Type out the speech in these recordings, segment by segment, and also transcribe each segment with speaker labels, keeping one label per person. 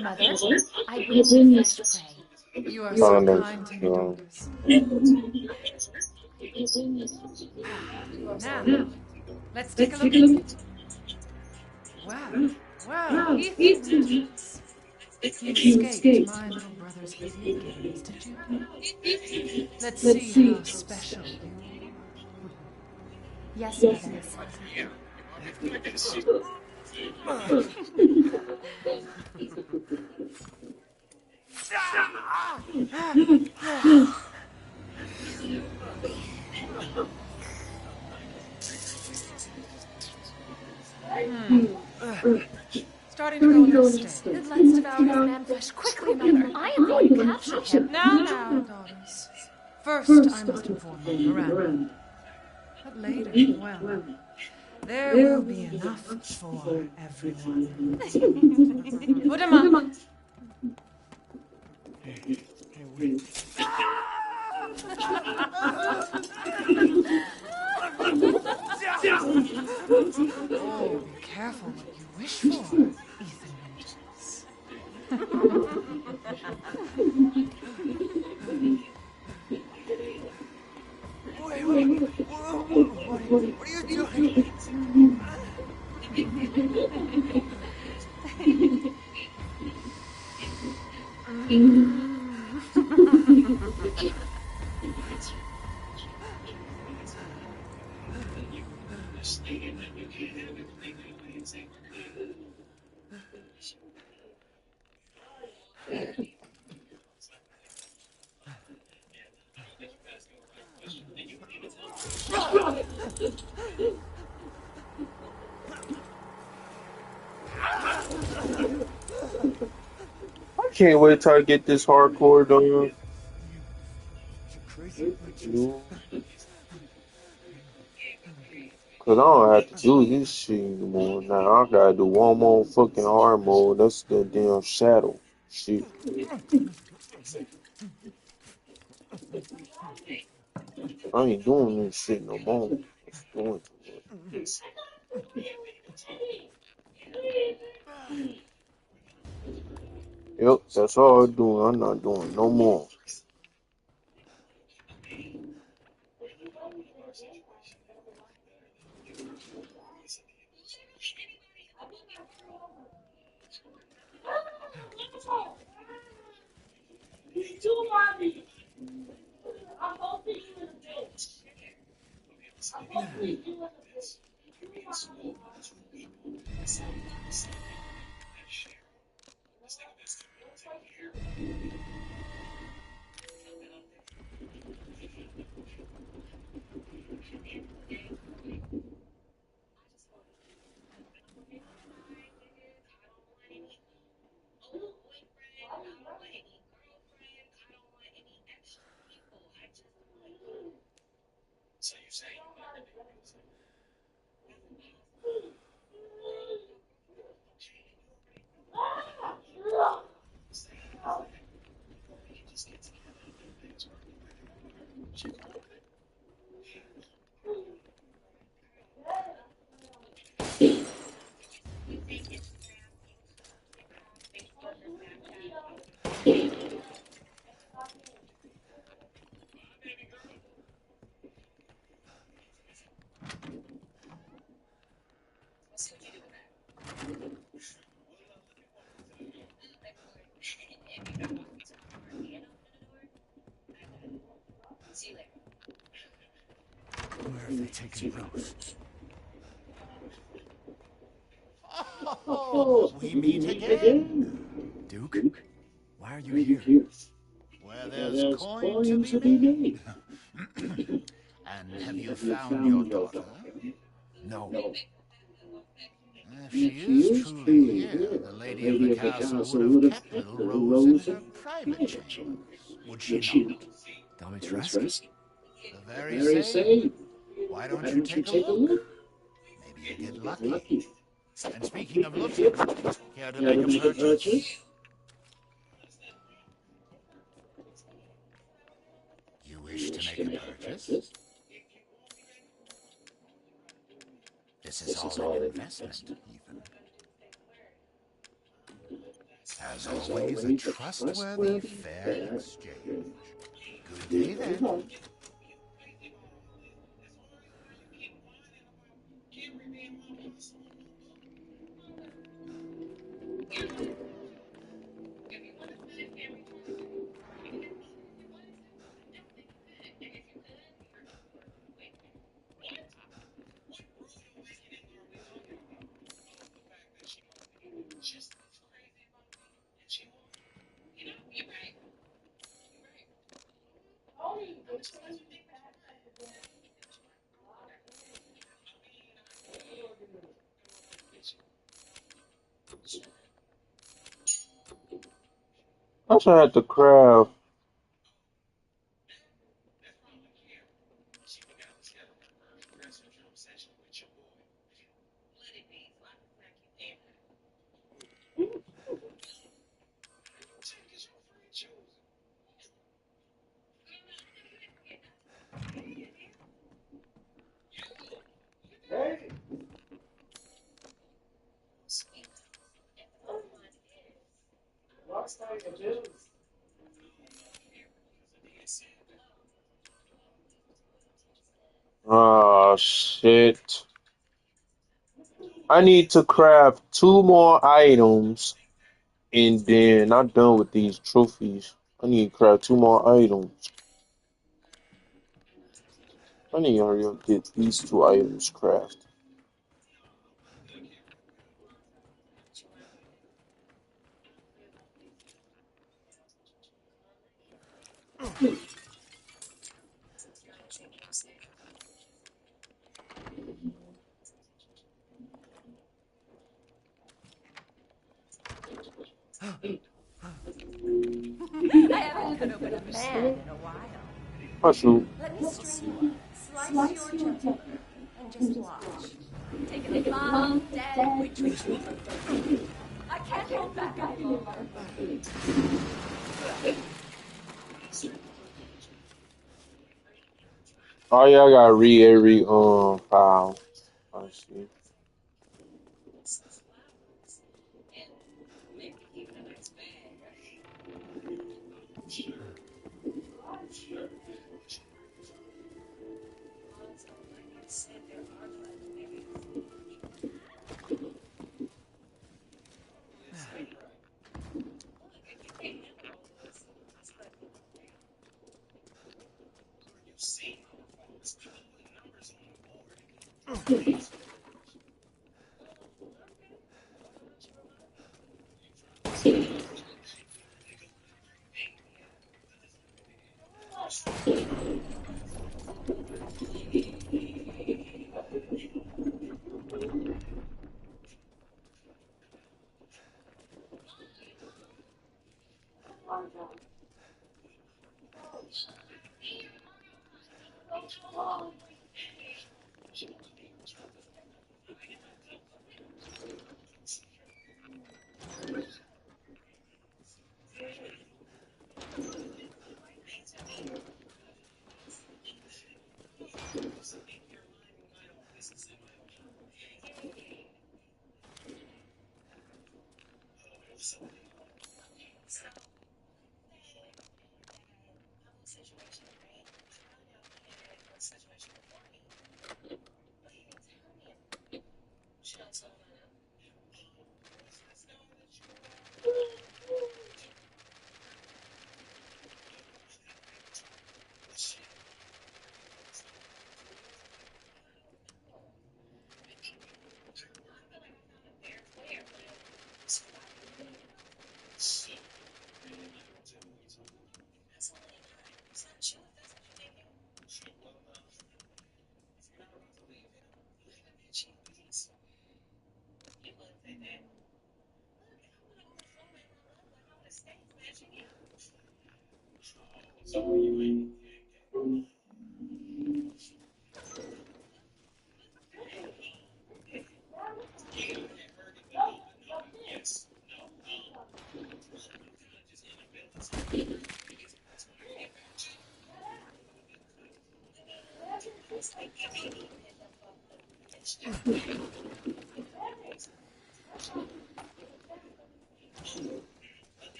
Speaker 1: Mother, I bring you fresh prey.
Speaker 2: You are so kind to me, daughters. Now, let's take a look at it. Wow, Ethan Winters. You escaped my little brother's idiot games, did you? Let's see how special you are.
Speaker 1: Yes, Mother.
Speaker 2: Starting to go a little stale.
Speaker 1: Let's devour his man flesh quickly, Mother. I am going to capture him.
Speaker 2: Now, daughters. First, I must inform Miranda. But later, well, there will be enough for everyone. Put him up. Oh, be careful what you wish for, Ethan Winters. What are you doing?
Speaker 3: Can't wait till I get this hardcore done. Cause I don't have to do this shit anymore. Now I gotta do one more fucking hard mode. That's the damn shadow shit. I ain't doing this shit no more. Doing too much. Yep, that's all I'm doing. I'm not doing no more.
Speaker 4: Where have they taken Rose?
Speaker 5: Oh,
Speaker 4: We meet again. Duke, why are you here?
Speaker 5: where there's coin to be made. And have you found your daughter?
Speaker 4: No.
Speaker 5: If she is truly here, the lady of the castle would have kept little Rose in her private chambers, would she not?
Speaker 4: Domitresk?
Speaker 5: The very same. Why don't you take a look? Maybe you get lucky. And speaking of looking, care to make a purchase? You wish to make a purchase? This is all an investment, Ethan. As always, a trustworthy, fair exchange. Good day, then.
Speaker 3: I should have to craft. Oh shit. I need to craft two more items and then I'm done with these trophies. I need to craft two more items. I need to hurry up and get these two items crafted.
Speaker 1: I haven't cut open a man in a while.
Speaker 3: Oh shoot.
Speaker 1: Let me string you up, slice your jugular, and just watch. Taking a long, dead retreat. I can't hold back any longer.
Speaker 3: Oh yeah, I gotta read every file. I see.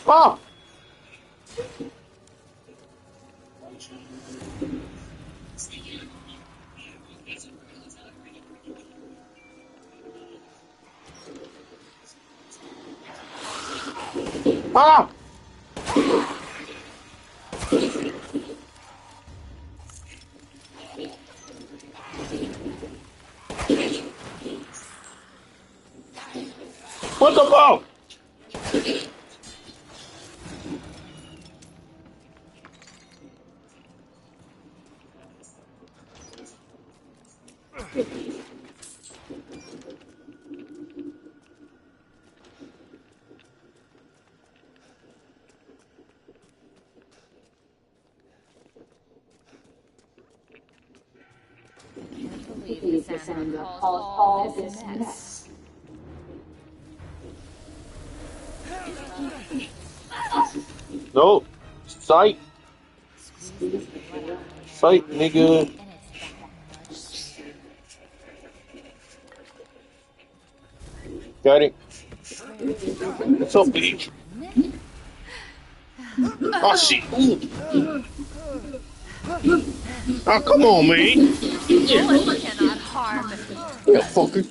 Speaker 3: Ah! Ah! What the fuck?
Speaker 1: Believe Cassandra caused all this mess.
Speaker 3: No. Sight.
Speaker 1: Squeezes the blood out of your
Speaker 3: Sight, nigga.
Speaker 1: and it's that much sweeter.
Speaker 3: Got it.
Speaker 1: Very
Speaker 3: What's up, bitch? Oh, shit. Ooh. Oh, come on, man.
Speaker 1: bullet cannot harm.
Speaker 3: Yeah, fucker.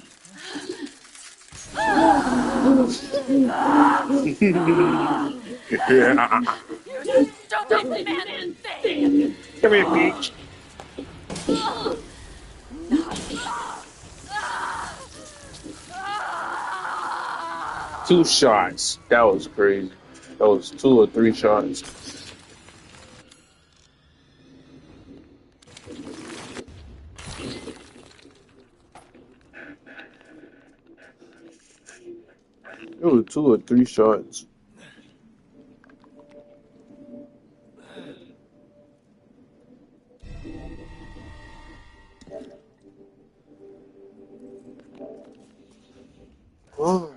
Speaker 3: Yeah.
Speaker 1: You stupid man thing!
Speaker 3: Come here, bitch. Two shots. That was crazy. That was 2 or 3 shots. It was 2 or 3 shots. Oh,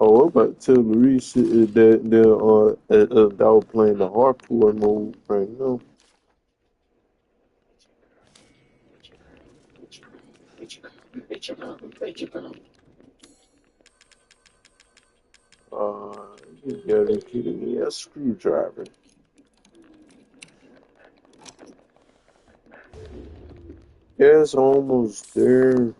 Speaker 3: oh, I'm about to tell Marie shit that I was playing the hardcore mode right now. You gotta give me a screwdriver. Yes, almost there.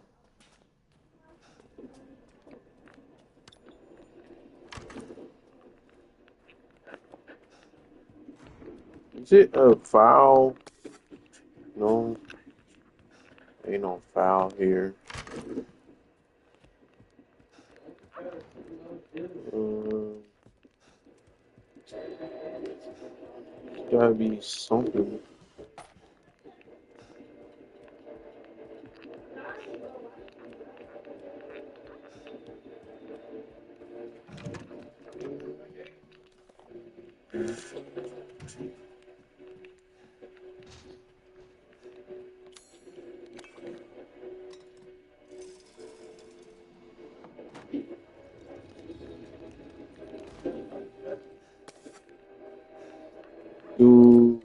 Speaker 3: Is it a foul? No, ain't no foul here. Um, gotta be something. Dude,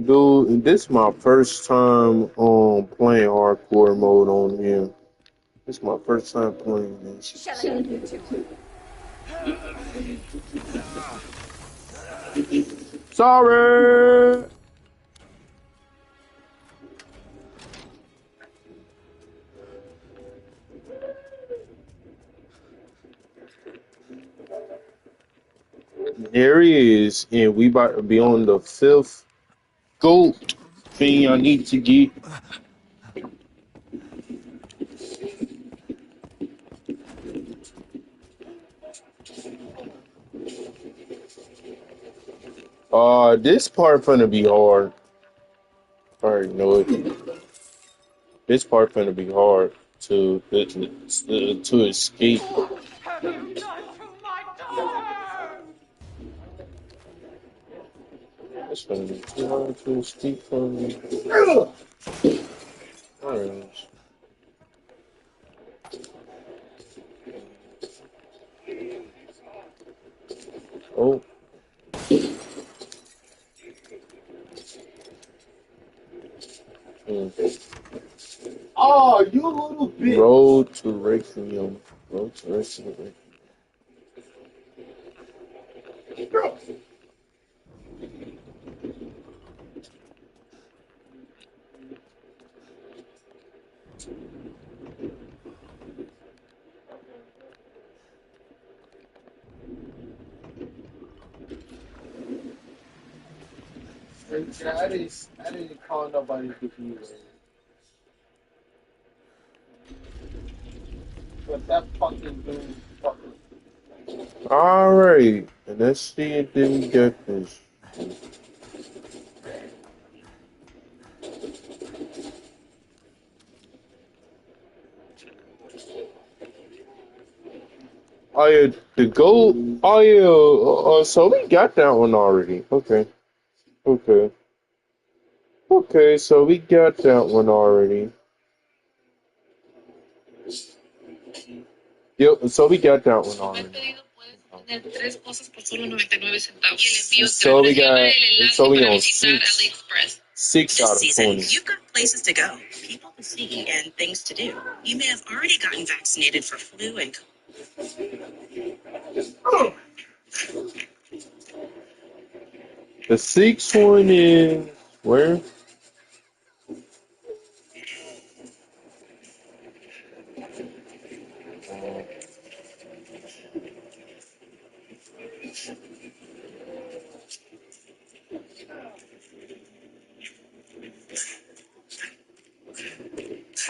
Speaker 3: dude, this is my first time playing hardcore mode on here. This is my first time playing this.
Speaker 1: Shall I leave you to it?
Speaker 3: Sorry. There he is, and we about to be on the 5th goat thing I need to get. This part finna be hard. I already know it. This part finna be hard to escape.
Speaker 1: Have you done to my daughter?
Speaker 3: It's gonna be too hard to escape from me. Alright. Oh.
Speaker 6: Oh, you little bitch.
Speaker 3: Road to Requiem. Road to Requiem.
Speaker 6: I didn't call nobody to be there. But that fucking dude fucking.
Speaker 3: Alright. And let's see if then we get this. Oh yeah, the gold. Oh yeah, so we got that one already. Okay, okay, okay. So we got that one already. Yep. So we got that one already. So we got. So we on six out of 20.
Speaker 7: You've got places to go, people to see, and things to do. You may have already gotten vaccinated for flu and
Speaker 3: The sixth one is where?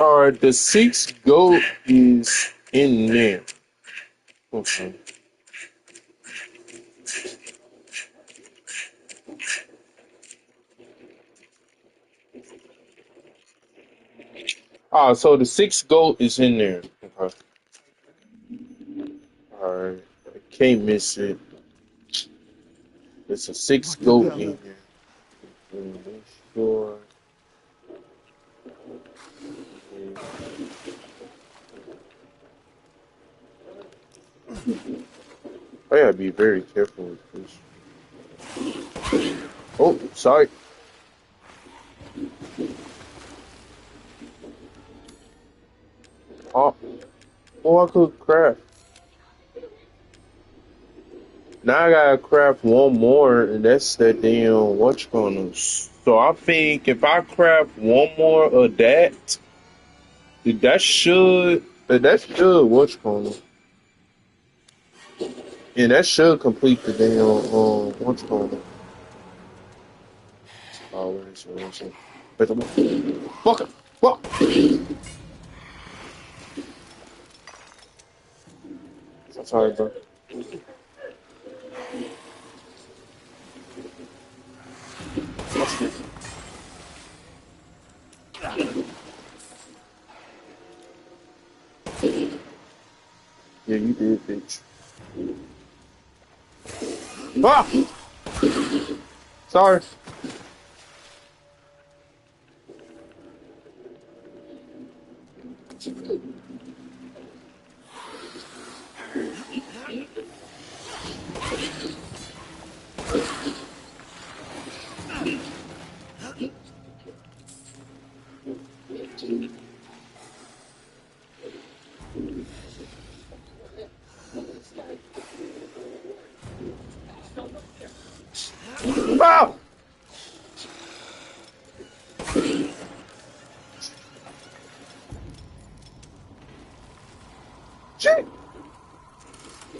Speaker 3: All right, the sixth goat is in there. Okay. Ah, so the sixth goat is in there. Okay. All right, I can't miss it. There's a sixth goat in here. Make sure. I gotta be very careful with this. Oh, sorry. Oh, I could craft. Now I gotta craft one more, and that's that damn whatchamacallit. So I think if I craft one more of that, that should whatchamacallit. And that should complete the damn what's it called? Oh, where is it? Where is it? But fuck it. Fuck. I'm sorry, bro. Watch this. Yeah, you did, bitch. Ah! Sorry. Ah! Shit!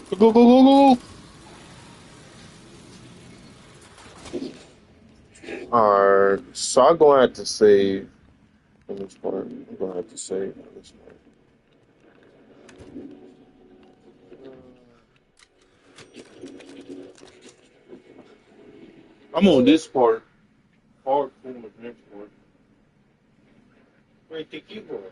Speaker 3: Go, go, go, go, go! Alright, so I'm gonna have to save on this part. I'm gonna have to save on this part. I'm on this part. Hard form of next part. Where you think you were?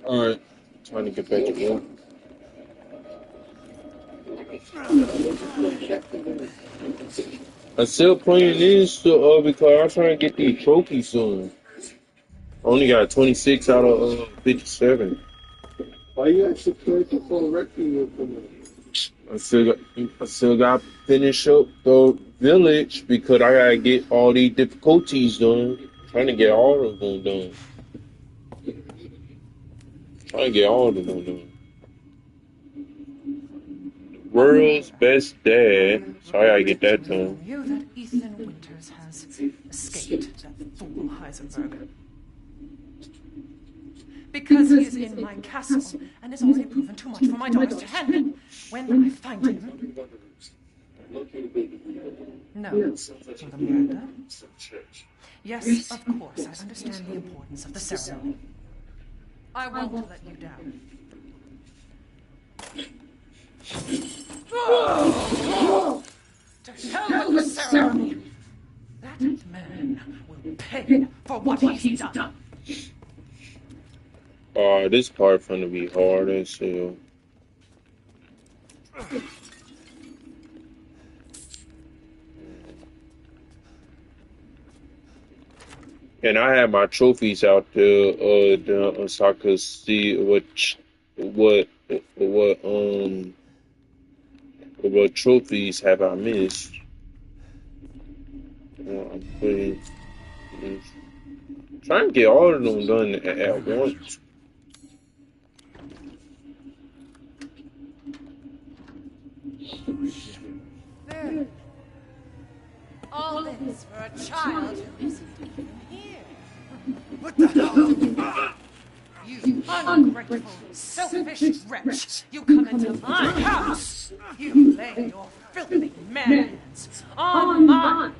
Speaker 3: Alright, trying to get back again. I'm still playing this because I'm trying to get these trophies soon. I only got 26 out of 57.
Speaker 6: Why you actually play the full record for me?
Speaker 3: I still got to finish up the village because I gotta get all these difficulties done. Trying to get all of them done. Trying to get all of them done. World's best dad. So I gotta get that done.
Speaker 2: You that Ethan Winters has escaped that fool Heisenberg. Because he is in my castle and has already proven too much for my daughters to handle. When I find him... No. For the murder? Yes, of course, I understand the importance of the ceremony. I won't let you down. To hell with the ceremony! That man will pay for what he's done.
Speaker 3: This part gonna be hard as hell. And I had my trophies out there, so I could see what trophies have I missed. I'm putting, trying to get all of them done at once.
Speaker 2: There. All this for a child who isn't even here.
Speaker 5: What the hell?
Speaker 2: You ungrateful, selfish wretch! You come into my house! You lay your filthy hands on my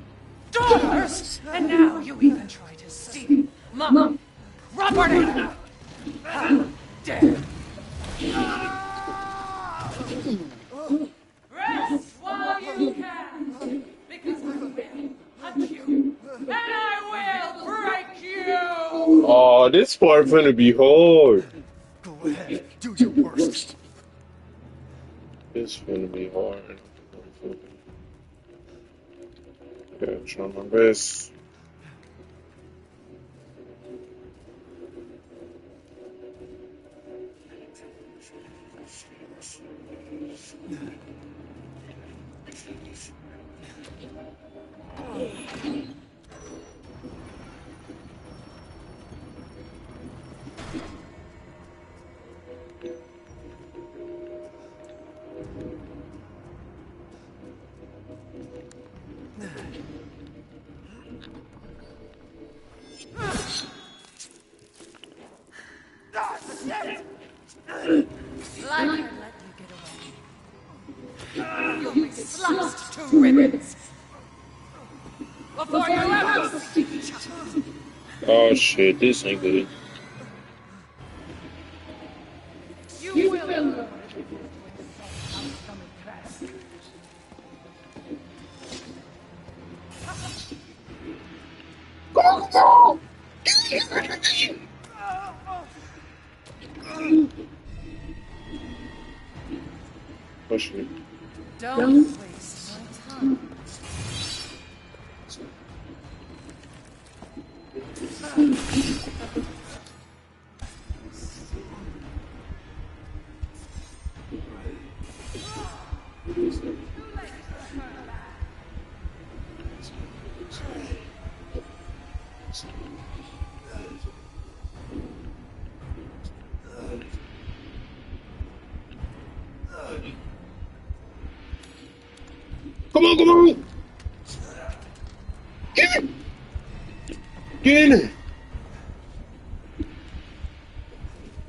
Speaker 2: daughters! And now you even try to steal my property! How dare rest while you can! Because I will hunt you! And I will break you!
Speaker 3: Oh, this part gonna be hard.
Speaker 5: Go ahead, do your worst.
Speaker 3: This gonna be hard. Gotta try my best.
Speaker 2: Like I let you get away. You'll be sliced to ribbons before you ever see each other.
Speaker 3: Oh shit, this ain't good.
Speaker 2: You will.
Speaker 3: Oh shit.
Speaker 2: Don't waste my time.
Speaker 3: Come on, come on! Get it! Get in it!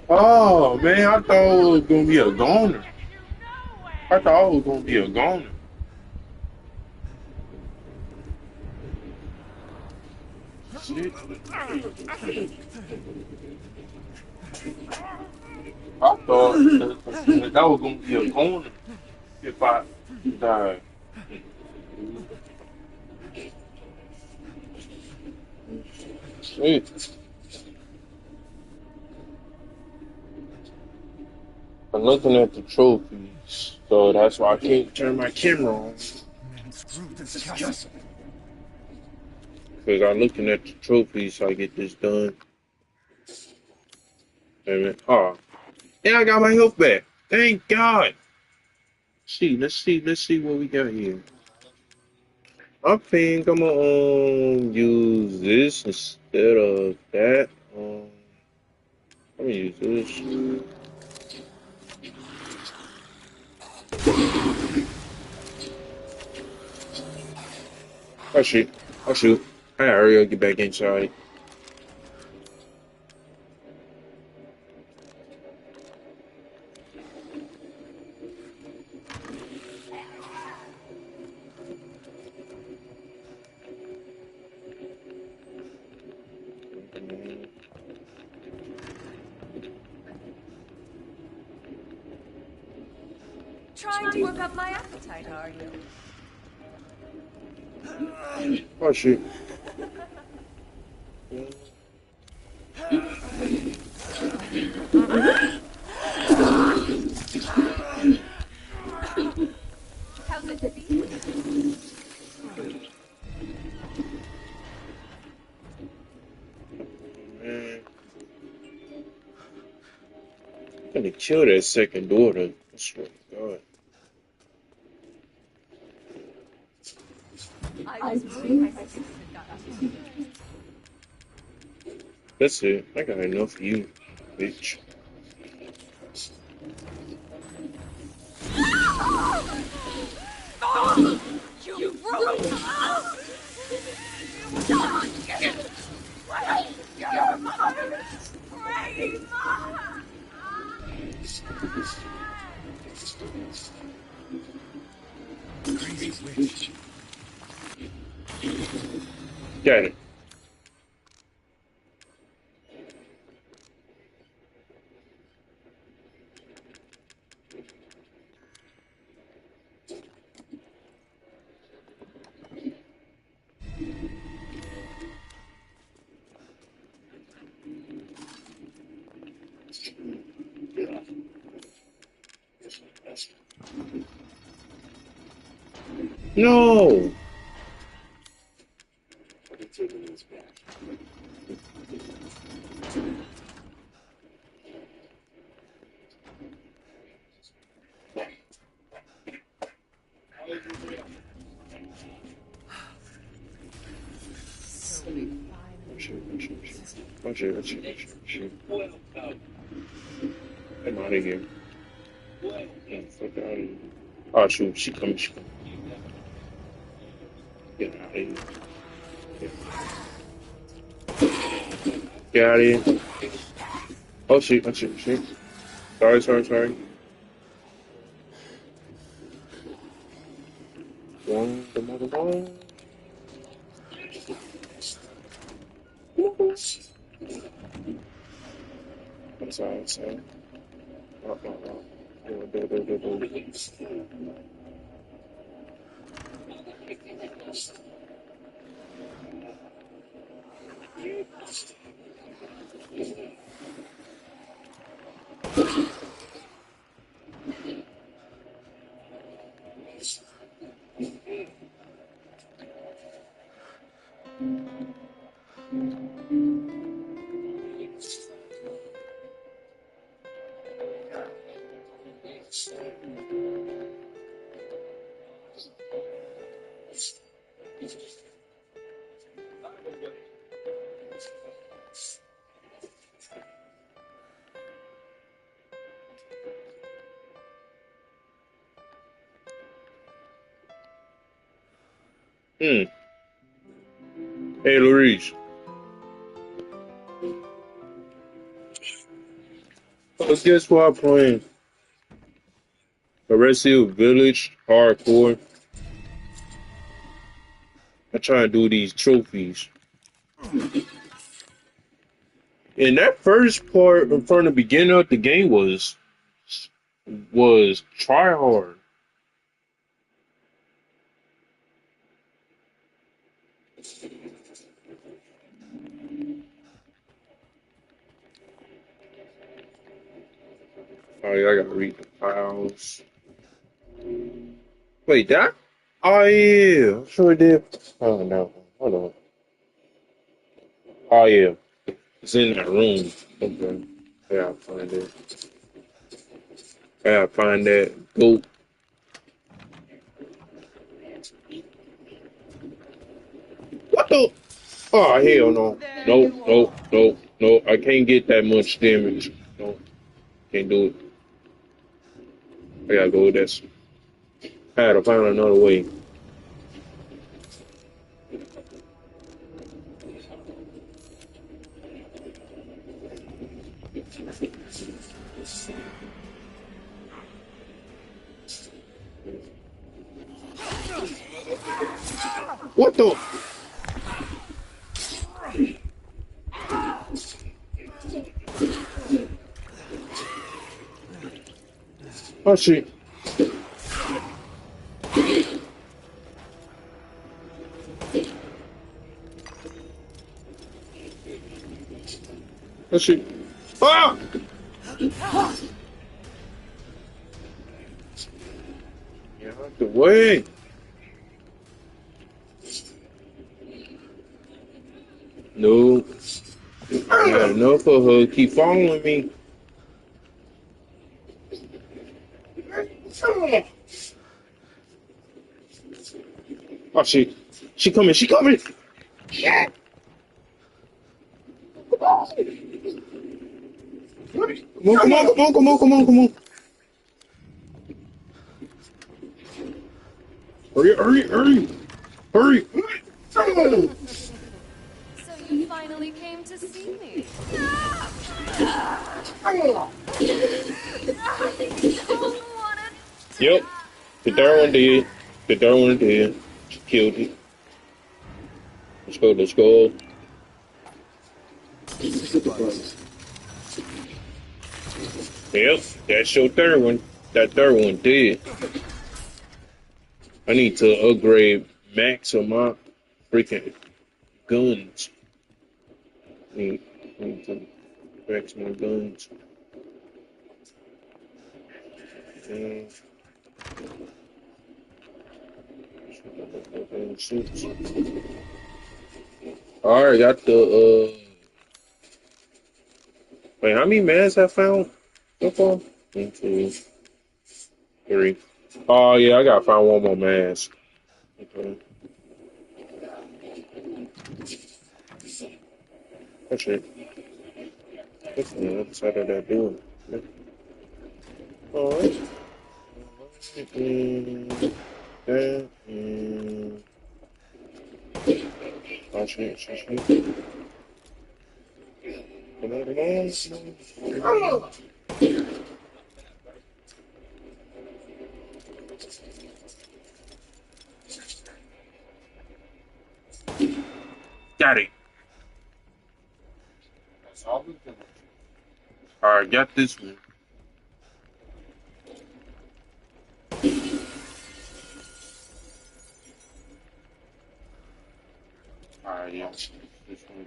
Speaker 3: Oh man, I thought it was gonna be a goner. I thought it was gonna be a goner. Shit. I thought that was gonna be a goner if I died. Shit. I'm looking at the trophies, so that's why I can't turn my camera on.
Speaker 5: Man, screw this castle.
Speaker 3: Because I'm looking at the trophies so I get this done. Amen. Oh, and I got my health back. Thank God. Let's see what we got here. I think I'm gonna use this instead of that. Let me use this. Oh shoot. Oh shoot. I gotta hurry up, get back inside.
Speaker 1: Trying to work up my appetite, are you?
Speaker 3: Oh shoot. gonna kill that second daughter. I swear to God.
Speaker 1: I was worried my sister had gotten too good.
Speaker 3: That's it. I got enough of you, bitch.
Speaker 1: You broke up! Don't break your mother's frame!
Speaker 5: Crazy witch.
Speaker 3: Got it. No.
Speaker 1: So we
Speaker 3: Watch it. I'm out of here. Fuck out of here. Oh, shoot. She coming. Get out of here. Get out of here. Oh, shit. Sorry. The mother one. I'm sorry. Do. Hey, Luis. Let's guess what I'm playing. Resident Village Hardcore. I try to do these trophies. And that first part from the beginning of the game was try hard. Oh yeah, I gotta read the files. Wait, that? Oh yeah, I sure did. Oh no, hold on. Oh yeah, it's in that room. Okay, I gotta find it. I gotta find that goat. What the? Oh hell no! No! I can't get that much damage. No, can't do it. I gotta go with this. I gotta find another way. What the? Oh shit. Oh shit. Ah! Get out the way. No. I had enough of her. Keep following me. Oh shit. She coming, she coming! Come on, come on, come on, come on, come on, come on. Hurry, hurry, hurry! Hurry! Hurry.
Speaker 1: So you finally came to see me. Don't wanna
Speaker 3: Yep. The third one did. The third one did. She killed it. Let's go, let's go. Yep, that's your third one. That third one did. I need to upgrade max on my freaking guns. Need to max my guns. Alright, got the wait, how many masks I found so far? 1, 2, 3. Oh yeah, I gotta find one more mask. Okay. That's it. What's on the other side of that door? Alright. That and oh shit, shit, shit. Come on, come on. Got it. Alright, got this one. Alright, yeah. This one.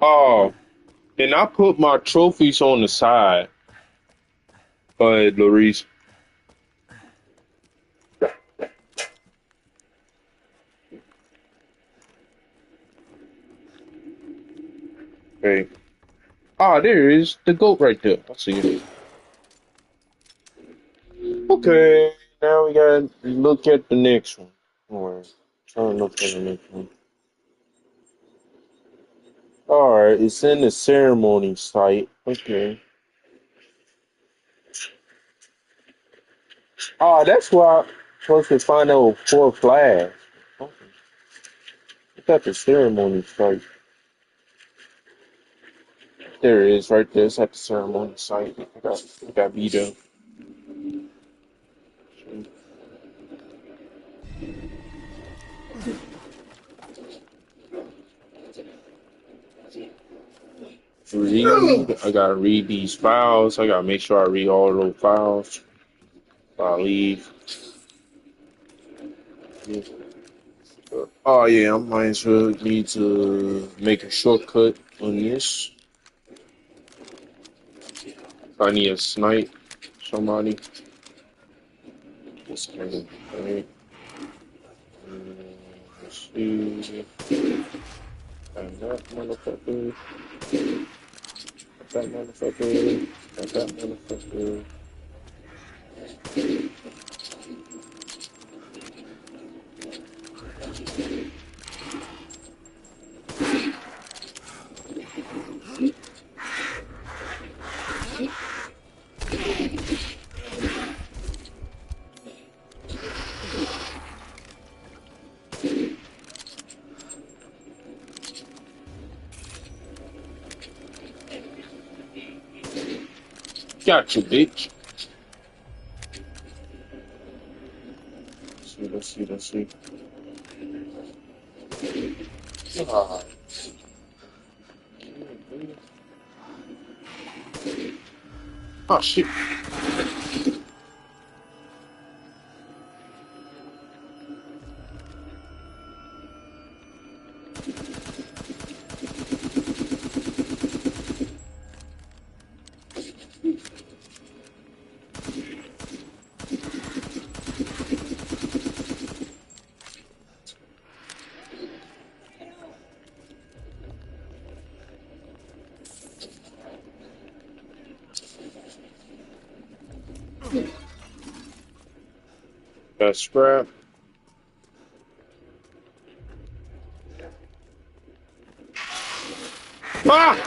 Speaker 3: Oh, and I put my trophies on the side. Go ahead, Larice. Okay. Ah, there is the goat right there. I see it. Okay, now we gotta look at the next one. Or try to look at the next one. Alright, it's in the ceremony site. Okay. Ah, that's why I'm supposed to find out four flags. Okay. Look at the ceremony site. There it is, right there. It's at the ceremony site. I got Vito. Read. I gotta read these files. I gotta make sure I read all of those files before I leave. Oh yeah, I might as well need to make a shortcut on this. I need to snipe somebody. This kind of thing. Let's see. And that motherfucker. That motherfucker. That motherfucker. Got you, bitch. Let's see. Ah. Oh shit. Got scrap. Ah!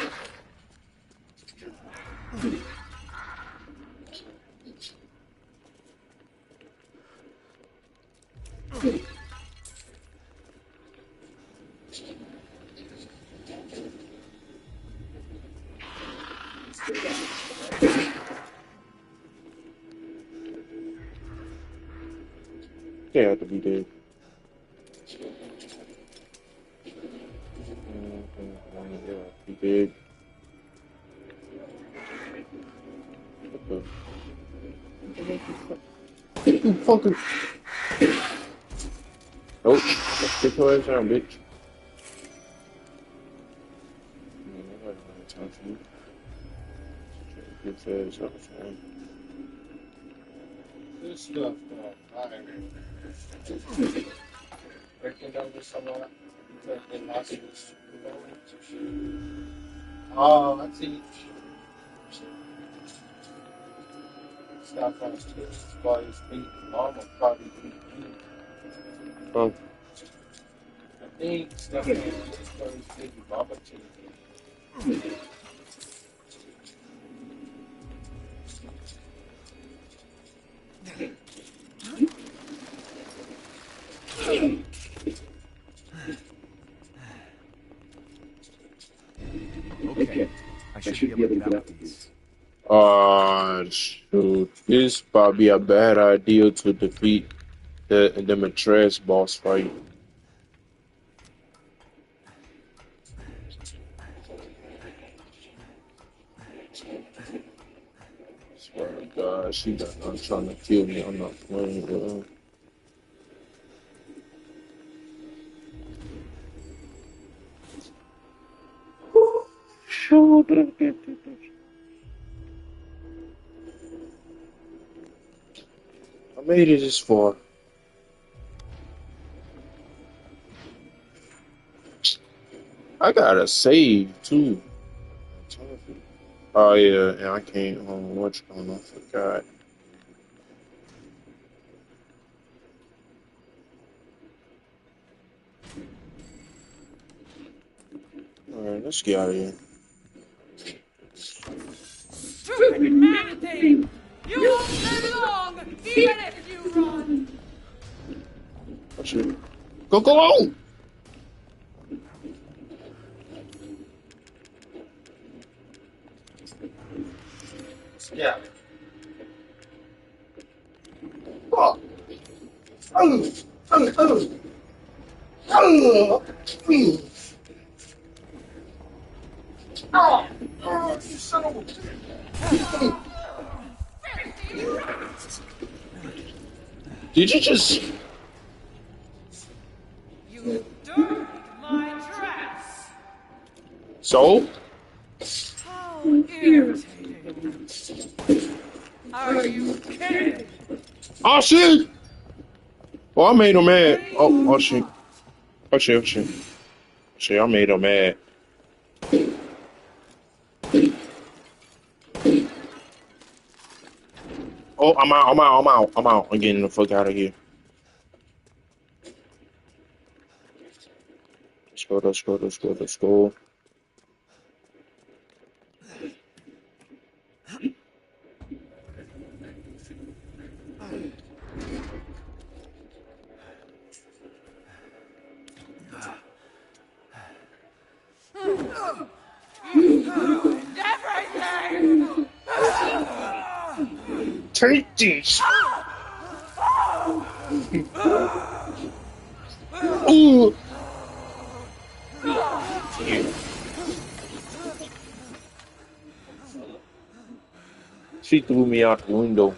Speaker 3: They have to be dead. Yeah, be dead. You fucking. Nope. Get your ass down, bitch. Nobody has time for you. Get your ass up, man.
Speaker 6: This stuff, iron. Breaking down this a lot. Because they lost this. Oh, I see. Stuff on his body, his feet. Mom will probably beat me.
Speaker 3: Oh,
Speaker 6: I think stuff on his body, his baby mama too.
Speaker 4: Okay. I should be able to get out of these.
Speaker 3: shoot. This probably a bad idea to defeat the Matres boss fight. Swear to God, she got I'm trying to kill me. I'm not playing with her. Shoot. I made it this far. I gotta save too. Oh yeah, and I can't what's going on, I forgot. Alright, let's get out of here.
Speaker 2: Stupid man thing! You won't live long, even if you run!
Speaker 3: Watch it. Go!
Speaker 6: Yeah.
Speaker 3: Oh. You son of a... Did you just...
Speaker 2: You dirtied my dress!
Speaker 3: So?
Speaker 2: How irritating. Are you kidding?
Speaker 3: Oh shit! Oh, I made him mad. Oh shit. Oh shit. Shit, I made him mad. Oh, I'm out. I'm getting the fuck out of here. Let's go.
Speaker 2: Everything!
Speaker 3: Take this! Ooh. She threw me out the window.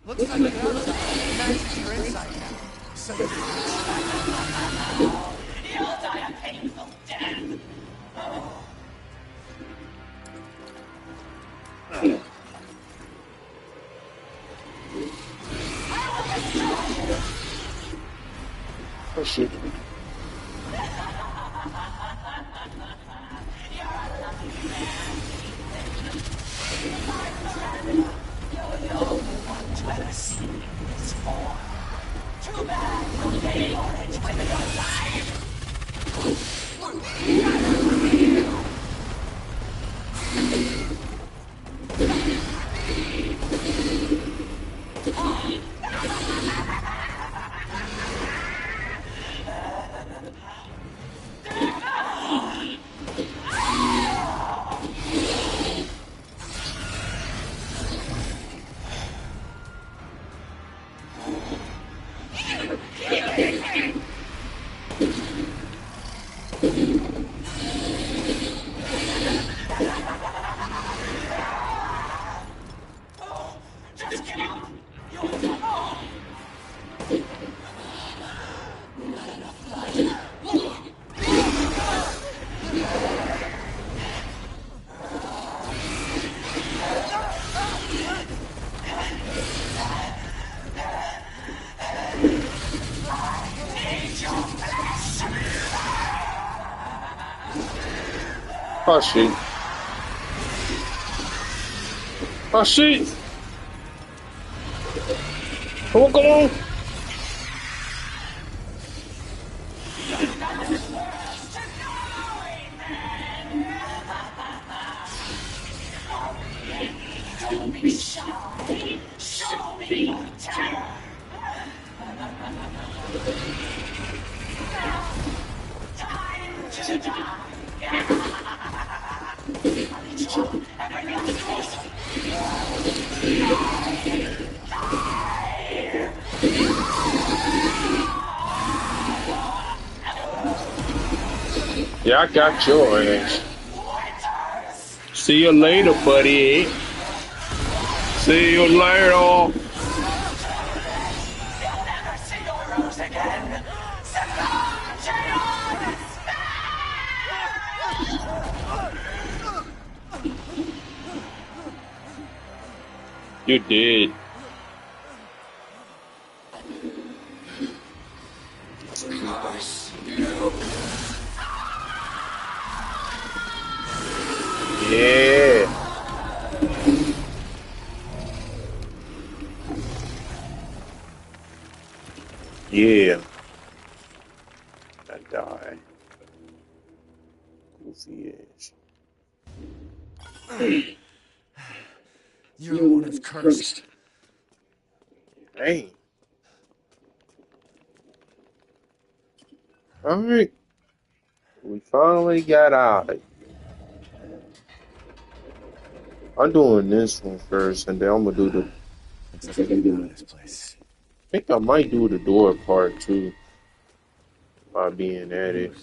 Speaker 4: Looks like your outside matches your inside now. So
Speaker 7: You'll die a painful death.
Speaker 3: Oh shit. Oh shit. Oh shit. Come on, come on. Yeah, I got your ass. See you later, buddy. See you later. You did. Yeah. Yeah. I die. Goofy ass.
Speaker 4: you're the one who's cursed.
Speaker 3: Hey. Alright. We finally got out. I'm doing this one first, and then I'm gonna do the.
Speaker 4: Looks like I gotta get out of this place.
Speaker 3: I think I might do the door part too. By being at it.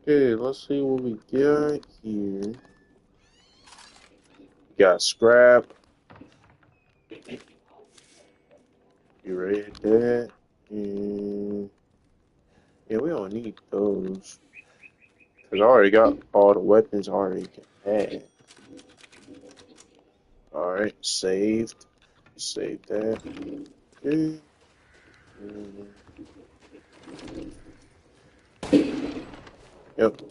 Speaker 3: Okay, let's see what we got here. Got scrap. You read that? And yeah, we don't need those. Cause I already got all the weapons I already can have. Alright, saved. Save that. Okay. Mm, Yep.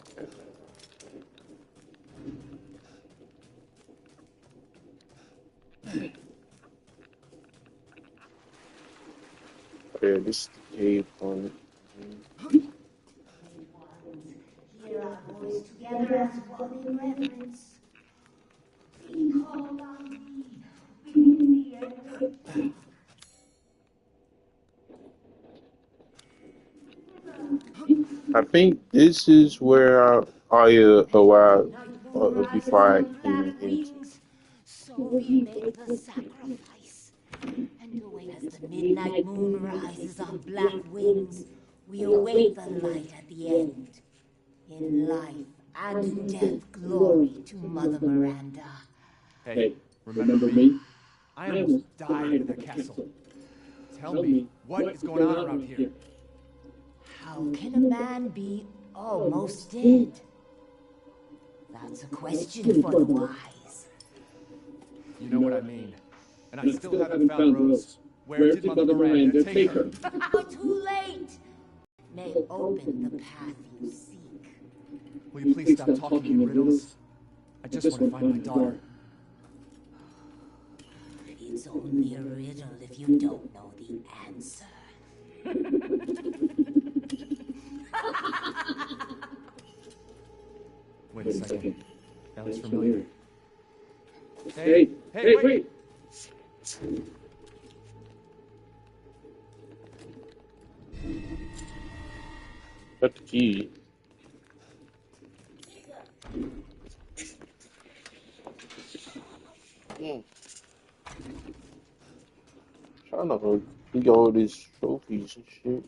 Speaker 3: Yeah, this is the cave point.
Speaker 1: Hear our voice together as one in reverence. We call on thee within the earth.
Speaker 3: I think this is where I arrived before I even entered.
Speaker 1: So we make the sacrifice. And awake as the midnight moon rises on black wings, we await the light at the end. In life and in death, glory to Mother Miranda.
Speaker 4: Hey, remember me? I almost died in the castle. Tell me, what is going on around here?
Speaker 1: How can a man be almost dead? That's a question for the wise.
Speaker 4: You know what I mean. And I still haven't found Rose. Where did Mother Miranda take her?
Speaker 1: Too late! May open the path you seek.
Speaker 4: Will you please stop talking in riddles? I just want to find my daughter.
Speaker 1: It's only a riddle if you don't know the answer.
Speaker 4: Wait a second. That looks familiar. Hey, wait!
Speaker 3: Got the key. Trying to get all these trophies and shit.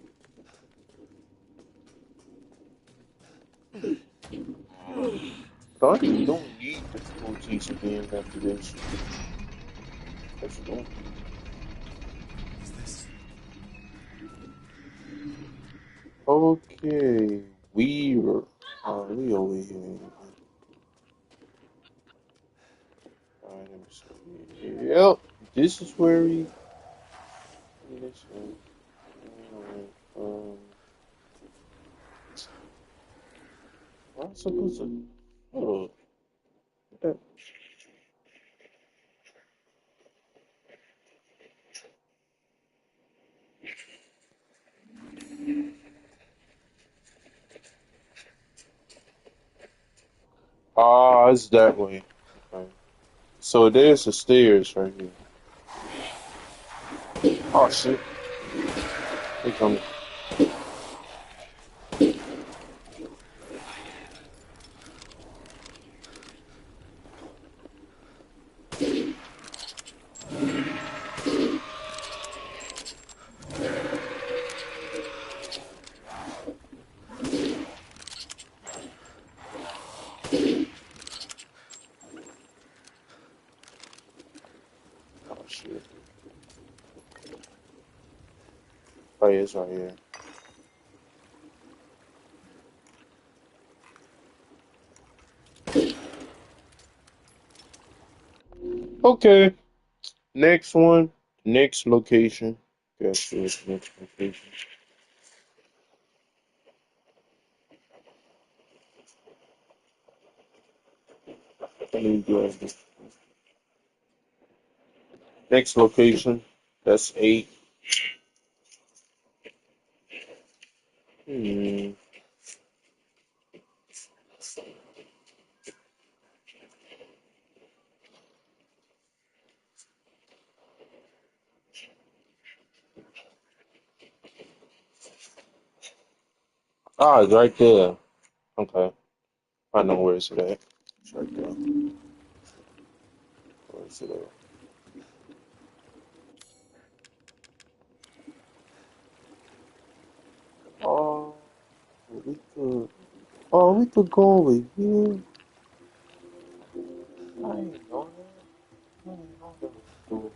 Speaker 3: But I don't need the difficulties again after this. Let's go.
Speaker 4: Is this?
Speaker 3: Okay, we over here. Alright, let me see. Yep, this is where we. This one. Alright, I'm supposed to. Oh, that. Ah, it's that way. Okay. So there's the stairs right here. Oh shit. They coming. Oh shit. Oh yeah, it's right here. Okay. Next one. Next location. Guess this next location. Let me go. Next location. That's 8. Hmm. Ah, it's right there. Okay. I know where it's at. It's right there. Where is it at? Oh, we could. Oh, we could go over here. I didn't know that. I didn't know that. Cool.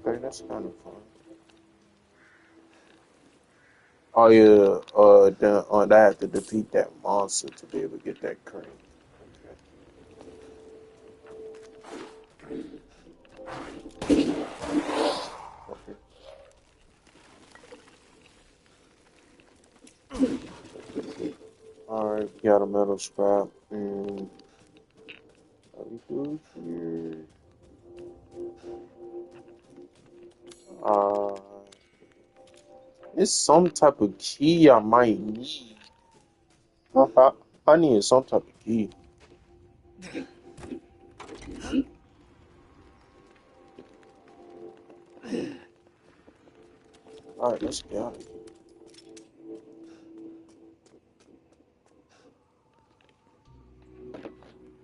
Speaker 3: Okay, that's kind of fun. Oh yeah, I have to defeat that monster to be able to get that crane. Okay. Alright, we got a metal scrap. And what we do here? Uh, it's some type of key I might need. I need some type of key. Alright, let's get out of here.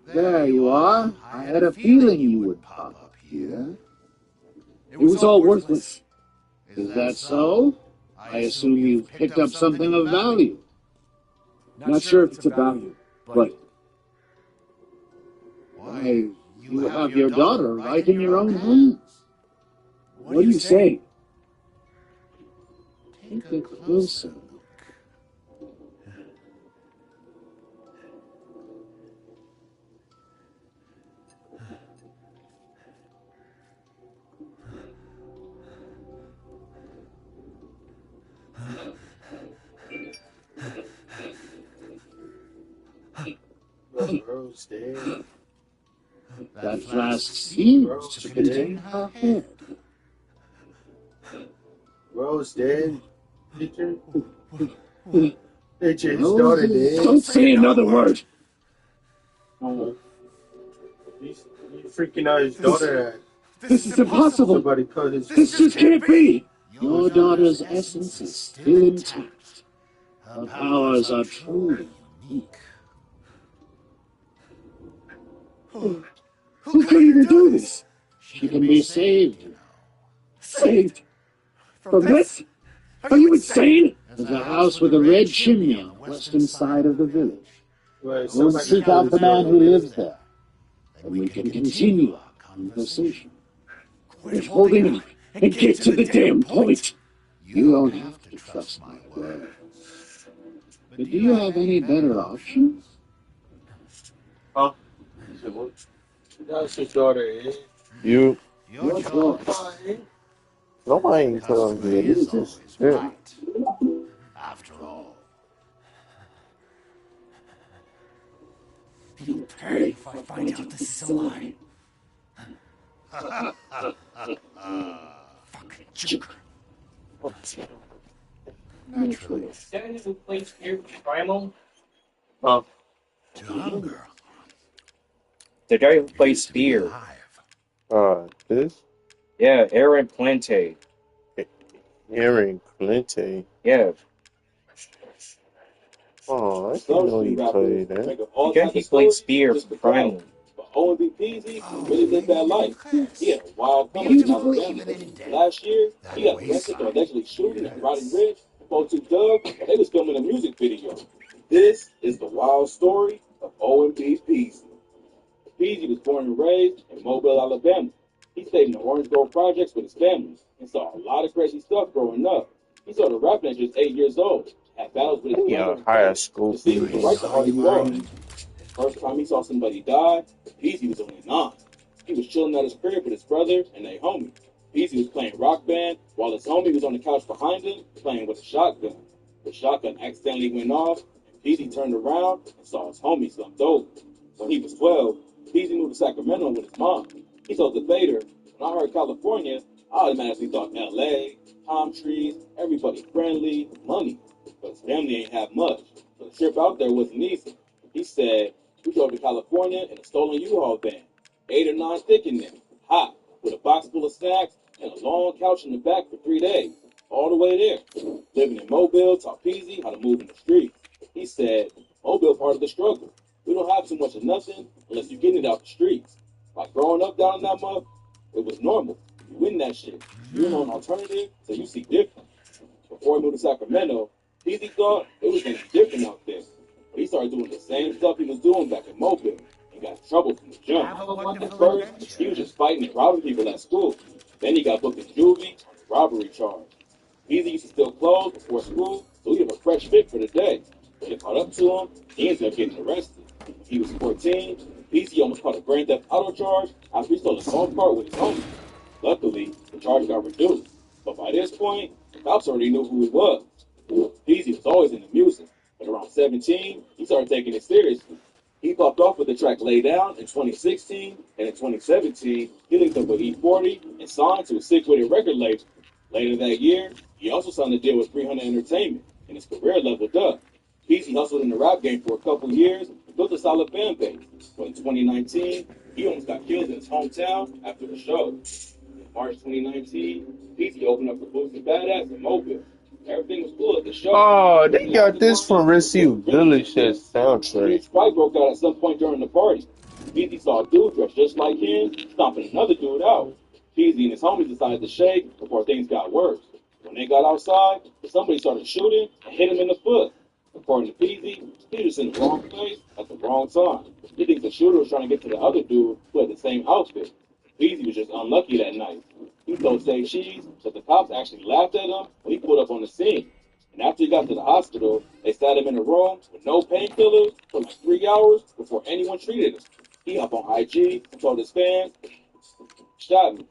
Speaker 8: There you are. I had a feeling you would pop up here. It was all worthless. Is that so? I assume you've picked up something of value. Not sure if it's of value, but... Why, you have your daughter right in your own hands. What do you say? Take a closer look.
Speaker 3: Rose dead.
Speaker 8: That flask seems to contain her head.
Speaker 3: Rose dead. Teacher. Teacher, his daughter dead.
Speaker 8: Don't say another word!
Speaker 3: Oh. He's freaking out his daughter.
Speaker 8: This is impossible!
Speaker 3: Somebody cut his...
Speaker 8: This just can't be! Your daughter's essence is still intact. Her powers are truly unique. Who can even do this? She can be saved, you know. Saved? From this? Are you insane? There's a house with a red chimney on the western side of the village. We'll seek out the man who lives there, and we can continue our conversation. Quit holding on and get to the damn point. You don't have to trust my words. But do you have any better options?
Speaker 3: Huh? That's his daughter, eh? You.
Speaker 8: Your choice.
Speaker 3: No, I ain't telling you. This is just... Yeah.
Speaker 5: After all.
Speaker 2: You'll pay if I find out this is a lie. Fucking joker.
Speaker 5: Naturally.
Speaker 6: Dad who plays here Primal?
Speaker 3: Huh?
Speaker 5: To hunger.
Speaker 9: The guy who plays Spear.
Speaker 3: This?
Speaker 9: Yeah, Aaron Plante.
Speaker 3: Aaron Clinton.
Speaker 9: Yeah.
Speaker 3: Oh, I didn't know he played that.
Speaker 9: The guy who played Spear for Primal.
Speaker 10: OMB Peasy really lived that life. He had a wild family in Alabama. Last year, he got arrested for allegedly shooting at Roddy Ricch, Bo2 Doug. They was filming a music video. This is the wild story of OMB Peasy. Peasy was born and raised in Mobile, Alabama. He stayed in the Orange Grove projects with his family and saw a lot of crazy stuff growing up. He started rapping at just 8 years old. Had battles with his brother.
Speaker 3: High school.
Speaker 10: To see if he could write the hardest bars. First time he saw somebody die, Peasy was only 9. He was chilling at his crib with his brother and their homie. Peasy was playing Rock Band while his homie was on the couch behind him playing with a shotgun. The shotgun accidentally went off, and Peasy turned around and saw his homie slumped over. When he was 12, Peasy moved to Sacramento with his mom. He told the Vader, when I heard California, I automatically thought LA, palm trees, everybody friendly, money. But his family ain't have much, so the trip out there wasn't easy. He said, we drove to California in a stolen U-Haul van, 8 or 9 thick in there, hot, with a box full of snacks and a long couch in the back for 3 days, all the way there. Living in Mobile taught Peasy how to move in the streets. He said, Mobile part of the struggle. We don't have too much of nothing unless you're getting it out the streets. Like growing up down in that mud, it was normal. You win that shit. You know an alternative, so you see different. Before he moved to Sacramento, Peasy thought it was going to be different out there. But he started doing the same stuff he was doing back in Mobile and got in trouble from the jump. At first, he was just fighting and robbing people at school. Then he got booked in juvie on a robbery charge. Peasy used to steal clothes before school, so he had a fresh fit for the day. When they caught up to him, he ended up getting arrested. When he was 14, Peasy almost caught a grand theft auto charge after he stole a golf cart with his homie. Luckily, the charge got reduced. But by this point, cops already knew who he was. Peasy was always into music, At around 17, he started taking it seriously. He popped off with the track Lay Down in 2016, and in 2017, he linked up with E40 and signed to a six-weighted record label. Later that year, he also signed a deal with 300 Entertainment, and his career leveled up. Peasy hustled in the rap game for a couple years and built a solid fan base. But in 2019, he almost got killed in his hometown after the show. In March 2019, Peasy opened up for Boots and Badass in Mobile. Everything was cool at the show.
Speaker 3: Oh, they got this from Resident Village soundtrack.
Speaker 10: Fight broke out at some point during the party. Peasy saw a dude dressed just like him, stomping another dude out. Peasy and his homies decided to shake before things got worse. When they got outside, somebody started shooting and hit him in the foot. According to Peasy, he was in the wrong place at the wrong time. He thinks the shooter was trying to get to the other dude who had the same outfit. Peasy was just unlucky that night. He told Say Cheese that the cops actually laughed at him when he pulled up on the scene. And after he got to the hospital, they sat him in a room with no painkillers for like 3 hours before anyone treated him. He hopped on IG and told his fans, "Shot me."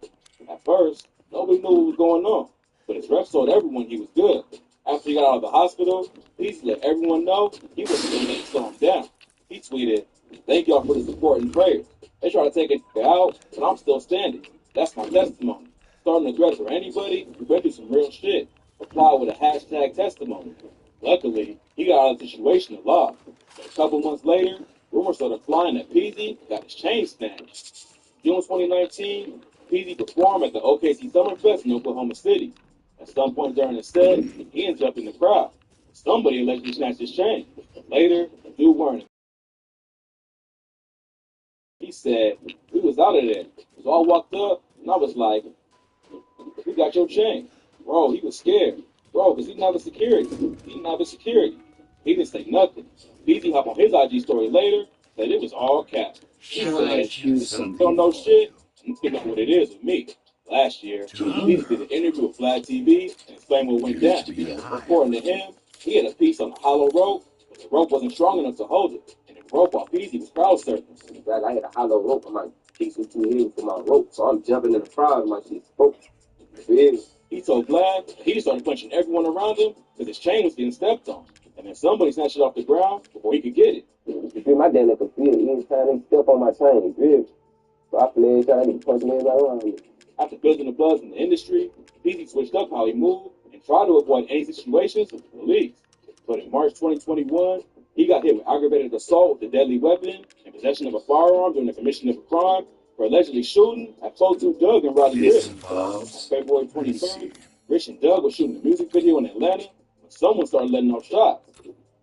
Speaker 10: At first, nobody knew what was going on, but his reps told everyone he was good. After he got out of the hospital, Peasy let everyone know he wasn't going to slow him down. He tweeted, "Thank y'all for the support and prayers. They tried to take it out, but I'm still standing. That's my testimony. Starting a thread for anybody who went through some real shit. Apply with a hashtag testimony." Luckily, he got out of the situation alive. But a couple months later, rumors started flying that Peasy got his chain snatched. June 2019, Peasy performed at the OKC Summerfest in Oklahoma City. At some point during the set, he ended up in the crowd. Somebody allegedly snatched his chain. Later, a dude wearing it. He said, "We was out of there. So I walked up, and I was like, 'We got your chain.' Bro, he was scared. Bro, because he didn't have a security. He didn't say nothing. Peasy hopped on his IG story later, said it was all cap. He said, 'Don't know shit, you know what it is with me.' Last year, Peasy did an interview with Flag TV and explained what went down. According to him, he had a piece on a hollow rope, but the rope wasn't strong enough to hold it, and it broke while Peasy was crowd surfing.
Speaker 6: In fact, I had a hollow rope on my piece was too heavy for my rope, so I'm jumping in the crowd and my shit's broke.
Speaker 10: He told Vlad that he started punching everyone around him because his chain was getting stepped on, and then somebody snatched it off the ground before he could get it.
Speaker 6: You feel my dad could feel it each time they step on my chain, you so I played trying to punch me right around me.
Speaker 10: After building the buzz in the industry, Peasy switched up how he moved and tried to avoid any situations with the police. But in March 2021, he got hit with aggravated assault with a deadly weapon and possession of a firearm during the commission of a crime for allegedly shooting at 42 Doug and Roddy Ricch. On February 23rd, Ricch and Doug were shooting a music video in Atlanta when someone started letting off shots.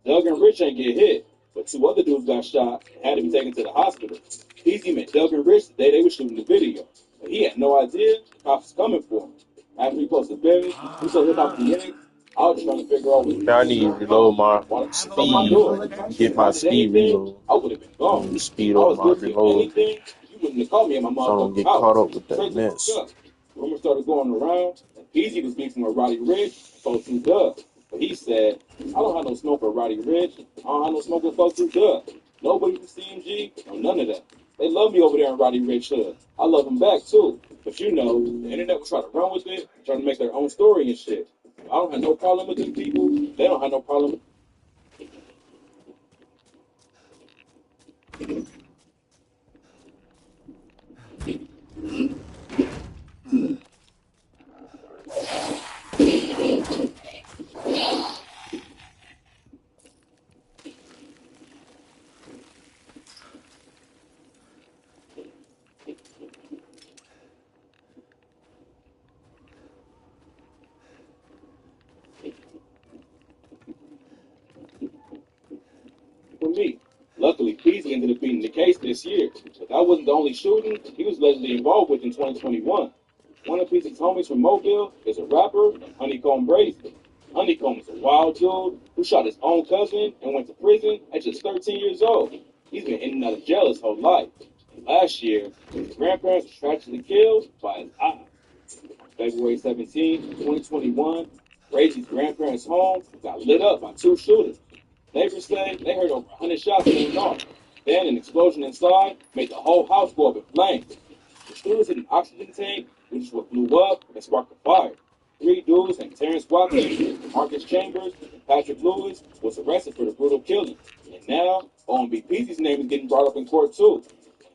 Speaker 10: Doug and Ricch ain't get hit, but 2 other dudes got shot and had to be taken to the hospital. Peasy met Doug and Ricch the day they were shooting the video, but he had no idea the cops was coming for him. After he posted Barry, he said hip hop DX. I was trying to figure out what
Speaker 3: I need to reload my speed. Get my speed reload.
Speaker 10: I would have been gone.
Speaker 3: Speed
Speaker 10: I
Speaker 3: up
Speaker 10: was
Speaker 3: my
Speaker 10: guilty of
Speaker 3: reload.
Speaker 10: anything. You wouldn't have called me in my
Speaker 3: So I don't
Speaker 10: motherfucking
Speaker 3: get
Speaker 10: house.
Speaker 3: caught up with that
Speaker 10: Straight the
Speaker 3: mess.
Speaker 10: fuck up. Rumors started going around that Peasy was beefing with Roddy Ricch and folks who Doug. But he said, "I don't have no smoke with Roddy Ricch. I don't have no smoke with folks who Doug. Nobody from CMG, no none of that. They love me over there in Roddy Ricch hood. I love them back too. But you know, the internet will try to run with it, try to make their own story and shit. I don't have no problem with these people. They don't have no problem with me. Luckily, Peasy ended up beating the case this year, but that wasn't the only shooting he was allegedly involved with in 2021. One of Peasy's homies from Mobile is a rapper named Honeycomb Brady. Honeycomb is a wild dude who shot his own cousin and went to prison at just 13 years old. He's been in and out of jail his whole life. And last year, his grandparents were tragically killed by his eye. On February 17, 2021, Brady's grandparents' home got lit up by 2 shooters. Neighbors say they heard over 100 shots in the yard. Then an explosion inside made the whole house go up in flames. The shooters hit an oxygen tank, which is what blew up and sparked the fire. 3 dudes named Terrence Watkins, Marcus Chambers, and Patrick Lewis, was arrested for the brutal killing. And now, O.M.B. Peasy's name is getting brought up in court too.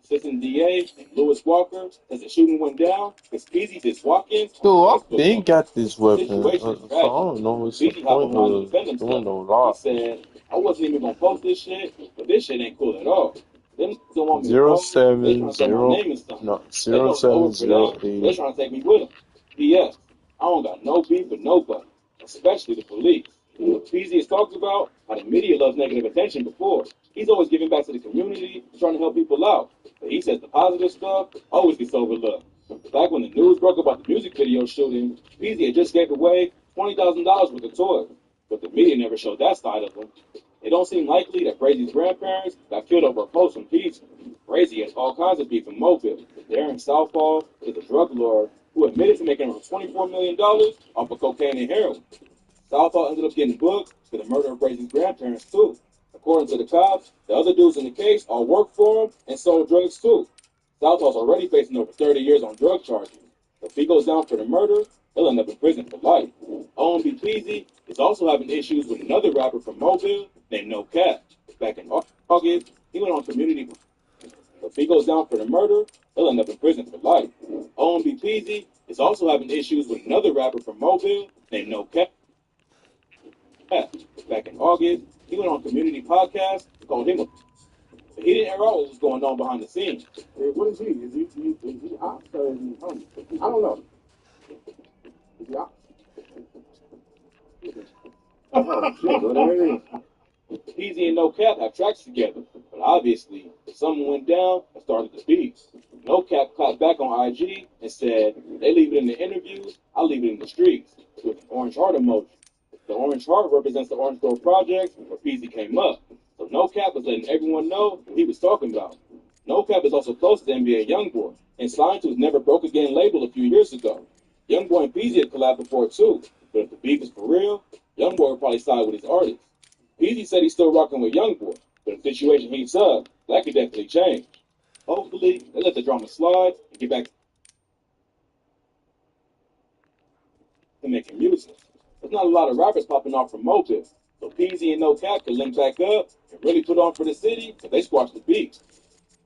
Speaker 10: Assistant DA Lewis Walker says the shooting went down because Peasy just walked in.
Speaker 3: Dude, I been got this
Speaker 10: The
Speaker 3: weapon,
Speaker 10: situation is
Speaker 3: so I
Speaker 10: tragic.
Speaker 3: don't know what's the
Speaker 10: Peasy hopped
Speaker 3: point
Speaker 10: online to
Speaker 3: of
Speaker 10: defend
Speaker 3: doing
Speaker 10: himself.
Speaker 3: no
Speaker 10: He
Speaker 3: lot.
Speaker 10: said, I wasn't even going to post this shit, but this shit ain't cool at all. Them don't want me to
Speaker 3: Zero
Speaker 10: post. They trying
Speaker 3: seven
Speaker 10: to throw my
Speaker 3: zero
Speaker 10: name and stuff.
Speaker 3: no
Speaker 10: They know it's over for
Speaker 3: 0708.
Speaker 10: them. They're trying to take me with them. P.S. I don't got no beef with nobody, especially the police. Peasy has talked about how the media loves negative attention before. He's always giving back to the community, trying to help people out. But he says the positive stuff always gets overlooked. Back when the news broke about the music video shooting, Peasy had just gave away $20,000 worth of toys. But the media never showed that side of him. It don't seem likely that Brazy's grandparents got killed over a post from Peasy. Brazy has all kinds of beef in Mobile. Darren Southall is a drug lord who admitted to making over $24 million off of cocaine and heroin. Southall ended up getting booked for the murder of Brazy's grandparents, too. According to the cops, the other dudes in the case all worked for him and sold drugs, too. Southall's already facing over 30 years on drug charges. If he goes down for the murder, he'll end up in prison for life. O.M.B. Peasy is also having issues with another rapper from Mobile named No Cap. Back in August, he went on community. If he goes down for the murder, he'll end up in prison for life. O.M.B. Peasy is also having issues with another rapper from Mobile named No Cap. Back in August, he went on community podcast called him. He didn't air out what was going on behind the scenes.
Speaker 6: What is he? Is he ops or is he homie? I don't know. Is he ops? Oh, shit, well, there it is.
Speaker 10: Peasy and No Cap have tracks together, but obviously, someone went down and started the beef. No Cap clapped back on IG and said, they leave it in the interviews, I leave it in the streets, with an orange heart emoji. The orange heart represents the Orange Grove Project, where Peasy came up. So No Cap was letting everyone know what he was talking about. No Cap is also close to NBA Youngboy, and signed to his Never Broke Again label a few years ago. Youngboy and Peasy had collabed before too, but if the beef is for real, Youngboy would probably side with his artist. Peasy said he's still rocking with Youngboy, but if the situation heats up, that could definitely change. Hopefully, they let the drama slide and get back to making music. There's not a lot of rappers popping off from Mobile, so Peasy and No Cap can link back up and really put on for the city if they squash the beef.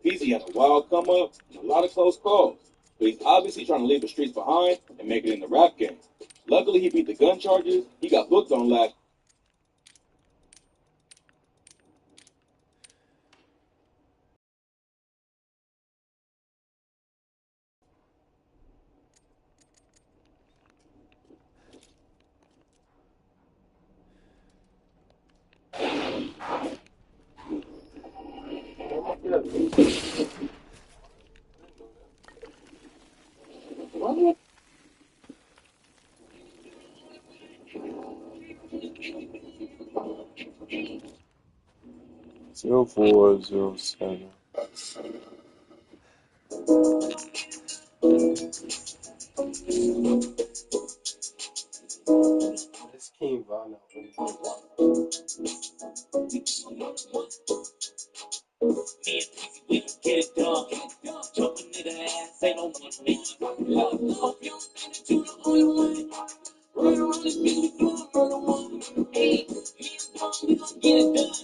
Speaker 10: Peasy had a wild come up and a lot of close calls, but he's obviously trying to leave the streets behind and make it in the rap game. Luckily, he beat the gun charges he got booked on last.
Speaker 3: Zero 0407.
Speaker 6: This King Von out.
Speaker 11: We get it done. Jump a nigga ass, ain't no one. Hope you don't think that you the only one. Run around this bitch, we doing murder one. Hey, me and Paul, we gon' get it done.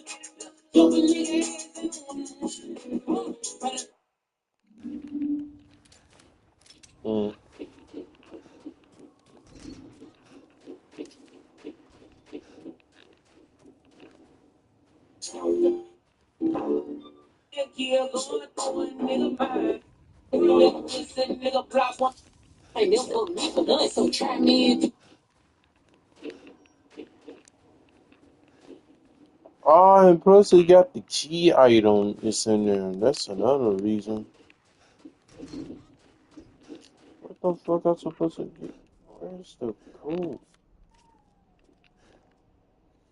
Speaker 11: Jump a nigga ass, ain't no one. Yeah, going through a nigga mind. This nigga block one. I never fuck me for none, so try me.
Speaker 3: Oh, and plus he got the key item is in there. That's another reason. What the fuck I'm supposed to get? Where's the code?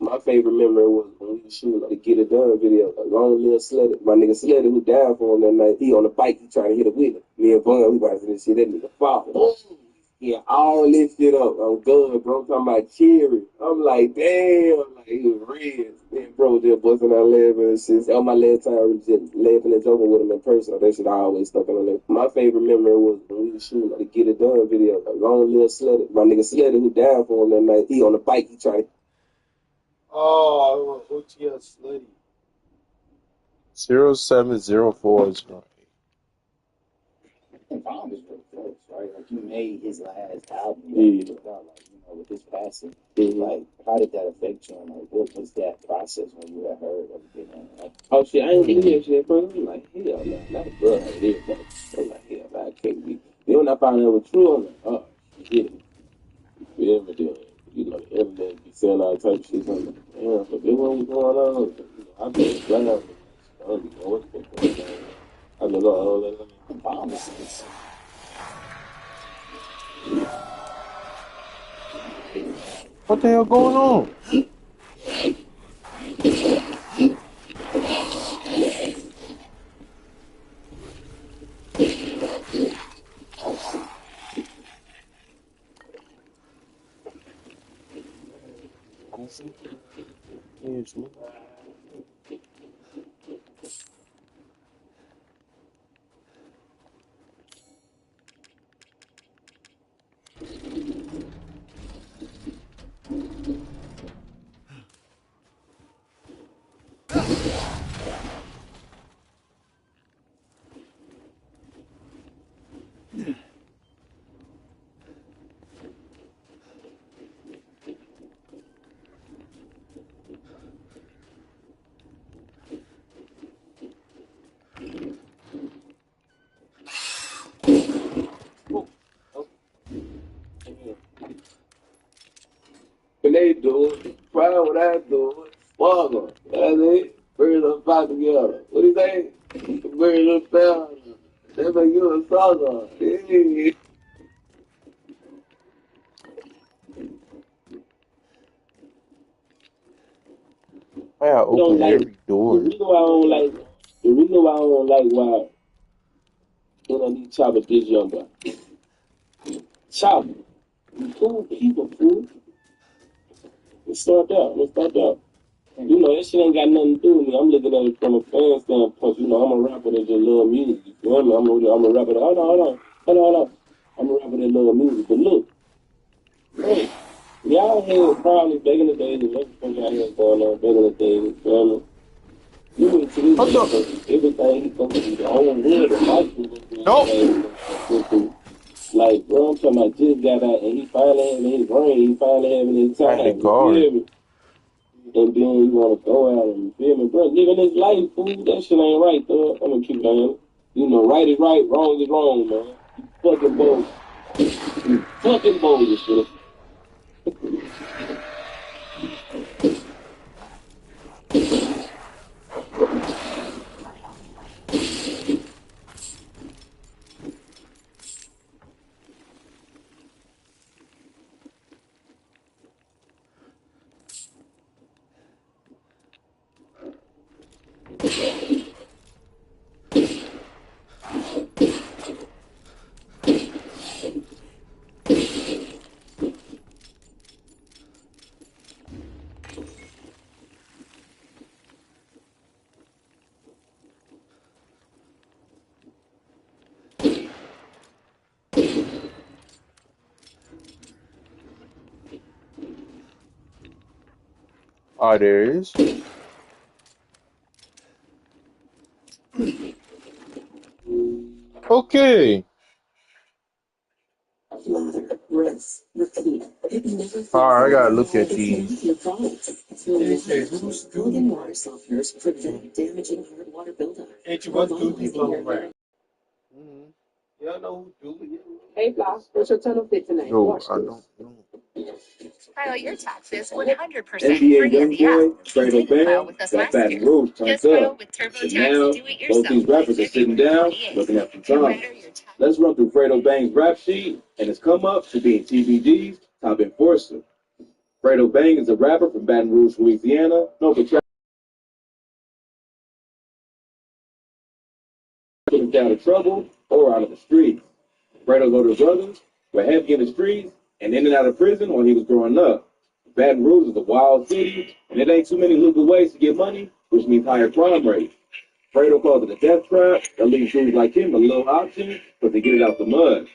Speaker 6: My favorite memory was when we was shooting the Get It Done video. Long Live Sledder. My nigga Sledder who died for him that night, he on the bike, he trying to hit a wheeler. Me and Bun, we watching this shit, that nigga fall. Boom! Yeah, all this shit up. I'm good, bro. I'm talking about cheering. I'm like, damn, like, he was red. Me and bro just busting out laughing and shit. On my last time, just laughing and joking with him in person. That shit always stuck on the lip. My favorite memory was when we was shooting the Get It Done video. Long Live Sledder. My nigga Sledder who died for him that night, he on the bike, he trying to Oh, OTL Slutty.
Speaker 3: 0704 is right.
Speaker 12: And Bomb is really close, right? Like he made his last album,
Speaker 6: Yeah.
Speaker 12: with his passing. Like, how did that affect you? And like, what was that process when you had heard everything? Like,
Speaker 6: Oh shit, I ain't even hear shit, bro. I'm like, hell no, not a bro like this, but I'm like, hell no, I can't be. Then when I found out it was true, I'm like, oh, shit. You ever do it? You know, the internet be saying all type of shit. So I'm like, damn, but this what was going on. You know, I've been glad. I don't even know what's been going on. I don't know all that.
Speaker 12: Bomb is
Speaker 3: What the hell going on?
Speaker 6: Yes, man. When they do it, try what I do it, swallow. That's it. Birds are fight together. What do you say? Birds are fell. They make you a song. Hey.
Speaker 3: I gotta
Speaker 6: You don't
Speaker 3: open
Speaker 6: like
Speaker 3: every door.
Speaker 6: the reason why I don't like why you know these choppers this young boy. Chopper. Cool people, fool. Let's start out. You know, that shit ain't got nothing to do with me. I'm looking at it from a fan standpoint. You know, I'm a rapper that just love music. You feel me? I'm a rapper that, hold on. I'm a rapper that love music. But look, hey, y'all had probably back in the days, and motherfuckers out here going on back in the days, you feel me? You went to this motherfucker, everything he comes to the whole hood of high school. Like, bro, I'm talking about just got out and he finally having his brain, he finally having his time. You feel me? And then you want to go out and, you feel me, bro, living his life, fool, that shit ain't right, though. I'm gonna keep it on. You know, right is right, wrong is wrong, man. You fucking bold. You fucking bold as shit.
Speaker 3: Ah, there it is. Okay.
Speaker 11: Rinse, repeat.
Speaker 3: Alright, I gotta look at these.
Speaker 11: Elegant water softeners prevent damaging hard water buildup.
Speaker 6: Ain't you what do people around? Y'all know who do it.
Speaker 13: Hey, Floss, what's your tunnel fit tonight?
Speaker 3: No,
Speaker 13: Watch
Speaker 3: I
Speaker 13: this.
Speaker 3: don't know.
Speaker 14: File your taxes 100%
Speaker 10: NBA
Speaker 14: free in the
Speaker 10: YoungBoy,
Speaker 14: app.
Speaker 10: Fredo
Speaker 14: Didn't file
Speaker 10: Bam,
Speaker 14: with us
Speaker 10: got
Speaker 14: last
Speaker 10: Baton
Speaker 14: year.
Speaker 10: Rouge turned
Speaker 14: Just file
Speaker 10: up.
Speaker 14: with
Speaker 10: So
Speaker 14: TurboTax
Speaker 10: now,
Speaker 14: Do It
Speaker 10: both
Speaker 14: Yourself
Speaker 10: these
Speaker 14: by
Speaker 10: rappers are sitting
Speaker 14: February
Speaker 10: down,
Speaker 14: 28th.
Speaker 10: looking at some
Speaker 14: No
Speaker 10: songs.
Speaker 14: matter your tax.
Speaker 10: Let's run through Fredo Bang's rap sheet and his come up to being TBG's top enforcer. Fredo Bang is a rapper from Baton Rouge, Louisiana, known for traveling out of trouble or out of the streets. Fredo's older brothers were heavy in the streets and in and out of prison when he was growing up. Baton Rouge is a wild city, and it ain't too many legal ways to get money, which means higher crime rates. Fredo calls it a death trap that leaves dudes like him a little option, but they get it out the mud.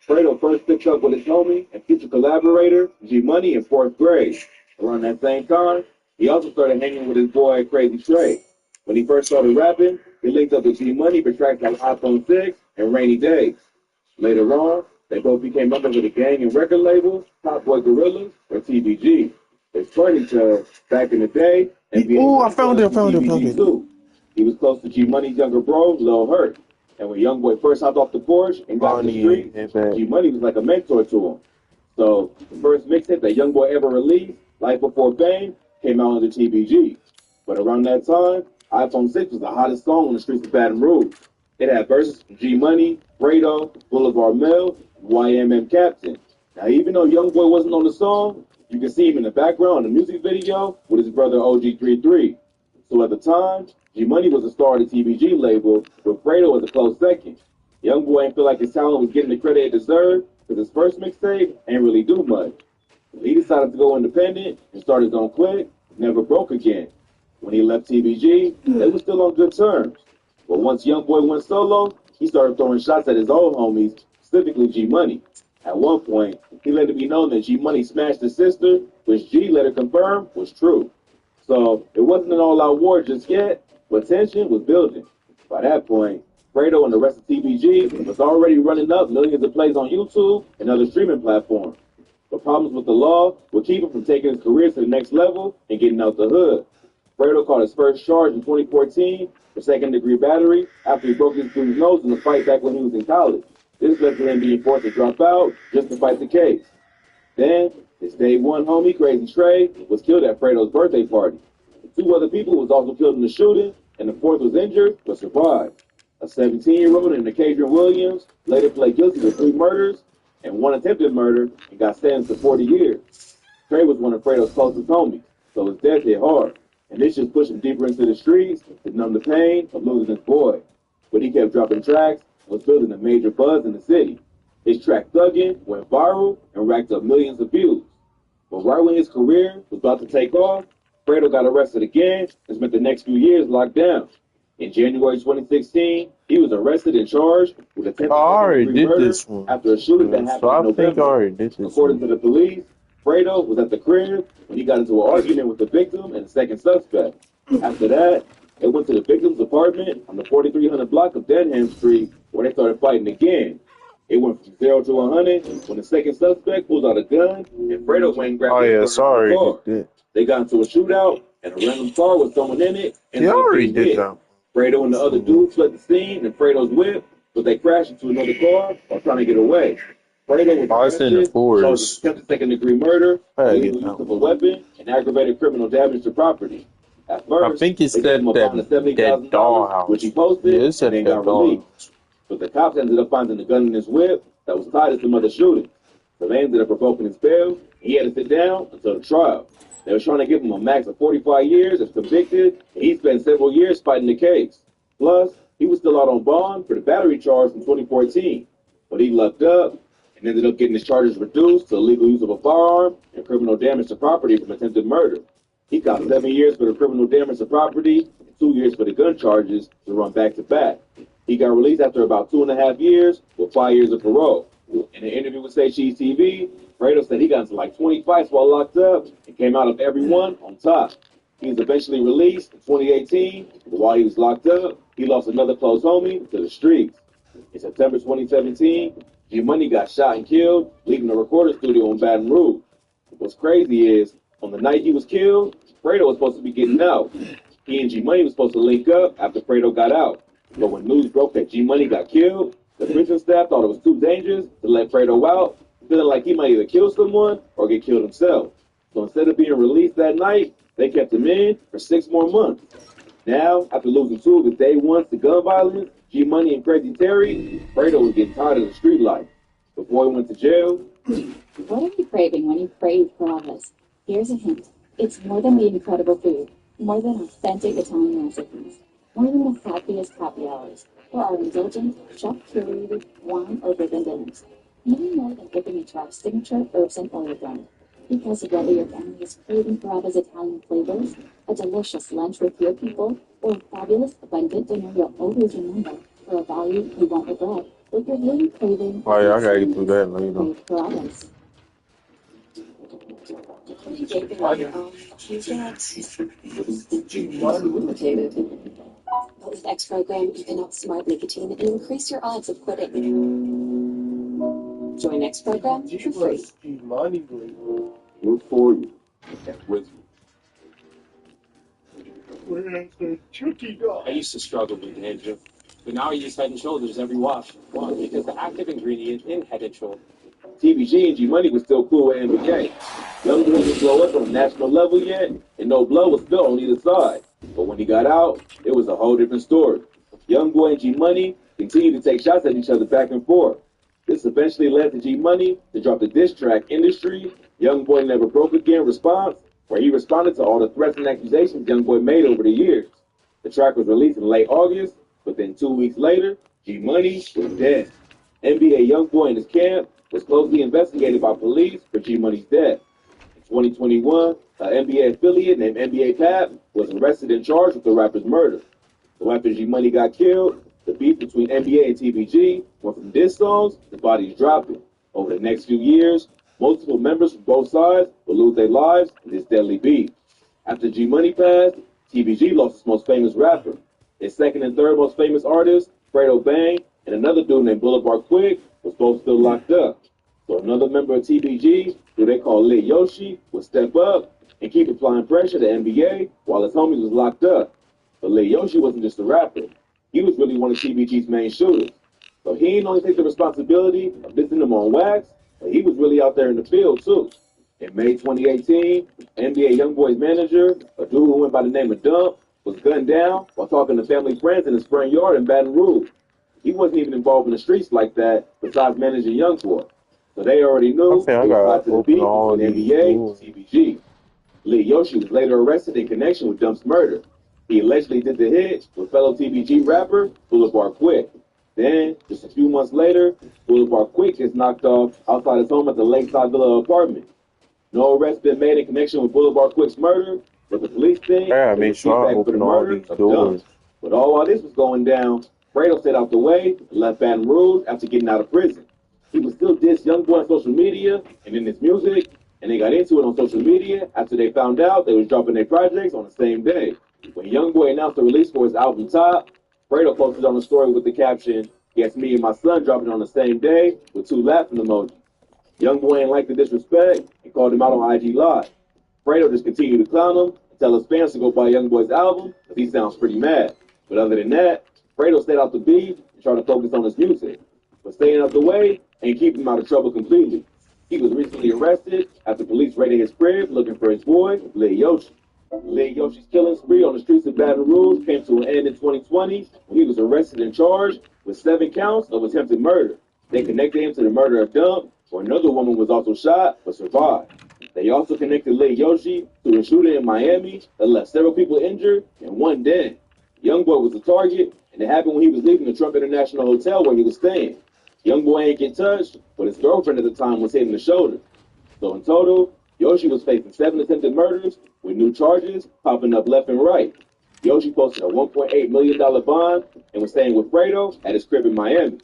Speaker 10: Fredo first picked up with his homie and future collaborator, G Money, in fourth grade. Around that same time, he
Speaker 6: He also started hanging with his boy Crazy Trey. When he first started rapping, he linked up with G Money for tracks like iPhone 6 and Rainy Days. Later on, they both became members of the gang and record label, Top Boy Gorillas, or TBG. It's funny because back in the day,
Speaker 3: I found it.
Speaker 6: too. He was close to G Money's younger bro, Lil Hurt. And when Youngboy first hopped off the porch and got in the street, G Money was like a mentor to him. So the first mixtape that Youngboy ever released, Life Before Fame, came out under TBG. But around that time, iPhone 6 was the hottest song on the streets of Baton Rouge. It had verses from G Money, Fredo, Boulevard Mill, and YMM Captain. Now, even though Youngboy wasn't on the song, you can see him in the background in the music video with his brother OG33. So at the time, G Money was a star of the TBG label, but Fredo was a close second. Youngboy ain't feel like his talent was getting the credit it deserved because his first mixtape ain't really do much. He decided to go independent and start his own clique, Never Broke Again. When he left TBG, they were still on good terms. But once Youngboy went solo, he started throwing shots at his old homies, specifically G Money. At one point, he let it be known that G Money smashed his sister, which G later confirmed was true. So it wasn't an all-out war just yet, but tension was building. By that point, Fredo and the rest of TBG was already running up millions of plays on YouTube and other streaming platforms. But problems with the law would keep him from taking his career to the next level and getting out the hood. Fredo caught his first charge in 2014 for second-degree battery after he broke his dude's nose in a fight back when he was in college. This led to him being forced to drop out just to fight the case. Then, his day one homie, Crazy Trey, was killed at Fredo's birthday party. 2 other people was also killed in the shooting, and the 4th was injured but survived. A 17-year-old named Adrian Williams later pled guilty to 3 murders and 1 attempted murder and got sentenced to 40 years. Trey was one of Fredo's closest homies, so his death hit hard. And this just pushed him deeper into the streets to numb the pain of losing his boy. But he kept dropping tracks and was building a major buzz in the city. His track Thuggin' went viral and racked up millions of views. But right when his career was about to take off, Fredo got arrested again and spent the next few years locked down. In January 2016, he was arrested and charged with attempted murder after a shooting that happened in November. According to the police, Fredo was at the crib when he got into an argument with the victim and the second suspect. After that, they went to the victim's apartment on the 4300 block of Denham Street where they started fighting again. It went from 0 to 100 when the second suspect pulled out a gun and Fredo went and grabbed his car. They got into a shootout and a random car with someone in it. And Fredo and the other dudes fled the scene in Fredo's whip, but they crashed into another car while trying to get away. Fredo was arrested, charged with attempted second-degree murder, illegal use of a weapon, and aggravated criminal damage to property. At first,
Speaker 3: I think it said that dollhouse,
Speaker 6: which he posted, and then got released. But the cops ended up finding the gun in his whip that was tied to some other shooting. So they ended up revoking his bail. He had to sit down until the trial. They were trying to give him a max of 45 years if convicted, and he spent several years fighting the case. Plus, he was still out on bond for the battery charge from 2014. But he lucked up and ended up getting his charges reduced to illegal use of a firearm and criminal damage to property from attempted murder. He got 7 years for the criminal damage to property and 2 years for the gun charges to run back to back. He got released after about 2.5 years with 5 years of parole. In an interview with Say Cheese TV, Fredo said he got into like 20 fights while locked up and came out of every one on top. He was eventually released in 2018, but while he was locked up, he lost another close homie to the streets. In September 2017, G Money got shot and killed, leaving the recording studio in Baton Rouge. What's crazy is, on the night he was killed, Fredo was supposed to be getting out. He and G Money was supposed to link up after Fredo got out. But when news broke that G Money got killed, the prison staff thought it was too dangerous to let Fredo out, feeling like he might either kill someone or get killed himself. So instead of being released that night, they kept him in for 6 more months. Now, after losing 2 of his day ones to gun violence, G Money and Crazy Terry, Fredo was getting tired of the street life. Before he went to jail.
Speaker 15: What are you craving when you crave bravas? Here's a hint. It's more than the incredible food, more than authentic Italian recipes, more than the happiest happy hours, or our indulgent, chef-curated wine or bourbon dinners. Even more than dipping into our signature herbs and oil blend. Because whether your family is craving Brava's Italian flavors, a delicious lunch with your people, or a fabulous, abundant dinner you'll always remember, for a value you won't regret, if you're really craving...
Speaker 3: Oh yeah, I gotta get through that later.
Speaker 15: Brava's.
Speaker 13: really gaping on your own these days? Complicated. But with X Program, you can outsmart nicotine and increase your odds of quitting. Join X Program for free.
Speaker 6: Look for you. That's with
Speaker 11: I used to struggle with Head and Shoulders, but now I use Head and Shoulders every wash. Why? Because the active ingredient in Head and Shoulders.
Speaker 6: TBG and G Money was still cool with NBA. Young boy didn't blow up on a national level yet, and no blood was spilled on either side. But when he got out, it was a whole different story. Young boy and G Money continued to take shots at each other back and forth. This eventually led to G Money to drop the diss track Industry, Young Boy Never Broke Again response, where he responded to all the threats and accusations Young Boy made over the years. The track was released in late August, but then 2 weeks later, G Money was dead. NBA Young Boy and his camp was closely investigated by police for G Money's death. In 2021, an NBA affiliate named NBA Pap was arrested and charged with the rapper's murder. So after G Money got killed, the beef between NBA and TBG went from diss songs to bodies dropping. Over the next few years, multiple members from both sides will lose their lives in this deadly beef. After G Money passed, TBG lost his most famous rapper. His second and third most famous artists, Fredo Bang and another dude named Boulevard Quick, was both still locked up. So another member of TBG, who they call Lil Yoshi, would step up and keep applying pressure to NBA while his homies was locked up. But Lil Yoshi wasn't just a rapper. He was really one of TBG's main shooters. So he didn't only take the responsibility of dissing them on wax, but he was really out there in the field too. In May 2018, NBA YoungBoy's manager, a dude who went by the name of Dump, was gunned down while talking to family friends in his front yard in Baton Rouge. He wasn't even involved in the streets like that, besides managing YoungBoy. So they already knew
Speaker 3: Okay, I
Speaker 6: he was
Speaker 3: gotta
Speaker 6: tied to the
Speaker 3: open
Speaker 6: beef
Speaker 3: all
Speaker 6: between
Speaker 3: these
Speaker 6: NBA
Speaker 3: doors.
Speaker 6: and TBG. Lil Yoshi was later arrested in connection with Dump's murder. He allegedly did the hit with fellow TBG rapper Boulevard Quick. Then, just a few months later, Boulevard Quick gets knocked off outside his home at the Lakeside Villa apartment. No arrests been made in connection with Boulevard Quick's murder, but the police think
Speaker 3: Yeah,
Speaker 6: it
Speaker 3: make
Speaker 6: was
Speaker 3: sure I
Speaker 6: feedback for the
Speaker 3: open all
Speaker 6: murder
Speaker 3: these
Speaker 6: of
Speaker 3: doors.
Speaker 6: Dump. But all while this was going down, Fredo stayed out the way and left Baton Rouge after getting out of prison. He would still diss YoungBoy on social media and in his music, and they got into it on social media after they found out they was dropping their projects on the same day. When YoungBoy announced the release for his album Top, Fredo posted on the story with the caption, "Guess me and my son dropping on the same day," with 2 laughing emojis. YoungBoy ain't like the disrespect and called him out on IG Live. Fredo just continued to clown him and tell his fans to go buy YoungBoy's album because he sounds pretty mad. But other than that, Fredo stayed out the beef and tried to focus on his music. But staying out the way ain't keeping him out of trouble completely. He was recently arrested after police raided his crib looking for his boy, Lil Yoshi. Lil Yoshi's killing spree on the streets of Baton Rouge came to an end in 2020 when he was arrested and charged with 7 counts of attempted murder. They connected him to the murder of Dump, where another woman was also shot but survived. They also connected Lil Yoshi to a shooting in Miami that left several people injured and 1 dead. YoungBoy was the target, and it happened when he was leaving the Trump International Hotel where he was staying. YoungBoy ain't get touched, but his girlfriend at the time was hit in the shoulder. So in total, Yoshi was facing 7 attempted murders with new charges popping up left and right. Yoshi posted a $1.8 million bond and was staying with Fredo at his crib in Miami.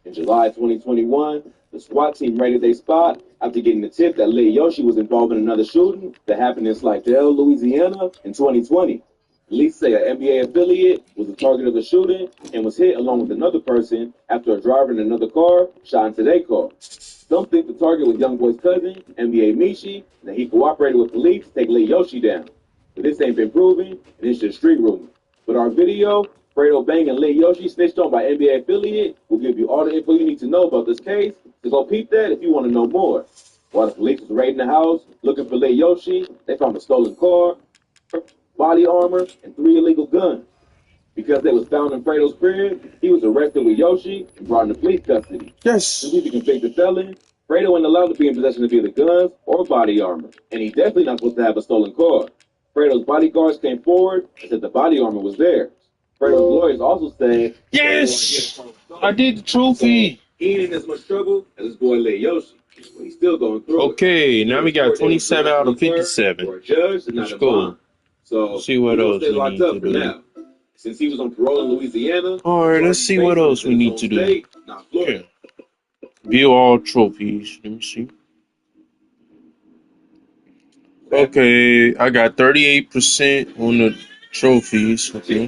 Speaker 6: In July 2021, the SWAT team raided their spot after getting the tip that Lil Yoshi was involved in another shooting that happened in Slidell, Louisiana in 2020. Police say an NBA affiliate was the target of the shooting and was hit along with another person after a driver in another car shot into their car. Some think the target was YoungBoy's cousin, NBA Mishi, and that he cooperated with police to take Lil Yoshi down. But this ain't been proven, and it's just street rumor. But our video, Fredo Bang and Lil Yoshi snitched on by NBA affiliate, will give you all the info you need to know about this case, so go peep that if you want to know more. While the police was raiding the house, looking for Lil Yoshi, they found a stolen car, body armor, and 3 illegal guns. Because they was found in Fredo's crib, he was arrested with Yoshi and brought into police custody.
Speaker 3: Yes.
Speaker 6: Since he's a convicted felon, Fredo wasn't allowed to be in possession of either guns or body armor, and he definitely not supposed to have a stolen car. Fredo's bodyguards came forward and said the body armor was theirs. Fredo's lawyers also said,
Speaker 3: Yes! I did the trophy.
Speaker 6: He ain't in as much trouble as his boy Lil Yoshi, but he's still going through
Speaker 3: Okay, now we got 27 out of
Speaker 6: For
Speaker 3: 57.
Speaker 6: a judge to not
Speaker 3: Let's go.
Speaker 6: bond. So
Speaker 3: Let's see what
Speaker 6: he's gonna
Speaker 3: else
Speaker 6: stay
Speaker 3: we
Speaker 6: locked
Speaker 3: need
Speaker 6: up
Speaker 3: to
Speaker 6: for
Speaker 3: do.
Speaker 6: now. Since he was on parole in Louisiana,
Speaker 3: Alright, let's see what else we need to do. Yeah. View all trophies. Let me see. Okay, I got 38% on the trophies. Okay.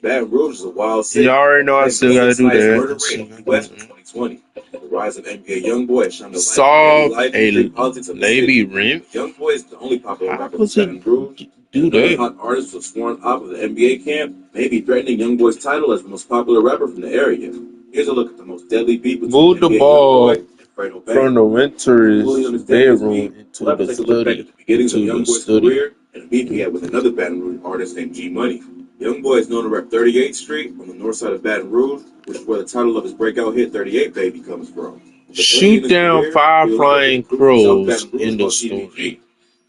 Speaker 10: Baton Rouge is a wild
Speaker 3: You
Speaker 10: city.
Speaker 3: already know I still gotta do
Speaker 10: Highest
Speaker 3: that.
Speaker 10: murder rate in the West in 2020. The rise of NBA YoungBoy has shone the light on
Speaker 3: Solve
Speaker 10: daily life
Speaker 3: a
Speaker 10: and street politics of the city.
Speaker 3: Levy Rent.
Speaker 10: YoungBoy is the only popular
Speaker 3: How
Speaker 10: rapper
Speaker 3: was
Speaker 10: from
Speaker 3: it
Speaker 10: Baton Rouge.
Speaker 3: do
Speaker 10: Another
Speaker 3: that?
Speaker 10: hot artist was sworn off of the NBA camp, maybe threatening YoungBoy's title as the most popular rapper from the area. Here's a look at the most deadly beef between
Speaker 3: Move the
Speaker 10: NBA
Speaker 3: ball
Speaker 10: YoungBoy and Fredo
Speaker 3: from
Speaker 10: Bang.
Speaker 3: the
Speaker 10: To
Speaker 3: winter's
Speaker 10: fully understand this
Speaker 3: bedroom
Speaker 10: beef, we'll have to take a look back at the beginnings of
Speaker 3: into the
Speaker 10: YoungBoy's
Speaker 3: study.
Speaker 10: career and a beef he had with another Baton Rouge artist named G Money. YoungBoy is known to rep 38th Street on the north side of Baton Rouge, which is where the title of his breakout hit 38 Baby comes from. But early in
Speaker 3: Shoot
Speaker 10: his
Speaker 3: down
Speaker 10: career,
Speaker 3: 5
Speaker 10: he was
Speaker 3: flying
Speaker 10: with a group from South
Speaker 3: crows
Speaker 10: Baton Rouge
Speaker 3: in the
Speaker 10: called
Speaker 3: story.
Speaker 10: TBG.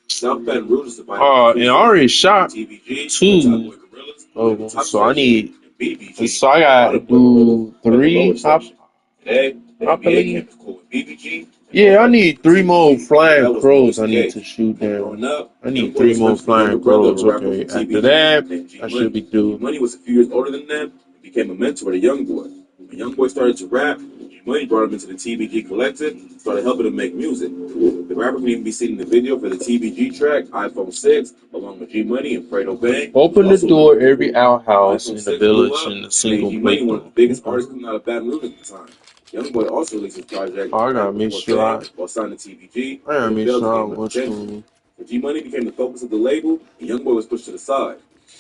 Speaker 10: South Baton Rouge is divided
Speaker 3: And
Speaker 10: into two
Speaker 3: I already
Speaker 10: sections.
Speaker 3: shot
Speaker 10: TBG,
Speaker 3: 2
Speaker 10: Top Boy Gorillas,
Speaker 3: of
Speaker 10: the
Speaker 3: them,
Speaker 10: top
Speaker 3: so I
Speaker 10: section,
Speaker 3: need.
Speaker 10: and BBG,
Speaker 3: So I gotta
Speaker 10: Bottom Boy Gorillas,
Speaker 3: do
Speaker 10: the lower
Speaker 3: 3.
Speaker 10: section. Today, the
Speaker 3: I
Speaker 10: NBA
Speaker 3: believe.
Speaker 10: camp is cool with BBG.
Speaker 3: Yeah, I need 3 more flying
Speaker 10: That wasn't
Speaker 3: crows.
Speaker 10: always
Speaker 3: I
Speaker 10: the
Speaker 3: need
Speaker 10: case.
Speaker 3: to shoot
Speaker 10: Growing
Speaker 3: down.
Speaker 10: up,
Speaker 3: I need
Speaker 10: YoungBoy
Speaker 3: 3
Speaker 10: was
Speaker 3: more
Speaker 10: friends with the younger
Speaker 3: flying
Speaker 10: brother of
Speaker 3: crows.
Speaker 10: a rapper
Speaker 3: Okay,
Speaker 10: from
Speaker 3: after
Speaker 10: TBG
Speaker 3: that,
Speaker 10: named G
Speaker 3: I should
Speaker 10: Money.
Speaker 3: be
Speaker 10: G
Speaker 3: through.
Speaker 10: Money was a few years older than them and became a mentor to YoungBoy. When YoungBoy started to rap, G Money brought him into the TBG collective, started helping him make music. The rapper can even be seen in the video for the TBG track iPhone 6, along with G Money and Fredo Bang.
Speaker 3: Open the
Speaker 10: Also
Speaker 3: door
Speaker 10: another
Speaker 3: every
Speaker 10: cool.
Speaker 3: outhouse
Speaker 10: iPhone
Speaker 3: in the
Speaker 10: 6 blew
Speaker 3: village
Speaker 10: up
Speaker 3: in the
Speaker 10: and made
Speaker 3: single
Speaker 10: G Money one of the biggest
Speaker 3: playthrough.
Speaker 10: artists coming out of Baton Rouge at the time. YoungBoy also released his project
Speaker 3: Oh, I gotta
Speaker 10: Rapper
Speaker 3: make
Speaker 10: Before
Speaker 3: sure
Speaker 10: Fame while signed to TBG,
Speaker 3: I gotta
Speaker 10: but it
Speaker 3: make
Speaker 10: failed to
Speaker 3: sure I
Speaker 10: gain much
Speaker 3: watch
Speaker 10: attention.
Speaker 3: them.
Speaker 10: So G Money became the focus of the label, and YoungBoy was pushed to the side.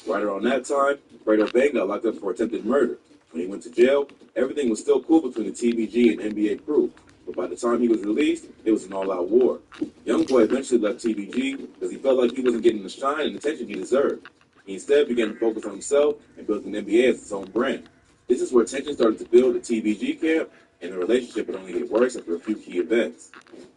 Speaker 10: Right around that time, Fredo Bang got locked up for attempted murder. When he went to jail, everything was still cool between the TBG and NBA crew. But by the time he was released, it was an all-out war. YoungBoy eventually left TBG because he felt like he wasn't getting the shine and attention he deserved. He instead began to focus on himself and built an NBA as his own brand. This is where tension started to build at TBG camp, and the relationship would only get worse after a few key events.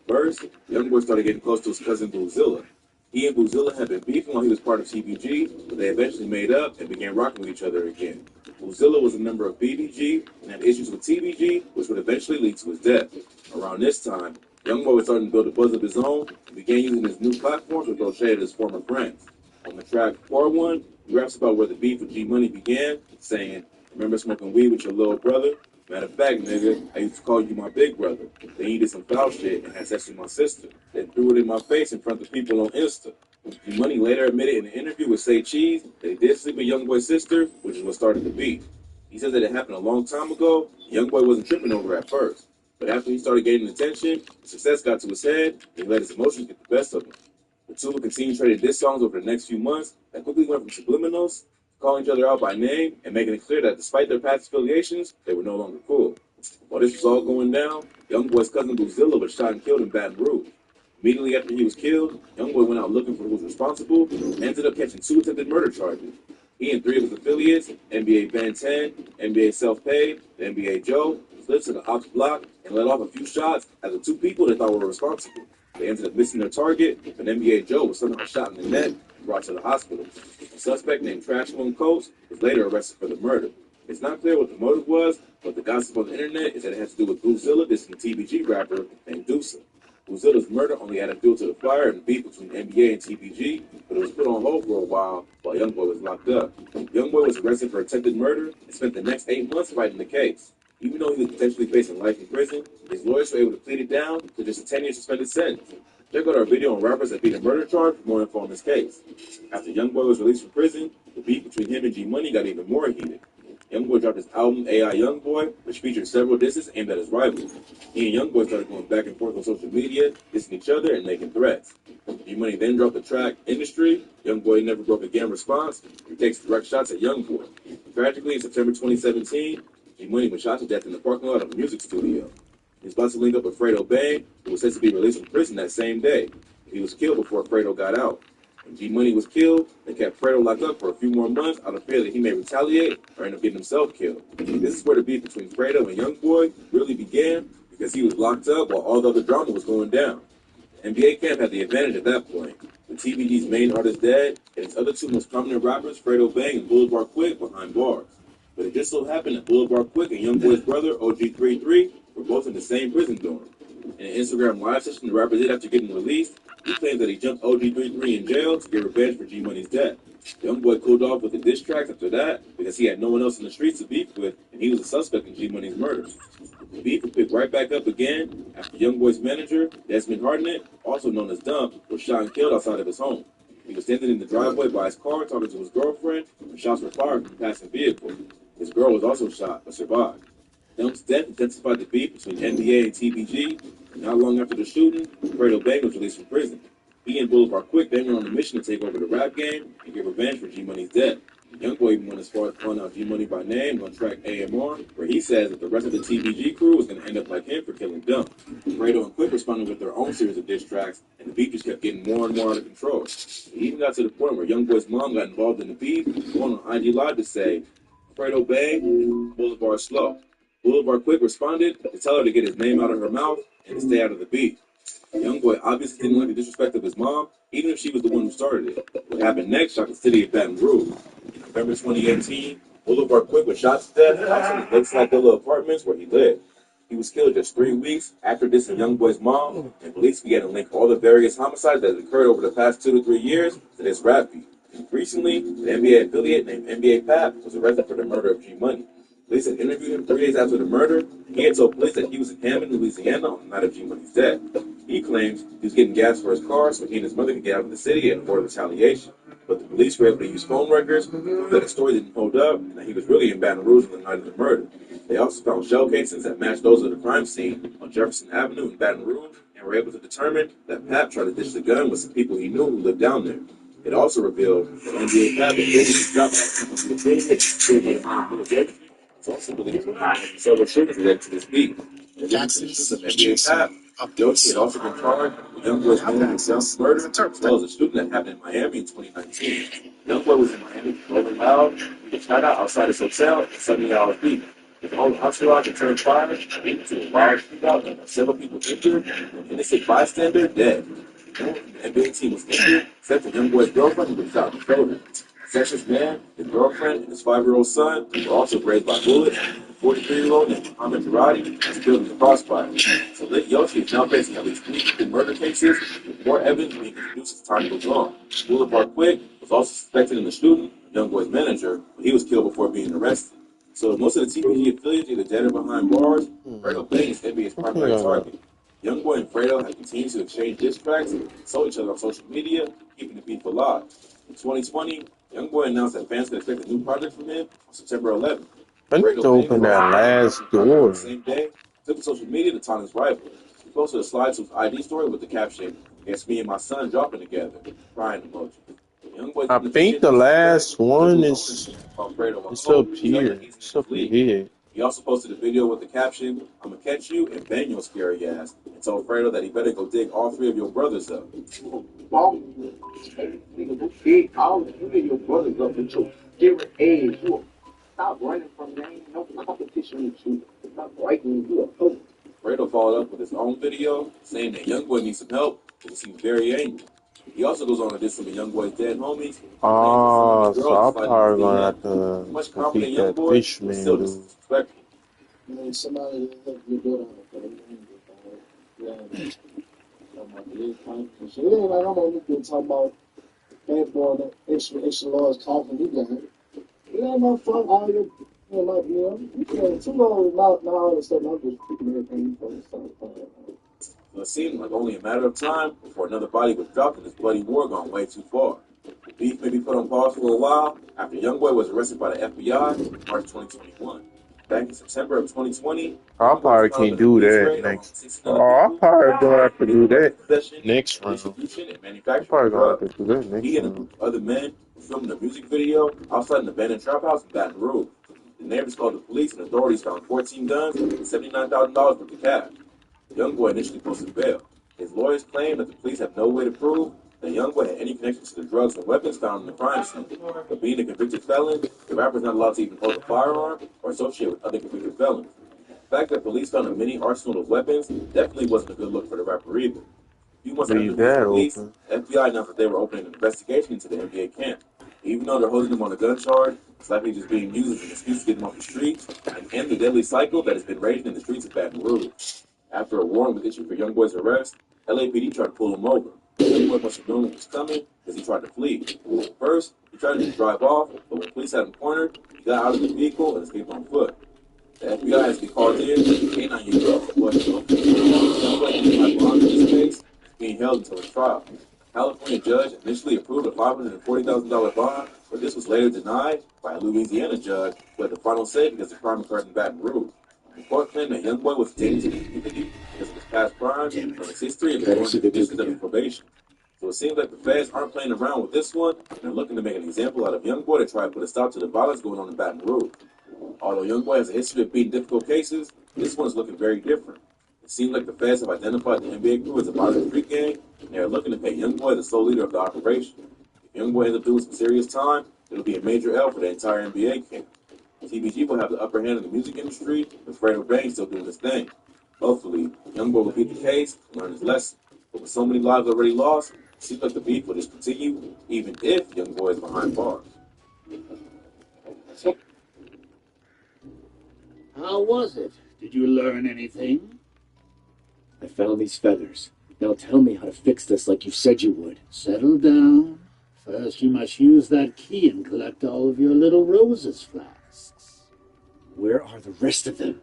Speaker 10: First, YoungBoy started getting close to his cousin Boozilla. He and Boozilla had been beefing while he was part of TBG, but they eventually made up and began rocking with each other again. Boozilla was a member of BBG and had issues with TBG, which would eventually lead to his death. Around this time, YoungBoy was starting to build a buzz of his own and began using his new platform to throw shade at his former friends. On the track Part 1, he raps about where the beef with G Money began, saying, "Remember smoking weed with your little brother? Matter of fact, nigga, I used to call you my big brother. Then you did some foul shit and had sex with my sister. Then threw it in my face in front of people on Insta." G Money later admitted in an interview with Say Cheese that he did sleep with YoungBoy's sister, which is what started the beef. He says that it happened a long time ago. YoungBoy wasn't tripping over it at first. But after he started gaining attention, success got to his head, and he let his emotions get the best of him. The two would continue trading diss songs over the next few months that quickly went from subliminals, calling each other out by name, and making it clear that despite their past affiliations, they were no longer cool. While this was all going down, YoungBoy's cousin Boozilla was shot and killed in Baton Rouge. Immediately after he was killed, YoungBoy went out looking for who was responsible and ended up catching 2 attempted murder charges. He and 3 of his affiliates, NBA Ben 10, NBA Self-Paid, and NBA Joe, slid to the Ops block and let off a few shots at the 2 people they thought were responsible. They ended up missing their target, and NBA Joe was somehow shot in the neck and brought to the hospital. A suspect named Trash One Coates was later arrested for the murder. It's not clear what the motive was, but the gossip on the internet is that it has to do with Boozilla dissing a TBG rapper named Deucer. Boozilla's murder only added fuel to the fire and beef between NBA and TBG, but it was put on hold for a while YoungBoy was locked up. YoungBoy was arrested for attempted murder and spent the next 8 months fighting the case. Even though he was potentially facing life in prison, his lawyers were able to plead it down to just a 10-year suspended sentence. Check out our video on rappers that beat a murder charge for more info on this case. After YoungBoy was released from prison, the beef between him and G Money got even more heated. YoungBoy dropped his album AI Youngboy, which featured several disses aimed at his rivals. He and YoungBoy started going back and forth on social media, dissing each other and making threats. G Money then dropped the track Industry. YoungBoy Never Broke Again response. He takes direct shots at YoungBoy. Tragically, in September 2017, G Money was shot to death in the parking lot of a music studio. He was about to link up with Fredo Bang, who was set to be released from prison that same day. He was killed before Fredo got out. When G Money was killed, they kept Fredo locked up for a few more months out of fear that he may retaliate or end up getting himself killed. This is where the beef between Fredo and YoungBoy really began, because he was locked up while all the other drama was going down. The NBA camp had the advantage at that point, with TBG's main artist dead and its other 2 most prominent rappers, Fredo Bang and Boulevard Quick, behind bars. But it just so happened that Boulevard Quick and YoungBoy's brother, OG33, were both in the same prison dorm. In an Instagram live session the rapper did after getting released, He claims that he jumped OG33 in jail to get revenge for G Money's death. Youngboy cooled off with the diss tracks after that because he had no one else in the streets to beef with, and he was a suspect in G Money's murder. The beef would pick right back up again after Youngboy's manager, Desmond Hartnett, also known as Dump, was shot and killed outside of his home. He was standing in the driveway by his car talking to his girlfriend when shots were fired from a passing vehicle. His girl was also shot but survived. Dump's death intensified the beef between NBA and TBG, and not long after the shooting, Fredo Bang was released from prison. He and Boulevard Quick then went on a mission to take over the rap game and get revenge for G Money's death. Youngboy even went as far as calling out G Money by name on track AMR, where he says that the rest of the TBG crew was going to end up like him for killing Dump. Fredo and Quick responded with their own series of diss tracks, and the beef just kept getting more and more out of control. It even got to the point where Youngboy's mom got involved in the beef, going on IG Live to say, Fredo Bang and Boulevard slow. Boulevard Quick responded to tell her to get his name out of her mouth and to stay out of the beef. Youngboy obviously didn't like the disrespect of his mom, even if she was the one who started it. What happened next shocked the city of Baton Rouge. In November 2018, Boulevard Quick was shot to death outside his Lakeside Villa Apartments where he lived. He was killed just 3 weeks after dissing Youngboy's mom, and police began to link all the various homicides that had occurred over the past 2 to 3 years to this rap beef. Recently, the NBA affiliate named NBA Pap was arrested for the murder of G Money. Police had interviewed him 3 days after the murder. He had told police that he was in Hammond, Louisiana on the night of G Money's death. He claims he was getting gas for his car so he and his mother could get out of the city and avoid retaliation. But the police were able to use phone records to prove that his story didn't hold up and that he was really in Baton Rouge on the night of the murder. They also found shell casings that matched those of the crime scene on Jefferson Avenue in Baton Rouge and were able to determine that Pap tried to ditch the gun with some people he knew who lived down there. It also revealed that NBA Pap had his job it's also believed to have several shootings related to this beat. In addition to the NBA Pap, Yoshi had also been charged with Youngboy's Dump murder, as well as a shooting that happened in Miami in 2019. Youngboy was in Miami for Rolling Loud. He was shot out outside his hotel in 70 hours beat. His own entourage returned fire, leading to a large shootout and several people injured, and an innocent bystander dead. No one from the NBA team was injured, except for Youngboy's girlfriend who was shot in the shoulder. Sessions man, his girlfriend, and his 5-year-old son were also grazed by bullets. The 43-year-old named Muhammad Jarati was killed in the crossfire. So Lit Yoshi is now facing at least 3 murder cases, with more evidence being introduced as time goes on. Boulevard Quick was also suspected in the shooting of Youngboy's manager, but he was killed before being arrested. So most of the TBG affiliates either dead or behind bars. Fredo Bang is NBA's primary target. Youngboy and Fredo have continued to exchange diss tracks and consult each other on social media, keeping the beef alive. In 2020, Youngboy announced that fans could expect a new project from him on September 11th.
Speaker 3: I need to open that last door.
Speaker 10: The same day, took to social media to taunt his rival. He posted a slide to his ID story with the caption, "It's me and my son dropping together," crying emoji.
Speaker 3: I think the last one is it's up here. It's up here.
Speaker 10: He also posted a video with the caption, "I'ma catch you and bang your scary ass," and told Fredo that he better go dig all 3 of your brothers up.
Speaker 11: All you and your brothers up with your different age. You stop running from there. Ain't no competition with you. Stop breaking you a post.
Speaker 10: Fredo followed up with his own video saying that Youngboy needs some help because he seems very angry. He also goes on to diss some of Youngboy's dead homies.
Speaker 3: Oh, so I'm probably gonna have to defeat that Fishman dude.
Speaker 8: I mean, somebody that helped your daughter out for the yeah. So it ain't like I'm only talking about bad boy, that extra large coffin you got. It ain't my fault. All your, too long now all this stuff. I'm just picking everything from
Speaker 10: So it seemed like only a matter of time before another body was dropped and this bloody war gone way too far. The beef may be put on pause for a while after Youngboy was arrested by the FBI in March 2021. Back in September of 2020,
Speaker 3: I probably can't do that next. Oh, I probably gonna have to do that next round. I probably gonna have to do that next
Speaker 10: He and a group of other men were filming a music video outside an abandoned trap house in Baton Rouge. The neighbors called the police and authorities found 14 guns and $79,000 worth of cash. Youngboy initially posted bail. His lawyers claim that the police have no way to prove that Youngboy had any connection to the drugs and weapons found in the crime scene. But being a convicted felon, the rapper is not allowed to even hold a firearm or associate with other convicted felons. The fact that police found a mini arsenal of weapons definitely wasn't a good look for the rapper either. A few months after the police, the FBI announced that they were opening an investigation into the NBA camp. Even though they're holding him on a gun charge, it's likely just being used as an excuse to get him off the streets and end the deadly cycle that has been raging in the streets of Baton Rouge. After a warrant was issued for Youngboy's arrest, LAPD tried to pull him over. Youngboy must have known what was coming because he tried to flee. First, he tried to drive off, but when police had him cornered, he got out of the vehicle and escaped on foot. The FBI has to be called in, and canine unit was Youngboy didn't have bond in this case, is being held until his trial. California judge initially approved a $540,000 bond, but this was later denied by a Louisiana judge who had the final say because the crime occurred in Baton Rouge. The court claimed that Youngboy was detained to the community because of his past crimes and his history of going to conditions of his probation. So it seems like the feds aren't playing around with this one, and they're looking to make an example out of Youngboy to try to put a stop to the violence going on in Baton Rouge. Although Youngboy has a history of beating difficult cases, this one is looking very different. It seems like the feds have identified the NBA crew as a violent street gang, and they are looking to paint Youngboy as the sole leader of the operation. If Youngboy ends up doing some serious time, it'll be a major L for the entire NBA camp. TBG will have the upper hand in the music industry, with Fredo Bang still doing his thing. Hopefully, Youngboy will beat the case and learn his lesson. But with so many lives already lost, it seems like the beef will just continue, even if Youngboy is behind bars.
Speaker 8: How was it? Did you learn anything?
Speaker 16: I found these feathers. Now tell me how to fix this like you said you would.
Speaker 8: Settle down. First, you must use that key and collect all of your little roses flasks.
Speaker 16: Where are the rest of them?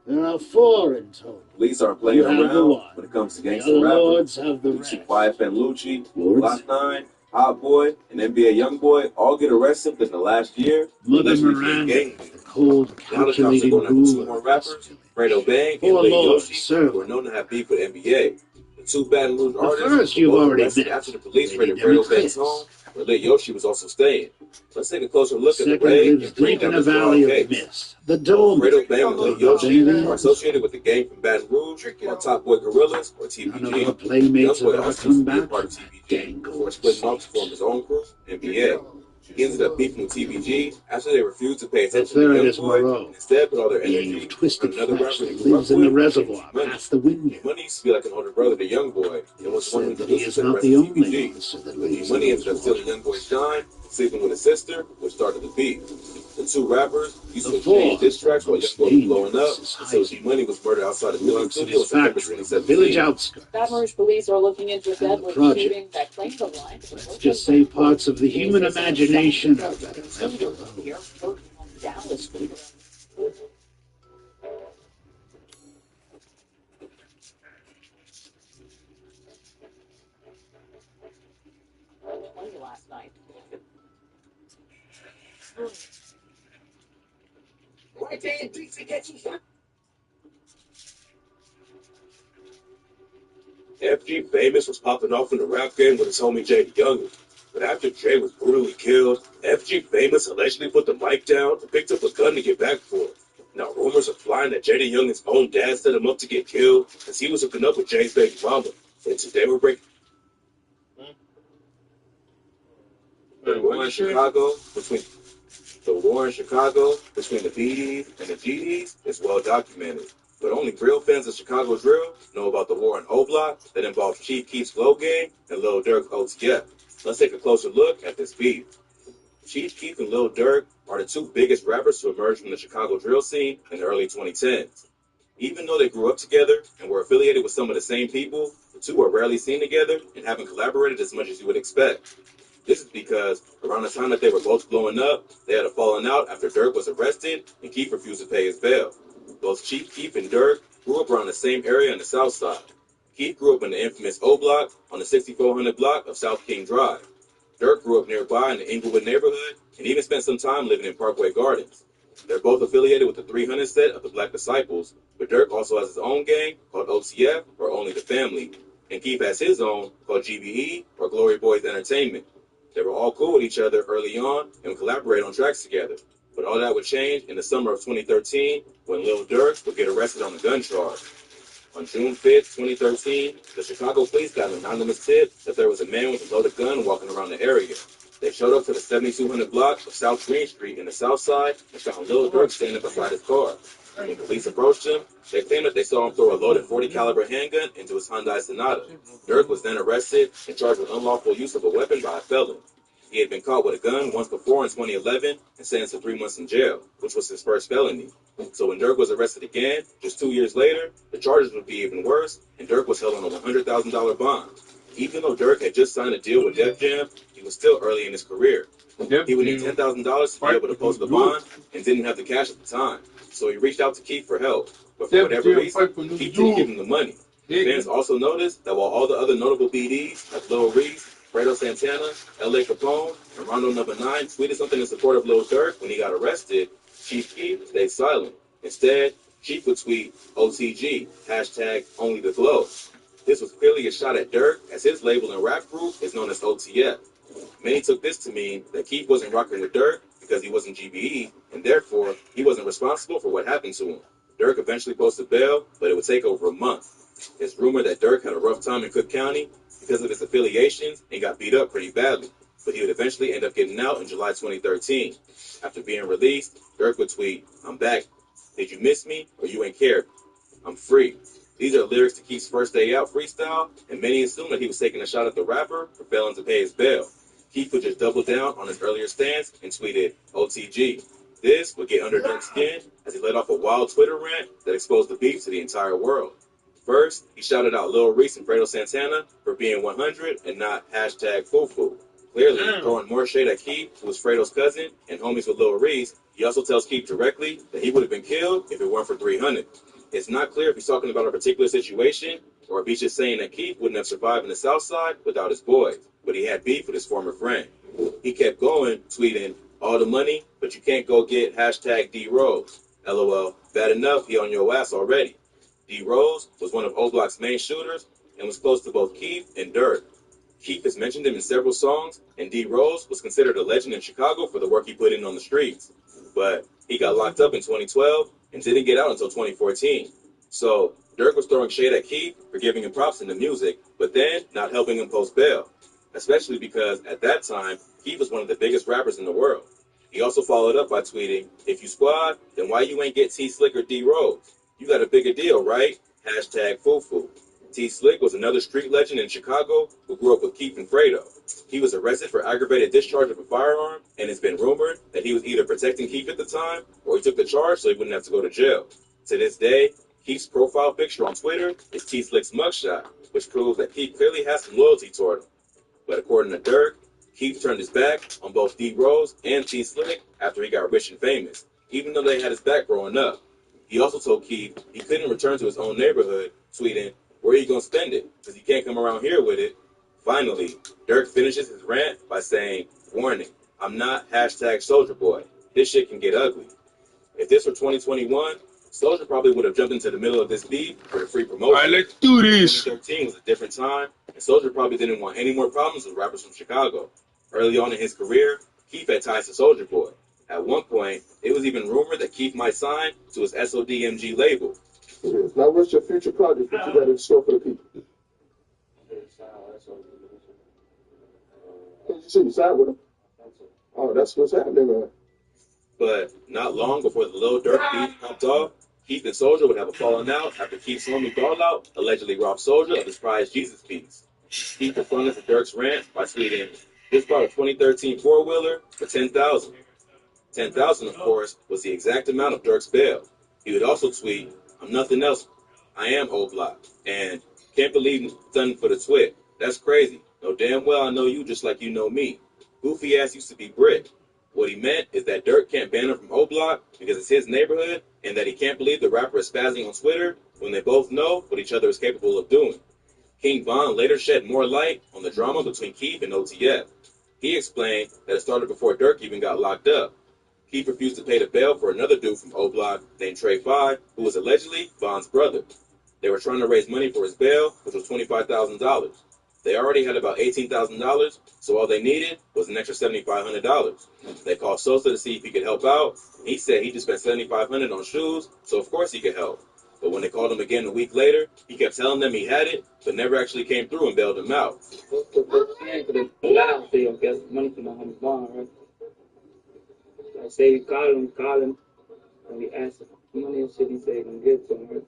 Speaker 8: There are 4 in total.
Speaker 10: Police aren't playing
Speaker 8: You have the
Speaker 10: around
Speaker 8: one.
Speaker 10: when it comes to
Speaker 8: The
Speaker 10: gangster
Speaker 8: other
Speaker 10: rappers.
Speaker 8: lords have the rest.
Speaker 10: YFN Lucci,
Speaker 16: Lords?
Speaker 10: Block 9, Hot Boy, and NBA Youngboy all get arrested within the last year.
Speaker 8: Mother
Speaker 10: allegedly
Speaker 8: Miranda,
Speaker 10: gang
Speaker 8: the cold,
Speaker 10: Now the cops are
Speaker 8: calculating
Speaker 10: going after 2
Speaker 8: ruler.
Speaker 10: more rappers, Fredo Bang and
Speaker 8: 4
Speaker 10: Lil
Speaker 8: lords,
Speaker 10: Yoshi,
Speaker 8: sir.
Speaker 10: who are known to have beef with NBA. The 2 Baton Rouge
Speaker 8: The
Speaker 10: artists
Speaker 8: first
Speaker 10: were
Speaker 8: you've
Speaker 10: both
Speaker 8: already
Speaker 10: arrested
Speaker 8: met,
Speaker 10: after the police
Speaker 8: Lady
Speaker 10: raided Fredo Bang's
Speaker 8: Democrats.
Speaker 10: home, where Lil Yoshi was also staying. Let's take a closer look at the
Speaker 8: Second
Speaker 10: raid
Speaker 8: lives
Speaker 10: and break
Speaker 8: deep in
Speaker 10: down
Speaker 8: a
Speaker 10: this wild
Speaker 8: valley of
Speaker 10: case.
Speaker 8: mist. The dome.
Speaker 10: Fredo Bang and Lil Yoshi
Speaker 8: Baby.
Speaker 10: are associated with the gang from Baton Rouge, or Top Boy Gorillas, or
Speaker 8: None of
Speaker 10: TBG.
Speaker 8: our playmates have
Speaker 10: Youngboy
Speaker 8: ever
Speaker 10: also
Speaker 8: come
Speaker 10: used to be a
Speaker 8: back.
Speaker 10: part of TBG before splitting off to form his own crew, NBA. He ended up beefing with TBG after they refused to pay
Speaker 8: The
Speaker 10: attention to
Speaker 8: third is
Speaker 10: Youngboy
Speaker 8: Moreau,
Speaker 10: and instead put all their
Speaker 8: being
Speaker 10: energy
Speaker 8: of twisted
Speaker 10: on another
Speaker 8: flesh
Speaker 10: rapper
Speaker 8: that
Speaker 10: he grew up
Speaker 8: lives in the
Speaker 10: with,
Speaker 8: reservoir
Speaker 10: Money.
Speaker 8: past the window.
Speaker 10: Money used to be like an older brother to Youngboy and was the one who
Speaker 8: Said that he
Speaker 10: introduced
Speaker 8: is
Speaker 10: him to the
Speaker 8: not
Speaker 10: rest
Speaker 8: the
Speaker 10: of
Speaker 8: only
Speaker 10: TBG.
Speaker 8: monster that
Speaker 10: But
Speaker 8: lives
Speaker 10: Money
Speaker 8: in
Speaker 10: ended up
Speaker 8: those
Speaker 10: stealing
Speaker 8: waters.
Speaker 10: Youngboy's shine, sleeping with his sister, which started the beef. The 2 rappers used
Speaker 8: The
Speaker 10: to exchange
Speaker 8: fourth,
Speaker 10: diss tracks while
Speaker 8: most
Speaker 10: Youngboy was blowing up
Speaker 8: dangerous, is
Speaker 10: until G
Speaker 8: hiding.
Speaker 10: Money was murdered outside of
Speaker 8: He
Speaker 10: Philly
Speaker 8: works in
Speaker 10: studio in
Speaker 8: his
Speaker 10: September
Speaker 8: factory on the village
Speaker 10: 2017.
Speaker 8: outskirts.
Speaker 17: Baton Rouge police are looking into a
Speaker 8: And the
Speaker 17: deadly
Speaker 8: project.
Speaker 17: shooting that claims the line.
Speaker 8: Let's just say parts of the human imagination are better left alone.
Speaker 17: Here, working on Dallas Street. Last night.
Speaker 11: Right there in DC, get you.
Speaker 10: FG Famous was popping off in the rap game with his homie Jay the Youngin. But after Jay was brutally killed, FG Famous allegedly put the mic down and picked up a gun to get back for it. Now rumors are flying that Jay the Youngin's own dad set him up to get killed as he was hooking up with Jay's baby mama. And today we're breaking the war in Chicago between the BDs and the GDs is well documented. But only real fans of Chicago drill know about the war in O-Block that involves Chief Keef's Glow Gang and Lil Durk's OTF. Let's take a closer look at this beef. Chief Keef and Lil Durk are the 2 biggest rappers to emerge from the Chicago drill scene in the early 2010s. Even though they grew up together and were affiliated with some of the same people, the 2 are rarely seen together and haven't collaborated as much as you would expect. This is because around the time that they were both blowing up, they had a falling out after Durk was arrested and Keef refused to pay his bail. Both Chief Keef and Durk grew up around the same area on the south side. Keef grew up in the infamous O-Block on the 6400 block of South King Drive. Durk grew up nearby in the Inglewood neighborhood and even spent some time living in Parkway Gardens. They're both affiliated with the 300 set of the Black Disciples, but Durk also has his own gang called OTF, or Only the Family, and Keef has his own called GBE, or Glory Boys Entertainment. They were all cool with each other early on and would collaborate on tracks together. But all that would change in the summer of 2013 when Lil Durk would get arrested on a gun charge. On June 5th, 2013, the Chicago police got an anonymous tip that there was a man with a loaded gun walking around the area. They showed up to the 7200 block of South Green Street in the south side and found Lil Durk standing beside his car. When police approached him, they claimed that they saw him throw a loaded .40 caliber handgun into his Hyundai Sonata. Durk was then arrested and charged with unlawful use of a weapon by a felon. He had been caught with a gun once before in 2011 and sentenced to 3 months in jail, which was his first felony. So when Durk was arrested again, just 2 years later, the charges would be even worse, and Durk was held on a $100,000 bond. Even though Dirk had just signed a deal with Def Jam, he was still early in his career. He would need $10,000 to be able to post the bond and didn't have the cash at the time. So he reached out to Keith for help. But for whatever reason, Keith didn't give him the money. Fans also noticed that while all the other notable BDs, like Lil Reese, Fredo Santana, L.A. Capone, and Rondo No. 9 tweeted something in support of Lil Durk when he got arrested, Chief Keef stayed silent. Instead, Chief would tweet OTG, hashtag only the glow. This was clearly a shot at Durk, as his label and rap group is known as OTF. Many took this to mean that Keith wasn't rocking with Durk because he wasn't GBE, and therefore he wasn't responsible for what happened to him. Durk eventually posted bail, but it would take over a month. It's rumored that Durk had a rough time in Cook County because of his affiliations and got beat up pretty badly, but he would eventually end up getting out in July 2013. After being released, Durk would tweet, "I'm back. Did you miss me or you ain't cared? I'm free." These are lyrics to Keith's first day out freestyle, and many assume that he was taking a shot at the rapper for failing to pay his bail. Keith would just double down on his earlier stance and tweeted, OTG. This would get under Durk's skin as he let off a wild Twitter rant that exposed the beef to the entire world. First, he shouted out Lil Reese and Fredo Santana for being 100 and not hashtag foo-foo. Clearly, throwing more shade at Keith, who was Fredo's cousin and homies with Lil Reese, he also tells Keith directly that he would have been killed if it weren't for 300. It's not clear if he's talking about a particular situation or if he's just saying that Keith wouldn't have survived in the South Side without his boys, but he had beef with his former friend. He kept going, tweeting, all the money, but you can't go get hashtag D Rose. LOL, bad enough, he on your ass already. D Rose was one of O Block's main shooters and was close to both Keith and Durk. Keith has mentioned him in several songs, and D Rose was considered a legend in Chicago for the work he put in on the streets. But he got locked up in 2012 and didn't get out until 2014. So Durk was throwing shade at Keith for giving him props in the music, but then not helping him post bail. Especially because at that time, Keith was one of the biggest rappers in the world. He also followed up by tweeting, if you squad, then why you ain't get T Slick or D Rose? You got a bigger deal, right? Hashtag foo-foo. T Slick was another street legend in Chicago who grew up with Keith and Fredo. He was arrested for aggravated discharge of a firearm, and it's been rumored that he was either protecting Keith at the time or he took the charge so he wouldn't have to go to jail. To this day, Keith's profile picture on Twitter is T Slick's mugshot, which proves that Keith clearly has some loyalty toward him. But according to Durk, Keith turned his back on both D Rose and T Slick after he got rich and famous, even though they had his back growing up. He also told Keith he couldn't return to his own neighborhood, tweeting, where are you going to spend it? Because you can't come around here with it. Finally, Durk finishes his rant by saying, warning, I'm not hashtag Soulja Boy. This shit can get ugly. If this were 2021, Soulja probably would have jumped into the middle of this beef for the free promotion.
Speaker 3: All right, let's do this.
Speaker 10: 2013 was a different time, and Soulja probably didn't want any more problems with rappers from Chicago. Early on in his career, Keith had ties to Soulja Boy. At one point, it was even rumored that Keith might sign to his SODMG label.
Speaker 6: Now, what's your future project that you got in store for the people? You said you side with him? Oh, that's what's happening, man.
Speaker 10: But not long before the Lil Durk beef popped off, Keith and Soulja would have a falling out after Keith's homie Fallout allegedly robbed Soulja of his prized Jesus piece. Keith responded to Durk's rant by tweeting, this bought a 2013 four-wheeler for $10,000. $10,000, of course, was the exact amount of Durk's bail. He would also tweet, I'm nothing else. I am O Block. And can't believe done for the twit. That's crazy. Know damn well I know you just like you know me. Goofy ass used to be Brit. What he meant is that Durk can't ban him from O Block because it's his neighborhood, and that he can't believe the rapper is spazzing on Twitter when they both know what each other is capable of doing. King Von later shed more light on the drama between Keith and OTF. He explained that it started before Durk even got locked up. Keith refused to pay the bail for another dude from O Block named Trey 5, who was allegedly Von's brother. They were trying to raise money for his bail, which was $25,000. They already had about $18,000, so all they needed was an extra $7,500. They called Sosa to see if he could help out. He said he just spent $7,500 on shoes, so of course he could help. But when they called him again a week later, he kept telling them he had it, but never actually came through and bailed him out.
Speaker 17: Money from my homie Vaughn, right? So I say we call him, and we ask him for money and shit. He said he gonna give it to him, right?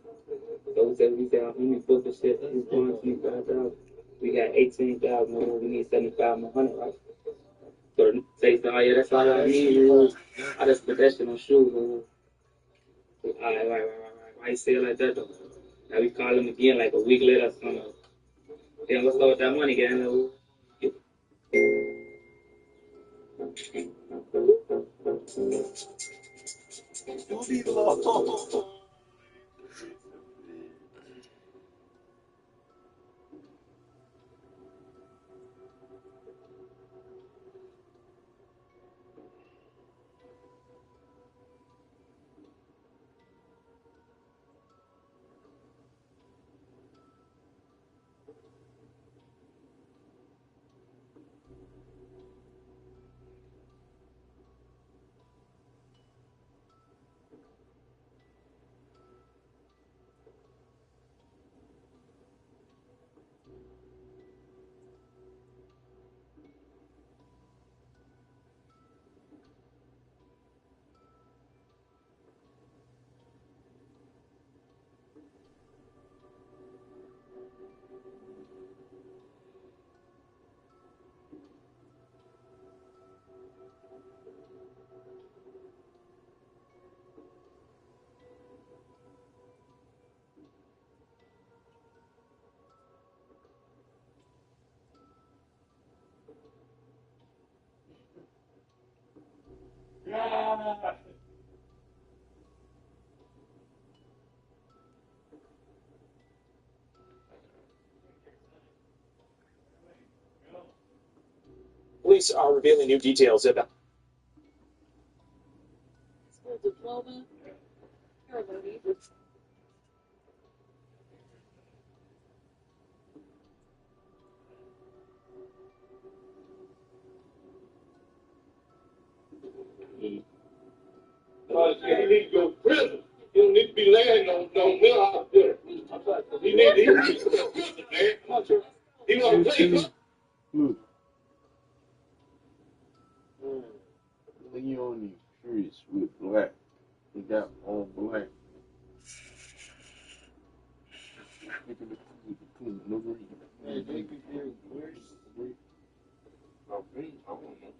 Speaker 17: So we said our homie booked the shit. He's going $25,000. We got $18,000. We need $7,500, right? So say, oh yeah, that's all I need. I just put that shit on shoes. All right. Why you say it like that though? Now we call him again like a week later or something. Yeah, what's up with that money, gang?
Speaker 18: Police are revealing new details about
Speaker 14: Diploma.
Speaker 11: He need to go to prison. He don't need to be laying on mental hospital. He need to go to prison, man. He want to play.
Speaker 3: Leone Furious with black. He got all black.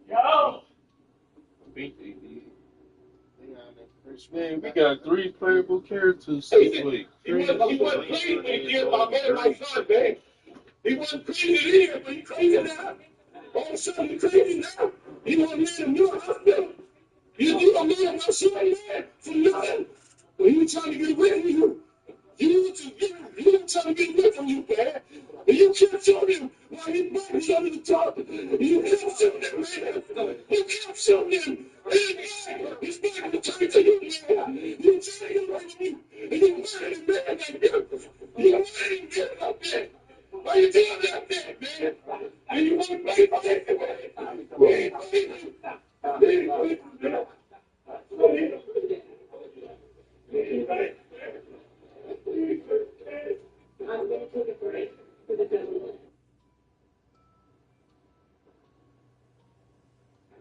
Speaker 11: Yo!
Speaker 3: Man, we got 3 playable characters.
Speaker 11: He wasn't crazy when he killed my man, my son, man. He wasn't crazy then, but he crazy now. All of a sudden, he crazy now. He want to lay in the hospital. You a man, my son, man, for nothing. Well, he was trying to get away from you. You were trying to get away from you, man. And you kept shooting him while his back was under the top. You kept shooting him, man. You kept shooting him. And his back was turned to you, man. You tried to get away from you. And you murdered him, man, like that. You murdered him, man, like that. Why you doing that, man? And you want to play for that,
Speaker 14: I'm going to take a break for the devil.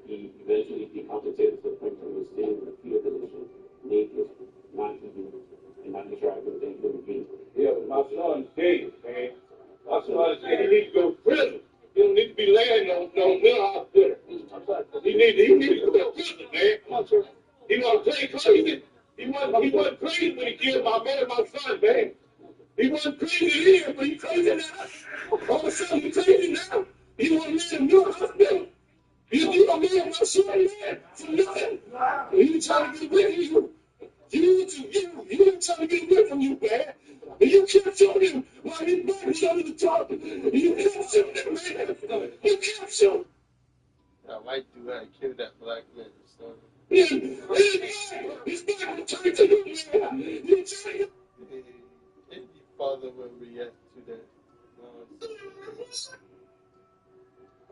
Speaker 19: He eventually decompensated to the point where he was sitting in a fetal position, naked, not eating, and not interacting with any human being.
Speaker 11: Yeah, but my son's dead, man. My son said he needs to go to prison. He don't need to be laying on mental hospital. He need to go to prison, man. He want to play crazy. He wasn't crazy when he killed my man, my son, man. He wasn't crazy then, but he crazy now. All of a sudden, he crazy now. He want to lay in the hospital. You a man, my son, man, for nothing. He was trying to get away from you. He was trying to get away from you, man. And you kept shooting him while his back was under the top. And you kept shooting him, man. You kept shooting.
Speaker 3: That white dude had killed that black man. So.
Speaker 11: His back was turned to you, man. You tried to.
Speaker 3: Any father will react to that.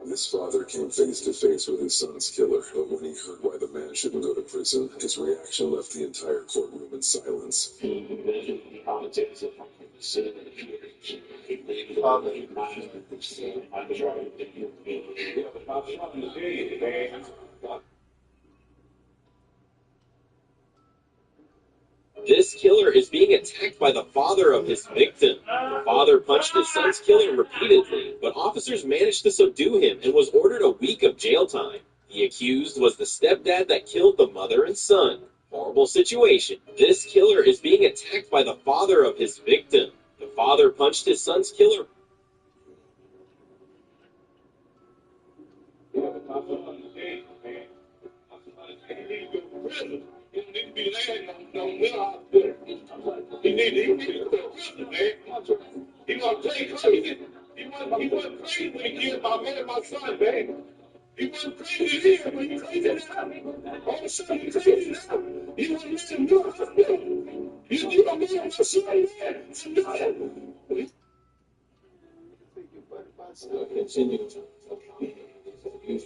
Speaker 20: This father came face to face with his son's killer, but when he heard why the man shouldn't go to prison, his reaction left the entire courtroom in silence.
Speaker 19: He eventually decompensated to the point where he was sitting in a fetal position, naked, not interacting with any human being.
Speaker 11: Yeah, but my son's dead, man.
Speaker 18: This killer is being attacked by the father of his victim. The father punched his son's killer repeatedly, but officers managed to subdue him and was ordered a week of jail time. The accused was the stepdad that killed the mother and son. Horrible situation. This killer is being attacked by the father of his victim. The father punched his son's killer.
Speaker 19: My son, hey, man. My son, he need to go to prison. He don't need to be laying on mental hospital. He need to go to prison, man. He was play crazy. He wasn't crazy when he killed my son, man. He wasn't crazy then, but he's crazy now. All of a sudden, he's crazy now. He wasn't in the hospital. You don't know my son, man. For nothing. Continue to use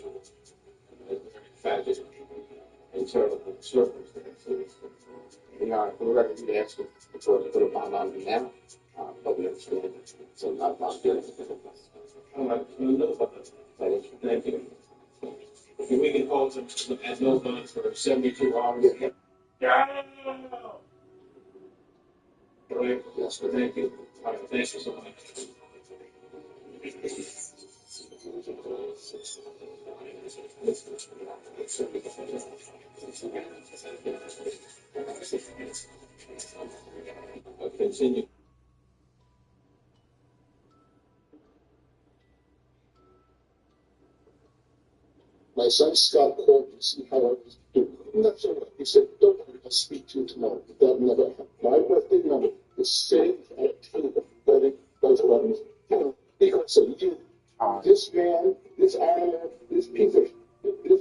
Speaker 19: tragic internal circumstances. We are ready to actually put a bond on him now, but we understand it's not about doing it. All right, thank you. We can hold him as no bonds for 72 hours. Yeah. Right. Yes, thank you. All right, thank you so much. Continue.
Speaker 8: My son Scott called me to see how I was doing. Not so well. He said, "Don't worry, I'll speak to you tomorrow." That never happened. My birthday number is saved at table. That's what I'm doing. Because of you, this man, this animal, this piece of this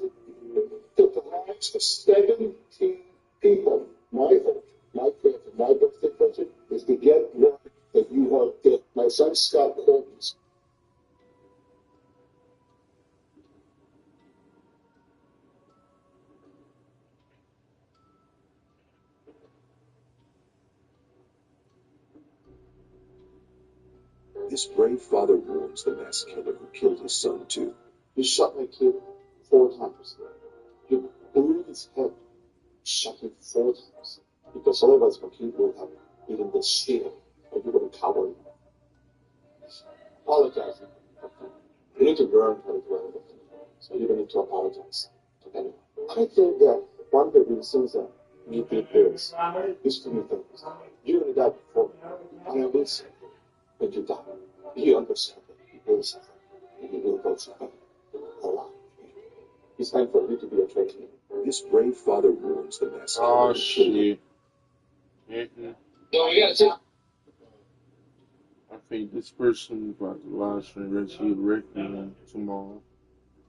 Speaker 8: took the lives of 17 people. My hope, my prayer for my birthday present is to get word that you are dead. My son Scott called me.
Speaker 20: This brave father warns the mass killer who killed his son, too.
Speaker 8: You shot my kid 4 times. You blew his head. Shot him 4 times. Because otherwise my kid would have eaten the shit and you would have covered him. Apologize. You need to learn how to do it. So you don't need to apologize to anyone. I think that one of the reasons that you did this is to me things. You're going to die before me. And I will say, when you die, you understand that you will suffer. And you will go to heaven a lot. It's time for you to be a traitor.
Speaker 20: This brave father warns the mass killer.
Speaker 3: Oh, shit.
Speaker 19: No, you gotta take.
Speaker 3: I think this person is about to live stream Requiem tomorrow.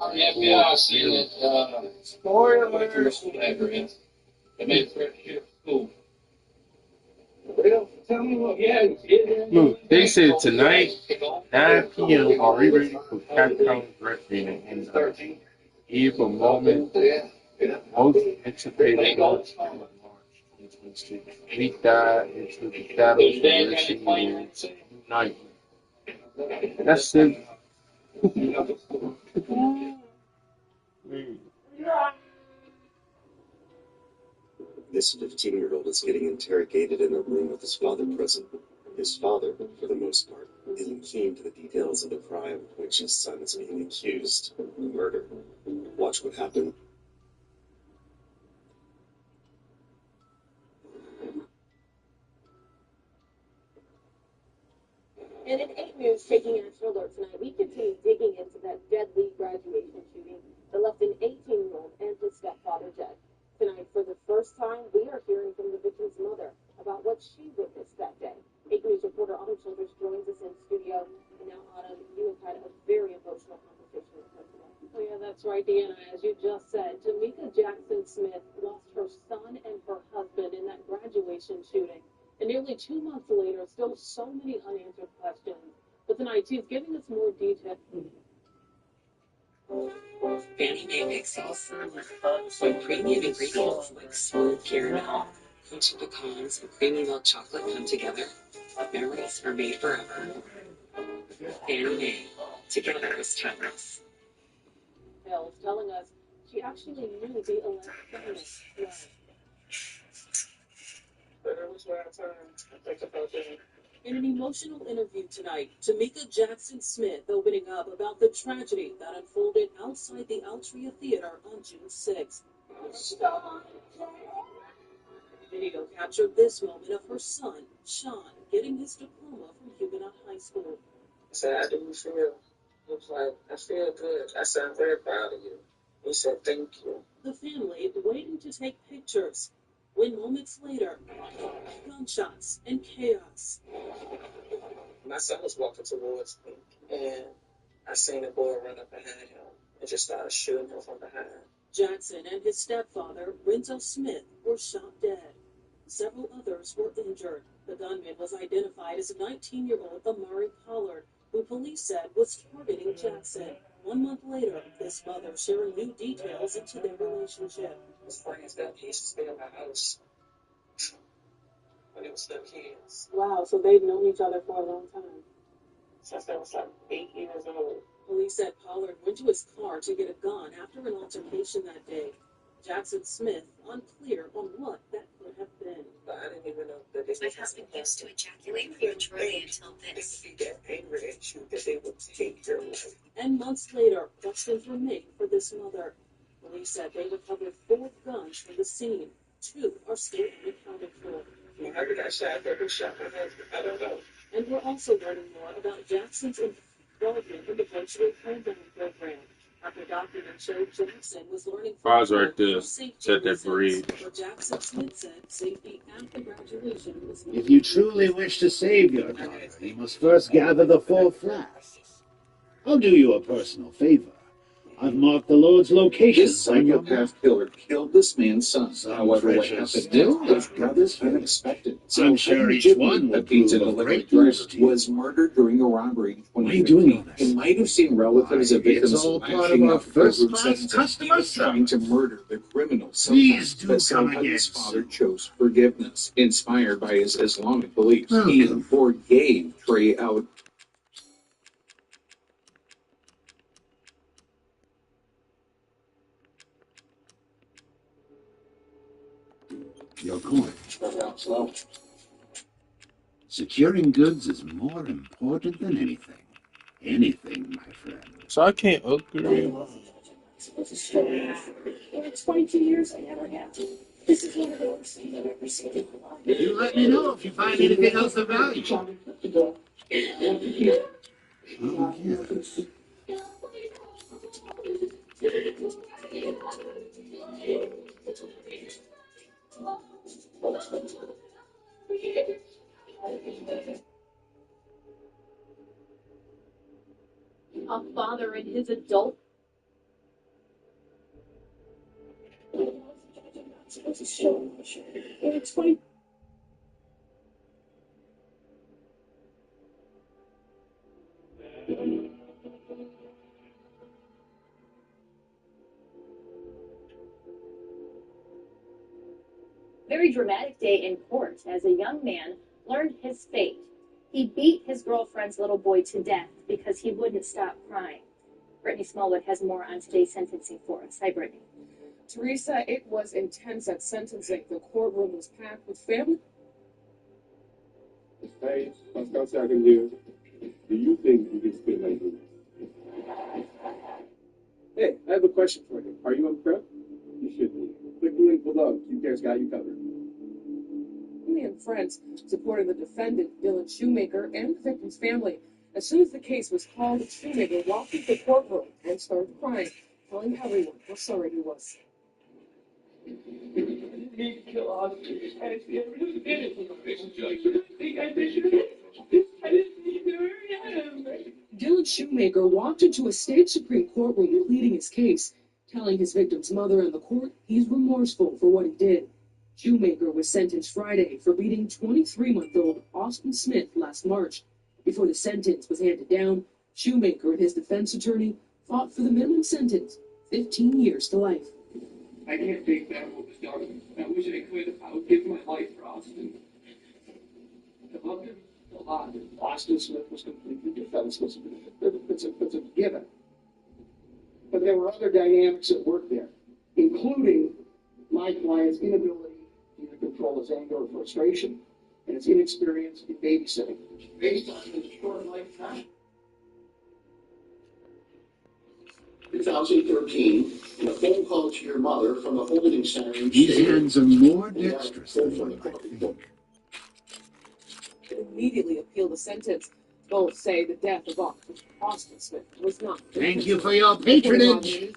Speaker 19: On the FBI saying that spoilers, whatever it is, they made a threat to school. Well, tell me what, yeah,
Speaker 3: Look, they said tonight, 9 p.m. Are you ready for Capcom Requiem in the eve of moment most anticipated launch of March 2026. We dive into the shadows of Resident Evil Night. That's it.
Speaker 20: This 15-year-old is getting interrogated in a room with his father present. His father, for the most part, isn't keen to the details of the crime of which his son is being accused, the murder. Watch what happened.
Speaker 21: And in 8 News Taking National Alert tonight, we continue digging into that deadly graduation shooting that left an 18-year-old and his stepfather dead. Tonight, for the first time, we are hearing from the victim's mother about what she witnessed that day. 8 News reporter Autumn Childers joins us in studio. And now, Autumn, you have had a very emotional conversation with her today.
Speaker 14: Oh, yeah, that's right, Deanna. As you just said, Tamika Jackson Smith lost her son and her husband in that graduation shooting. And nearly 2 months later, still so many unanswered questions. But tonight, she's giving us more detail.
Speaker 7: Fannie Mae Pixels with premium ingredients like smooth caramel, crunchy pecans, and creamy milk chocolate come together. Memories are made forever. Fannie Mae, together is timeless.
Speaker 14: Is telling us she actually knew the alleged feminist.
Speaker 21: In an emotional interview tonight, Tamika Jackson Smith opening up about the tragedy that unfolded outside the Altria Theater on June 6th. Video captured this moment of her son, Sean, getting his diploma from Huguenot High School.
Speaker 17: Sad to feel. He was like, I feel good. I said, I'm very proud of you. He said, thank you.
Speaker 14: The family waiting to take pictures. When moments later, gunshots and chaos.
Speaker 17: My son was walking towards me, and I seen a boy run up behind him and just started shooting him from behind.
Speaker 14: Jackson and his stepfather, Renzo Smith, were shot dead. Several others were injured. The gunman was identified as 19-year-old Amari Pollard, who police said was targeting Jackson. 1 month later, his mother sharing new details into their relationship.
Speaker 17: His friends got pieces in the house when they were still kids.
Speaker 14: Wow, so they've known each other for a long time.
Speaker 17: Since they was like 8 years old.
Speaker 14: Police said Pollard went to his car to get a gun after an altercation that day. Jackson Smith unclear on what that could have been.
Speaker 17: But I didn't even know that they
Speaker 7: My husband used to ejaculate prematurely until this.
Speaker 17: If he got angry at you, that they would take your life.
Speaker 14: And months later, questions were made for this mother. Police said they recovered 4 guns from the scene. 2 are still unaccounted for.
Speaker 17: Whoever got shot, they were shot my husband. I don't know.
Speaker 14: And we're also learning more about Jackson's involvement in the virtual program. After documents showed Jackson was learning
Speaker 3: Pause right there.
Speaker 14: safety
Speaker 3: Set that
Speaker 14: reasons.
Speaker 3: breathe.
Speaker 14: But Jackson Smith said safety after graduation was
Speaker 8: If you truly wish to save your daughter, you must first gather the 4 flasks. I'll do you a personal favor. I've marked the Lord's location
Speaker 1: This
Speaker 8: on your map.
Speaker 1: psychopath killer killed this man's son.
Speaker 8: Some
Speaker 1: However, what
Speaker 8: treasures
Speaker 1: happened
Speaker 8: still
Speaker 1: next was
Speaker 8: are
Speaker 1: rather unexpected.
Speaker 8: I'm sure each
Speaker 1: Jimmy,
Speaker 8: one will
Speaker 1: a pizza
Speaker 8: prove of
Speaker 1: delivery
Speaker 8: great
Speaker 1: driver,
Speaker 8: use to you.
Speaker 1: was murdered during a robbery in
Speaker 8: Why are you doing all
Speaker 1: 2015.
Speaker 8: this?
Speaker 1: He might have seen relatives of
Speaker 8: It's
Speaker 1: victims
Speaker 8: all part of
Speaker 1: lashing
Speaker 8: our
Speaker 1: out for
Speaker 8: first-class
Speaker 1: sentences.
Speaker 8: customer
Speaker 1: He was trying to murder the criminal.
Speaker 8: Please do
Speaker 1: But
Speaker 8: come
Speaker 1: somehow
Speaker 8: again
Speaker 1: his father chose forgiveness, inspired by his Islamic beliefs. He
Speaker 8: Welcome.
Speaker 1: forgave Trey out.
Speaker 8: Your coin. Securing goods is more important than anything. Anything, my friend.
Speaker 3: So I can't upgrade.
Speaker 13: In 22 years, I never have. This is one of the worst things I've ever seen.
Speaker 8: You let me know if you find anything else of value. Oh, yes.
Speaker 14: A father and his adult.
Speaker 13: In 20
Speaker 22: Very dramatic day in court as a young man learned his fate. He beat his girlfriend's little boy to death because he wouldn't stop crying. Brittany Smallwood has more on today's sentencing for us. Hi, Brittany.
Speaker 23: Teresa, it was intense at sentencing. The courtroom was packed with family.
Speaker 19: Hey, Pascal Sagan here. Do you think you can spin like this? Hey, I have a question for you. Are you on prep? You should be. Click the link below. QCare's got you covered.
Speaker 23: Family and friends supporting the defendant, Dylan Shoemaker, and the victim's family. As soon as the case was called, Shoemaker walked into the courtroom and started crying, telling everyone how sorry he was.
Speaker 11: Need to kill Oscar. I really did it. I think I did it. I didn't need to hurt him.
Speaker 23: Dylan Shoemaker walked into a state Supreme courtroom pleading his case, telling his victim's mother and the court he's remorseful for what he did. Shoemaker was sentenced Friday for beating 23-month-old Austin Smith last March. Before the sentence was handed down, Shoemaker and his defense attorney fought for the minimum sentence, 15 years to life.
Speaker 11: I can't take back what was done. I wish I could. I would give my life for Austin. I love him a lot.
Speaker 24: Austin Smith was completely defenseless. It's a given. But there were other dynamics at work there, including my client's inability to control his anger or frustration and his inexperience in babysitting. Based on his short lifetime. 2013, in a phone call to your mother from the holding center in
Speaker 8: These hands are more dexterous than one might think.
Speaker 23: Immediately appealed the sentence, Both say the death of Austin Smith was not.
Speaker 8: Thank you for your patronage.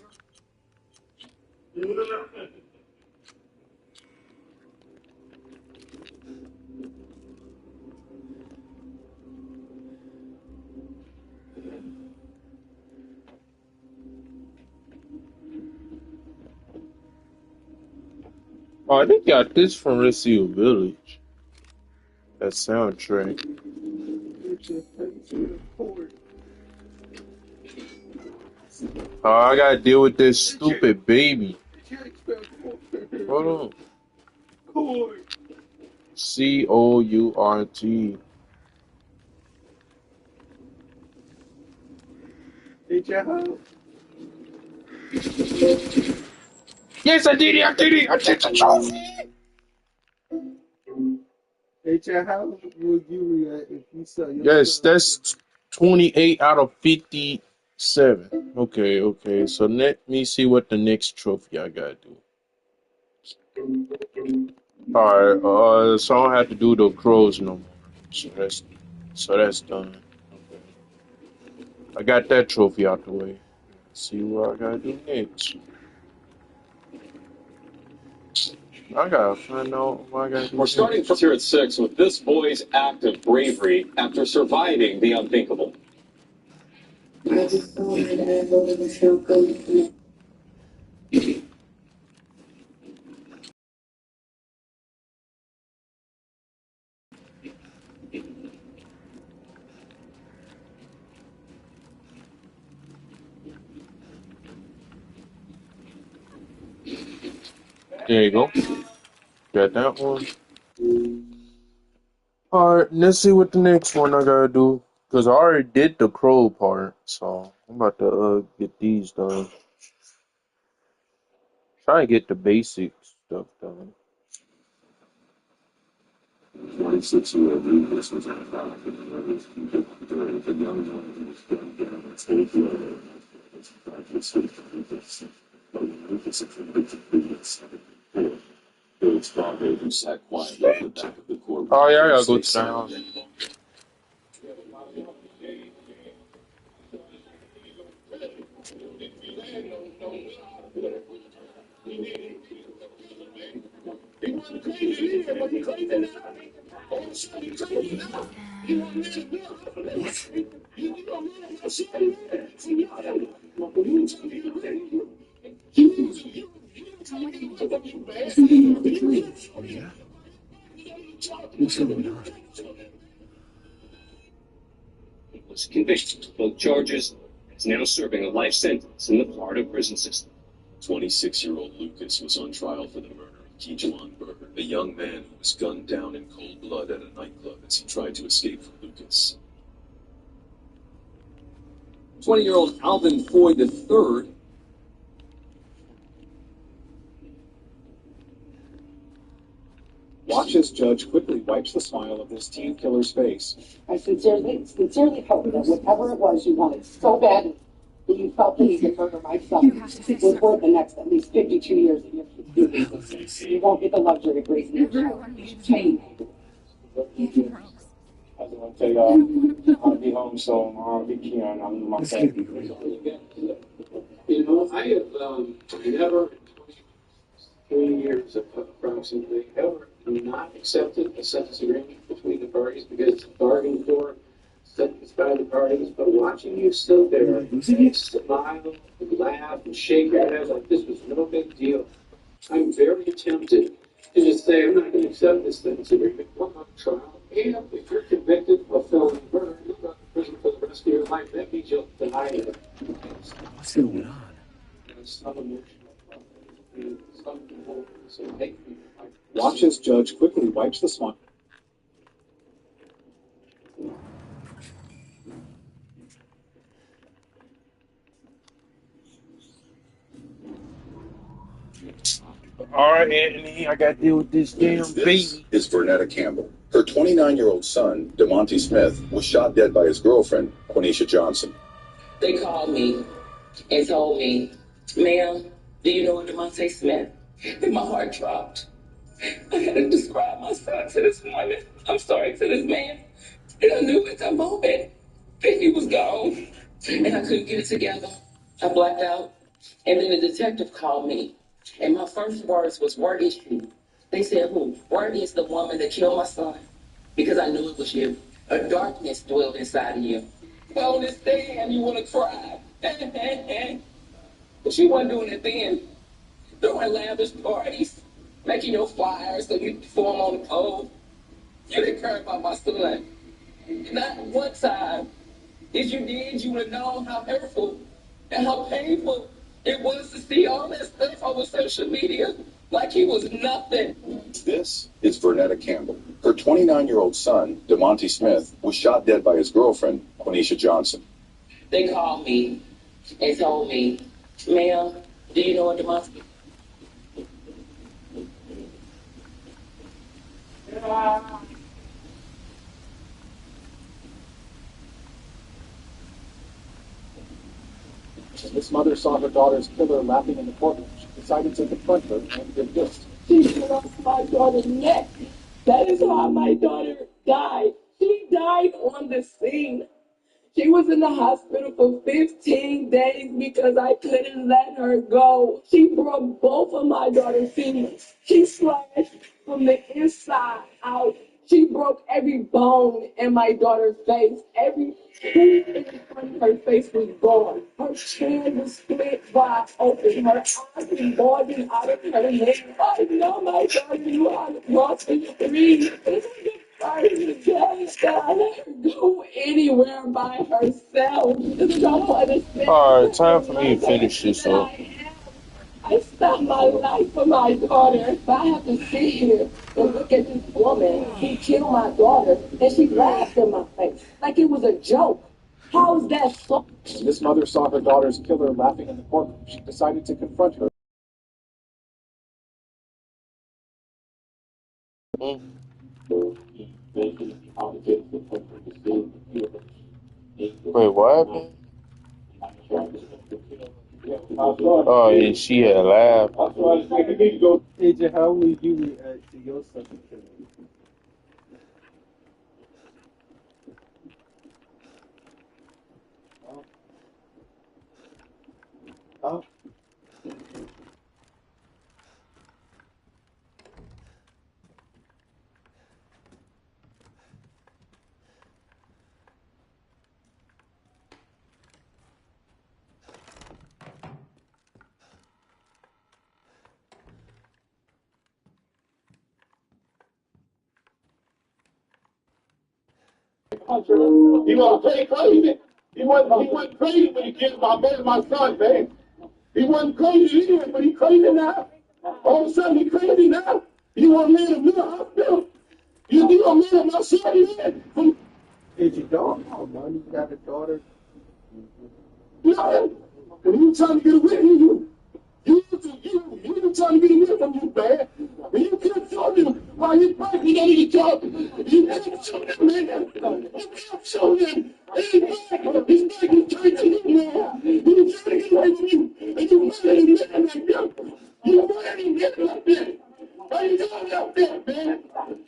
Speaker 3: Oh, they got this from Resident Evil Village. That soundtrack. Oh, I gotta deal with this stupid baby. Hold on. COURT.
Speaker 11: Did you help?
Speaker 3: Yes, I did it. I did it. I did the trophy.
Speaker 11: HR, how would you react if you saw your
Speaker 3: Yes,
Speaker 11: son?
Speaker 3: that's 28 out of 57. Okay. So let me see what the next trophy I gotta do. Alright, so I don't have to do the crows no more. So that's done. Okay. I got that trophy out the way. Let's see what I gotta do next. I gotta find out what I gotta do
Speaker 2: We're starting
Speaker 3: next.
Speaker 2: here at 6 with this boy's act of bravery after surviving the unthinkable.
Speaker 4: I just told her that I voted was so good.
Speaker 3: There you go. Got that one. Alright, let's see what the next one I gotta do. Because I already did the crow part, so I'm about to get these done. Try to get the basic stuff done.
Speaker 5: 26-year-old Lucas was on fire for the murders during the young one who was gunned down in Springfield. Lucas is convicted of Bill's father, who sat quietly at the back of the courtroom.
Speaker 3: Oh yeah, I gotta go to the house.
Speaker 19: He wasn't crazy then, but he crazy now. All of a sudden, he's crazy now. You want me to do it? You don't know what I'm saying?
Speaker 5: What's going on?
Speaker 9: He was convicted of both charges and is now serving a life sentence in the Florida prison system.
Speaker 5: 26-year-old Lucas was on trial for the murder of Kijuan Berger, a young man who was gunned down in cold blood at a nightclub as he tried to escape from Lucas.
Speaker 2: 20-year-old Alvin Floyd III. Watch as judge quickly wipes the smile of this teen killer's face.
Speaker 25: I sincerely hope that whatever it was you wanted so bad that you felt that you could murder my son was worth the next at least 52 years of your life. You won't get the luxury of raising your child. Change.
Speaker 26: I just want to tell y'all, I'll be home soon. I'll be Keon. I'm in my family.
Speaker 27: You know, I have never, in 20 years approximately, ever not accepted a sentence agreement between the parties because it's bargained for, sentenced by the parties. But watching you still there, you smile, and laugh, and shake your head like this was no big deal. I'm very tempted to just say, I'm not going to accept this sentence agreement. One on trial. And if you're convicted of felony murder, you'll go to prison for the rest of your life. That means you'll deny it.
Speaker 16: What's going on?
Speaker 27: It's not emotional. Some people say, hate me.
Speaker 2: Watch as judge quickly wipes the smile.
Speaker 3: Alright, Anthony, I gotta deal with this damn baby.
Speaker 28: This is Vernetta Campbell. Her 29-year-old son, DeMonte Smith, was shot dead by his girlfriend, Quenisha Johnson.
Speaker 7: They called me and told me, ma'am, do you know DeMonte Smith? And my heart dropped. I had to describe my son to this woman. I'm sorry, to this man. And I knew at that moment
Speaker 23: Baby was gone, and I couldn't get it together. I blacked out, and then the detective called me, and my first words was, "Where is she?" They said, "Who? Where is the woman that killed my son?" Because I knew it was you. A darkness dwelled inside of you. I understand you want to cry. But you wasn't doing it then. Throwing lavish parties, making your flyers so you could perform on the pole. You didn't care about my son. Not one time. If you did, you would have known how hurtful and how painful it was to see all that stuff over social media like he was nothing.
Speaker 28: This is Vernetta Campbell. Her 29-year-old son, DeMonte Smith, was shot dead by his girlfriend, Quenisha Johnson.
Speaker 23: They called me and told me, "Ma'am, do you know what DeMonte?"
Speaker 26: This mother saw her daughter's killer laughing in the courtroom. She decided to confront her and give this.
Speaker 23: She lost my daughter's neck. That is how my daughter died. She died on the scene. She was in the hospital for 15 days because I couldn't let her go. She broke both of my daughter's femurs. She slashed from the inside out. She broke every bone in my daughter's face. Every tooth in the front of her face was gone. Her chin was split wide open. Her eyes were bulging out of her head. I know my daughter knew how to cross the street. I let her go anywhere by herself. Because I don't understand.
Speaker 3: Alright, time for me to finish this up.
Speaker 23: I stopped my life for my daughter. But I have to sit here and look at this woman who killed my daughter, and she laughed in my face like it was a joke. How is that so?
Speaker 26: This mother saw her daughter's killer laughing in the courtroom. She decided to confront her.
Speaker 3: Wait, what happened? Oh, yeah, she had laughed.
Speaker 26: AJ, how will you react to your son killing? Huh?
Speaker 19: He gonna play crazy. He wasn't crazy when he killed my son, man. He wasn't crazy then, but he crazy now. All of a sudden he crazy now. You want me in the hospital? You want me in my son then?
Speaker 26: Is your daughter? You got a daughter?
Speaker 19: No. And he was trying to get away from you. You was trying to get away from you, man. And you can't show him why he's pregnant. You don't need to talk. You can't show him, man. You can't show him. He's back. He's back. He's trying to get now. He's trying to get away from you. And you mad at him like that. You mad at him like that. Why you doing like that, man?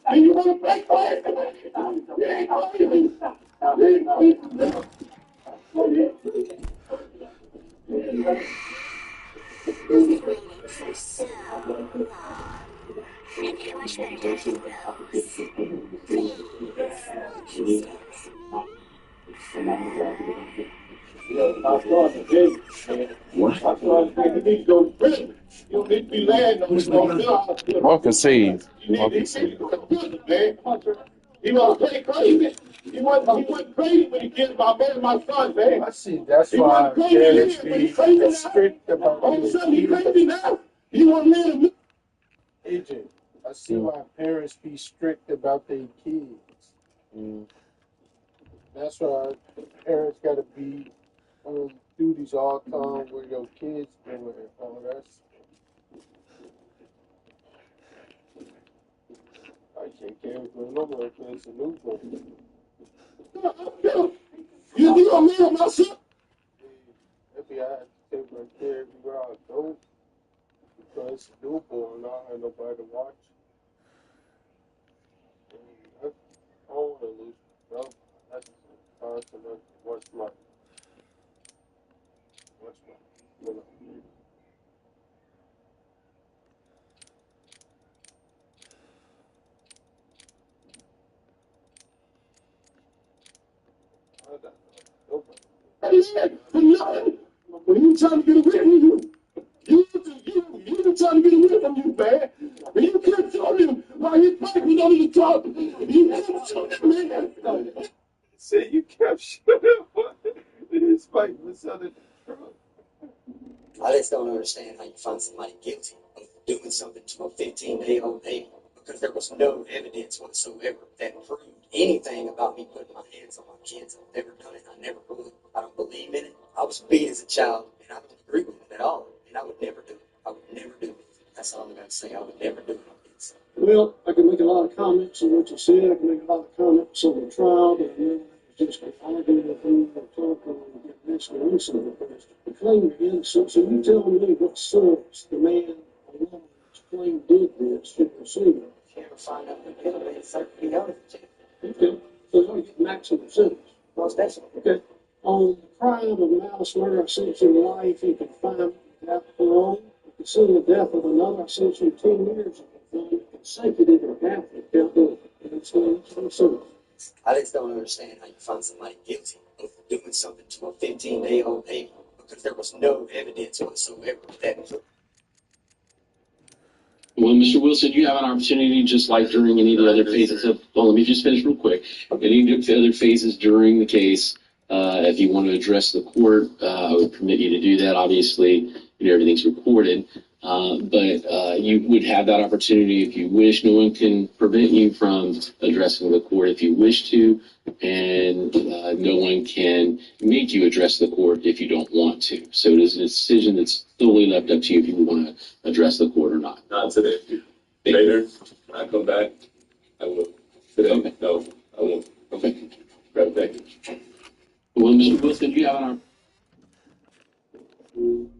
Speaker 19: And you want to play quiet? You ain't quiet. You ain't quiet.
Speaker 3: Mark and save.
Speaker 19: He was play crazy. He wasn't crazy when he killed my son, man.
Speaker 26: I see. That's
Speaker 19: He
Speaker 26: why
Speaker 19: wasn't crazy then, but he crazy now.
Speaker 26: strict about
Speaker 19: All of a sudden he crazy now. He want me to
Speaker 26: AJ, I see why parents be strict about their kids. That's why parents gotta be on duties all the time where your kids doing all that. I can't carry for no more because it's a newborn.
Speaker 19: You want me to my son?
Speaker 26: Maybe I have to take my care everywhere I go because it's a newborn. I don't have nobody to watch. I don't want to lose my brother. That's hard to What's my
Speaker 19: When you trying to get away from you were trying to get away from you, man. And you kept showing him while his bike was under the truck. You kept showing him, man.
Speaker 26: say you kept shooting his bike was under the truck.
Speaker 6: I just don't understand how you find somebody guilty of doing something to a 15-day-old baby because there was no evidence whatsoever that proved anything about me putting my hands on my kids. I've never done it. I never would. I don't believe in it. I was beat as a child, and I don't agree with it at all. And I would never do it. I would never do it. That's all I got to say. I would never do it.
Speaker 24: Well, I can make a lot of comments on what you said. I can make a lot of comments on the trial, but I just arguing with you and talking and get this and innocent. The claim you're innocent, so you tell me what source the man or woman who's claimed did this should receive.
Speaker 6: If you ever find out the killer, it's certainly out of jail.
Speaker 24: Okay, so you're going to get maximum sentence.
Speaker 6: Most definitely.
Speaker 24: Okay. On the crime of malice murder, I sentence you to life in confinement without parole. Consider the death of another, I sentence you to 10 years in confinement consecutive or after count.
Speaker 6: I just don't understand how you find somebody guilty of doing something to a 15-day-old baby because there was no evidence whatsoever that.
Speaker 9: Well, Mr. Wilson, you have an opportunity, just like during any of the other phases of, well, let me just finish real quick. Any of the other phases during the case, if you want to address the court, I would permit you to do that. Obviously, everything's recorded. But you would have that opportunity if you wish. No one can prevent you from addressing the court if you wish to, and no one can make you address the court if you don't want to. So it is a decision that's solely left up to you if you want to address the court or not.
Speaker 5: Not today. Later, when I come back, I will. Today, okay. No, I won't.
Speaker 9: Okay.
Speaker 5: Grab thank you.
Speaker 9: Well, Mr. Wilson, you have an opportunity.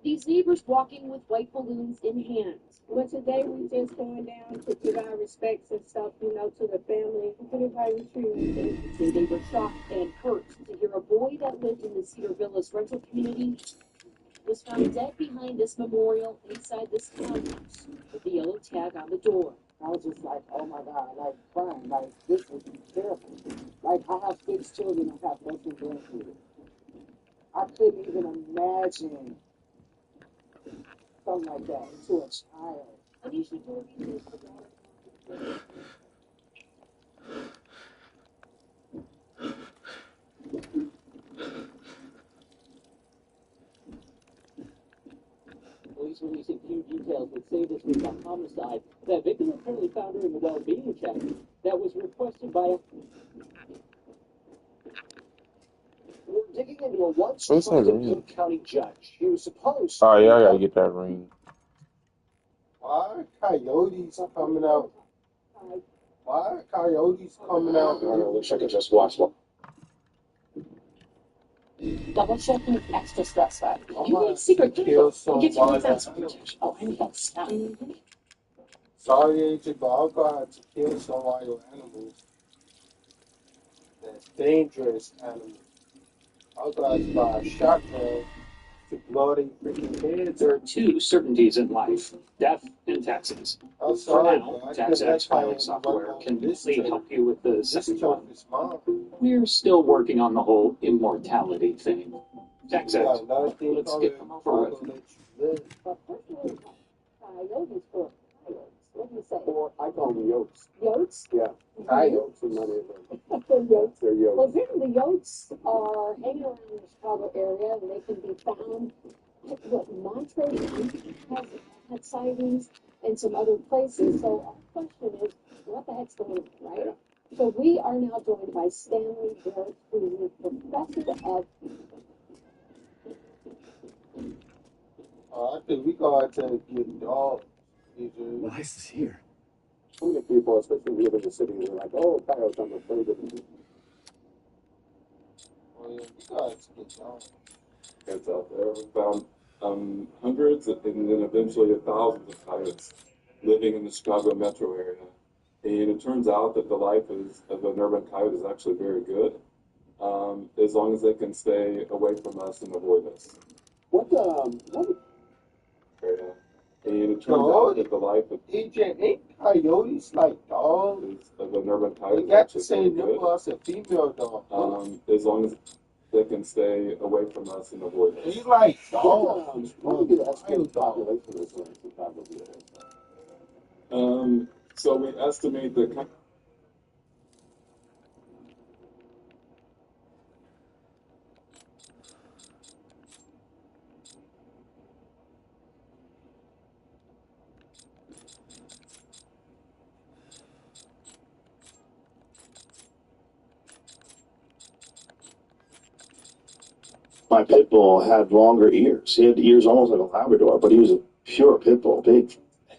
Speaker 14: These neighbors walking with white balloons in hands. But today we just going down to give our respects and stuff, to the family. Everybody retreating. They were shocked and hurt to hear a boy that lived in the Cedar Villas rental community was found dead behind this memorial inside this townhouse with the yellow tag on the door.
Speaker 25: I was just like, oh my God, like crying, like this would be terrible. Like I have 6 children, I have 13 grandchildren. I couldn't even imagine something like that to a child.
Speaker 14: Anisha Jordan is the
Speaker 11: Police releasing few details that say this was a homicide. That victim apparently found her in the well-being check that was requested by a... We're digging into a once
Speaker 3: What's that
Speaker 11: trusted
Speaker 3: ring?
Speaker 11: Cook County judge. He was supposed
Speaker 3: Oh yeah, I gotta get that ring.
Speaker 26: Why are coyotes coming out? Why are coyotes coming out?
Speaker 2: I wish I could just watch one.
Speaker 25: Double checking extra stress factor.
Speaker 26: You need secret kill
Speaker 25: Get you one
Speaker 26: someone.
Speaker 25: time. Oh, I need that stuff.
Speaker 26: Sorry, Agent, but I'll go out to kill some wild animals. That's dangerous animals. I'll go out to buy a shotgun to blow their freaking heads.
Speaker 1: There are two certainties in life, death and taxes.
Speaker 26: I'm
Speaker 1: For
Speaker 26: sorry,
Speaker 1: now,
Speaker 26: bro. I
Speaker 1: TaxAct
Speaker 26: couldn't
Speaker 1: filing
Speaker 26: let
Speaker 1: software
Speaker 26: anyone
Speaker 1: can
Speaker 26: listen
Speaker 1: really
Speaker 26: to
Speaker 1: help you with the
Speaker 26: this
Speaker 1: second
Speaker 26: joke
Speaker 1: one.
Speaker 26: is mom.
Speaker 1: We're still working on the whole immortality thing. TaxAct, let's get them over with.
Speaker 23: But personally, coyotes or coyotes? What do you say?
Speaker 27: Or I call them yotes.
Speaker 23: Yotes?
Speaker 27: Yeah. Coyotes in my neighborhood.
Speaker 23: They're yotes.
Speaker 27: They're yotes.
Speaker 23: Well, apparently the yotes are hanging around the Chicago area, and they can be found. What, Montrose has had sightings, and some other places. So our question is, what the heck's going on, right? So we are now joined by Stanley Barrett, who is a professor of.
Speaker 26: I think we got to get dogs.
Speaker 16: Well, ICE is here.
Speaker 27: So many people, especially who live in the city, they're like, oh, coyotes, I'm afraid of them.
Speaker 26: Well, yeah, we got to get dogs.
Speaker 10: It's out there. We found hundreds and then eventually thousands of coyotes living in the Chicago metro area. And it turns out that the life of an urban coyote is actually very good, as long as they can stay away from us and avoid us.
Speaker 27: What
Speaker 10: area. And it turns out that the life of
Speaker 26: AJ, ain't coyotes like dogs?
Speaker 10: of an urban
Speaker 26: They
Speaker 10: coyote is
Speaker 26: got the
Speaker 10: actually
Speaker 26: same
Speaker 10: very
Speaker 26: number as a female dog.
Speaker 10: good, as long as they can stay away from us and avoid us.
Speaker 26: They like dogs.
Speaker 27: What would be the estimated population of this in Chicago?
Speaker 10: So we estimate that
Speaker 12: My pit bull had longer ears. He had ears almost like a Labrador, but he was a pure pit bull, big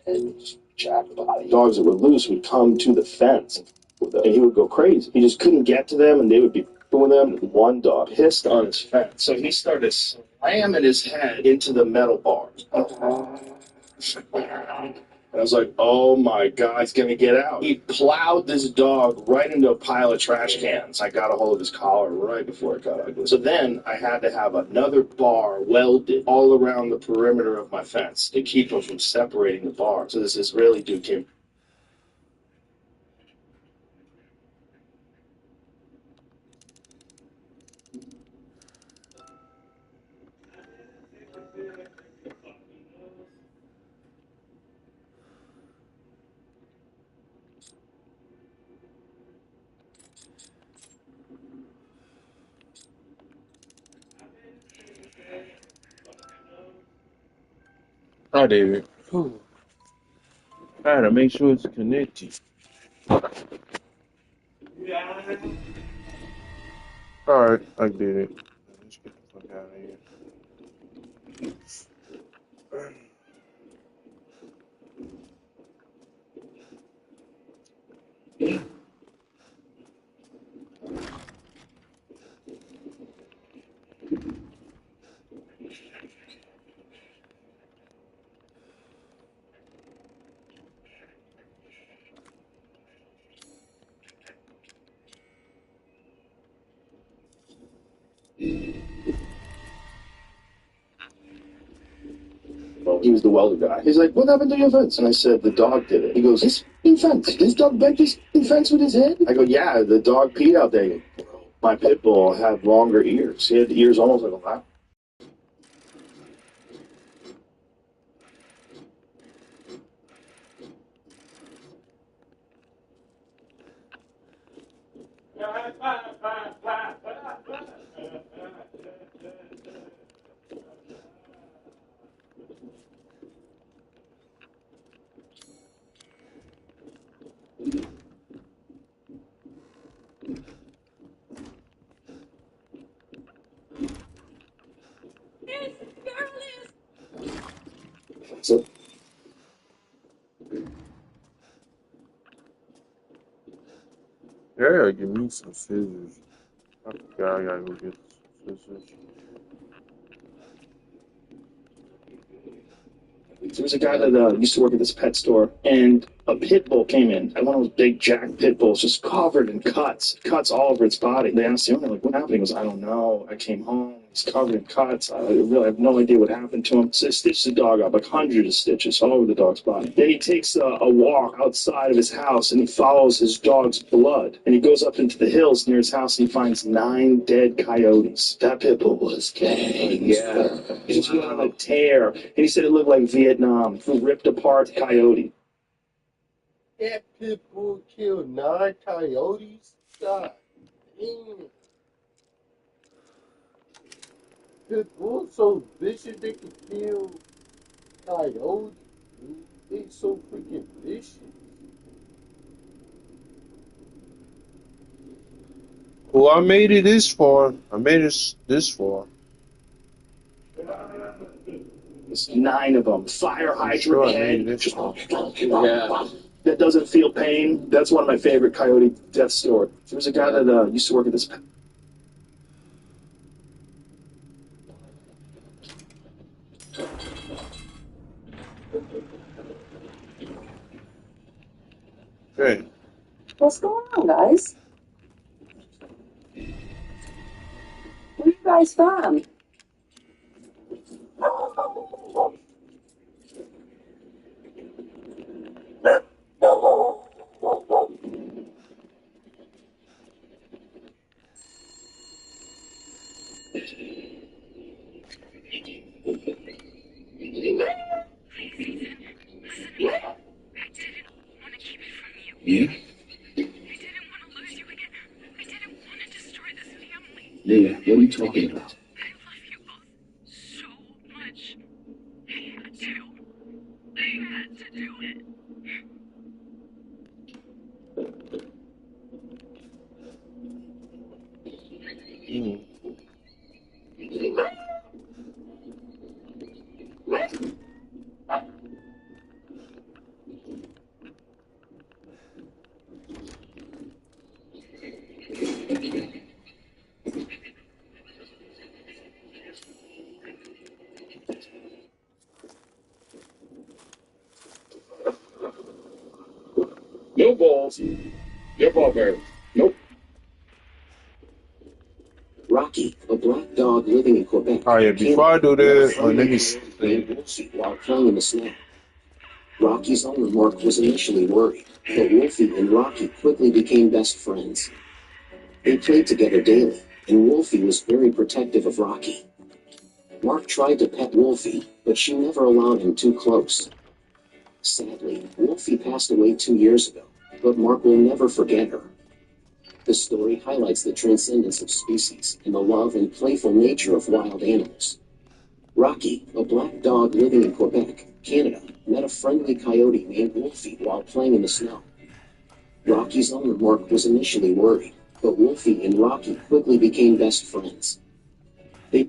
Speaker 12: and jacked body. Dogs that were loose would come to the fence, and he would go crazy. He just couldn't get to them, and they would be with them. One dog pissed on his fence, so he started slamming his head into the metal bars. And I was like, oh my God, he's going to get out. He plowed this dog right into a pile of trash cans. I got a hold of his collar right before it got ugly. So then I had to have another bar welded all around the perimeter of my fence to keep him from separating the bars. So this Israeli dude came.
Speaker 3: I did it. Whew. I had to make sure it's connected. Alright, I did it. Let's get the fuck out of here.
Speaker 12: He was the welder guy. He's like, what happened to your fence? And I said, the dog did it. He goes, this fence? This dog bent this fence with his head? I go, yeah, the dog peed out there. My pit bull had longer ears. He had ears almost like a Labrador. So
Speaker 3: Yeah, give me some scissors. I forgot I gotta go get some scissors.
Speaker 12: there was a guy that used to work at this pet store, and a pit bull came in, and one of those big jack pit bulls, just covered in cuts all over its body. They asked the owner, like, what happened? He goes, I don't know. I came home. He's covered in cuts. I really have no idea what happened to him. So they stitched the dog up, like hundreds of stitches all over the dog's body. Then he takes a walk outside of his house and he follows his dog's blood. And he goes up into the hills near his house and he finds 9 dead coyotes. That pit bull was gang. Yeah. He just went on a tear. And he said it looked like Vietnam. He ripped apart the coyote.
Speaker 26: That pit bull killed 9 coyotes? God damn. Pit bulls so vicious they can kill coyotes, dude. They so freaking vicious.
Speaker 3: Well, I made it this far. I made it this far.
Speaker 12: There's 9 of them. Fire hydrant
Speaker 3: Sure, I
Speaker 12: head.
Speaker 3: made it this far.
Speaker 12: Yeah. That doesn't feel pain. That's one of my favorite coyote death stories. There was a guy that used to work at this.
Speaker 3: Hey.
Speaker 25: What's going on, guys? Where you guys from?
Speaker 5: Yeah? Leah, what are you talking about?
Speaker 2: No balls. Your ball bear. Nope.
Speaker 8: Rocky, a black dog living in Quebec.
Speaker 3: Oh yeah, before I do that, let me see.
Speaker 8: While playing in the snow. Rocky's owner, Mark, was initially worried, but Wolfie and Rocky quickly became best friends. They played together daily, and Wolfie was very protective of Rocky. Mark tried to pet Wolfie, but she never allowed him too close. Sadly, Wolfie passed away 2 years ago, but Mark will never forget her. The story highlights the transcendence of species and the love and playful nature of wild animals. Rocky, a black dog living in Quebec, Canada, met a friendly coyote named Wolfie while playing in the snow. Rocky's owner, Mark, was initially worried, but Wolfie and Rocky quickly became best friends. They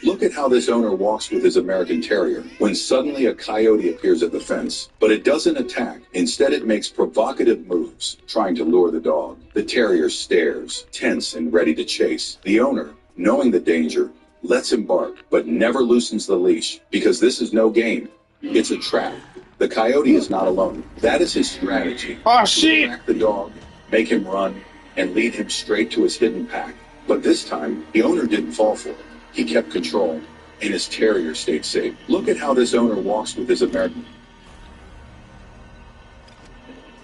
Speaker 28: Look at how this owner walks with his American Terrier when suddenly a coyote appears at the fence. But it doesn't attack. Instead, it makes provocative moves, trying to lure the dog. The Terrier stares, tense and ready to chase. The owner, knowing the danger, lets him bark, but never loosens the leash, because this is no game. It's a trap. The coyote is not alone. That is his strategy.
Speaker 3: Oh, shit!
Speaker 28: Track the dog, make him run, and lead him straight to his hidden pack. But this time, the owner didn't fall for it. He kept control, and his Terrier stayed safe. Look at how this owner walks with his American.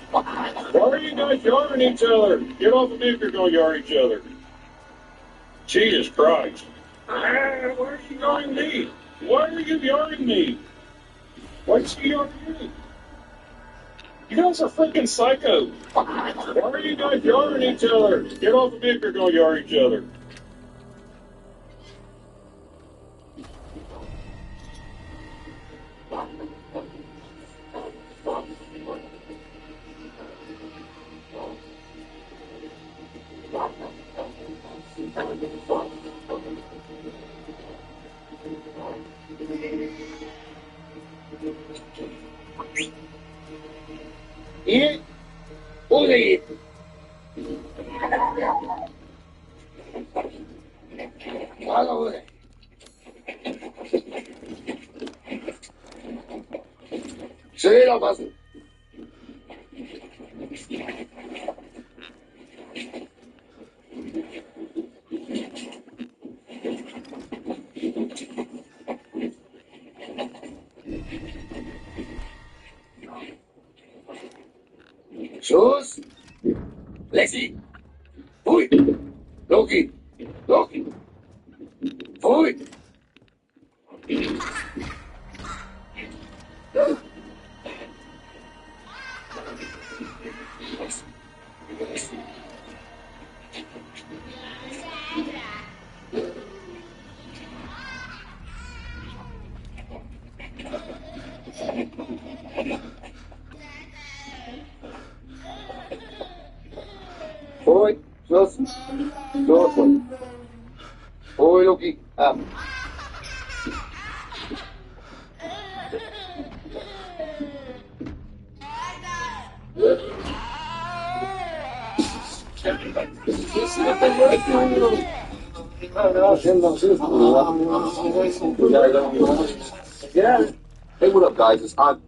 Speaker 19: Why are you guys yarding each other? Get off of me if you're going to yard each other. Jesus Christ. Why are you yarding me? Why are you yarding me? Why is she yarding me? You guys are freaking psycho. Why are you guys yarding each other? Get off of me if you're going to yard each other.
Speaker 11: Uy. Vale, güey. Sí, la paso. Sus. Lexi. Uy. Loki. Loki. Uy. Uy. Sus. Sus. Uy, Loki.
Speaker 28: Yeah. Hey, what up, guys? It's on.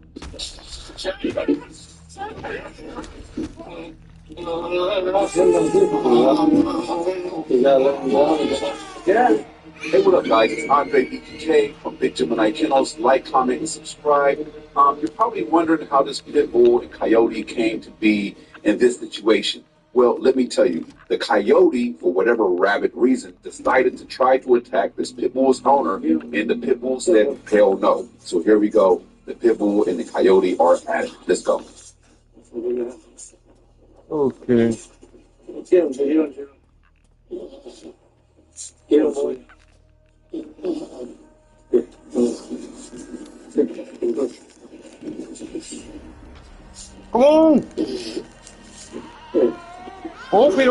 Speaker 28: Yeah. Hey, what up, guys? It's Andre BTK from Big Gemini Kennels. Like, comment, and subscribe. You're probably wondering how this pit bull and coyote came to be in this situation. Well, let me tell you, the coyote, for whatever rabid reason, decided to try to attack this pit bull's owner, and the pit bull said, hell no. So here we go. The pit bull and the coyote are at it. Let's go.
Speaker 3: Okay.
Speaker 11: Get him. Get him, boy.
Speaker 3: Come on! Open!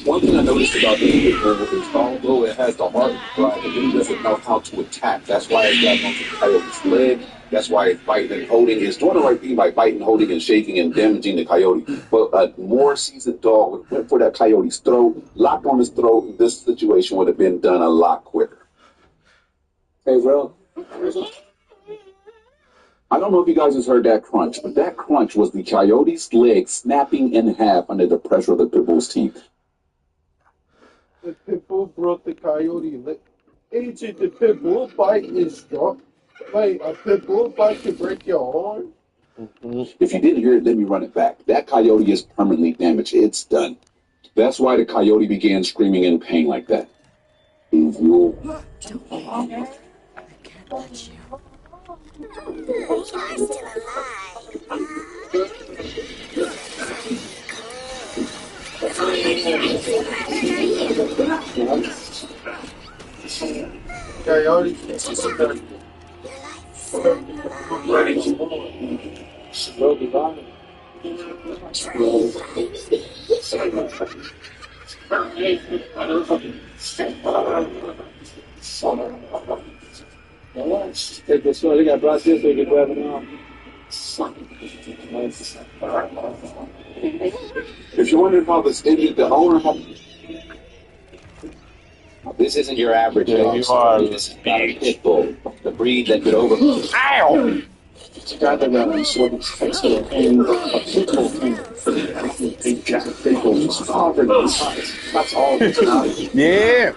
Speaker 28: One thing I noticed about the pit bull is although it has the heart to drive, it really doesn't know how to attack. That's why it's got onto the coyote's leg. That's why it's biting and holding. It's doing the right thing by biting, holding, and shaking and damaging the coyote. But a more seasoned dog would have went for that coyote's throat, locked on his throat, and this situation would have been done a lot quicker.
Speaker 11: Hey, bro.
Speaker 28: I don't know if you guys have heard that crunch, but that crunch was the coyote's leg snapping in half under the pressure of the pit bull's teeth.
Speaker 26: The pit bull broke the coyote leg. Agent, the pit bull bite is strong. Like, a pit bull bite can break your arm.
Speaker 28: If you didn't hear it, let me run it back. That coyote is permanently damaged. It's done. That's why the coyote began screaming in pain like that. You.
Speaker 26: Coyote.
Speaker 11: Take this one. I think I brought this so you can grab it now.
Speaker 28: If you're wondering how this ended, the owner had.
Speaker 4: This isn't your average
Speaker 3: Yeah,
Speaker 4: dog.
Speaker 3: you are.
Speaker 4: This is not a pit bull. The breed that could over.
Speaker 3: Ow!
Speaker 12: It's a guy that got in sort of fixed and a pit bull thing. Big jack pit bull was covered in size. That's all it's not.
Speaker 3: Yeah!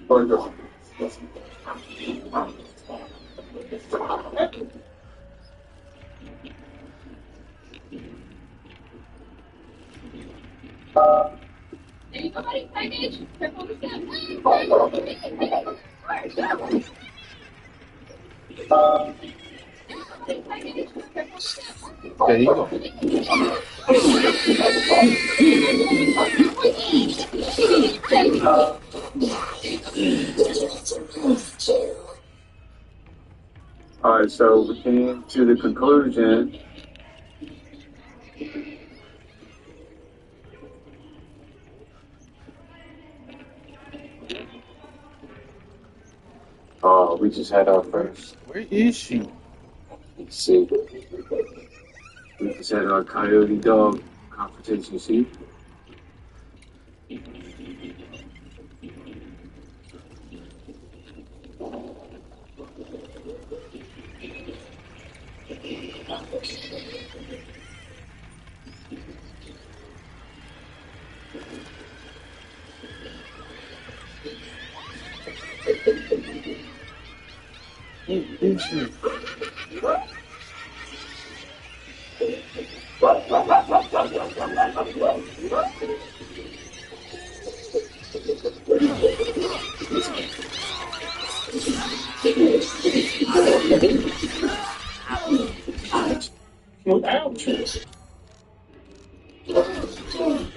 Speaker 3: There you go.
Speaker 10: Alright, so we came to the conclusion. Oh, we just had our first.
Speaker 3: Where is she?
Speaker 10: Let's see. We just had our coyote dog confrontation, see?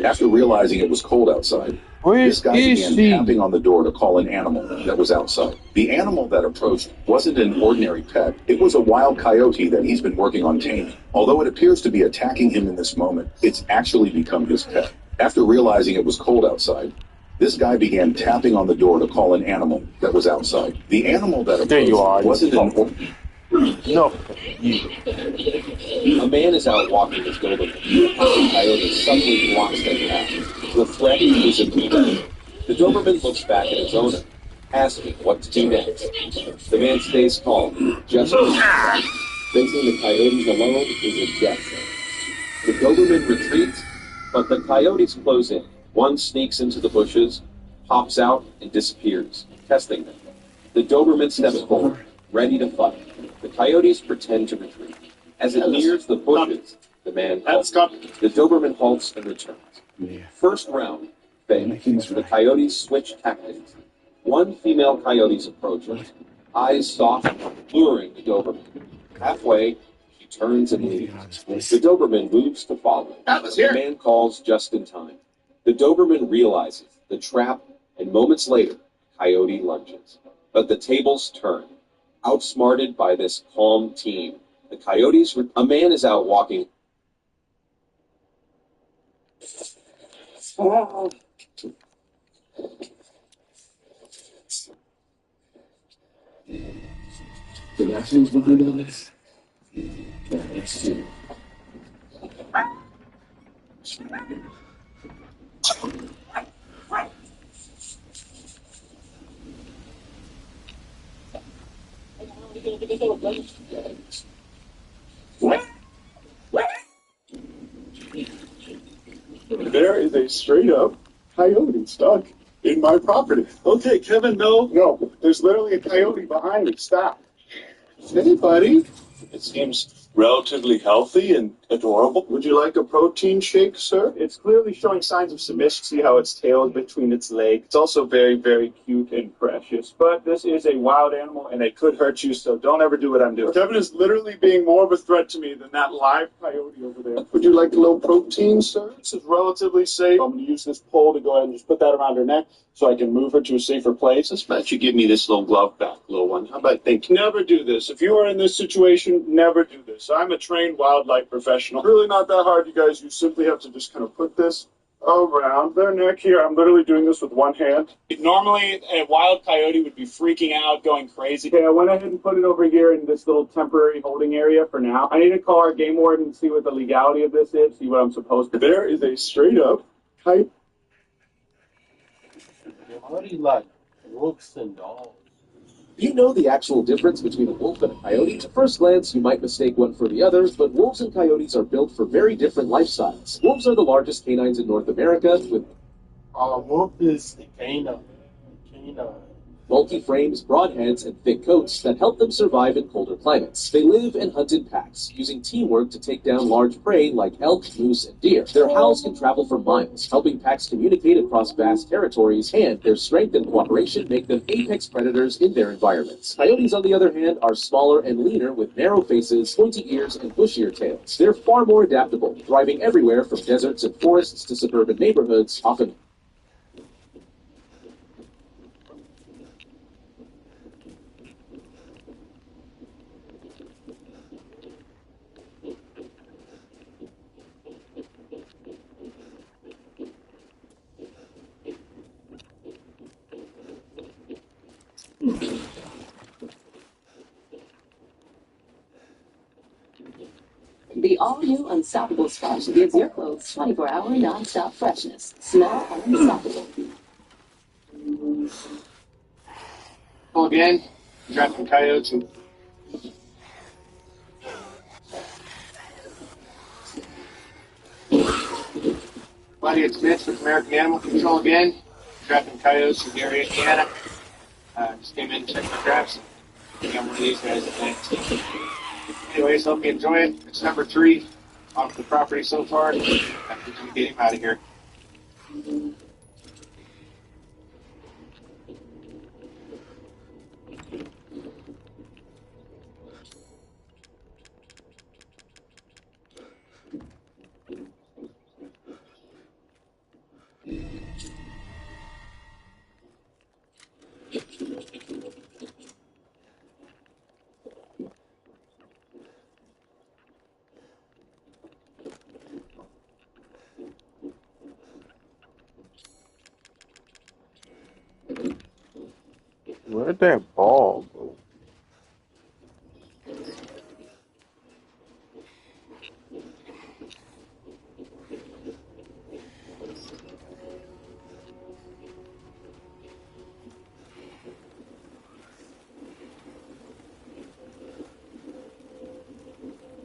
Speaker 28: After realizing it was cold outside, this guy began tapping on the door to call an animal that was outside. The animal that approached wasn't an ordinary pet. It was a wild coyote that he's been working on taming. Although it appears to be attacking him in this moment, it's actually become his pet. After realizing it was cold outside, this guy began tapping on the door to call an animal that was outside. The animal that approached wasn't an
Speaker 3: No.
Speaker 2: A man is out walking his Doberman. A coyote suddenly blocks their path. The threat is immediate. The Doberman looks back at its owner, asking what to do next. The man stays calm, just facing the coyotes alone is a death sentence. The Doberman retreats, but the coyotes close in. One sneaks into the bushes, pops out, and disappears, testing them. The Doberman steps forward, ready to fight. The coyotes pretend to retreat. As it nears the bushes, the man halts. The Doberman halts and returns. First round, fails. The coyotes switch tactics. One female coyote approaches, eyes soft, luring the Doberman. Halfway, she turns and leaves. The Doberman moves to follow. The man calls just in time. The Doberman realizes the trap, and moments later, Coyote lunges. But the tables turn. Outsmarted by this calm team, the coyotes. A man is out walking.
Speaker 16: The Nationals behind all this? Yeah, it's true.
Speaker 12: There is a straight up coyote stuck in my property. Okay, Kevin, no. No, there's literally a coyote behind me. Stop. Hey, buddy. It seems relatively healthy and adorable. Would you like a protein shake, sir? It's clearly showing signs of submission. See how its tail is between its legs. It's also very, very cute and precious. But this is a wild animal, and it could hurt you, so don't ever do what I'm doing. Kevin is literally being more of a threat to me than that live coyote over there. Would you like a little protein, sir? This is relatively safe. I'm going to use this pole to go ahead and just put that around her neck so I can move her to a safer place. Let's bet you give me this little glove back, little one. How about think? Never do this. If you are in this situation, never do this. I'm a trained wildlife professional. Really not that hard, you guys. You simply have to just kind of put this around their neck here. I'm literally doing this with one hand. Normally, a wild coyote would be freaking out, going crazy. Okay, I went ahead and put it over here in this little temporary holding area for now. I need to call our game warden and see what the legality of this is, see what I'm supposed to do. There is a straight up coyote.
Speaker 26: How do you like wolves and dogs?
Speaker 2: Do you know the actual difference between a wolf and a coyote? At first glance, you might mistake one for the other, but wolves and coyotes are built for very different lifestyles. Wolves are the largest canines in North America, with
Speaker 26: wolf is a canine.
Speaker 2: multi-frames, broad heads, and thick coats that help them survive in colder climates. They live and hunt in packs, using teamwork to take down large prey like elk, moose, and deer. Their howls can travel for miles, helping packs communicate across vast territories, and their strength and cooperation make them apex predators in their environments. Coyotes, on the other hand, are smaller and leaner with narrow faces, pointy ears, and bushier tails. They're far more adaptable, thriving everywhere from deserts and forests to suburban neighborhoods, often
Speaker 7: The all-new Unstoppable Sponge gives your clothes 24-hour non-stop freshness. Smell unstoppable.
Speaker 13: Well, again, trapping coyotes and Buddy Smith with American Animal Control again, trapping coyotes in Gary, Indiana. Just came in to check my traps. I think I'm one of these guys today. Anyways, hope you enjoy it. It's number 3 off the property so far. I'm going to get him out of here.
Speaker 3: Where'd that ball go?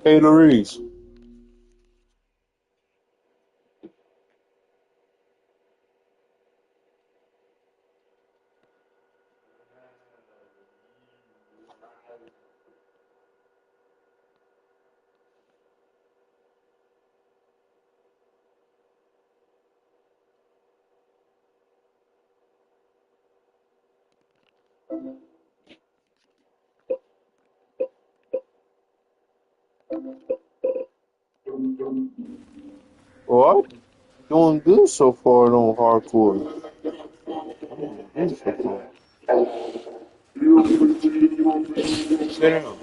Speaker 3: Hey, Louise. What? Doing good so far on hardcore. Good so far. Sit down.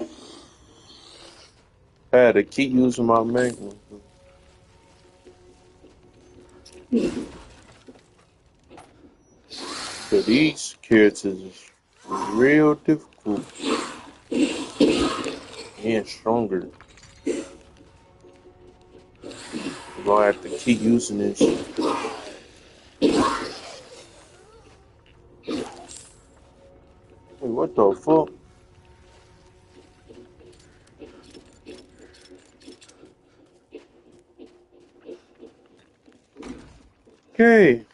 Speaker 3: I had to keep using my magnum. So these characters is real difficult and stronger. I'm gonna have to keep using this. Wait, what the fuck? Okay.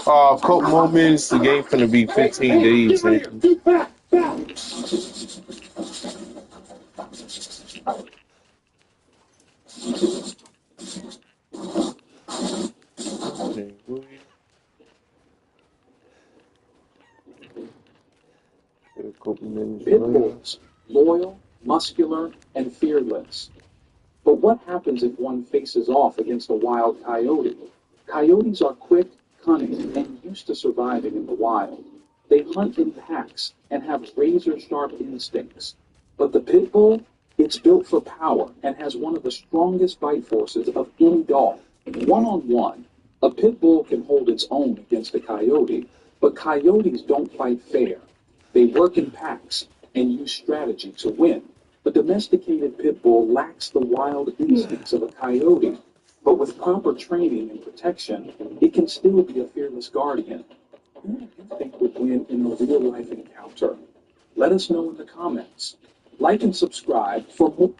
Speaker 3: A couple more minutes. The game finna be 15 days. A couple minutes.
Speaker 2: Pit bulls, loyal, muscular, and fearless. But what happens if one faces off against a wild coyote? Coyotes are quick, cunning, and used to surviving in the wild. They hunt in packs and have razor-sharp instincts. But the pit bull, it's built for power and has one of the strongest bite forces of any dog. One-on-one, a pit bull can hold its own against a coyote, but coyotes don't fight fair. They work in packs and use strategy to win. A domesticated pit bull lacks the wild instincts of a coyote, but with proper training and protection, it can still be a fearless guardian. Who do you think would win in a real-life encounter? Let us know in the comments. Like and subscribe for more.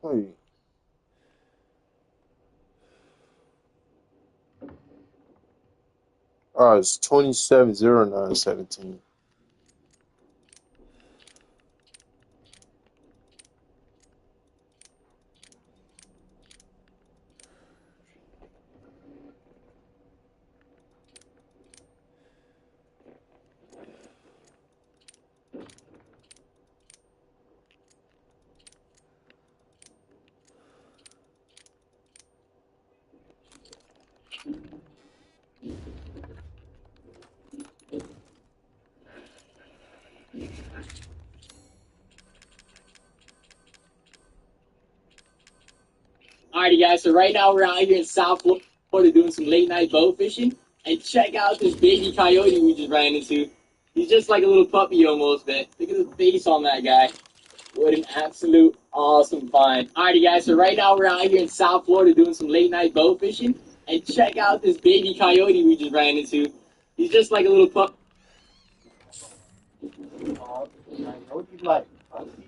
Speaker 3: Hey. It's 27-09-17.
Speaker 11: Alrighty, guys. So right now we're out here in South Florida doing some late night bow fishing, and check out this baby coyote we just ran into. He's just like a little puppy almost, man. Look at the face on that guy. What an absolute awesome find. Alrighty, guys. So right now we're out here in South Florida doing some late night bow fishing, and check out this baby coyote we just ran into. He's just like a little puppy.
Speaker 26: Coyote like puppies.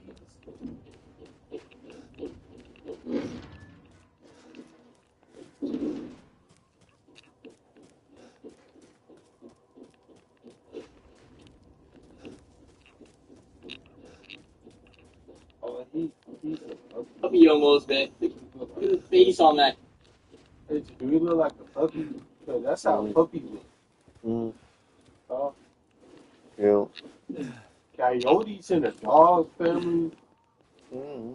Speaker 26: He's a
Speaker 11: Puppy almost, man. Look at the face on that.
Speaker 26: Hey, do he look like a puppy? Cause that's how puppies look.
Speaker 3: Mm.
Speaker 26: Oh,
Speaker 3: Yeah.
Speaker 26: coyotes in the dog family.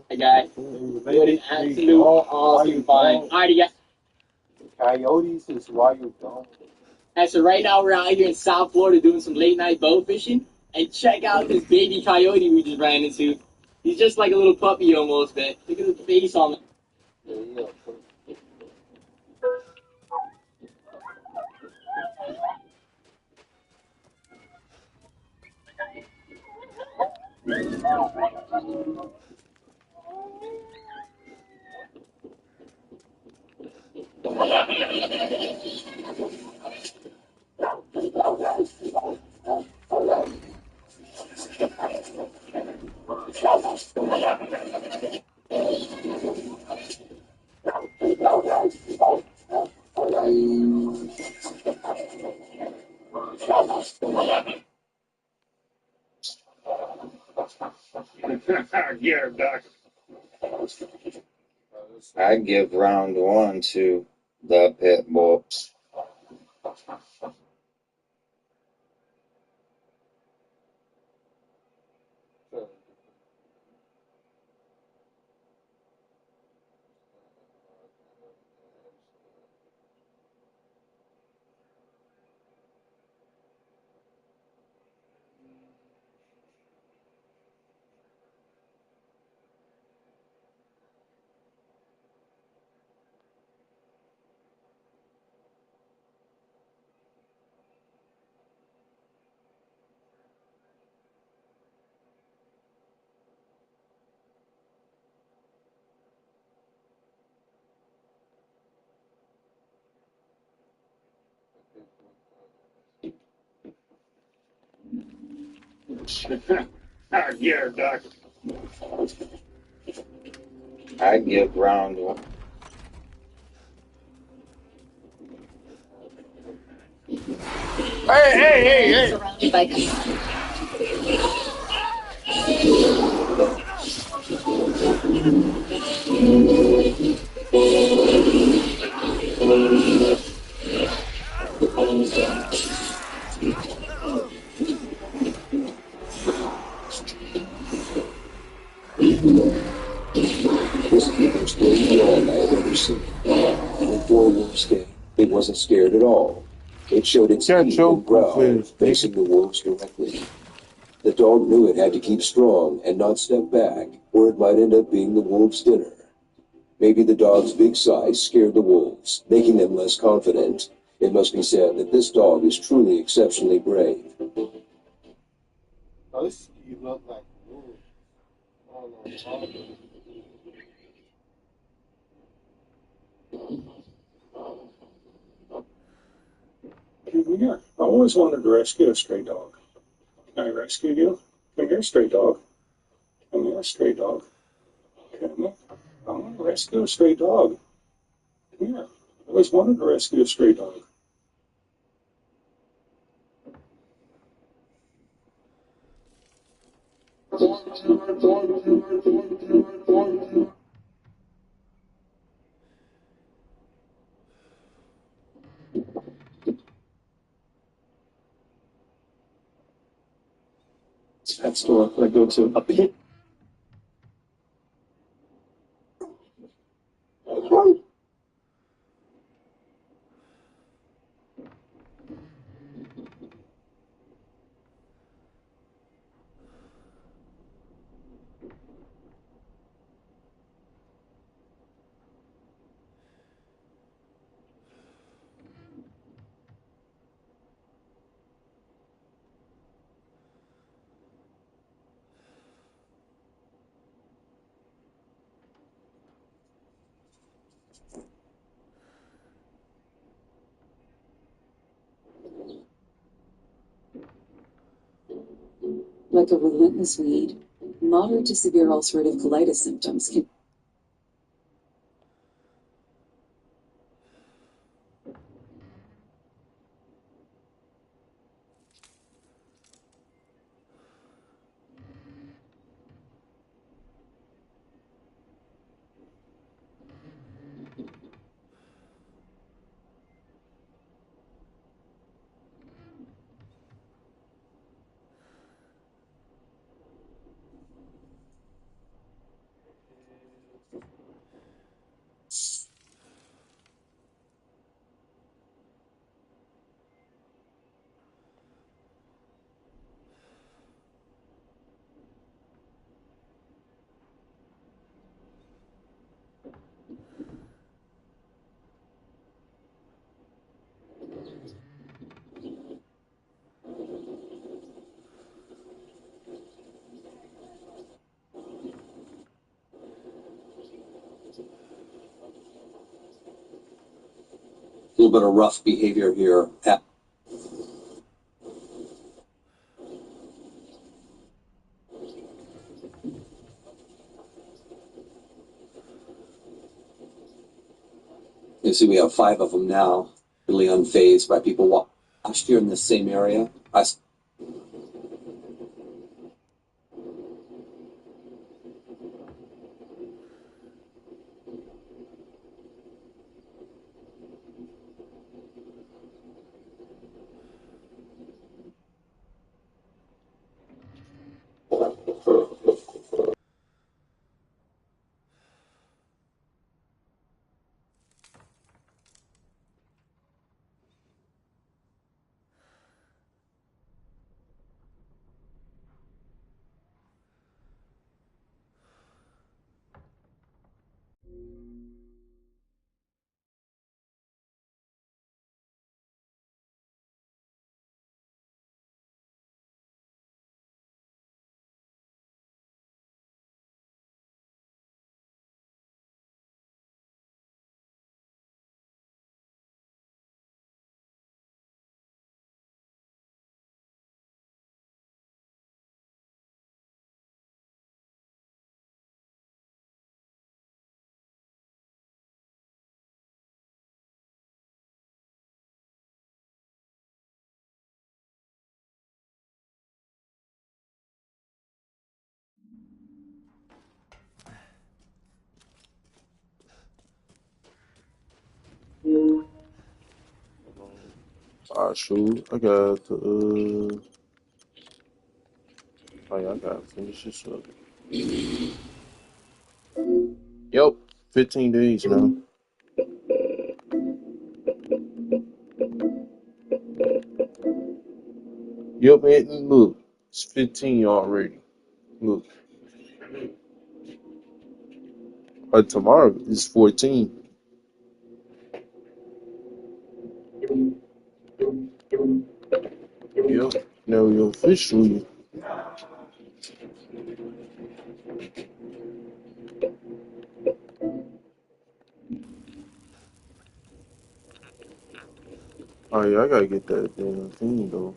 Speaker 11: Hey, guy. What an absolute awesome find. Alrighty, guys.
Speaker 26: Coyotes is wild dog.
Speaker 11: And so right now we're out here in South Florida doing some late night bow fishing, and check out this baby coyote we just ran into. He's just like a little puppy almost, man. Look at the face on him.
Speaker 6: Yeah, Doc.
Speaker 15: I'd give round one to the pit bull.
Speaker 6: Yeah, Doc.
Speaker 15: I'd give round one.
Speaker 3: Hey!
Speaker 7: Surrounded by
Speaker 2: This is the most scary dog I have ever seen. Before wolves came, it wasn't scared at all. It showed its teeth and growl, facing the wolves directly. The dog knew it had to keep strong and not step back, or it might end up being the wolves' dinner. Maybe the dog's big size scared the wolves, making them less confident. It must be said that this dog is truly exceptionally brave.
Speaker 26: Oh, this you look like ooh. Oh no.
Speaker 10: Come here. I always wanted to rescue a stray dog. Can I rescue you? Come here, stray dog. Come here, stray dog. Come here. I want to rescue a stray dog. Come here. I always wanted to rescue a stray dog. Pet store. I go to a pit.
Speaker 7: Like a relentless weed, moderate to severe ulcerative colitis symptoms can
Speaker 2: A little bit of rough behavior here. You see, we have 5 of them now, really unfazed by people. Last year in the same area,
Speaker 3: Shoot, I got to, oh yeah, I gotta finish this up. Yep, 15 days now. Yep, man, look, it's 15 already. Look, tomorrow is 14. Yep. Now we officially. Oh yeah, I gotta get that damn thing though.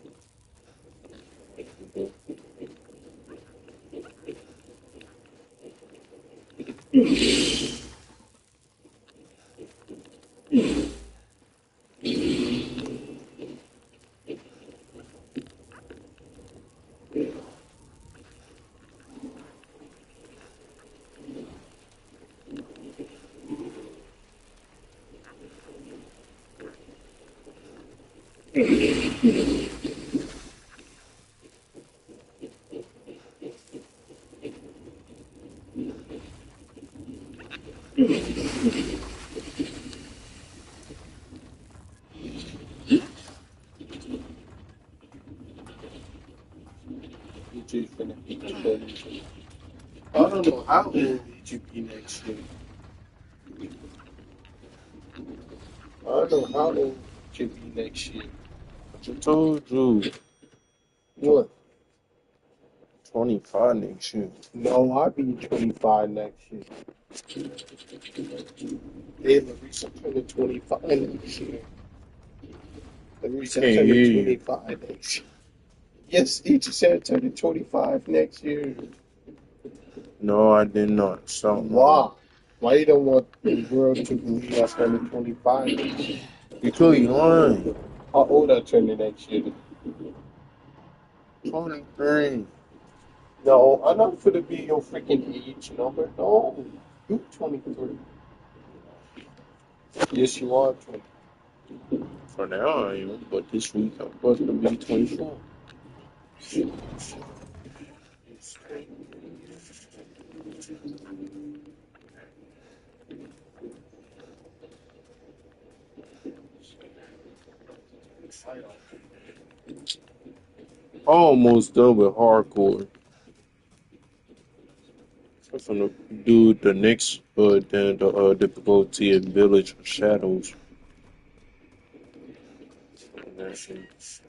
Speaker 26: I don't know how old did you be next year. I don't know how old you be next year.
Speaker 3: I told you.
Speaker 26: What?
Speaker 3: 25 next year.
Speaker 26: No, I'll be 25 next year. Hey, Larissa turning 25 next year. Larissa
Speaker 3: Can't
Speaker 26: turning
Speaker 3: hear you.
Speaker 26: 25 next year. Yes, Teacher said turning 25 next year.
Speaker 3: No, I did not. So
Speaker 26: Why? Why you don't want the world to believe I'm turning 25 next year?
Speaker 3: Because you lying.
Speaker 26: How old I turning next year?
Speaker 3: 23.
Speaker 26: No, I'm not for to be your freaking age number. No, you 23. Yes, you are 20.
Speaker 3: For now I am, but this week I'm supposed to be 24. Almost done with hardcore. I'm gonna do the next then the difficulty in Village of Shadows. And that's it.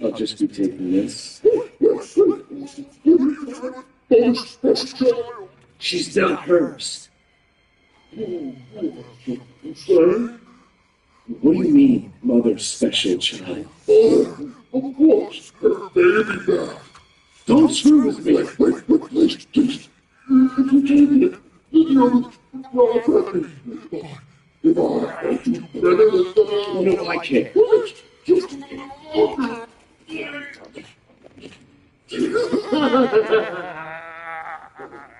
Speaker 16: I'll just be taking this. She's not hers. What do you mean, mother's special child? Don't screw with me. No, I can't.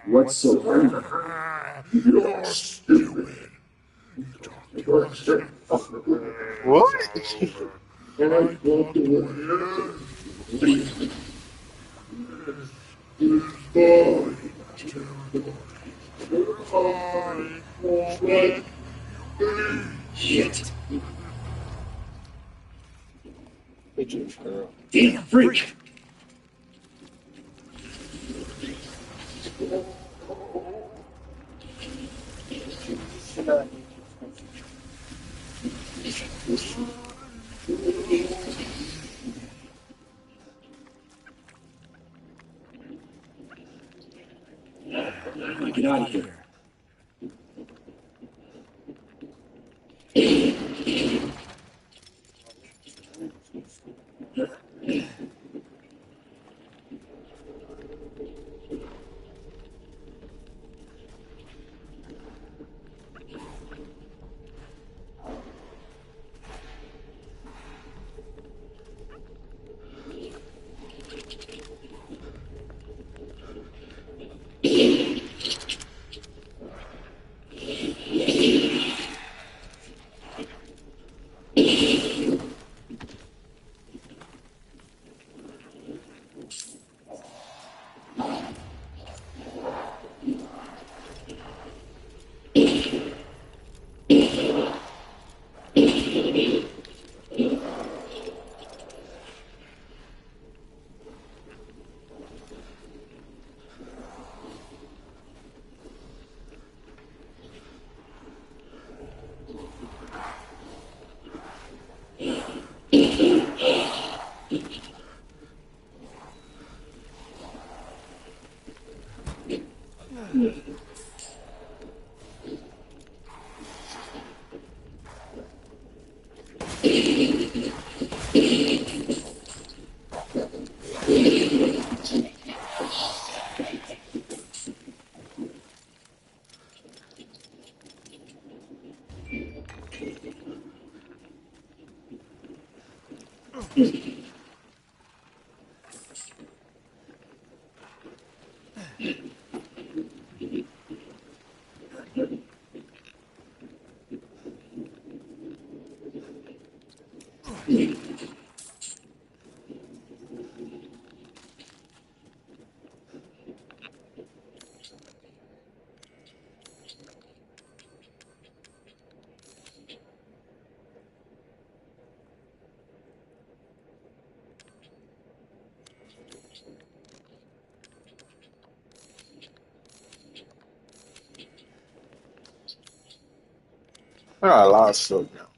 Speaker 16: What's so funny?
Speaker 19: You're stupid.
Speaker 3: What?
Speaker 19: And I walked away.
Speaker 16: Shit. Damn freak. How do I get out of here?
Speaker 3: I got a lot of stuff now.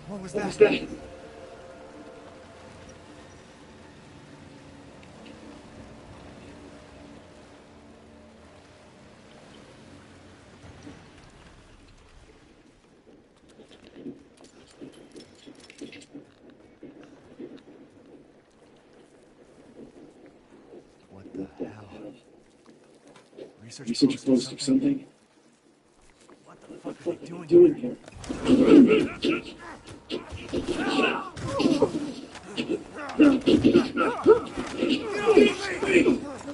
Speaker 11: What was that? What the hell? Research post or something? What the fuck are they doing here?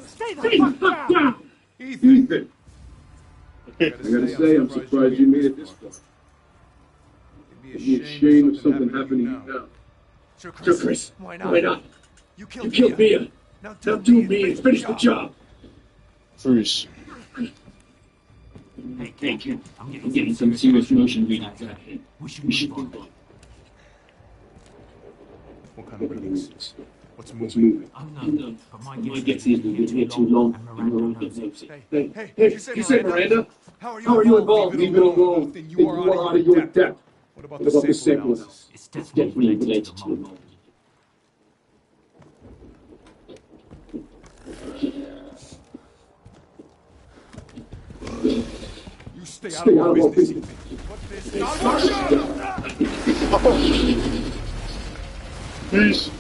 Speaker 11: Stay the fuck down!
Speaker 27: Ethan! I gotta say, I'm surprised you made it this far. It'd be a shame if something happened to you now.
Speaker 11: Sure,
Speaker 27: Chris.
Speaker 11: Why
Speaker 27: Why not?
Speaker 11: You
Speaker 27: You killed Mia.
Speaker 11: Now
Speaker 27: Now do me and finish the job.
Speaker 3: Bruce.
Speaker 11: Hey, kid, I'm getting some serious motion reading. We should move on.
Speaker 5: What kind of readings? What's
Speaker 27: What's
Speaker 5: moving?
Speaker 27: moving?
Speaker 11: I'm not, but
Speaker 27: My guess is we've been here too long and Miranda knows it. Hey, you say Miranda? How are you involved? Leave it alone. Then you are out of your depth.
Speaker 5: What about
Speaker 27: What about the sample analysis?
Speaker 11: It's
Speaker 27: It's
Speaker 11: definitely
Speaker 27: definitely
Speaker 11: related to the
Speaker 27: related to
Speaker 11: moment.
Speaker 5: You stay
Speaker 27: Stay
Speaker 5: out of our business.
Speaker 3: Peace.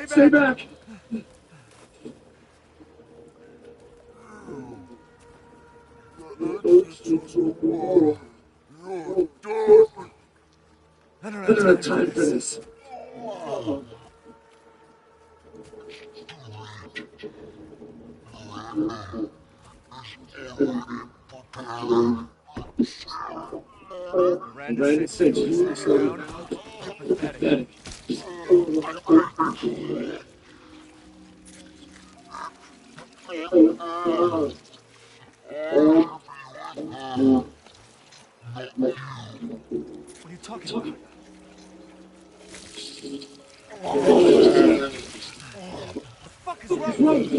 Speaker 27: Stay back.
Speaker 19: don't have time for this. Miranda said you were so pathetic.
Speaker 11: What are you talking about? What the fuck is wrong with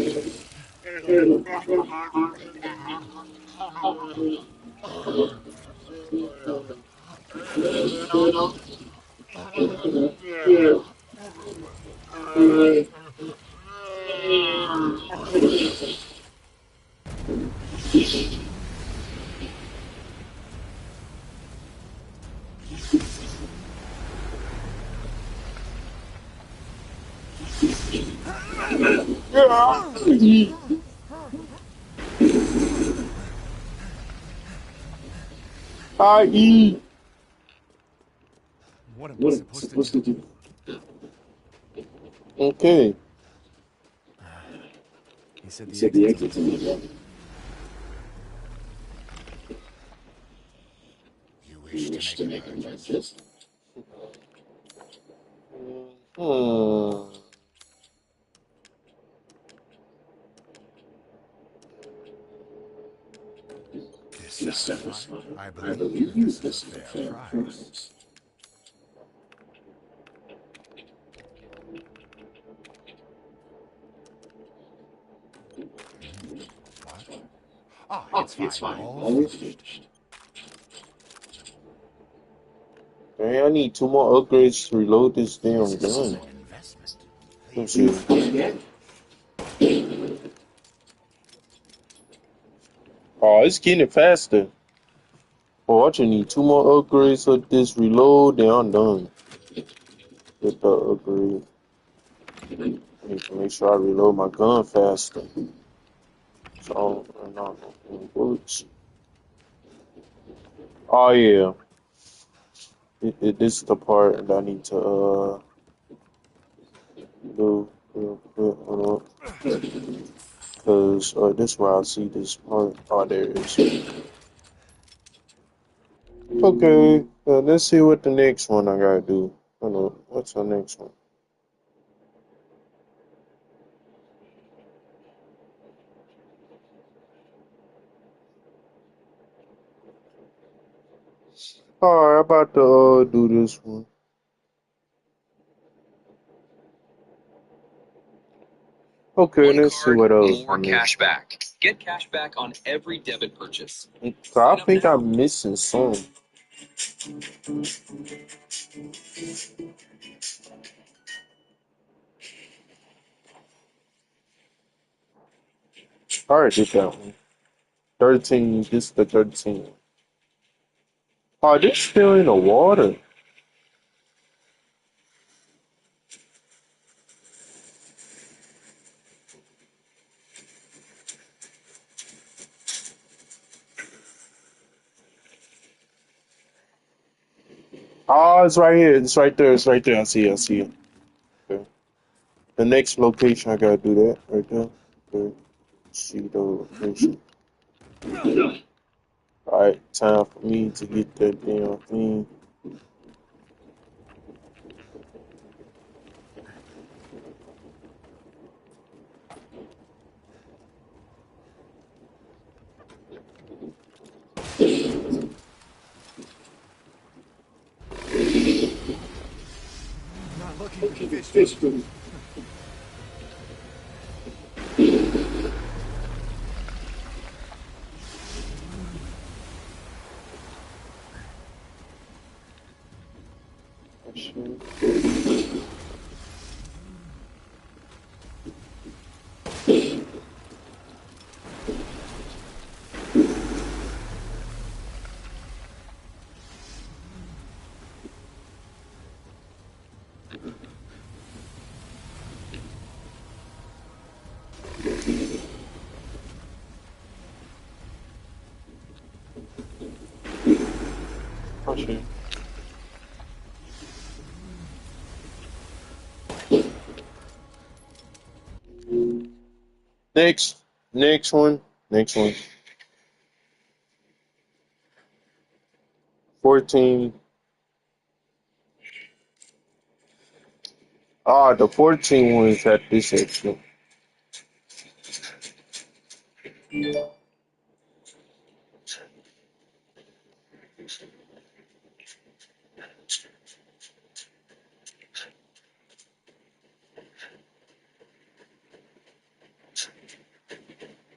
Speaker 3: I.E.
Speaker 11: What am I supposed to do?
Speaker 3: Okay.
Speaker 11: He said
Speaker 19: The exit's on the left.
Speaker 11: You
Speaker 19: You wish to make him like this? This satisfied. I believe this is a fair price. It's fine. Always finished.
Speaker 3: Man, I need 2 more upgrades to reload this damn gun. Let's see. Oh, it's getting faster. Oh, I just need 2 more upgrades of this reload, then I'm done with the upgrade. I need to make sure I reload my gun faster. So, I'm not going bullets. Oh, yeah. This is the part that I need to do real quick. Hold on. Because this is where I see this part. Oh, there it is. Okay, let's see what the next one I gotta do. Hold on, what's the next one? Alright, about to do this one. Okay, let's see what else.
Speaker 2: More cash back. Get cash back on every debit purchase.
Speaker 3: So I think I'm missing some. I already did that one. 13, this is the 13. Oh, this still in the water. Oh, it's right here. It's right there. It's right there. I see it. I see it. Okay. The next location, I gotta do that right there. Okay. See the location. Alright, time for me to get that damn thing.
Speaker 11: Not looking for fish food.
Speaker 3: Next one. 14. Ah, the 14 ones at this section.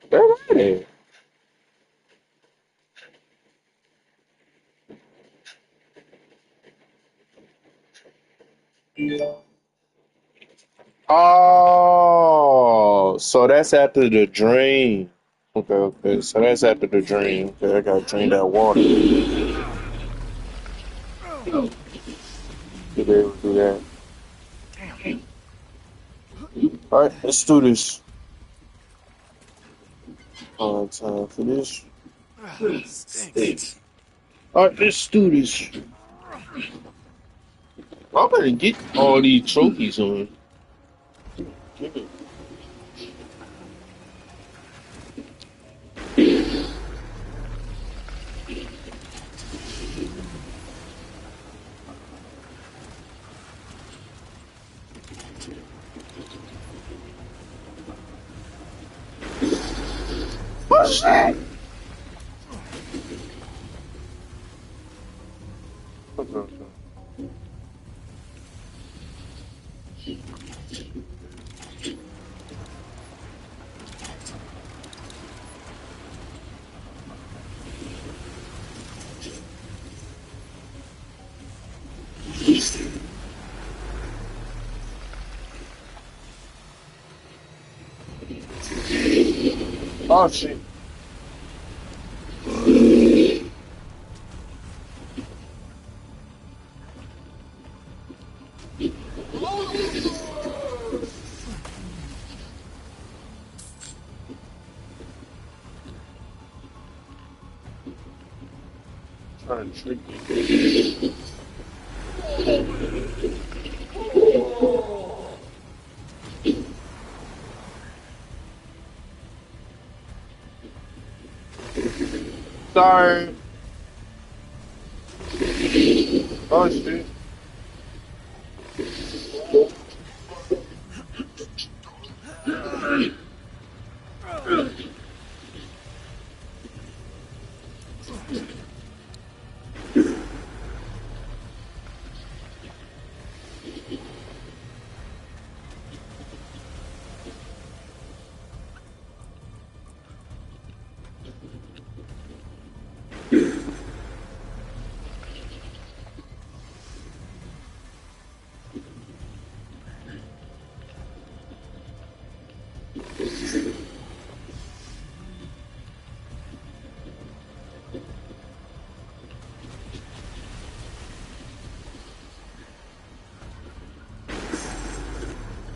Speaker 3: Where are they? Oh, so that's after the drain. Okay. So that's after the drain. Okay, I gotta drain that water to be able to do that. All right, let's do this. Time for this. All right, let's do this. I'm gonna get all these trophies on. Give it. What's that? Oh shit. Trying to trick me. Sorry. Oh shit.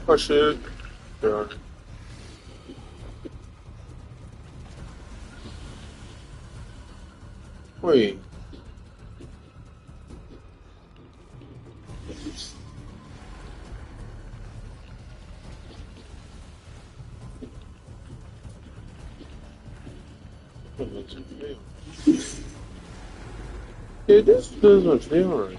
Speaker 3: Oh shit. Yeah. Wait. Yeah, this doesn't feel right.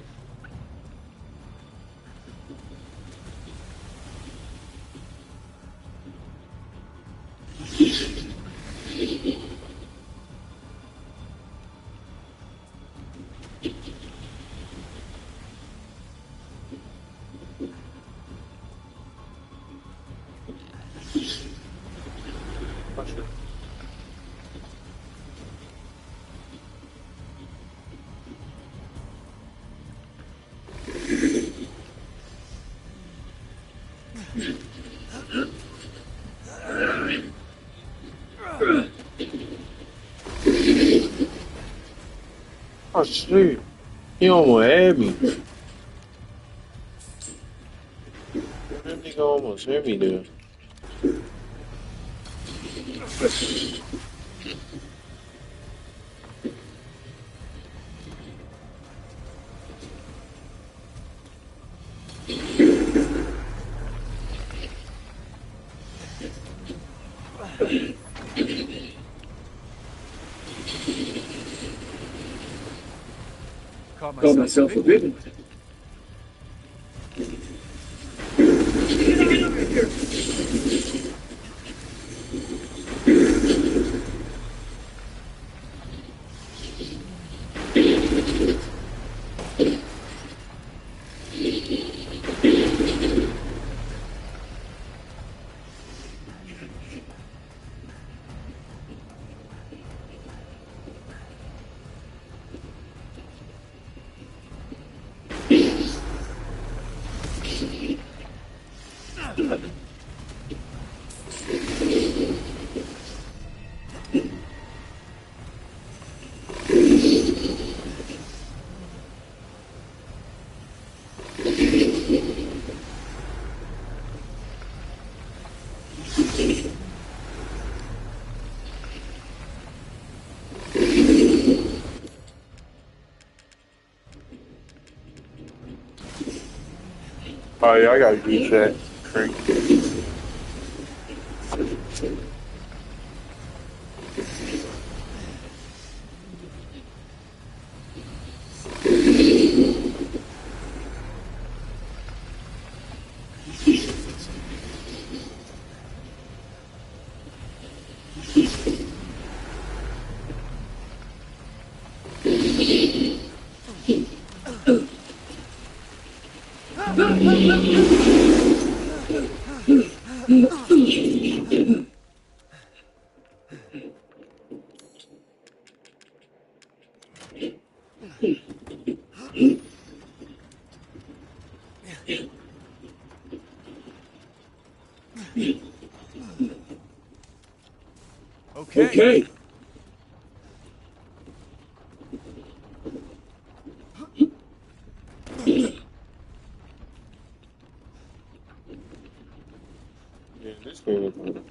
Speaker 3: Oh shit. He almost had me. That nigga almost had me there.
Speaker 16: Call myself forbidden.
Speaker 3: Oh yeah, I gotta use that drink.
Speaker 16: Okay.
Speaker 3: Yeah, this game is good.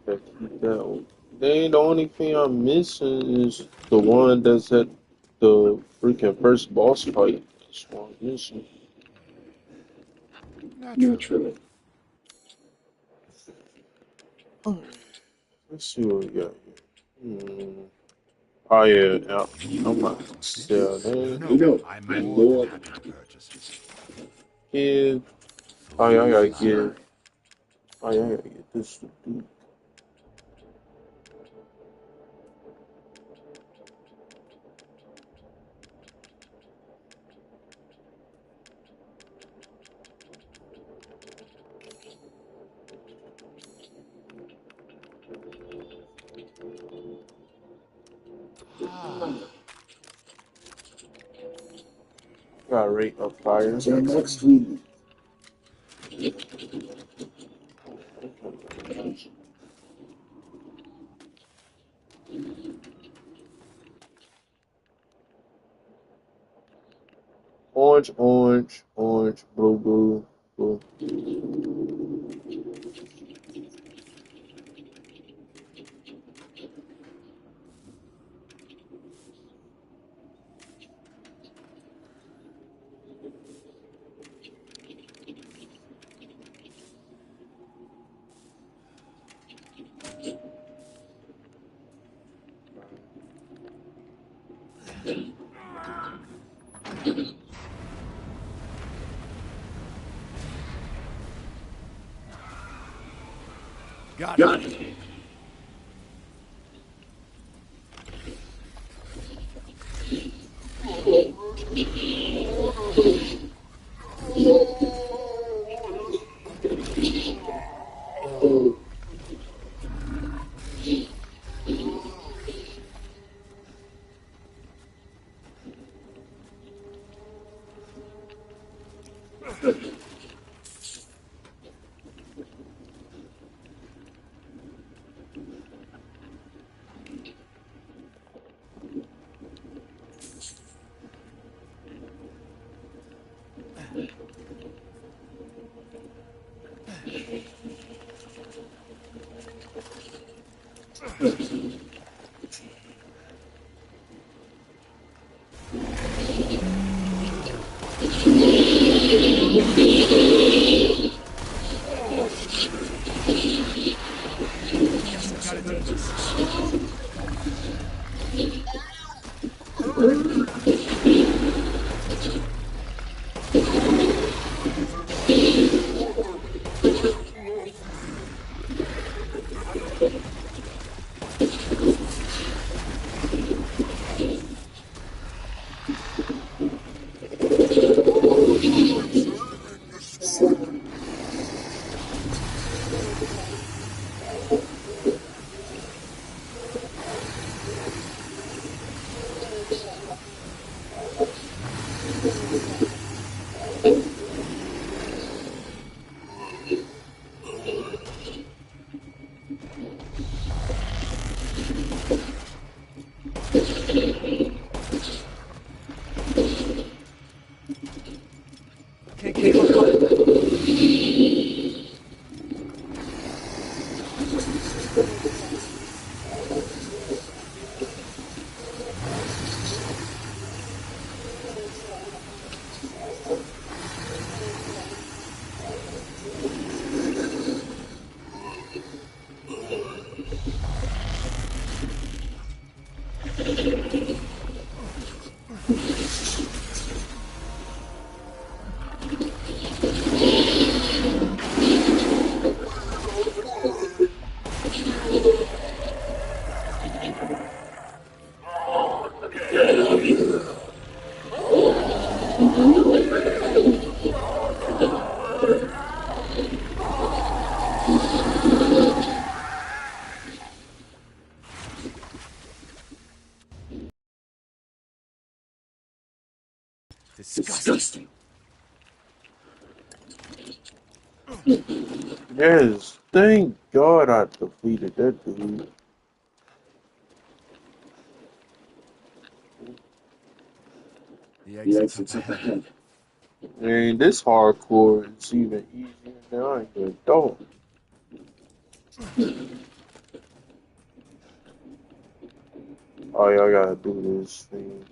Speaker 3: Gotta keep that one. Dang, the only thing I'm missing is the one that's at the freaking first boss fight. That's what I'm missing.
Speaker 16: Naturally.
Speaker 3: Let's see what we got here. Oh yeah, yeah. I'm not sell that.
Speaker 16: You know, I'm more.
Speaker 3: Give. Oh yeah, I gotta give. Oh yeah, I gotta get this to do. Got rate of fire.
Speaker 16: So next week.
Speaker 3: Orange, orange, orange, blue, blue, blue.
Speaker 16: Got it. Disgusting.
Speaker 3: Yes, thank God I defeated that dude.
Speaker 16: The exit's up ahead.
Speaker 3: Man, this hardcore is even easier than I even thought. Oh, y'all gotta do this thing.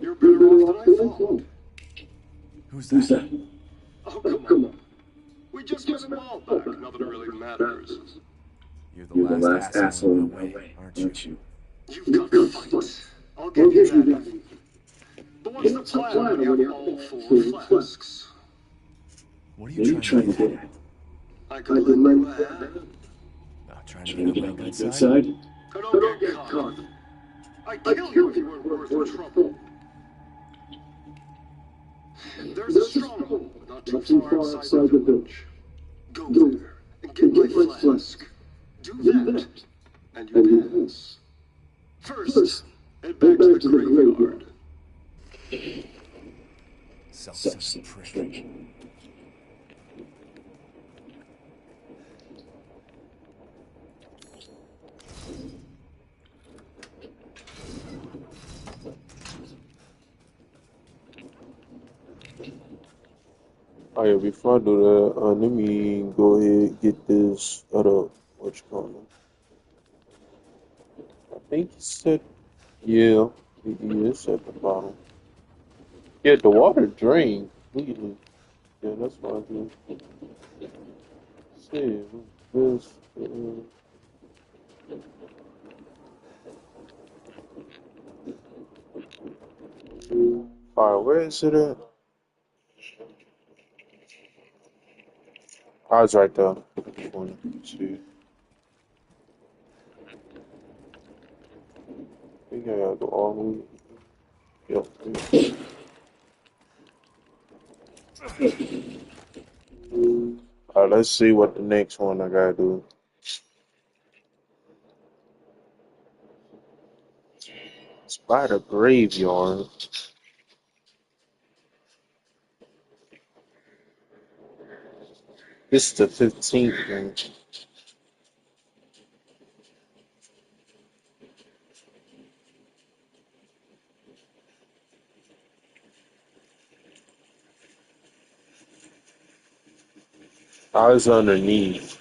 Speaker 19: You're better off than I thought.
Speaker 16: Who's that?
Speaker 19: Oh, come on. We just met a while back. Nothing really matters.
Speaker 16: You're the last asshole in my way, aren't you?
Speaker 19: You've got fights. I'll give you that. But what's the plan when you have all 4 flasks?
Speaker 16: What are you trying to get at?
Speaker 19: I could lend you a hand.
Speaker 16: Trying to get on my good side?
Speaker 19: Don't get caught. I'd kill you if you weren't worth the trouble. There's a stronghold not too far outside the village. Go there and get my flask. Do that, and you pass. First, head back to the graveyard.
Speaker 16: Such a prick.
Speaker 3: Oh yeah, before I do that, let me go ahead and get this other, what you call it? I think it's set, yeah, it is at the bottom. Yeah, the water drained completely. Yeah, that's what I do. See, this, fire, where is it at? I was right there. See. I think I gotta go all the way. Yep. Alright, let's see what the next one I gotta do. Spider Graveyard. This is the 15th one. I was underneath.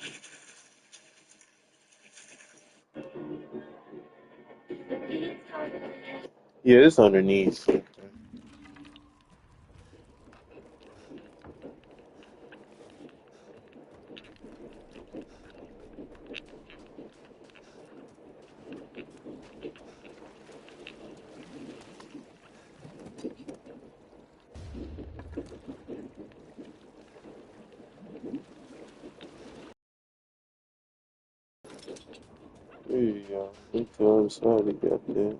Speaker 3: Yeah, it's underneath. Yeah, I think the other side got there.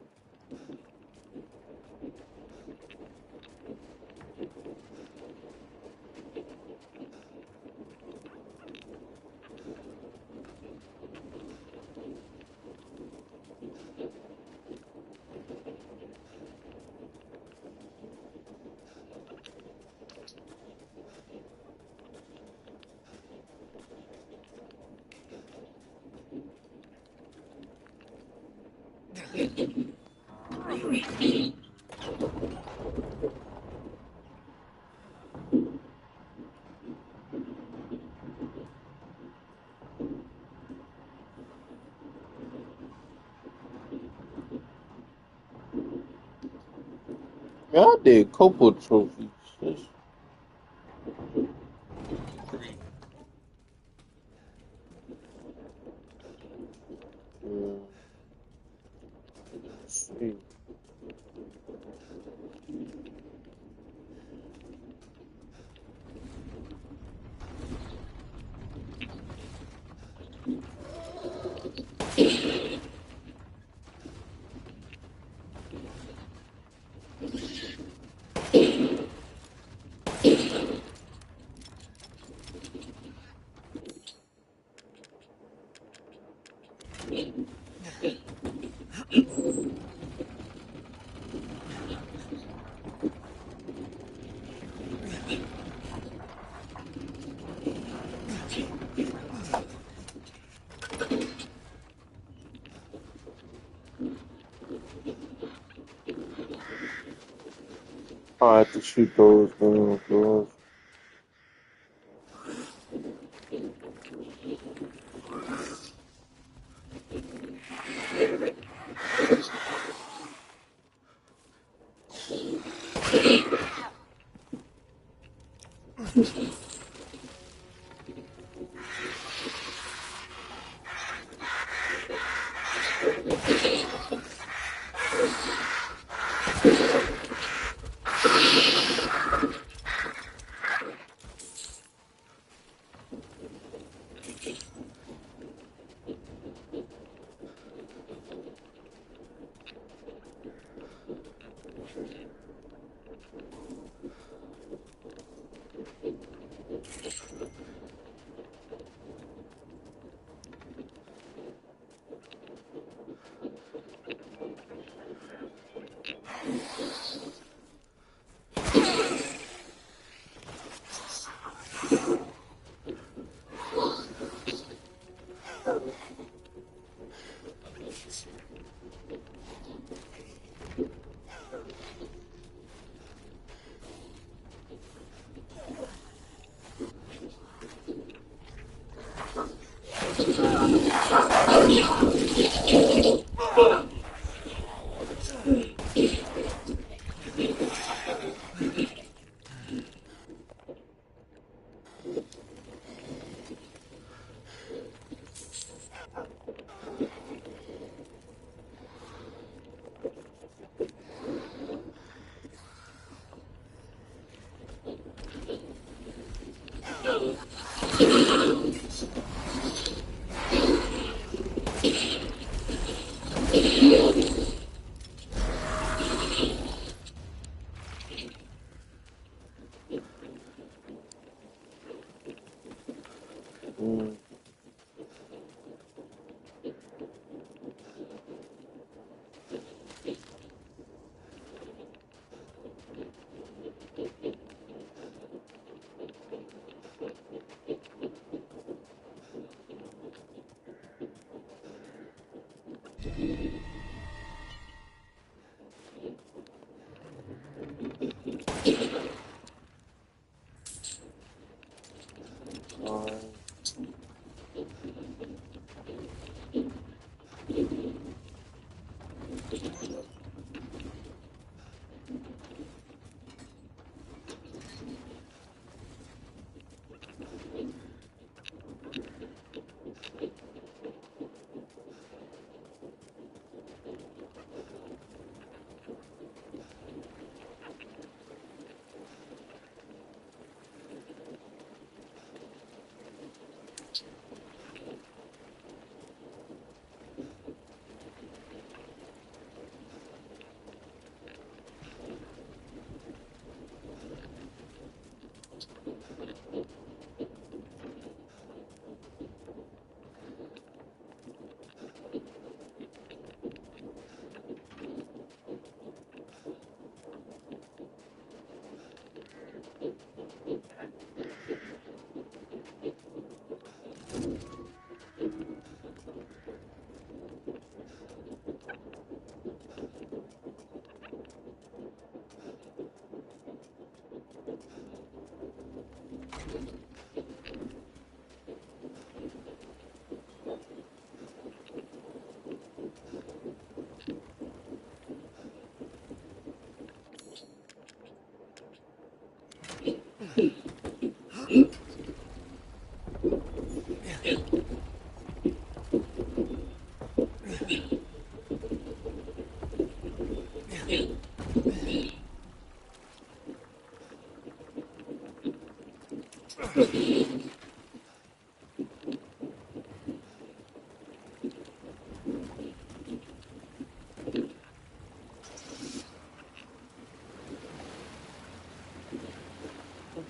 Speaker 3: Yeah, I did a couple of trophies. Let's see. I have to shoot those down, girls.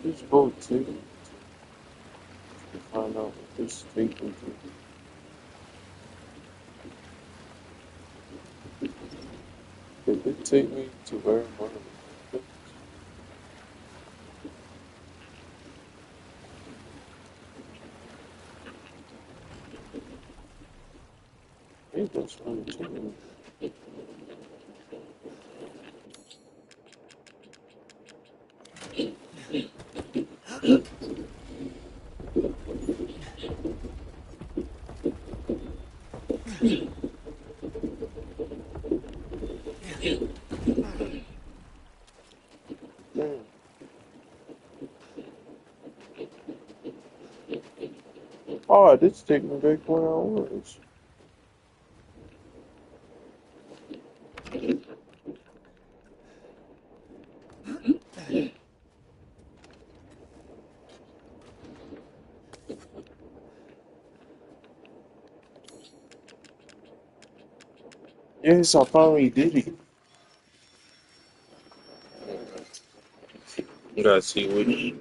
Speaker 3: This boat too. To find out what this taking to. Did it take me to where I'm going? I think that's what I'm taking. Damn. Oh, this taking me back where I was. Yes, I finally did it. You gotta see which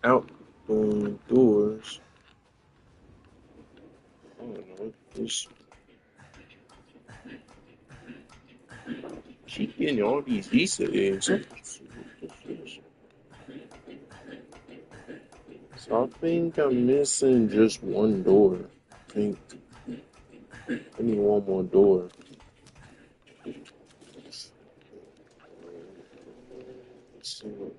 Speaker 3: outgoing doors. I don't know. This keep getting all these Easter eggs. So I think I'm missing just one door. I think I need one more door. Let's see what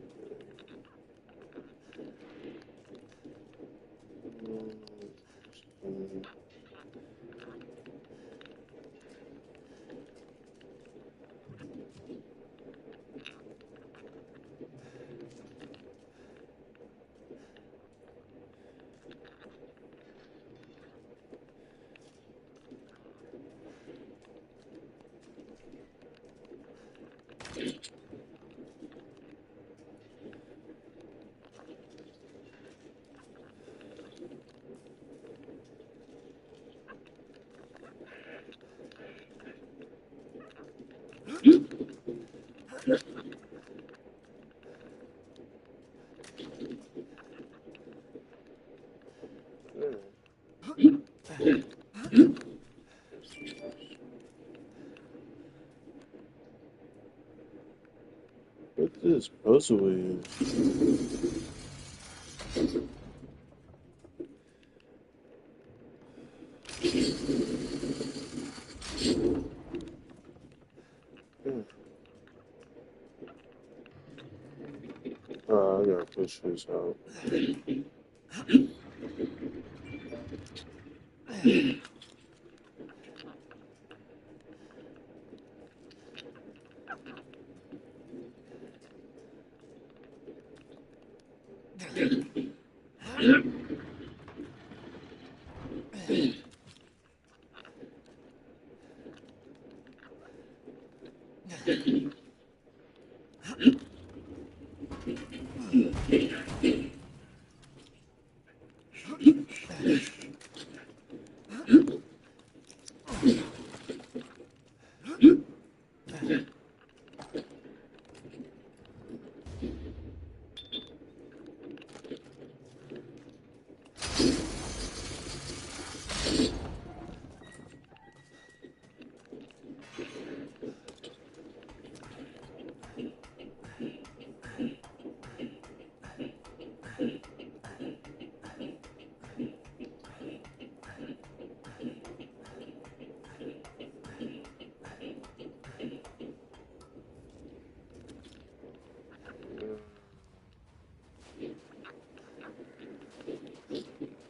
Speaker 3: this puzzle is. I gotta push this out.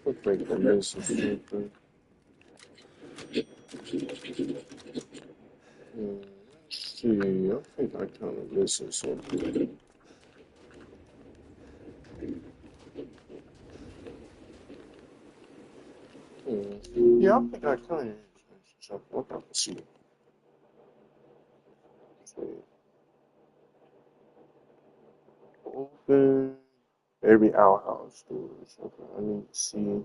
Speaker 3: Looks like I'm missing something. Let's see, I think I kind of missing something. Yeah, I think I kind of missing something. Okay, let's see. Open every outhouse doors. Okay, I need to see.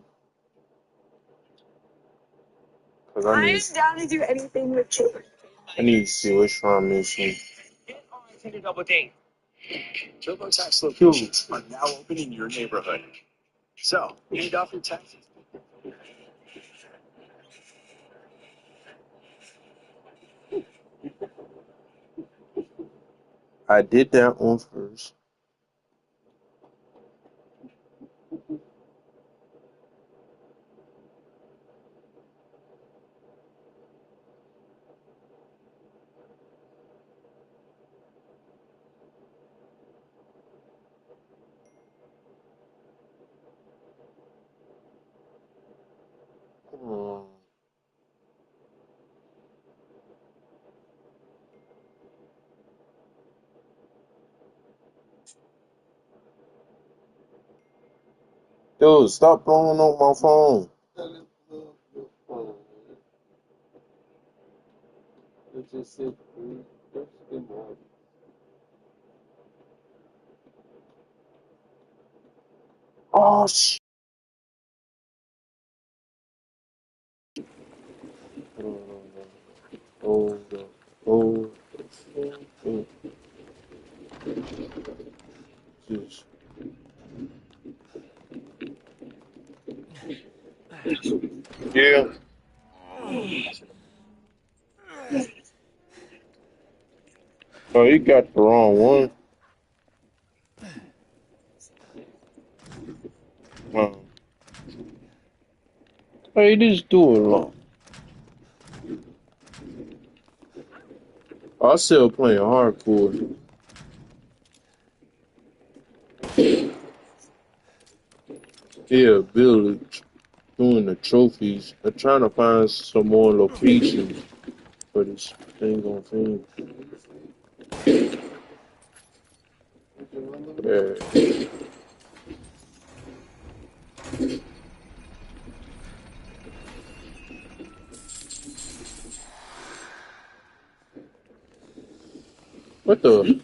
Speaker 3: Cause
Speaker 9: I'm down to do anything with children.
Speaker 3: I need to see which one I'm missing.
Speaker 11: To double date. TurboTax locations are now open in your neighborhood. So, paid off your taxes.
Speaker 3: I did that one first. Dude, stop blowing up my phone.
Speaker 26: Let's just say, that's good morning.
Speaker 3: Oh, shit. Oh, oh, oh. Jeez. Yeah. Oh, you got the wrong one. Hey, just do it long. I'm still playing hardcore. Yeah, village doing the trophies. I'm trying to find some more locations for this thing on thing. Yeah. What the?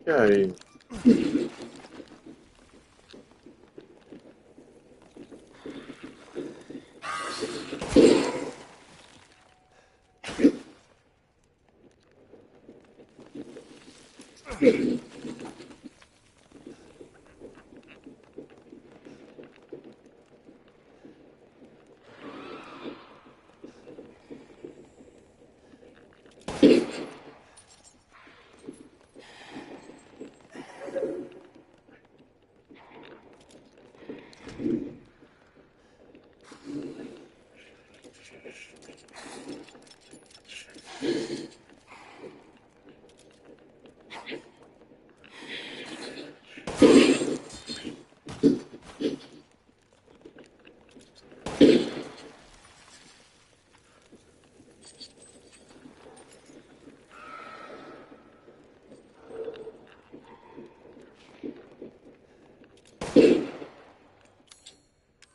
Speaker 3: Yeah.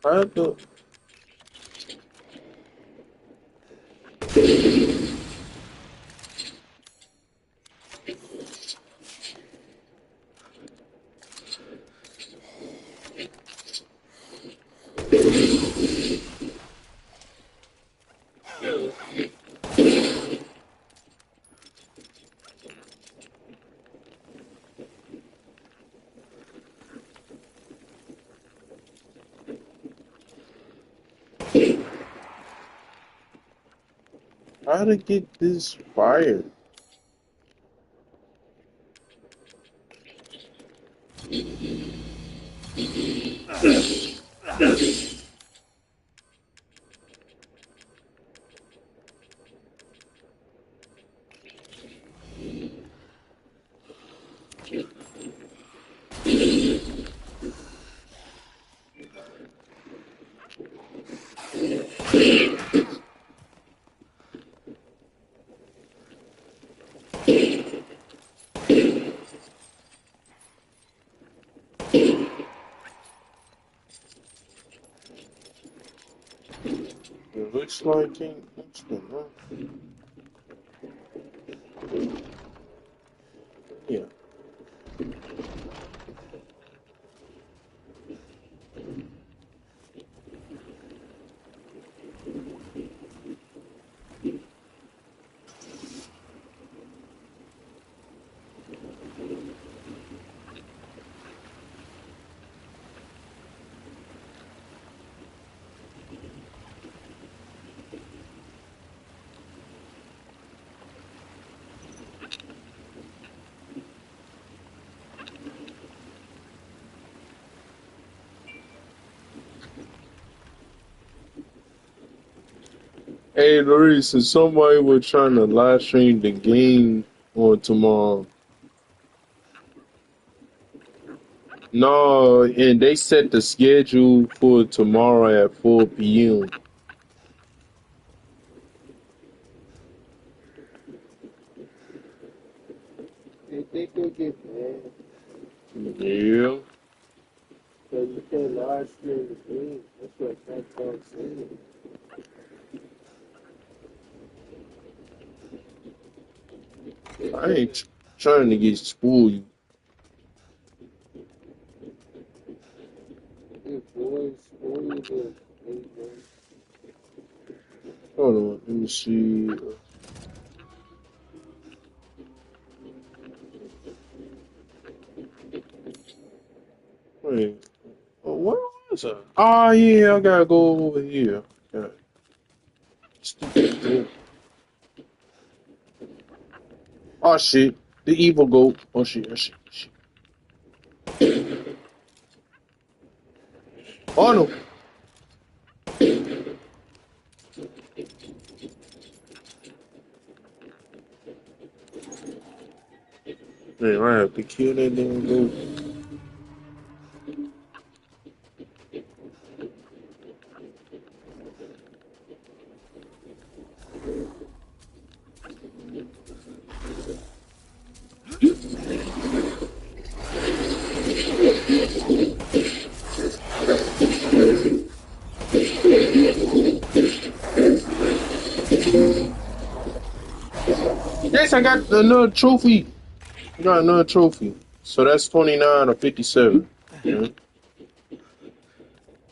Speaker 3: I do. How to get this fire? It looks like it. What's going on? Yeah. Hey, Larissa, somebody was trying to live stream the game on tomorrow. No, and they set the schedule for tomorrow at 4 p.m.
Speaker 26: They think they get mad.
Speaker 3: Yeah.
Speaker 26: So you can't live stream the game. That's what Capcom's saying.
Speaker 3: I ain't trying to get spoiled.
Speaker 26: Hey, boys, spoil the game.
Speaker 3: Hold on, let me see. Wait, what was it? Oh yeah, I gotta go over here. Yeah. Oh shit, the evil goat. Oh shit, oh shit, oh, shit. Oh no. Man, I have to kill that damn goat. Yes, I got another trophy. I got another trophy. So that's 29 or 57. Okay.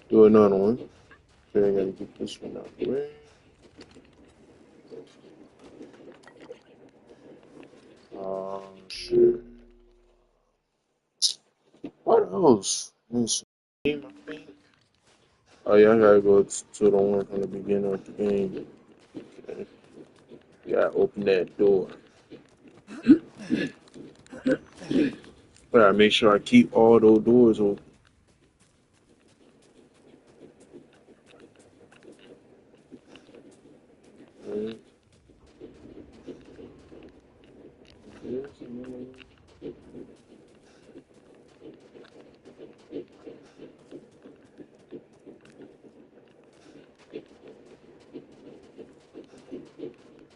Speaker 3: Do another one. Okay, I gotta get this one out the way. Oh shit. What else? Let's see, I think. Oh yeah, I gotta go to the one from the beginning of the game. Okay. You gotta open that door. But I make sure I keep all those doors open. Right.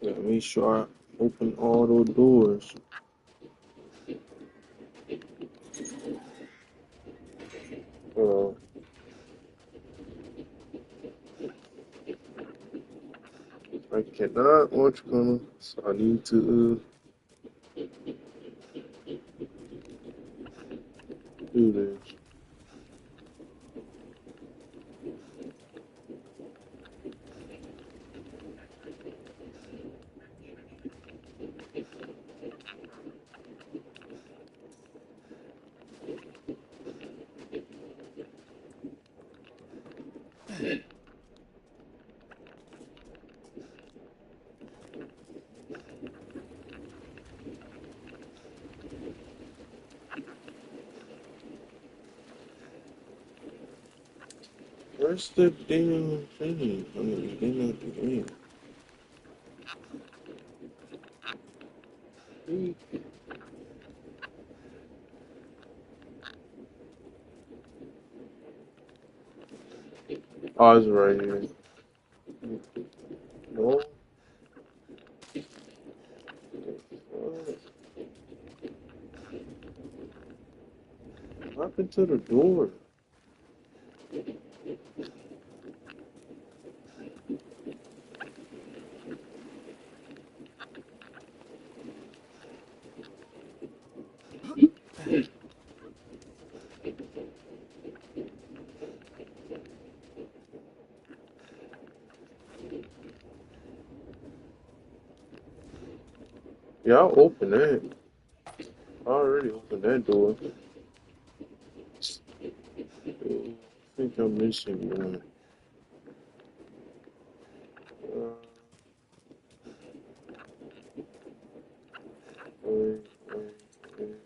Speaker 3: Gotta make sure I open all those doors. I cannot watch color, so I need to do this. Where's the damn thing? I mean, the thing at the game. Oh, it's right here. No. What happened to the door? Yeah, I'll open that. I already opened that door. I think I'm missing one. Wait, wait, wait.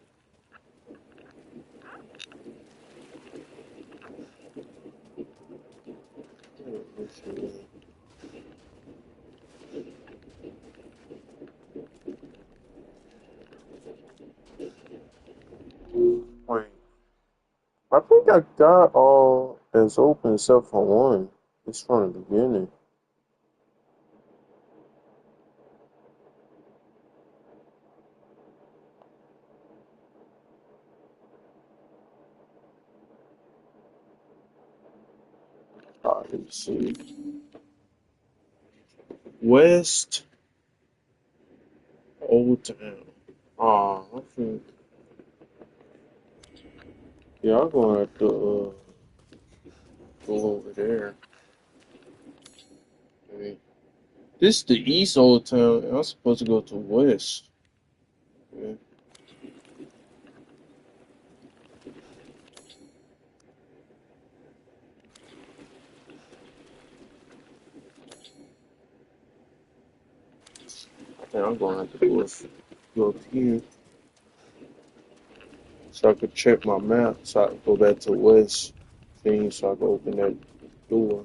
Speaker 3: Let's see. Wait. I think I got all that's open except for one. It's from the beginning. Let's see. West Old Town. I think. Yeah, I'm gonna have to go over there. Okay. This is the East Old Town. I'm supposed to go to West. Okay. I think I'm gonna have to go up here so I could check my map so I can go back to West thing so I can open that door.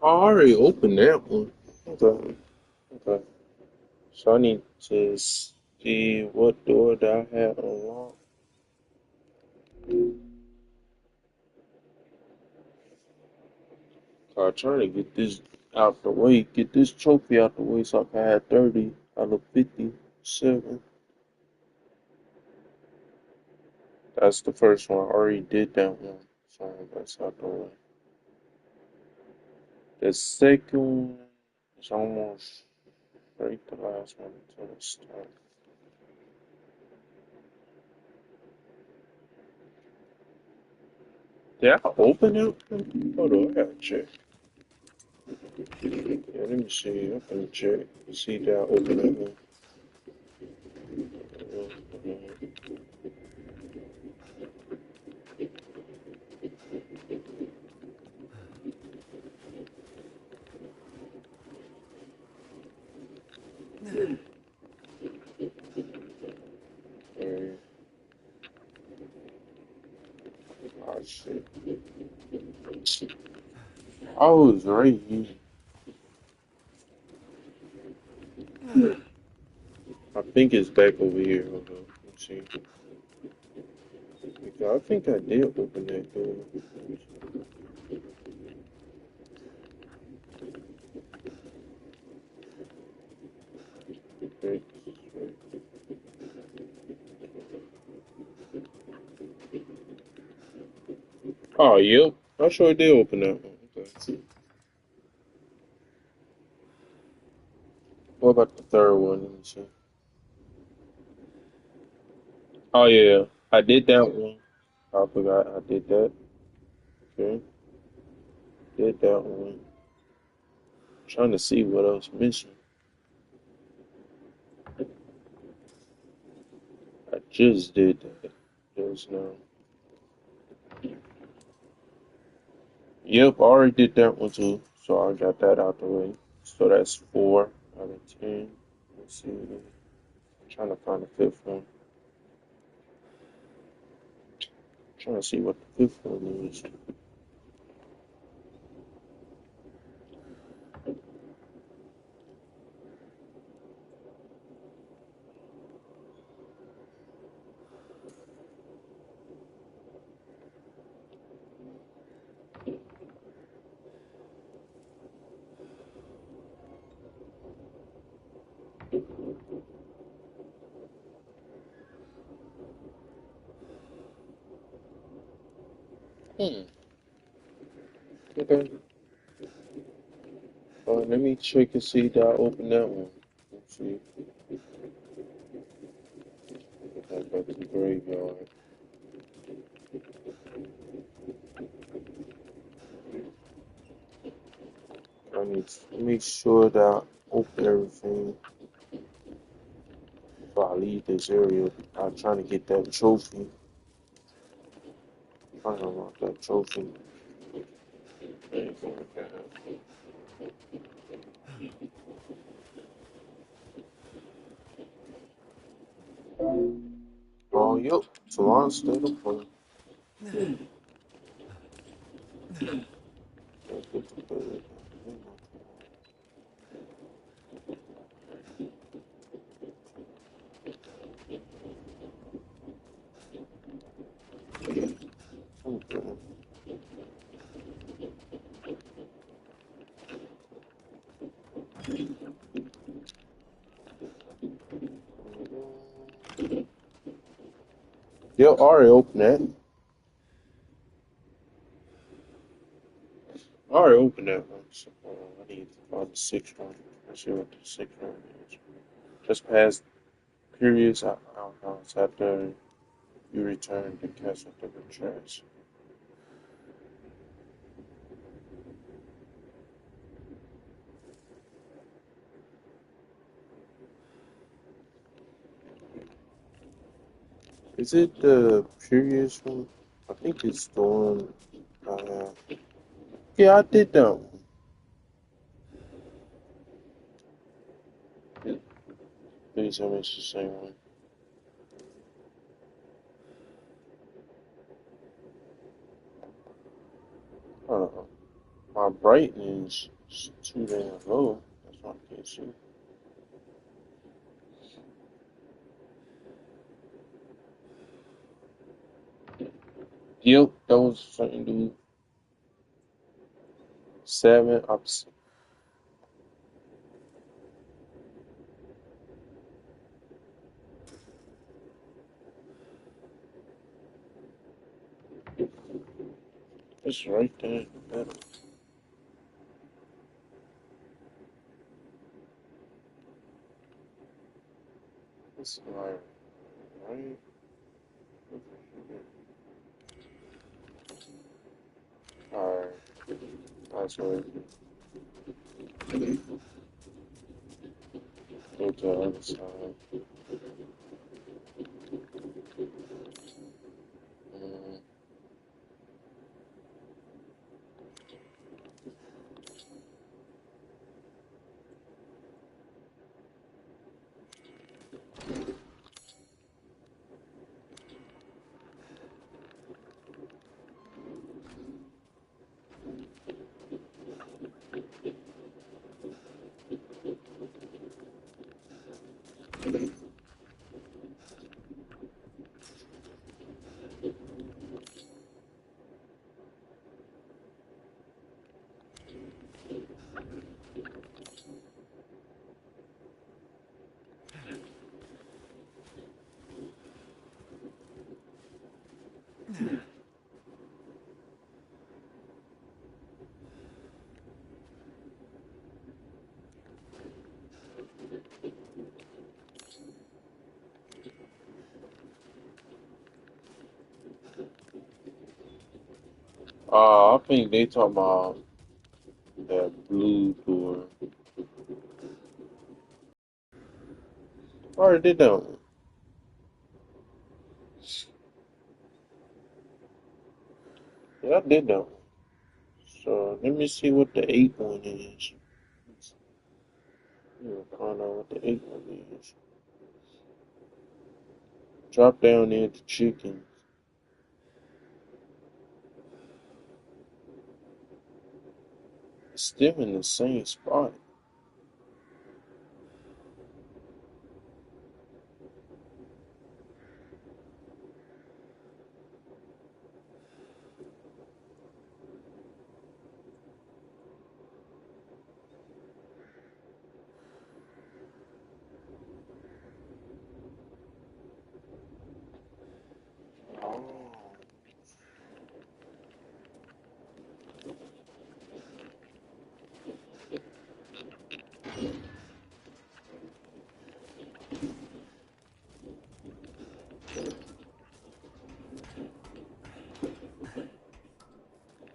Speaker 3: I already opened that one. Okay. Okay. So I need to see what door that I had unlocked. I'm trying to get this out the way, get this trophy out the way so I can have 30 out of 57. That's the first one. I already did that one. So that's out the way. The second one is almost right the last one until it starts. Did I open it? Hold on, I gotta check. Yeah, let me see. I'm gonna check. See that I open that one. Okay. Oh shit. I was right here. I think it's back over here. Hold on. Let's see. I think I did open that door. Okay. Oh, yep. I sure did open that one. Okay. What about the third one? Let me see. Oh, yeah. I did that one. I forgot I did that. Okay. Did that one. Trying to see what else missing. I just did that just now. Yep, I already did that one too. So I got that out the way. So that's 4 out of 10. Let's see. Trying to find the fifth one. Trying to see what the fifth one is. Okay. Let me check and see that I open that one. Let's see. Get back to the graveyard. I need to make sure that I open everything before I leave this area. I'm trying to get that trophy. I don't want that trophy. Oh, yep. Salon State of Play. Yep, I already opened that. I already opened that one. So, I need to find the sixth one. Let's see what the sixth one is. Just past periods outbounds after you return to cancel the returns. Is it the previous one? I think it's the one. Yeah, I did that one. Please tell me it's the same one. My brightness is too damn low. That's why I can't see. Yep, that was something to do. 7 ups. It's right there in the middle. It's right. Alright. That's right. Go to the other side. I think they talking about that blue door. already did that one. Yeah, I did that one. So let me see what the 8 one is. We'll find out what the 8 one is. Drop down into chicken. It's still in the same spot.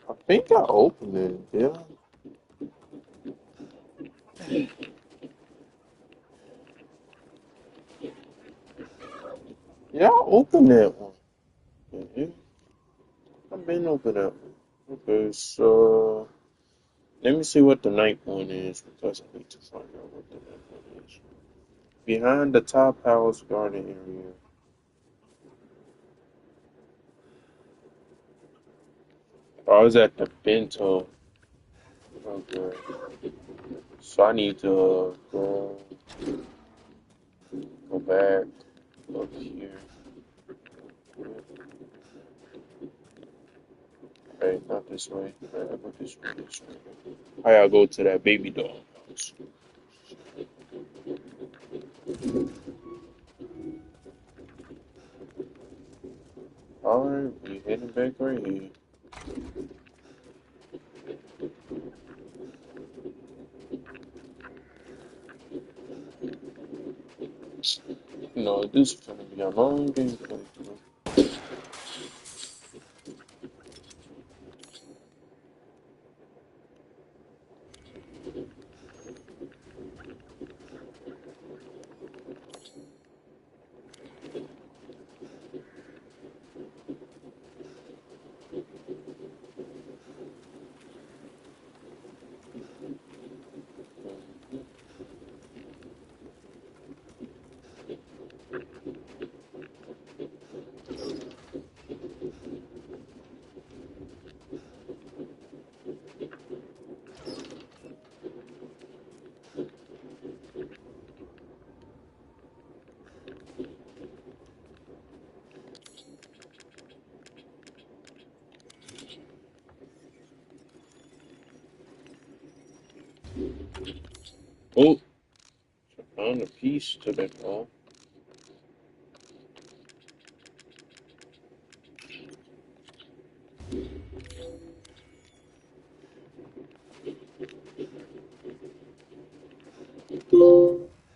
Speaker 3: I think I opened it, yeah. Yeah, I opened that one. Yeah, I've been open that one. Okay, so let me see what the night one is because I need to find out what the night one is. Behind the top house garden area. Oh, I was at the bento. Okay. So I need to go back up here. Right, not this way. Right, I go this way, this way. I gotta go to that baby doll house. Alright, we heading back right here. No, this is gonna be a long gameplay. Oh, I found a piece to that ball.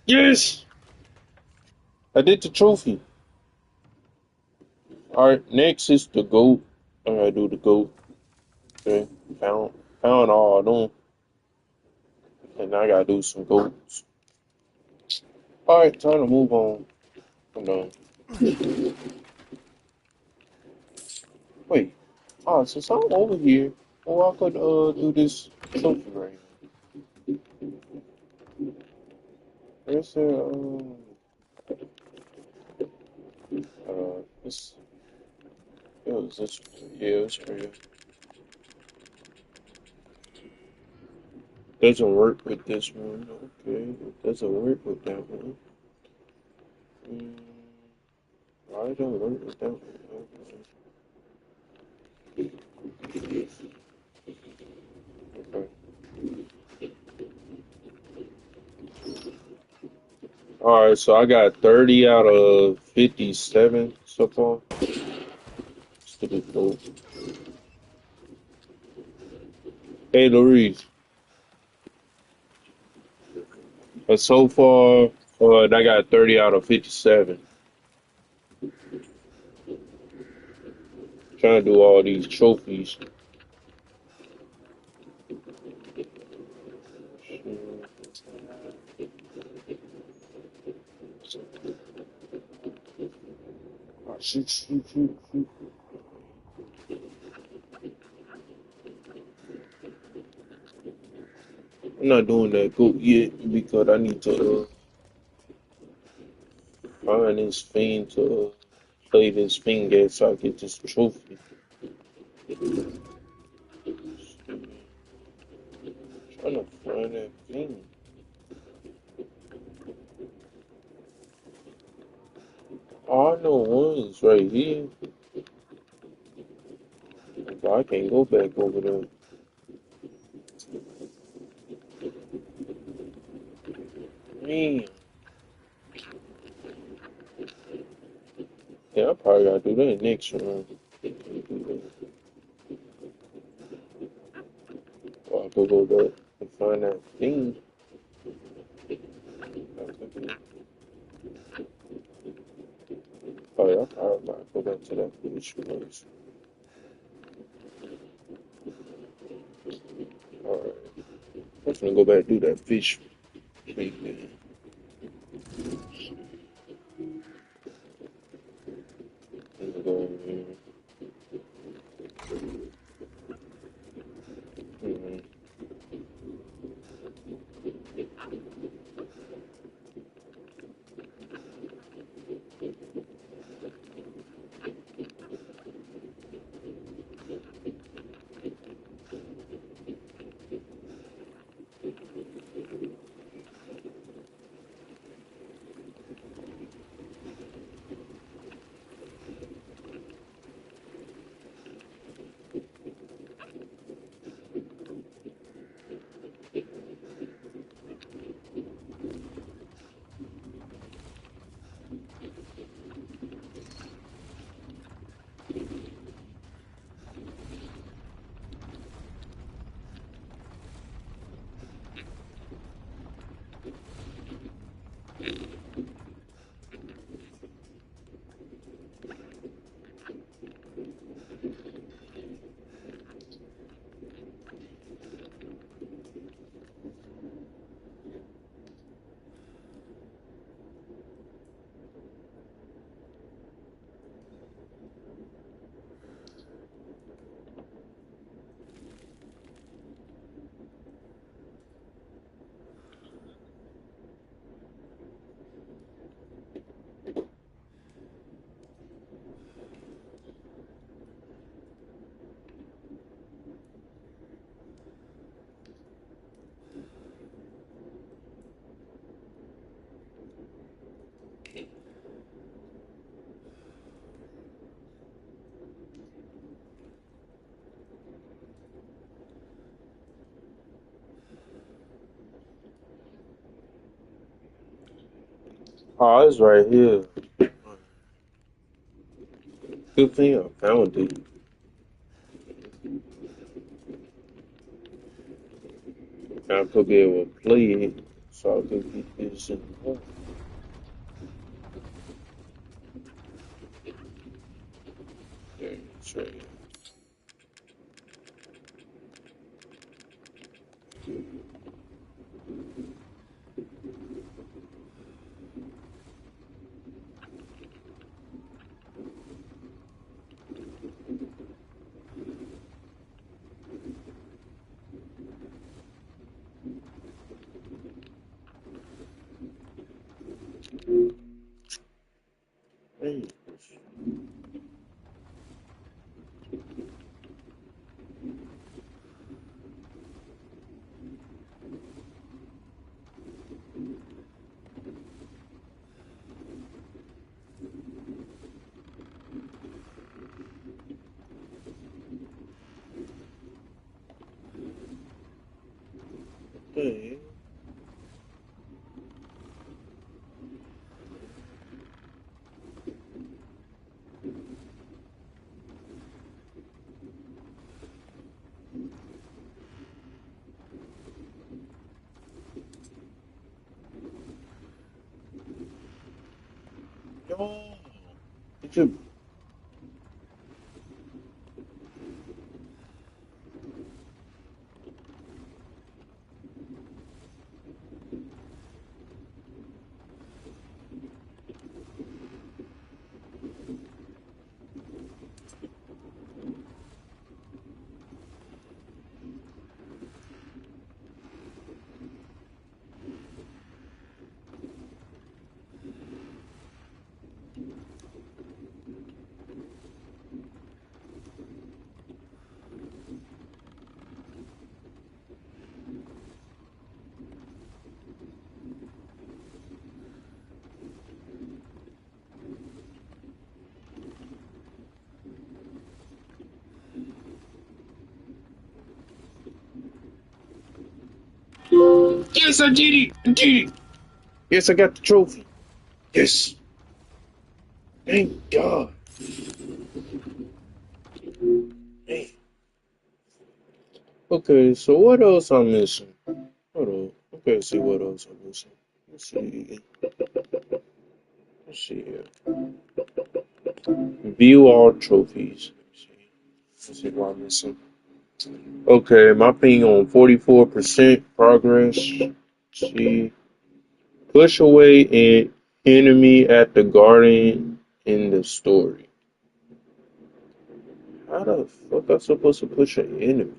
Speaker 3: Yes! I did the trophy. Alright, next is the goat. I gotta do the goat. Okay, found all of them. And I gotta do some goats. Alright, time to move on. I'm done. Wait. Oh, since I'm over here, I could do this trophy right here. Where's the this is this yeah, it's right here. Doesn't work with this one. Okay, it doesn't work with that one. Why don't work with that one? Okay. Alright, so I got 30 out of 57 so far. Stupid goat. Hey, Louise. So far, I got 30 out of 57. Trying to do all these trophies. Shoot, shoot, shoot, shoot. I'm not doing that goat yet because I need to find this thing to play this thing at so I get this trophy. Trying to find that thing. Oh, I know one's right here. But I can't go back over there. Man. Yeah, I probably gotta do that next round. Or I could go back and find that thing. Oh yeah, I probably might go back to that fish place. Alright. I'm gonna go back and do that fish thing then. Let me go in here. Mhm. Oh, it's right here. Good thing I found it. I could be able to play it so I could get this in the hole. There, it's right here. Hey. Hey. Yo. Did you? Yes, I did it. I did it. Yes, I got the trophy. Yes. Thank God. Man. Okay, so what else I'm missing? Hold on. Okay, see what else I'm missing. Let's see. Let's see here. View all trophies. Let's see what I'm missing. Okay, my ping on 44% progress. See. Push away an enemy at the garden in the story. How the fuck am I supposed to push an enemy?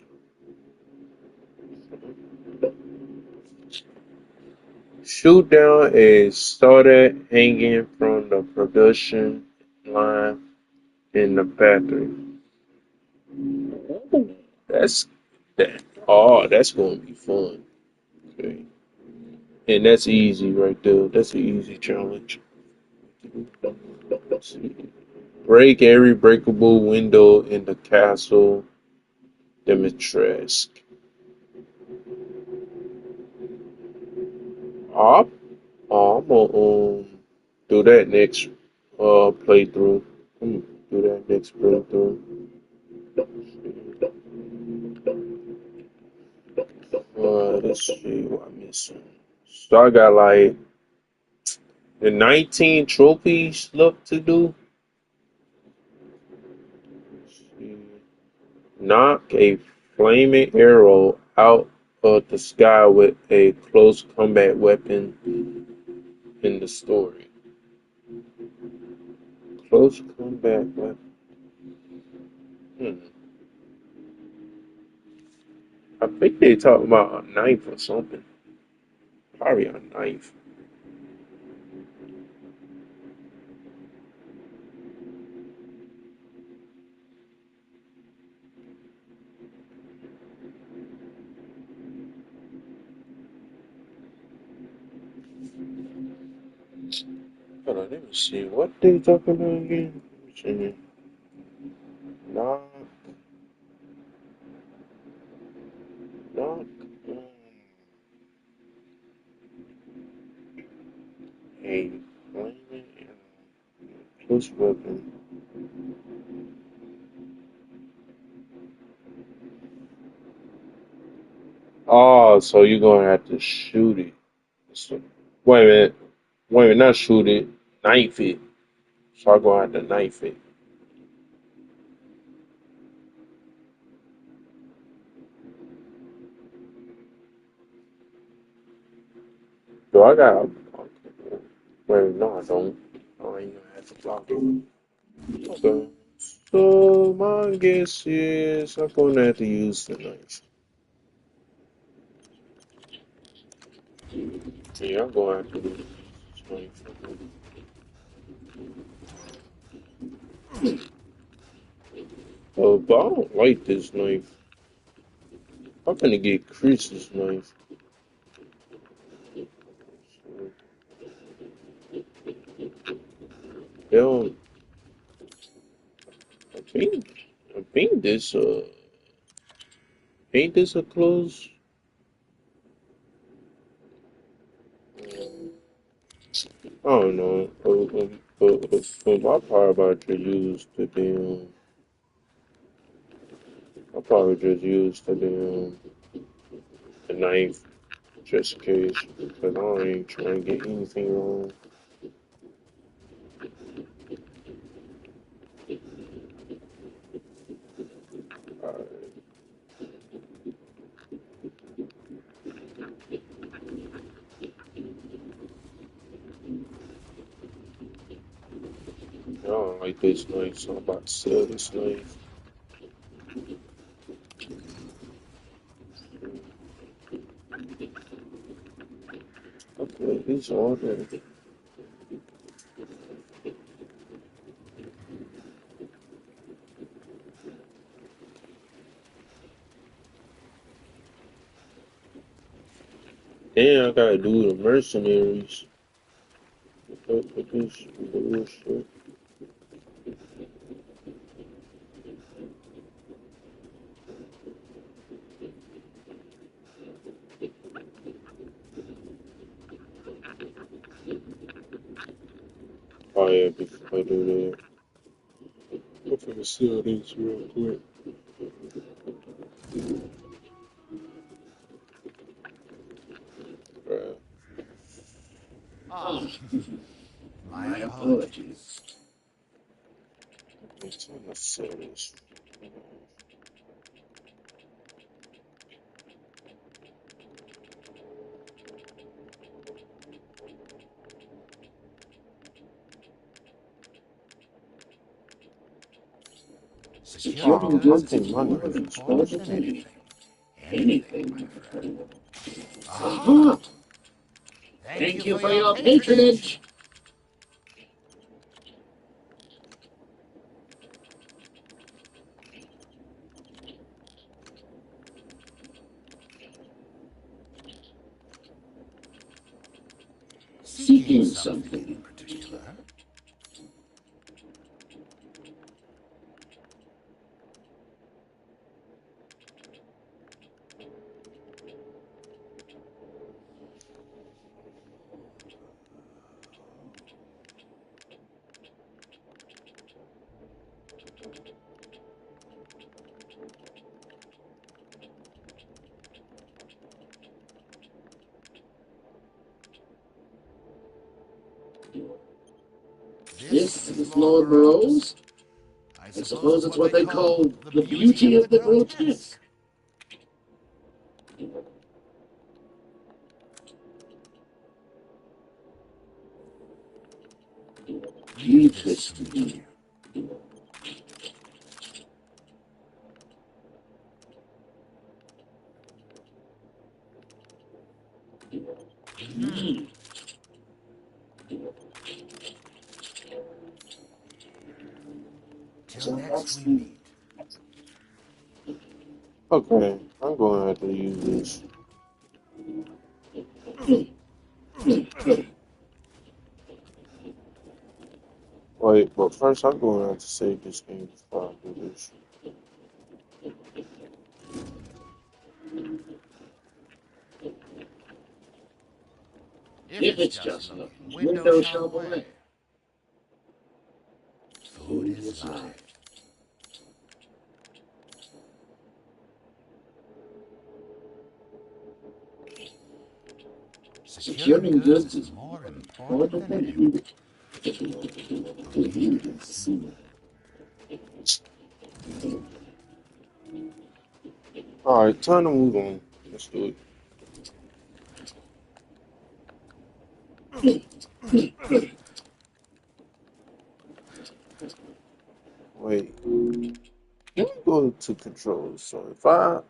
Speaker 3: Shoot down a solder hanging from the production line in the factory. That's that. Oh, that's gonna be fun. Okay. And that's easy right there. That's an easy challenge. Let's see. Break every breakable window in the castle Dimitrescu. I'm gonna do that next playthrough. I'm gonna do that next playthrough. Let's see what I'm missing. So I got like the 19 trophies left to do. Let's see. Knock a flaming arrow out of the sky with a close combat weapon in the story. Close combat weapon. I think they talking about a knife or something. Probably a knife. Hold on, let me see. What they talking about again? Let me see. Knock. Knock. A flaming arrow. Close weapon. Oh, so you're gonna have to shoot it. So, wait a minute. Wait a minute, not shoot it. Knife it. So I'm gonna have to knife it. So I got. Wait, no, I don't. I ain't gonna have to block it. Okay. So my guess is I'm gonna have to use the knife. Yeah, I'm gonna have to use this knife. Oh, but I don't like this knife. I'm gonna get Chris's knife. They don't. I think this. Ain't this a close? I don't know. I probably about to use the damn. I probably just use the knife just in case, because I ain't trying to get anything wrong. Alright. I don't like this knife, so I'm about to sell this knife. Okay, these are there. Then I gotta do the mercenaries. With this bullshit. yeah, before I do
Speaker 26: I'm finna seal these real quick.
Speaker 3: that,
Speaker 11: Oh, my apologies.
Speaker 3: it's on the series.
Speaker 11: Securing
Speaker 3: Oh,
Speaker 11: goods
Speaker 3: okay,
Speaker 11: is
Speaker 3: money
Speaker 11: more
Speaker 3: is
Speaker 11: important than
Speaker 3: expensive.
Speaker 11: anything. Anything, my friend. Aha! Thank you for your patronage. Seeking something in particular. This is Lord Moreau's? I suppose it's what they call the beauty of the grotesque. Leave this to me. Till next we meet.
Speaker 3: Okay, I'm going to have to use this. Wait, but first I'm going to have to save this game before I do this.
Speaker 11: If it's just a window shop away. Food is life. Securing goods is more important than anything.
Speaker 3: Alright, time to move on. Let's do it. Wait. Let me go to controls. So if I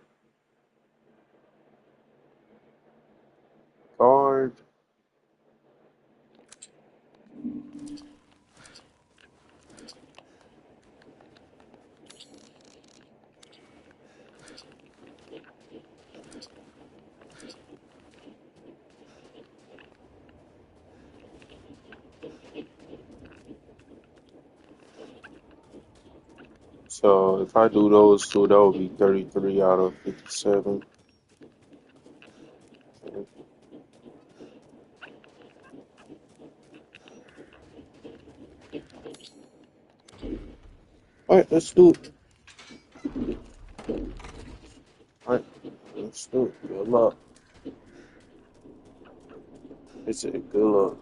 Speaker 3: guard, so if I do those two, that would be 33 out of 57. Alright, let's do it. Alright, let's do it. Good luck. It's a good luck.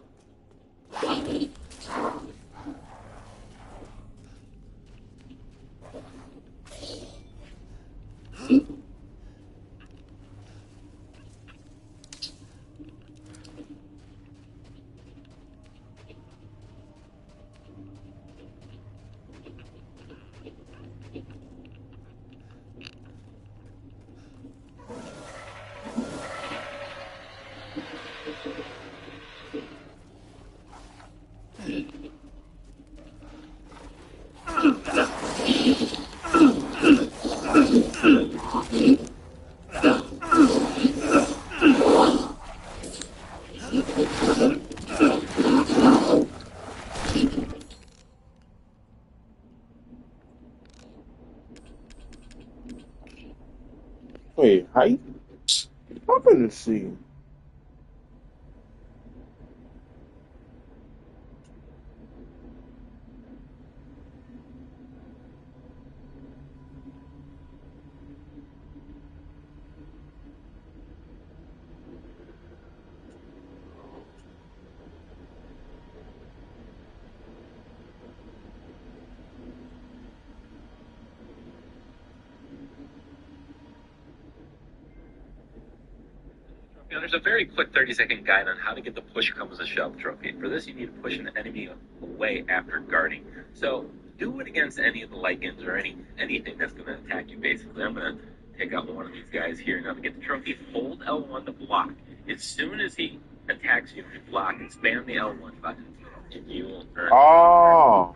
Speaker 3: Wait, height? I'm gonna see.
Speaker 1: There's a very quick 30-second guide on how to get the push comes a shove trophy. For this, you need to push an enemy away after guarding. So do it against any of the Lycans or anything that's going to attack you, basically. I'm going to take out one of these guys here. Now, to get the trophy, hold L1 to block. As soon as he attacks you, you block and spam the L1 button, and you will earn.
Speaker 3: Oh.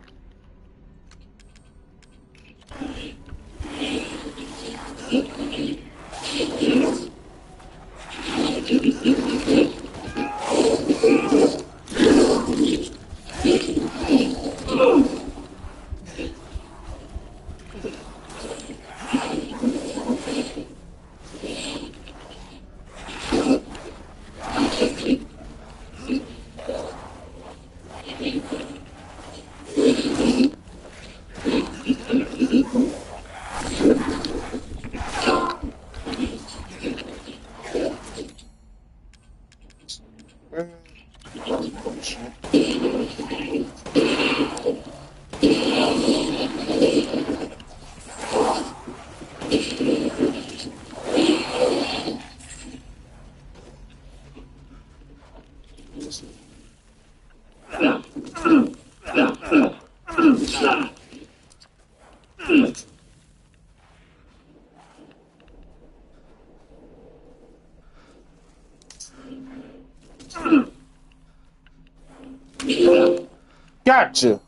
Speaker 3: Gotcha.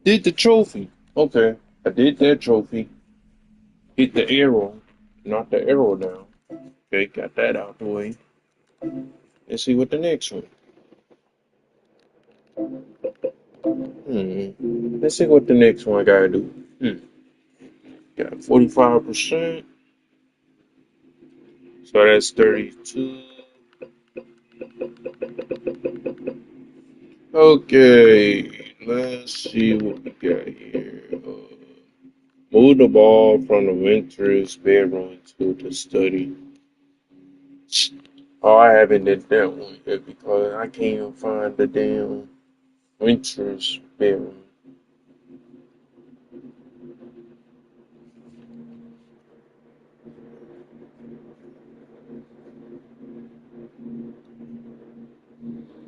Speaker 3: Did the trophy. Okay. I did that trophy. Hit the arrow. Knock the arrow down. Okay, got that out the way. Let's see what the next one. Let's see what the next one I gotta do. Got 45%. So that's 32. Okay, let's see what we got here. Move the ball from the winter's bedroom to the study. Oh, I haven't did that one yet because I can't even find the damn winter's bedroom.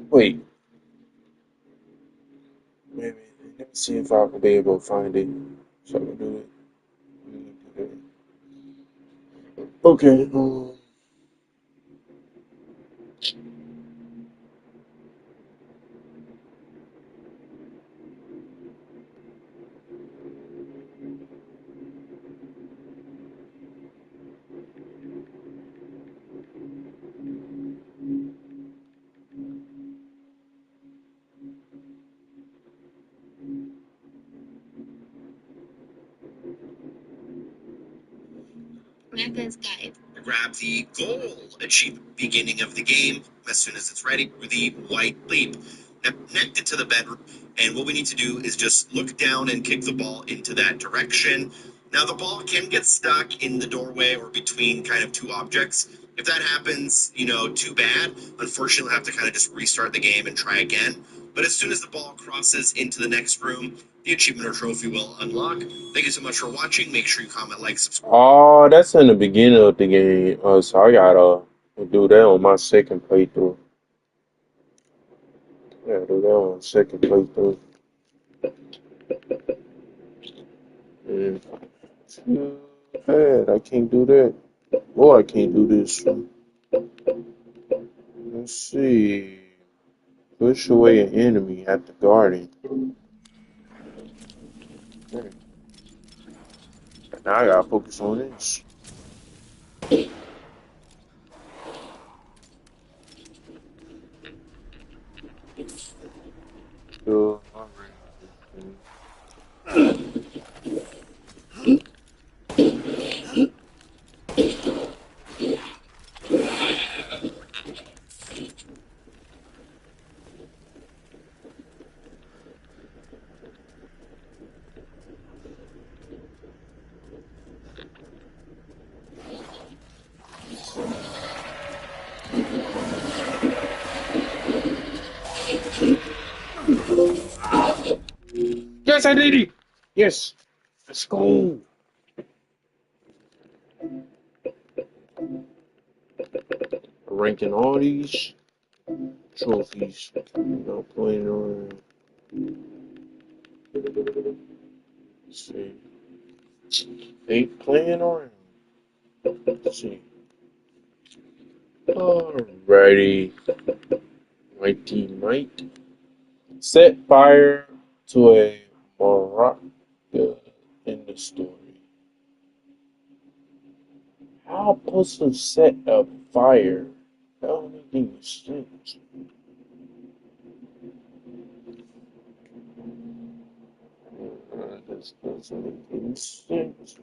Speaker 3: Wait. Maybe. Let me see if I can be able to find it. So I can do it. Okay.
Speaker 14: Mecca's guide. Grab the goal achievement beginning of the game as soon as it's ready with the white leap. Now, connect it to the bedroom, and what we need to do is just look down and kick the ball into that direction. Now, the ball can get stuck in the doorway or between kind of two objects. If that happens, too bad. Unfortunately, we'll have to kind of just restart the game and try again. But as soon as the ball crosses into the next room, the achievement or trophy will unlock. Thank you so much for watching. Make sure you comment, like, subscribe.
Speaker 3: Oh, that's in the beginning of the game. So I gotta do that on my second playthrough. Yeah, do that on second playthrough. Too bad I can't do that. Or I can't do this one. Let's see. Push away an enemy at the garden. Now I gotta focus on this. So, yes, I did it. Yes. Let's go. Ranking all these trophies. Playing on. Let's see. Ain't playing around. Let's see. Alrighty. Mighty Might. Set fire to a maraca in the story. How a person set a fire? That don't make any sense. This doesn't make any sense.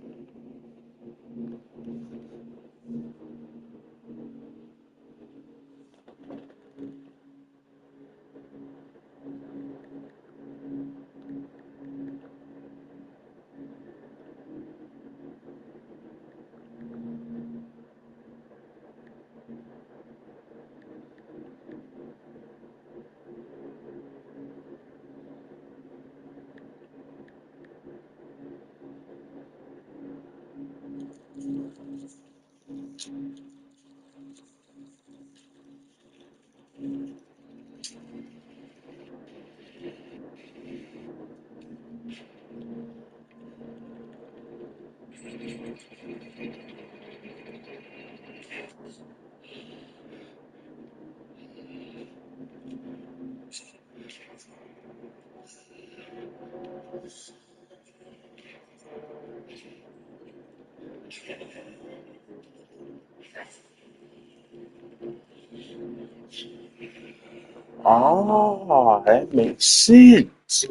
Speaker 3: Ah, that makes sense.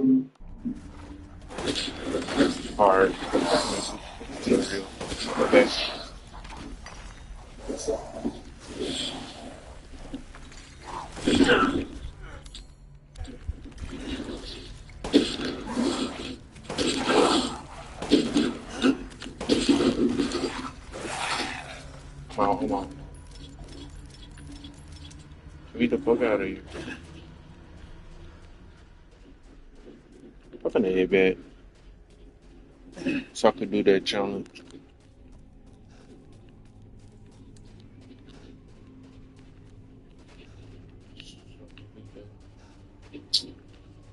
Speaker 3: Alright. Okay. Come on, hold on. Get the fuck out of here. I'm gonna head back so I can do that challenge.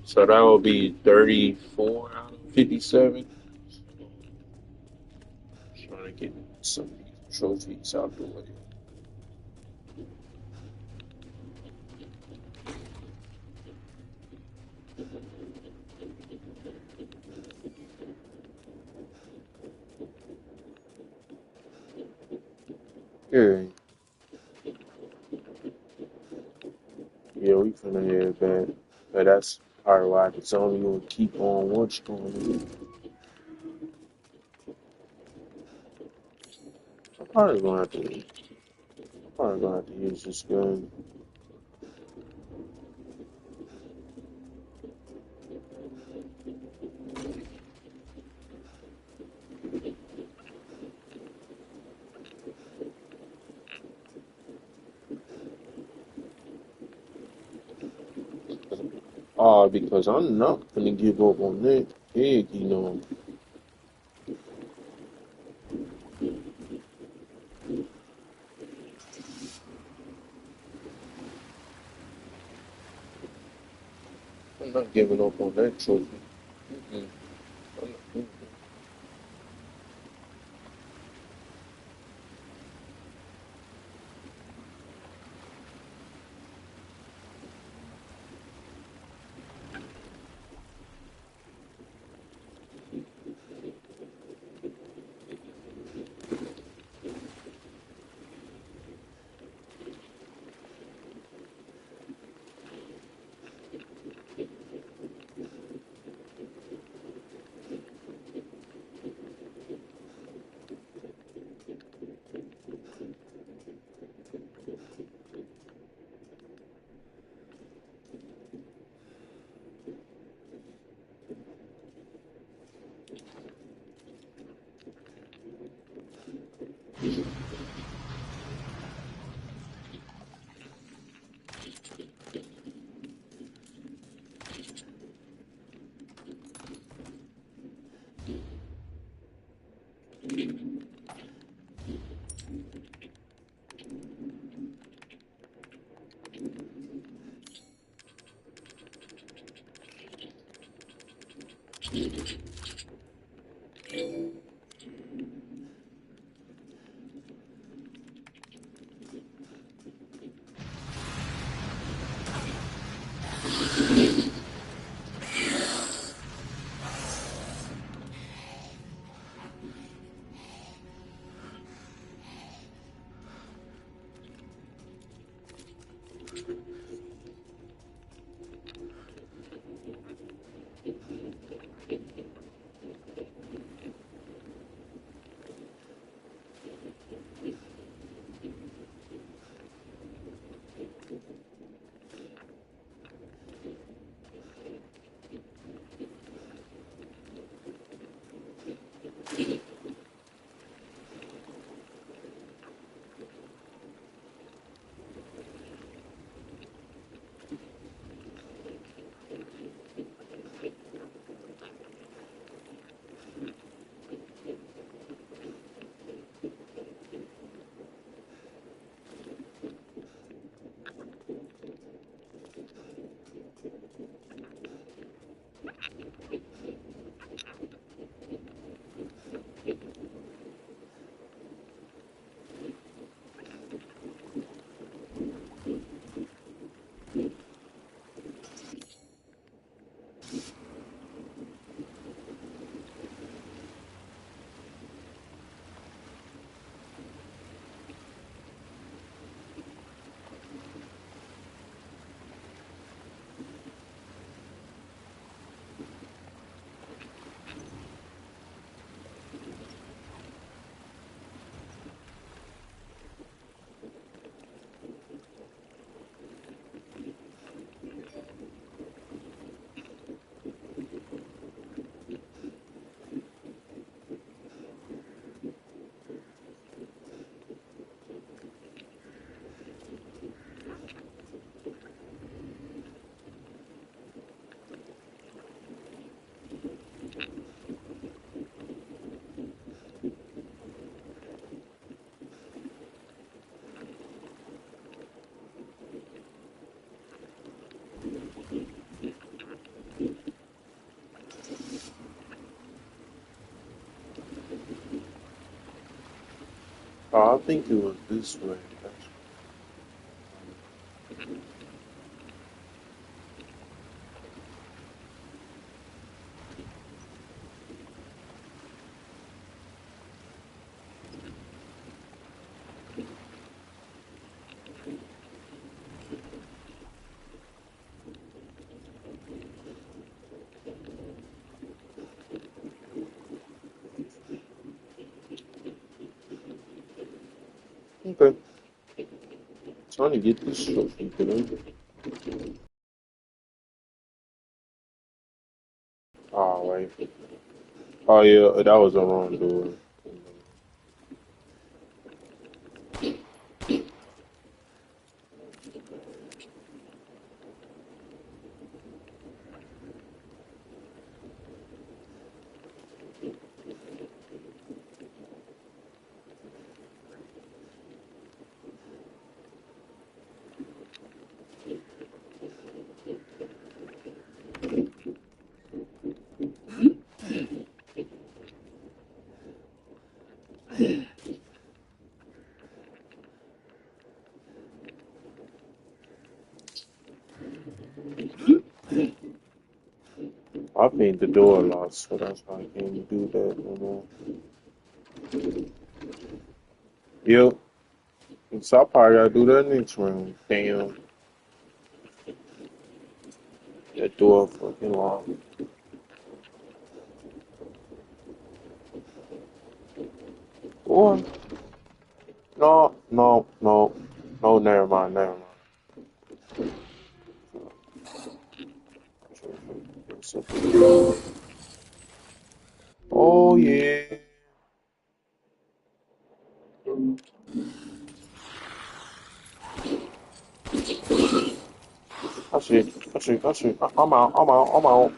Speaker 3: So that will be 34 out of 57. Trying to get some of these trophies out the way. Yeah. Yeah, we finna head back. But that's probably why it's only gonna keep on what's going on. I'm probably gonna have to use this gun. Because I'm not gonna give up on that egg, I'm not giving up on that trophy. Mm-mm. I'm not doing Oh, I think it was this way. Okay. Trying to get this trophy, good. Oh, wait. Oh, yeah, that was the wrong door. I think the door locked, so that's why I can't do that no more. Yep. So I probably gotta do that next round. Damn. That door fucking locked. Boy. No, no, no. No, never mind, never mind. Oh, yeah. I see. I see. I see. I'm out. I'm out. I'm out.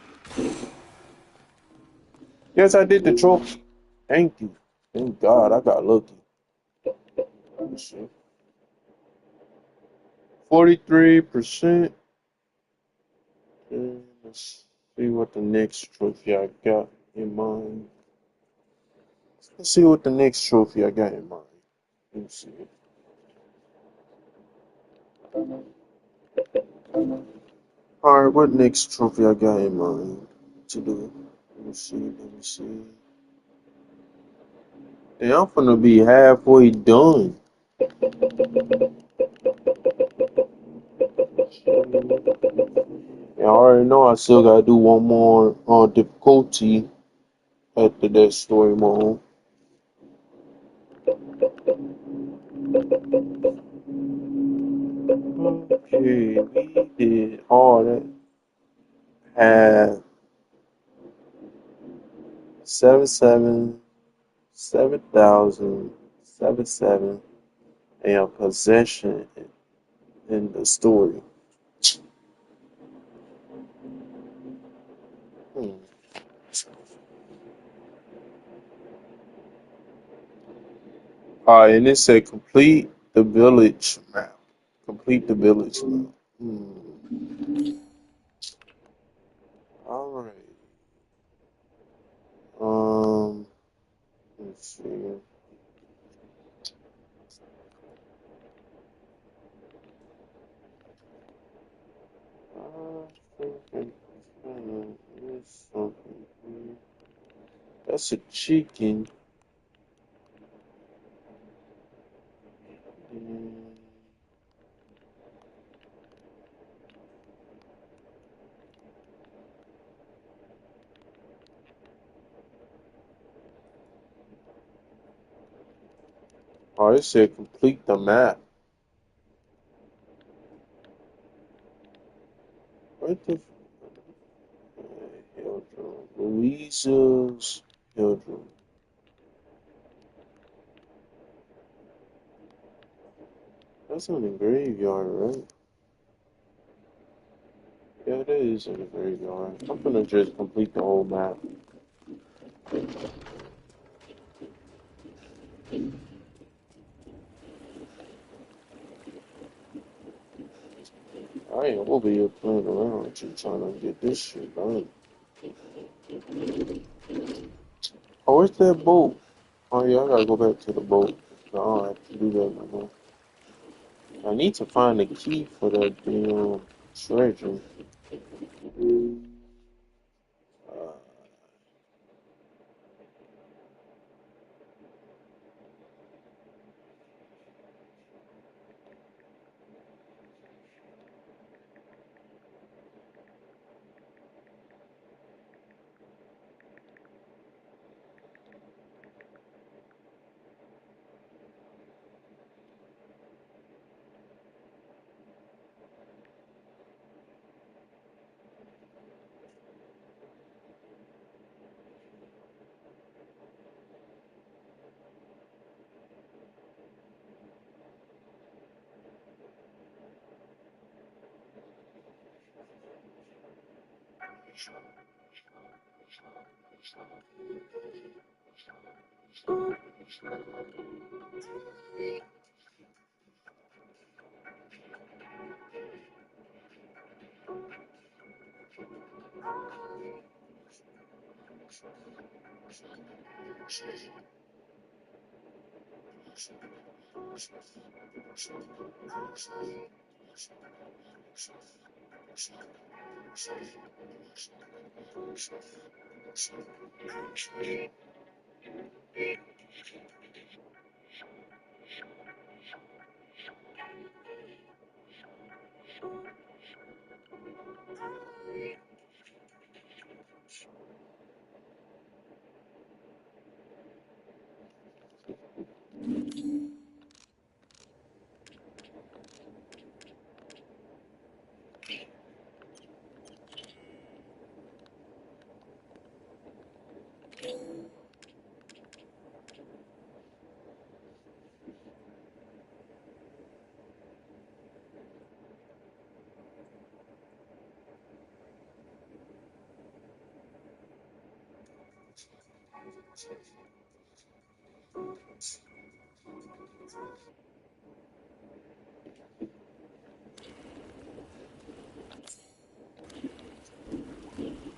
Speaker 3: Yes, I did the trophy. Thank you. Thank God I got lucky. Let me see. 43%. See what the next trophy I got in mind. Let's see what the next trophy I got in mind. Let me see. Alright, what next trophy I got in mind to do? Let me see, let me see. Damn, I'm gonna be halfway done. Yeah, I already know I still gotta do one more difficulty after that story mode. Okay, we did all that. Have 7,7, 7,000, 7,7, and possession in the story. Hmm. Alright, and it said complete the village map. Complete the village map. Alright. Let's see. There's something here. That's a chicken. Oh, it said complete the map. What the Hildrum? Louisa's Hildrum. That's in the graveyard, right? Yeah, that is in the graveyard. I'm gonna just complete the whole map. I ain't over here playing around with you trying to get this shit done. Oh, where's that boat? Oh yeah, I gotta go back to the boat. No, I don't have to do that no more. I need to find the key for that damn treasure.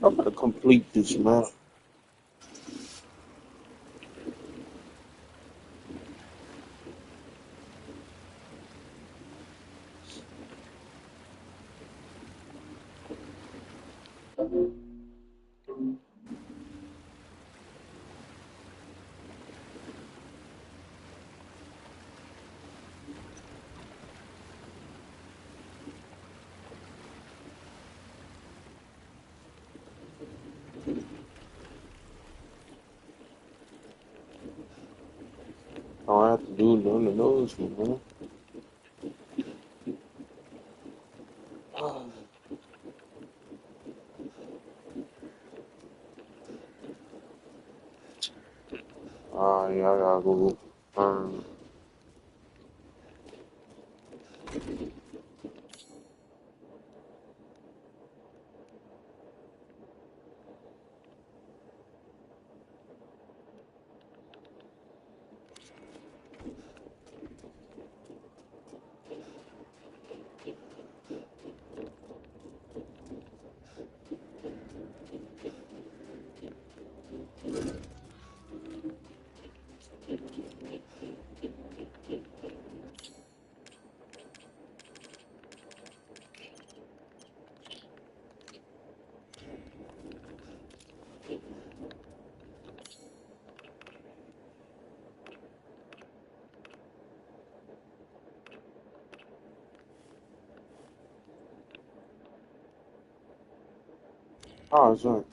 Speaker 3: I'm gonna complete this map. I don't have to do none of those, man. Yeah, I gotta go. Oh, sorry.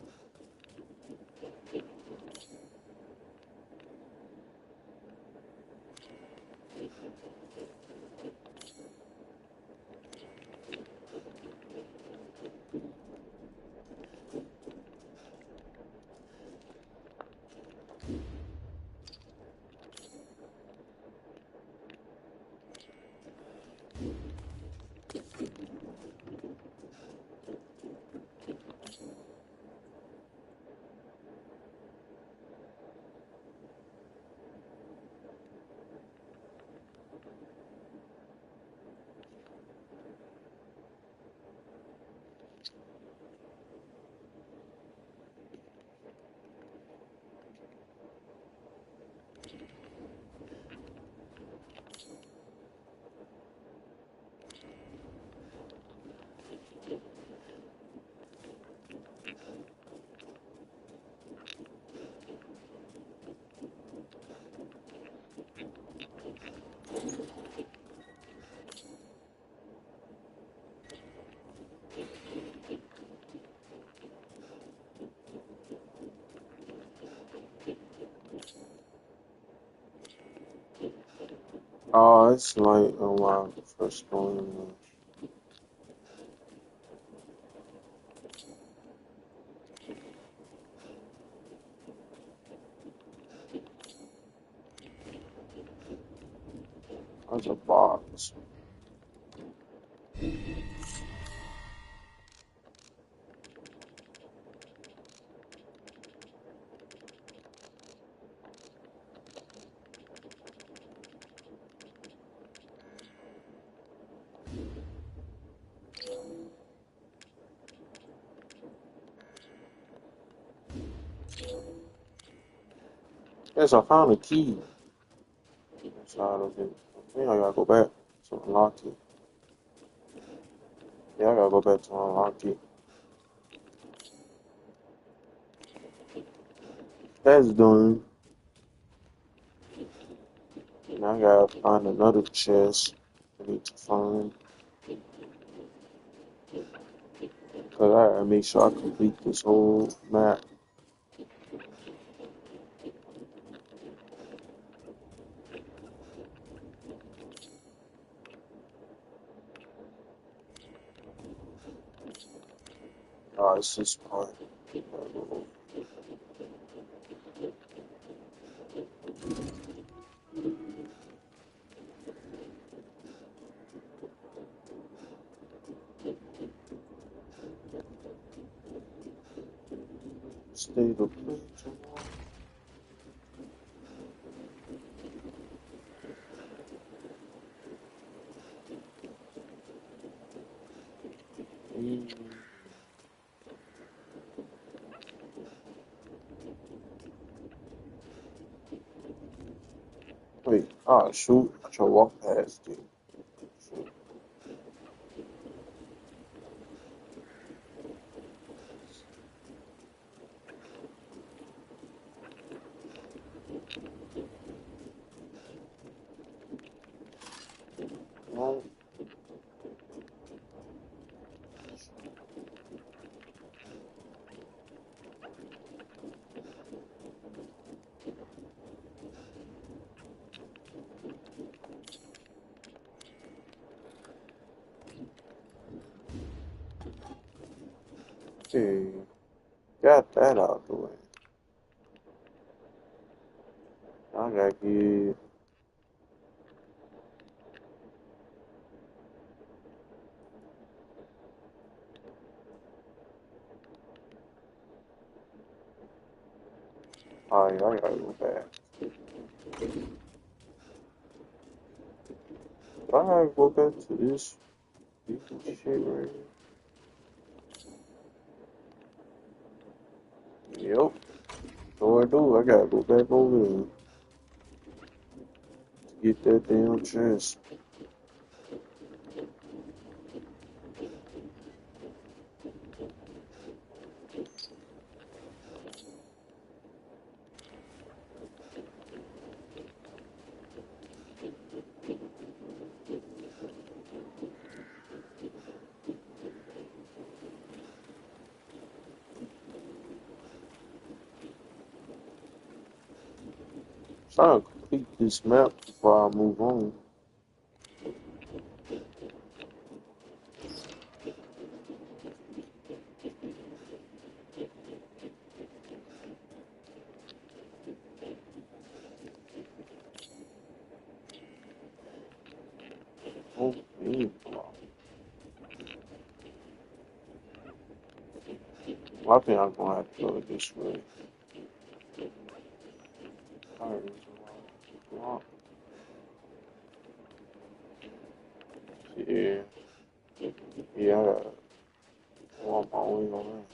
Speaker 3: Oh, it's like a while first going. That's a box. Yes, I found a key inside of it. I think I gotta go back to unlock it. Yeah, I gotta go back to unlock it. That's done. Now I gotta find another chest I need to find. Cause I gotta make sure I complete this whole map. It's this part. Stay the play. Oh shoot! I try to walk past it. Well, okay, got that out the way. I gotta get. Oh yeah, I gotta go back. I gotta go back to this shit right here. Yep. So I do. I gotta go back over there to get that damn chest. Trying to complete this map before I move on. Oh, yeah. Well, I think I'm gonna have to go this way. Alright, well, yeah. Yeah, I gotta walk my way around.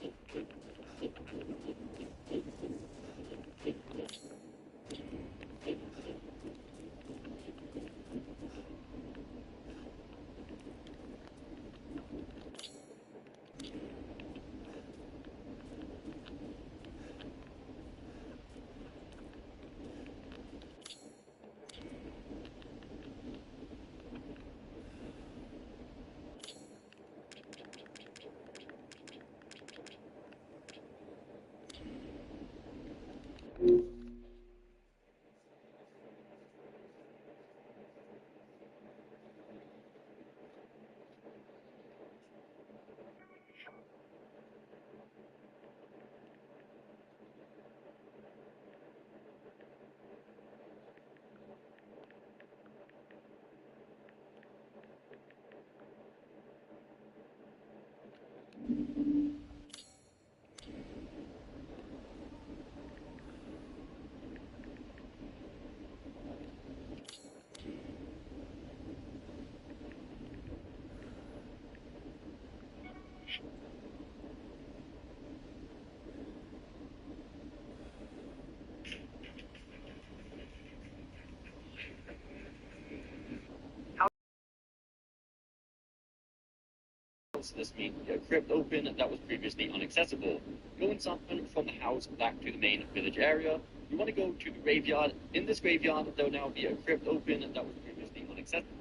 Speaker 11: This means a crypt open that was previously inaccessible. Going something from the house back to the main village area. You want to go to the graveyard. In this graveyard, there will now be a crypt open that was previously inaccessible.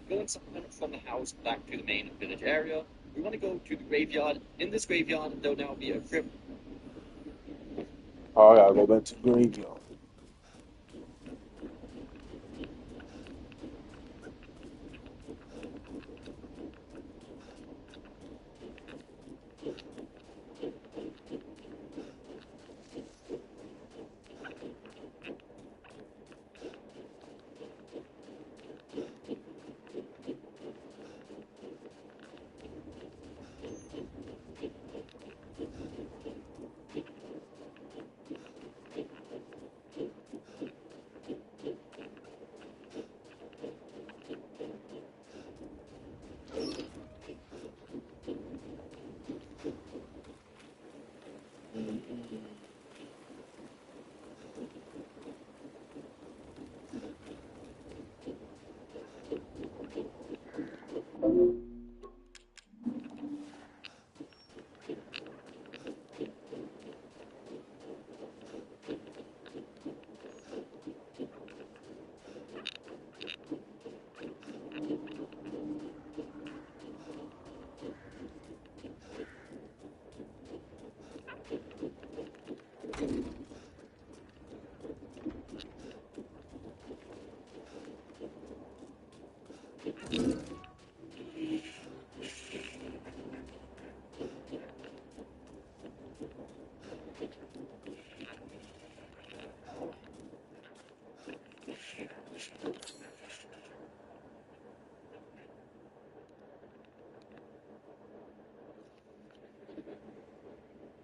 Speaker 11: Going something from the house back to the main village area. We want to go to the graveyard. In this graveyard, there will now be a crypt.
Speaker 3: Oh, I gotta go back to the graveyard.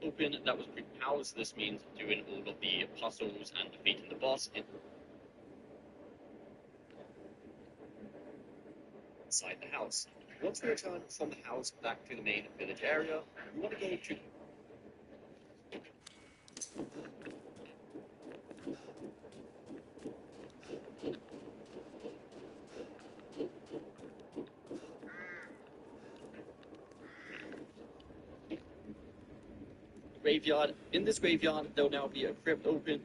Speaker 17: Open, that was brute power, so this means doing all of the puzzles and defeating the boss inside the house. Once we return from the house back to the main village area, we want to go to the graveyard. In this graveyard, there'll now be a crypt open.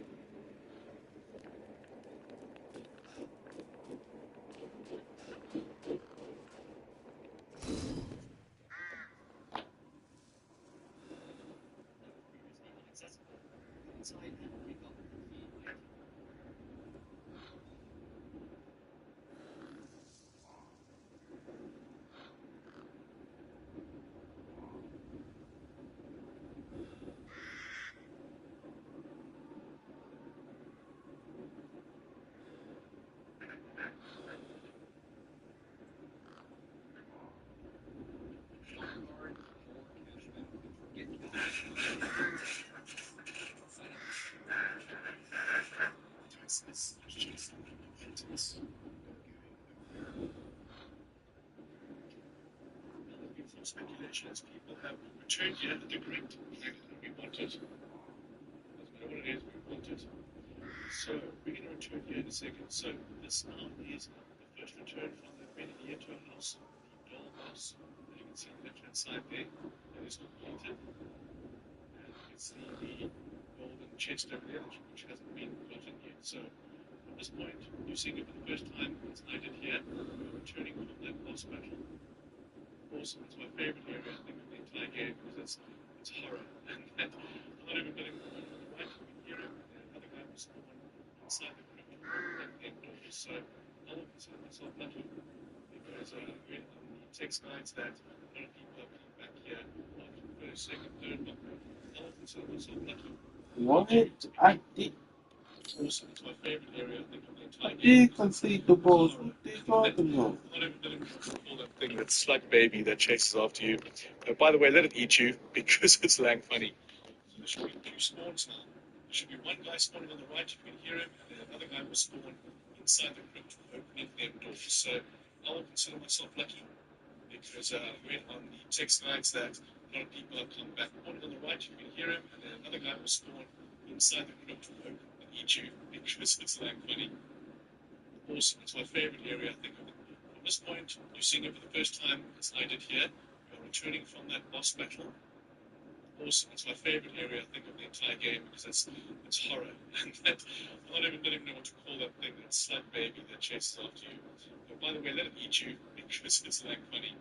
Speaker 19: Speculations, people have returned here at the correct exactly what we wanted. Doesn't matter what it is, we wanted. So we're going to return here in a second. So this now is the first return from the Benedietto house, the doll house. And you can see the left hand side there, that is completed. And you can see the golden chest over there, which hasn't been gotten yet. So at this point, you're seeing it for the first time, as I did here. We're returning from that boss battle. Awesome, it's my favorite area, I think, of the entire game, because it's horror, and I'm not even going to right here, another guy was spawned inside the crypt and end doors, so I will consider myself lucky, because when the text guides that a lot of people have come back here after the first, second, third lockdown, I will consider myself lucky.
Speaker 3: What? I did.
Speaker 19: Awesome, it's my favorite area, I think, of the entire
Speaker 3: I
Speaker 19: game.
Speaker 3: did complete the boss. What are you talking about?
Speaker 19: All that thing, that slug baby that chases after you. By the way, let it eat you because it's lang funny. So there should be two spawns now. There should be one guy spawning on the right, you can hear him, and then another guy will spawn inside the crypt opening them doors. So I will consider myself lucky because I read on the text guides that a lot of people have come back. One on the right, you can hear him, and then another guy will spawn inside the crypt open and eat you because it's lang funny. Awesome, it's my favorite area, I think. From this point, you're seeing it for the first time, as I did here. You're returning from that boss battle. Awesome, it's my favorite area, I think, of the entire game, because it's horror. And I don't even know what to call that thing, that slug baby that chases after you. But by the way, let it eat you, because it's lang funny.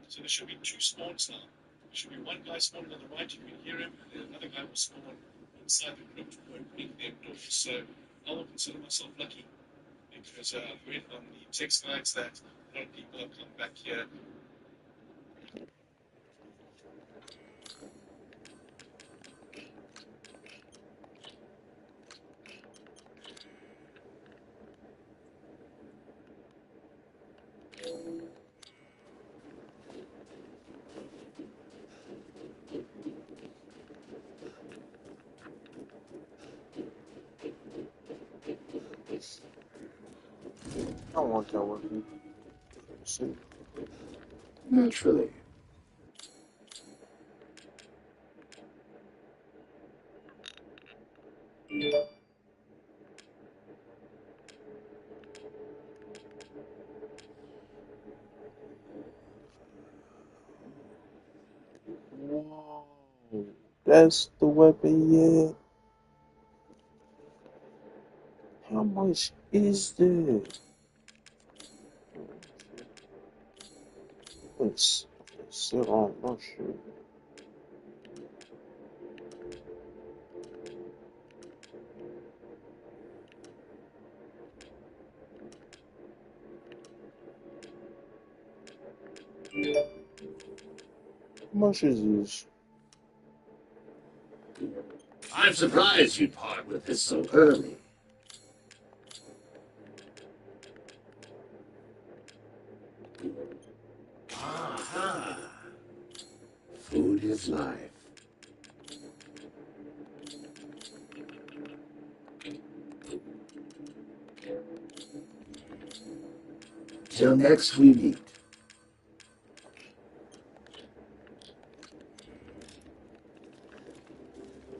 Speaker 19: So there should be two spawns now. There should be one guy spawning on the right, you can hear him, and then another guy will spawn inside the crypt opening them doors. So I will consider myself lucky, because I read on the text guides that a lot of people have come back here.
Speaker 3: I don't want that working.
Speaker 16: Naturally.
Speaker 3: Whoa. That's the weapon, yeah. How much is this? Let's sit on my shit. much is this?
Speaker 11: I'm surprised you'd part with this so early. Aha! Food is life. Till next we meet.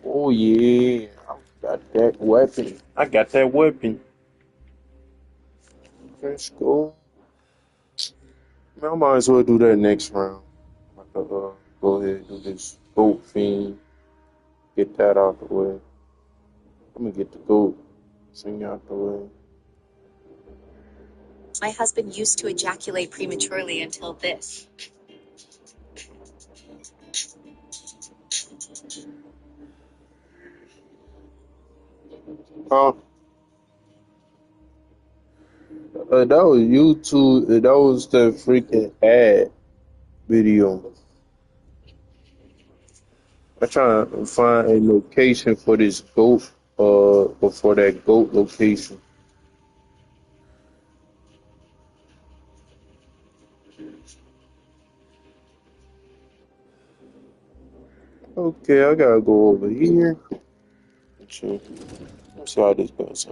Speaker 3: Oh yeah, I got that weapon. I got that weapon. Let's go. Man, I might as well do that next round. Go ahead and do this goat fiend. Get that out the way. I'm gonna get the goat thing out the way.
Speaker 8: My husband used to ejaculate prematurely until this.
Speaker 3: That was YouTube. That was the freaking ad video. I'm trying to find a location for this goat. For that goat location. Okay, I gotta go over here. Let's see how this goes.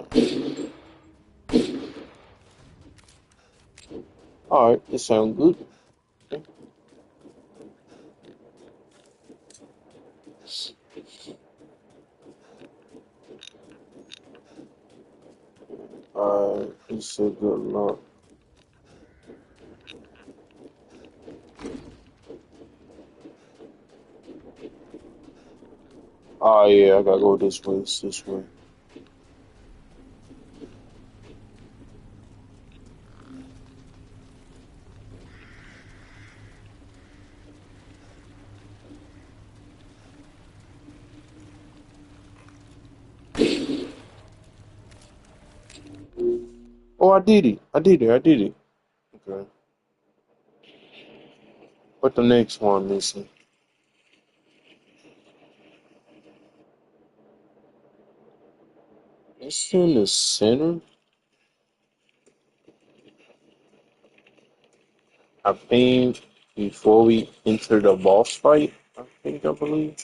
Speaker 3: Alright, this sounds good. Okay. Alright, it's a good luck. Oh yeah, I gotta go this way. It's this way. Oh, I did it. I did it. Okay. What the next one missing? It's in the center. I think before we enter the boss fight, I believe.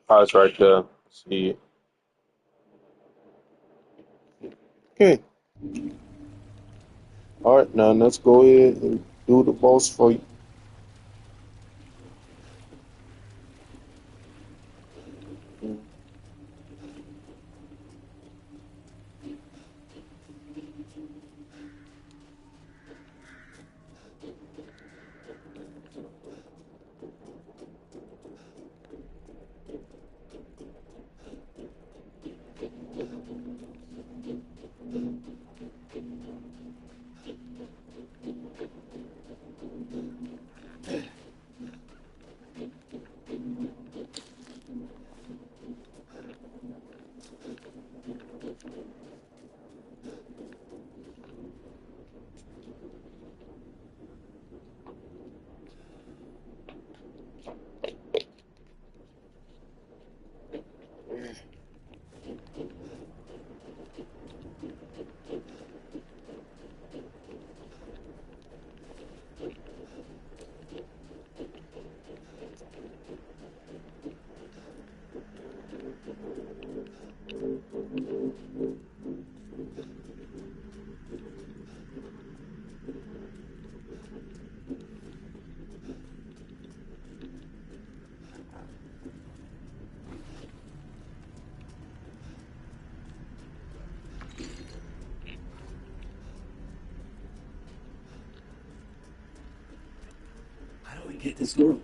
Speaker 3: Oh, it's right there. See it. Okay. Alright, now let's go ahead and do the boss fight.
Speaker 11: How do we get this door open?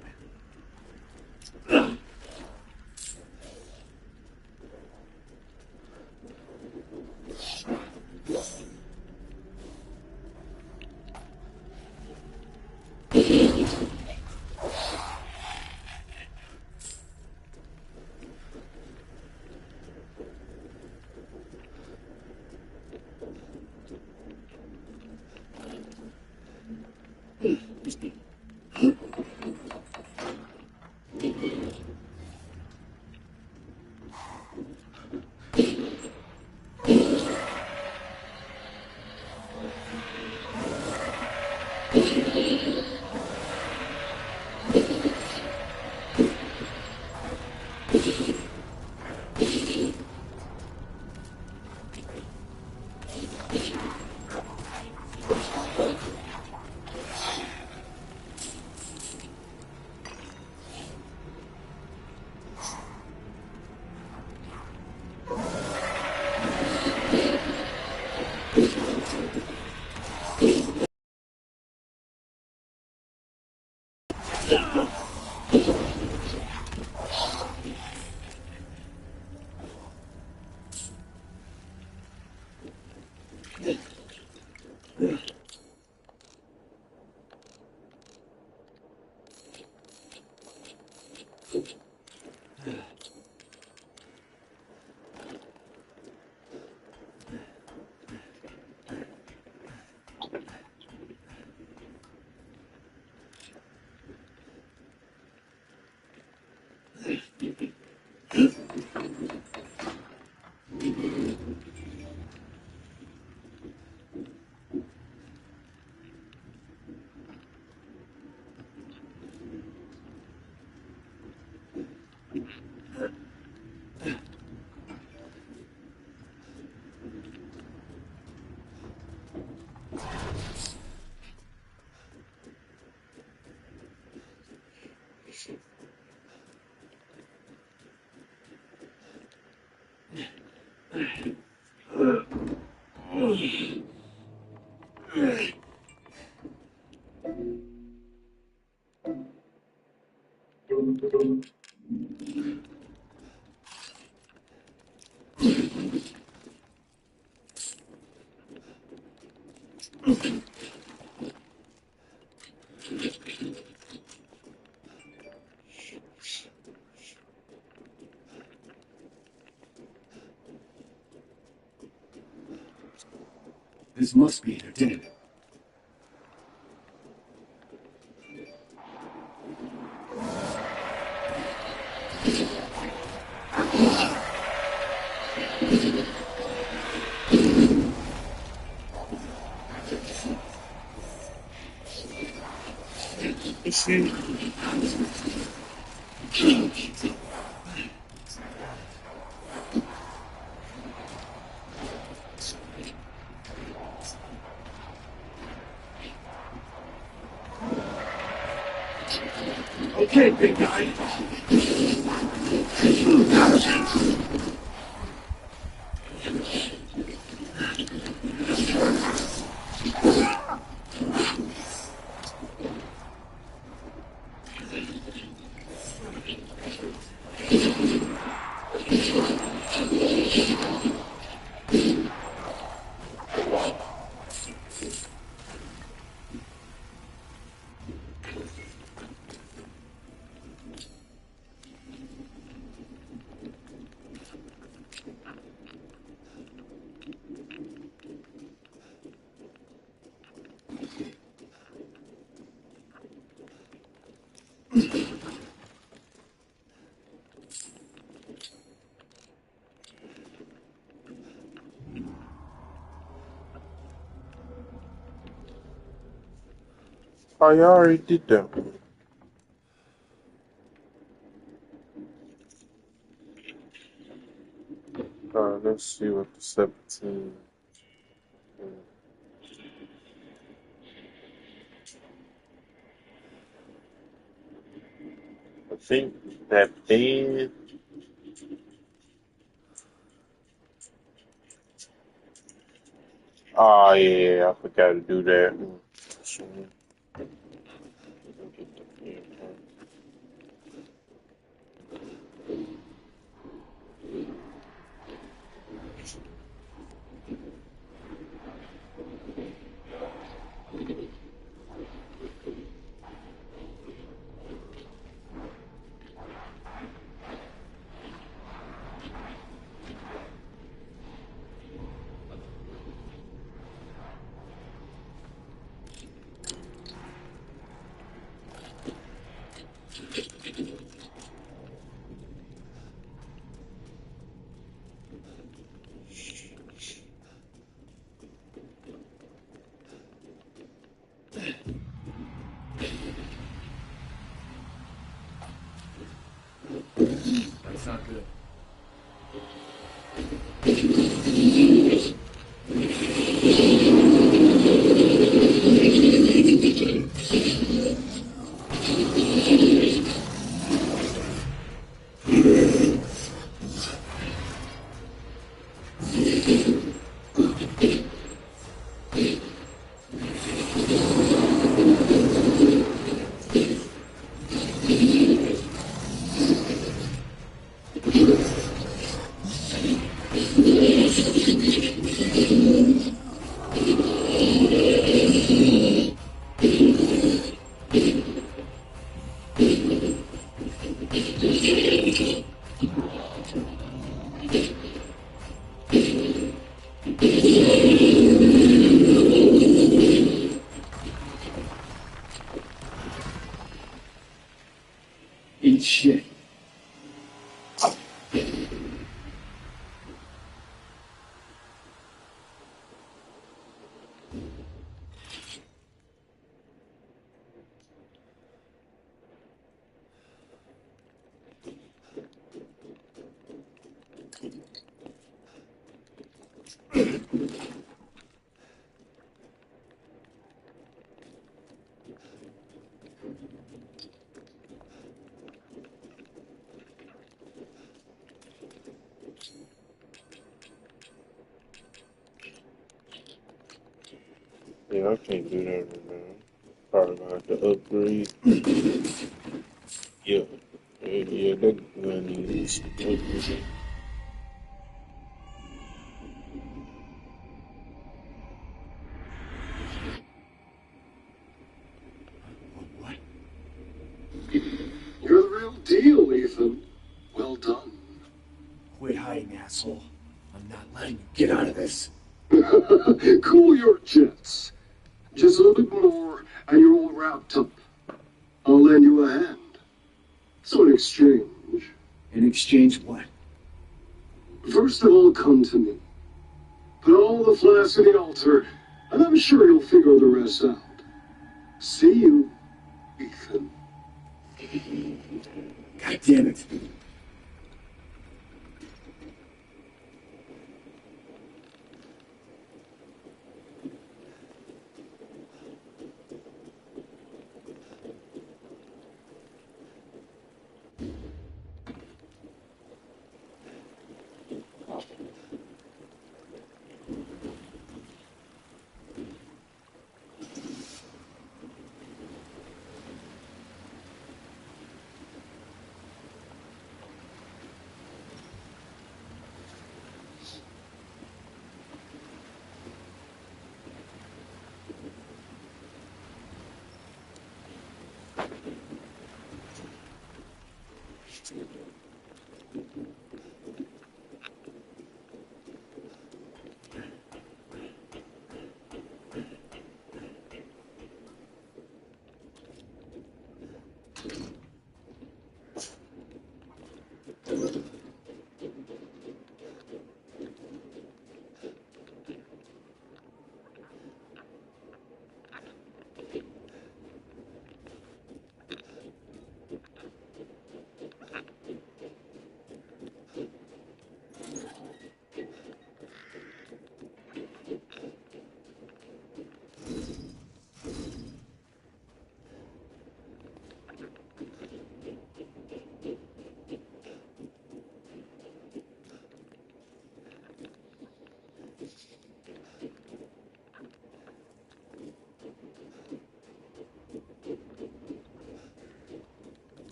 Speaker 16: This must be their den. Okay, big guy.
Speaker 3: Oh, you already did that. Let's see what the 17. I think that band. Oh yeah, I forgot to do that.
Speaker 16: That's not good.
Speaker 3: Yeah, I can't do that right now. Probably gonna have to upgrade. Yeah. Yeah, that gun needs upgrade.
Speaker 11: You're the real deal, Ethan. Well done.
Speaker 16: Quit hiding, asshole. I'm not letting you get out of this.
Speaker 11: Cool your jets. Just a little bit more, and you're all wrapped up. I'll lend you a hand. So in exchange.
Speaker 16: In exchange, what?
Speaker 11: First of all, come to me. Put all the flasks in the altar, and I'm sure you'll figure the rest out. See you, Ethan.
Speaker 16: God damn it.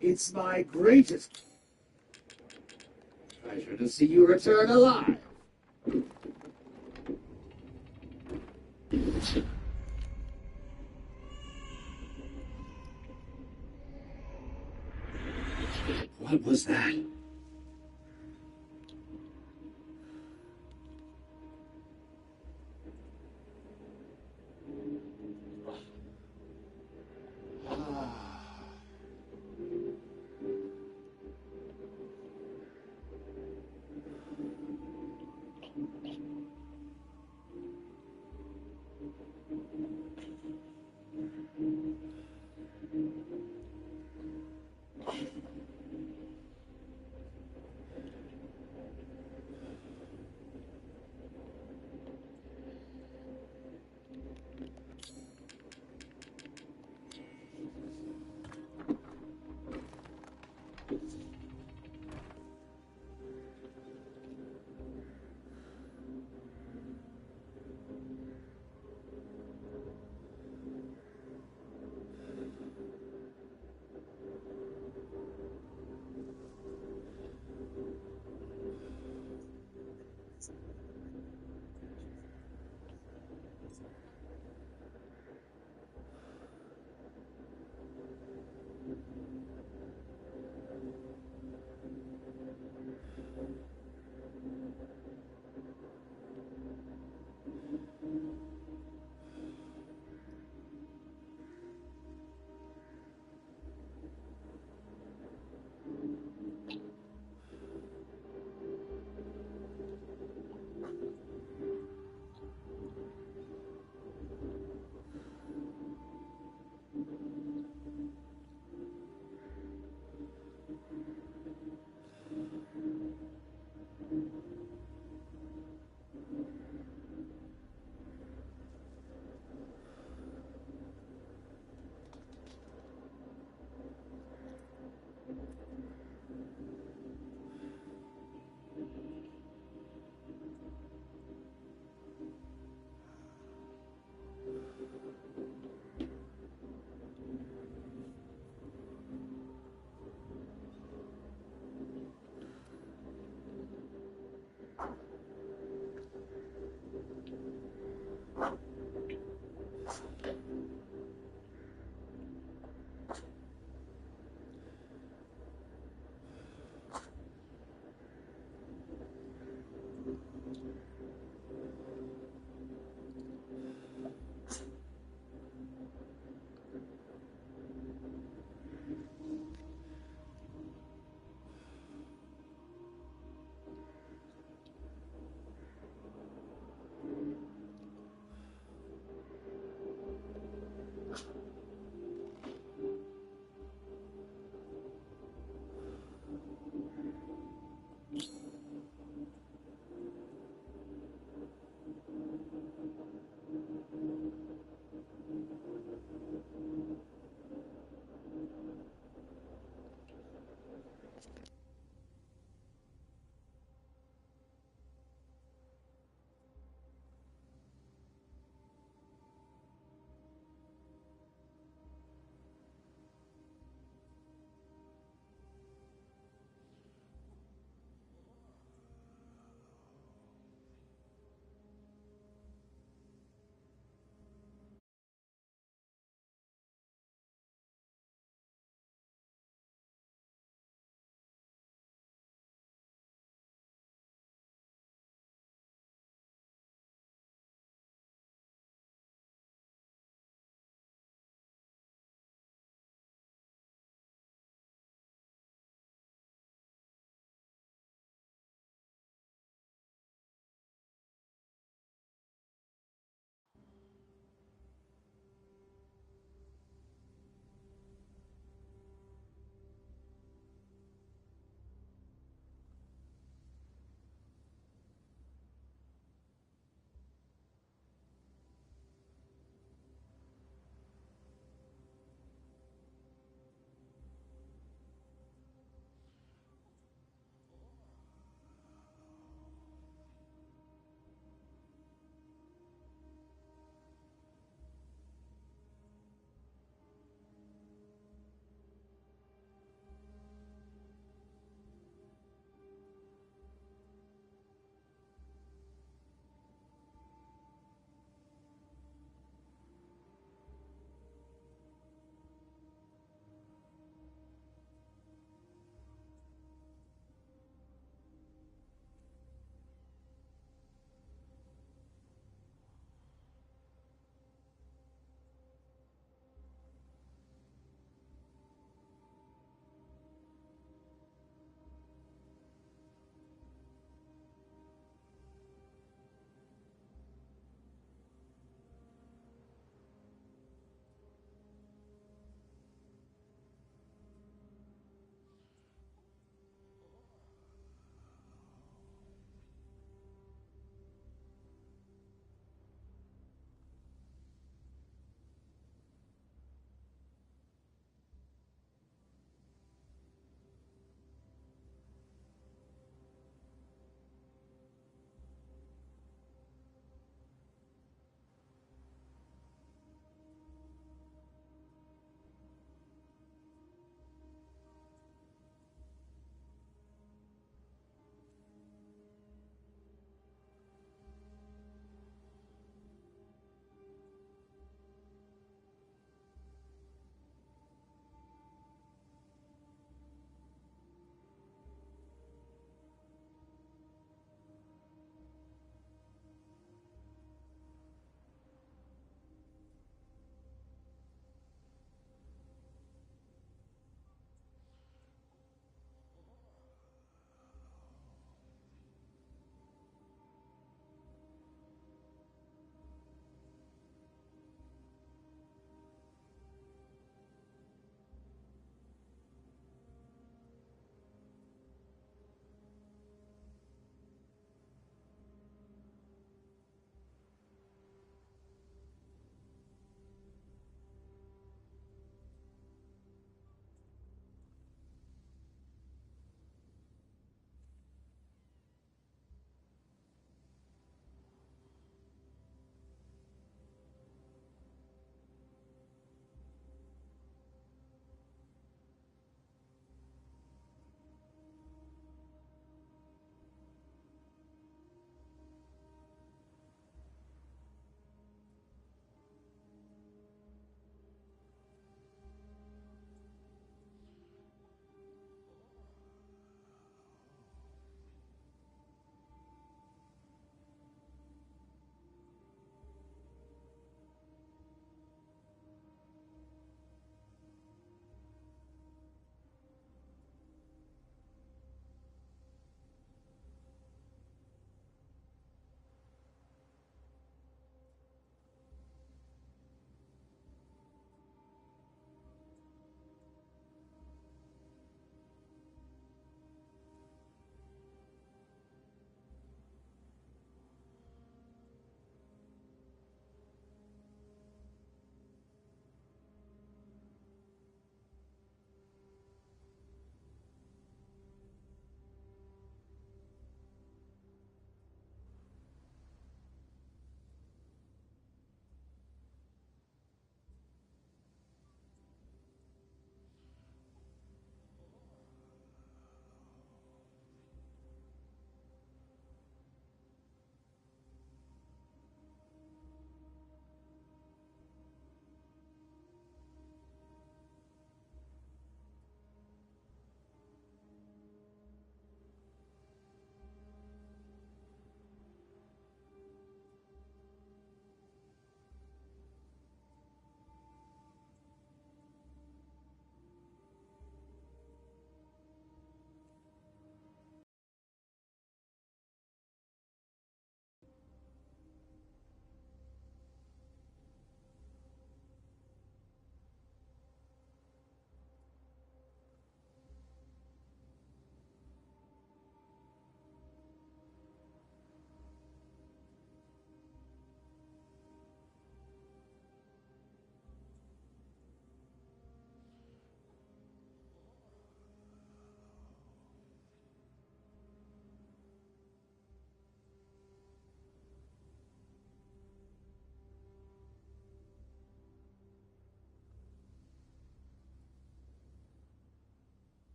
Speaker 16: It's my greatest pleasure to see you return alive. What was that?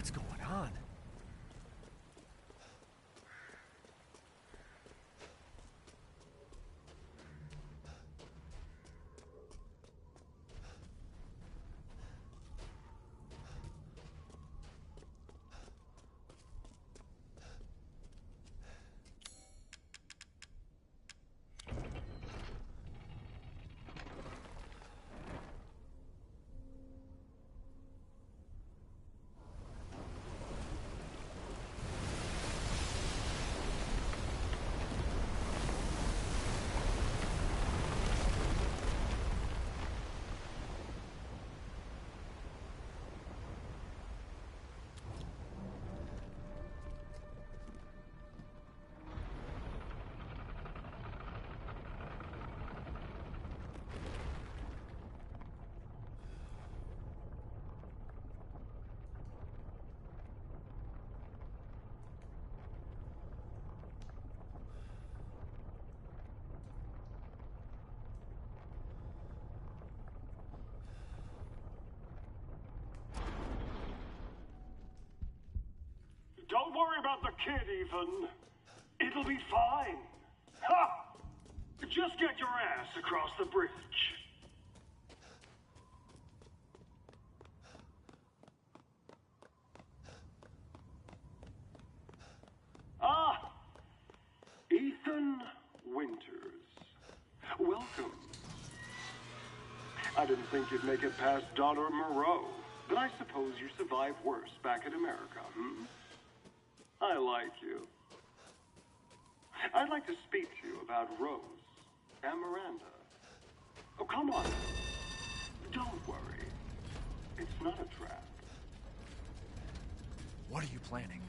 Speaker 4: What's going on?
Speaker 18: Don't worry about the kid, Ethan. It'll be fine. Ha! Just get your ass across the bridge. Ah! Ethan Winters. Welcome. I didn't think you'd make it past Daughter Moreau, but I suppose you survived worse back in America, hmm? I like you. I'd like to speak to you about Rose and Miranda. Oh, come on. Don't worry. It's not a trap.
Speaker 4: What are you planning?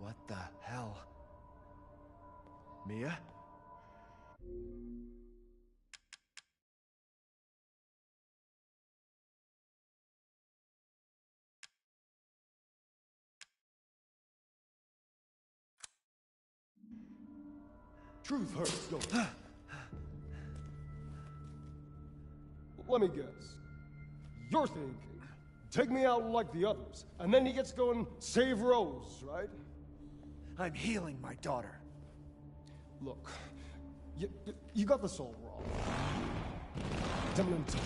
Speaker 4: What the hell? Mia?
Speaker 20: Truth hurts, don't it? Let me guess. You're thinking, take me out like the others, and then he gets to go and save Rose, right?
Speaker 4: I'm healing my daughter.
Speaker 20: Look, you got this all wrong. Demolition.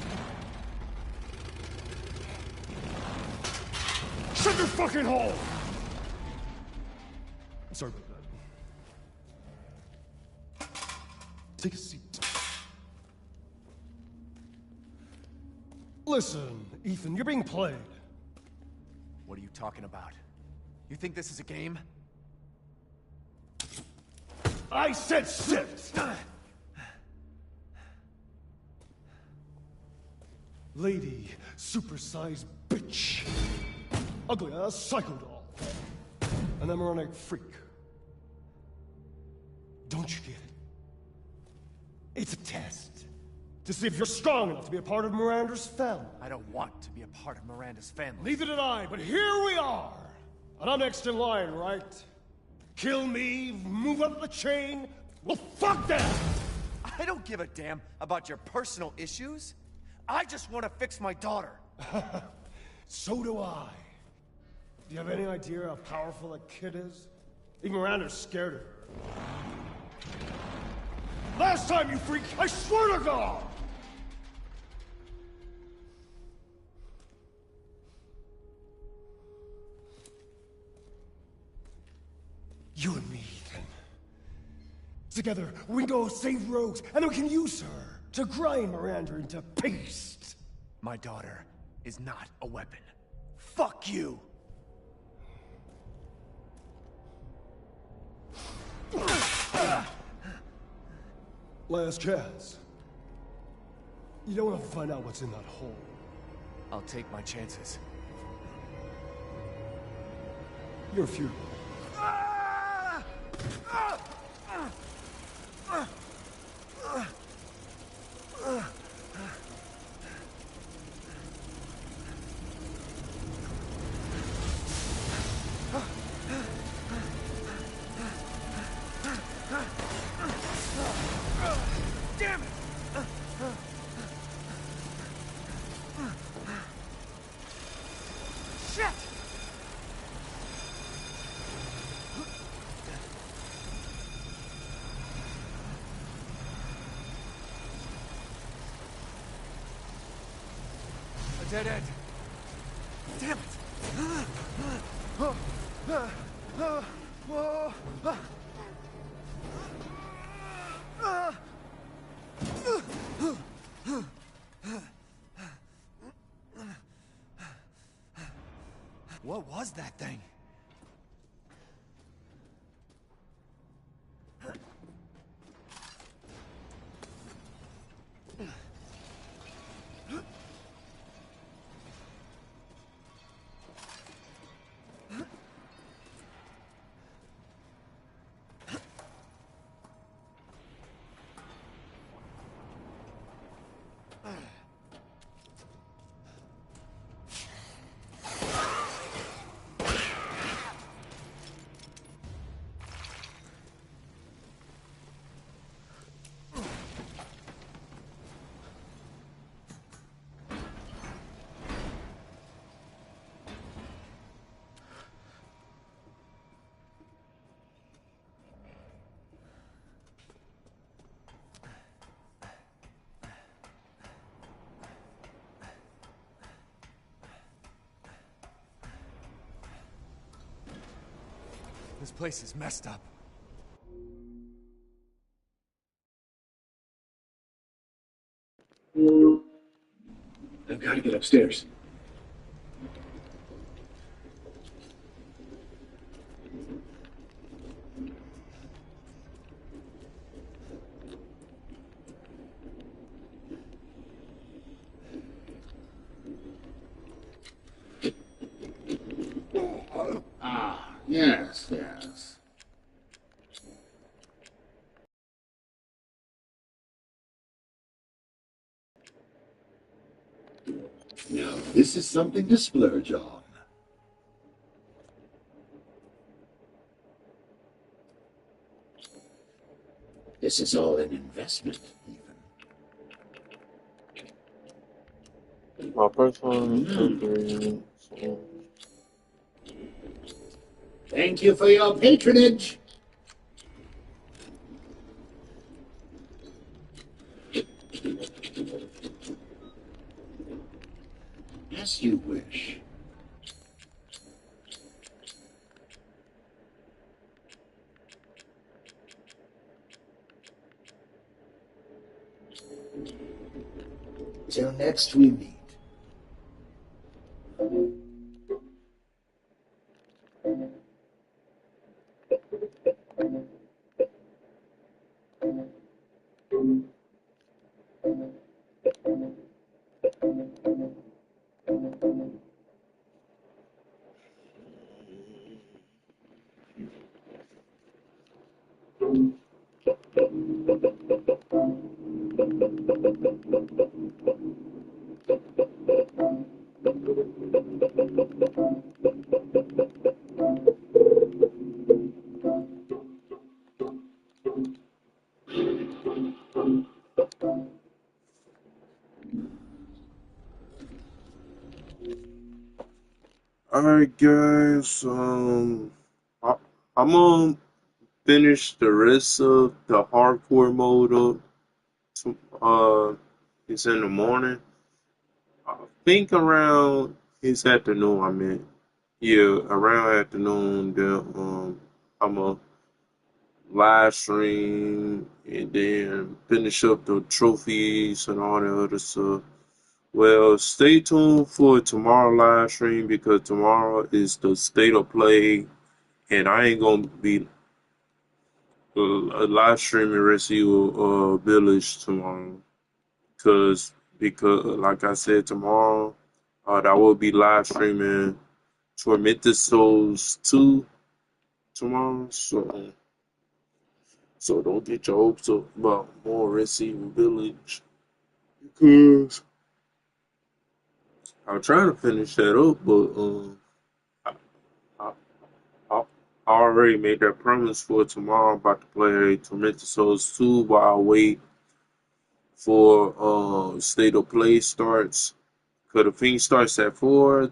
Speaker 20: Shut your fucking hole! Sorry about that. Take a seat. Listen, Ethan, you're being played.
Speaker 4: What are you talking about? You think this is a game?
Speaker 20: I said sit! Lady, supersized bitch. Ugly ass psycho doll. An embryonic freak. Don't you get it? It's a test. To see if you're strong enough to be a part of Miranda's family.
Speaker 4: I don't want to be a part of Miranda's family.
Speaker 20: Neither did I, but here we are. And I'm next in line, right? Kill me, move up the chain? Well, fuck that!
Speaker 4: I don't give a damn about your personal issues. I just want to fix my daughter.
Speaker 20: So do I. Do you have any idea how powerful that kid is? Even Miranda's scared of her. Last time, you freak, I swear to God! You and me, Ethan. Together, we can go save Rose, and then we can use her to grind Miranda into paste.
Speaker 4: My daughter is not a weapon. Fuck you!
Speaker 20: Last chance. You don't want to find out what's in that hole.
Speaker 4: I'll take my chances.
Speaker 20: Your funeral.
Speaker 4: Damn it! Shit! A dead end. Damn it! What was that thing? This place is messed up.
Speaker 16: I've got to get upstairs.
Speaker 19: Ah, yes, yes. Now, this is something to splurge on. This is all an investment, even.
Speaker 3: My personal
Speaker 19: Thank you for your patronage. As you wish. Till next we meet.
Speaker 3: Alright, guys. I'm gonna finish the rest of the hardcore mode up. It's in the morning. I think around it's afternoon. I mean, yeah, around afternoon. Then I'm a live stream and then finish up the trophies and all that other stuff. Well, stay tuned for tomorrow live stream because tomorrow is the state of play, and I ain't gonna be live streaming Resident Evil Village tomorrow because like I said tomorrow, I will be live streaming Tormented Souls 2 tomorrow, so don't get your hopes up about more Resident Evil Village because I'm trying to finish that up, but I, I, I already made that promise for tomorrow. I'm about to play Tormented Souls 2 while I wait for State of Play starts. Cause the thing starts at 4.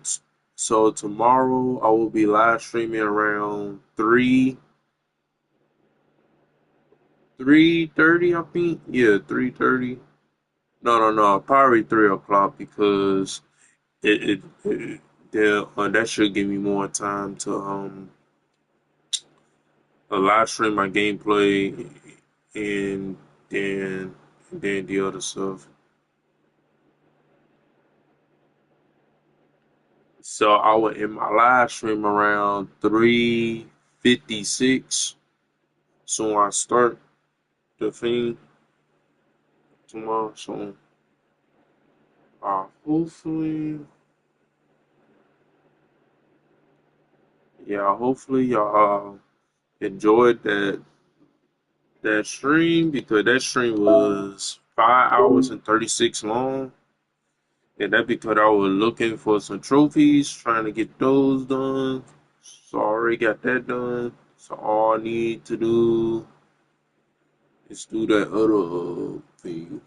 Speaker 3: So tomorrow I will be live streaming around 3:30, I think. Yeah, 3:30. No, probably 3 o'clock because that should give me more time to live stream my gameplay and then the other stuff. So I will end my live stream around 3:56. So I start the thing tomorrow. So hopefully y'all enjoyed that stream because that stream was 5 hours and 36 long. And that because I was looking for some trophies, trying to get those done. So I already got that done. So all I need to do is do that other thing.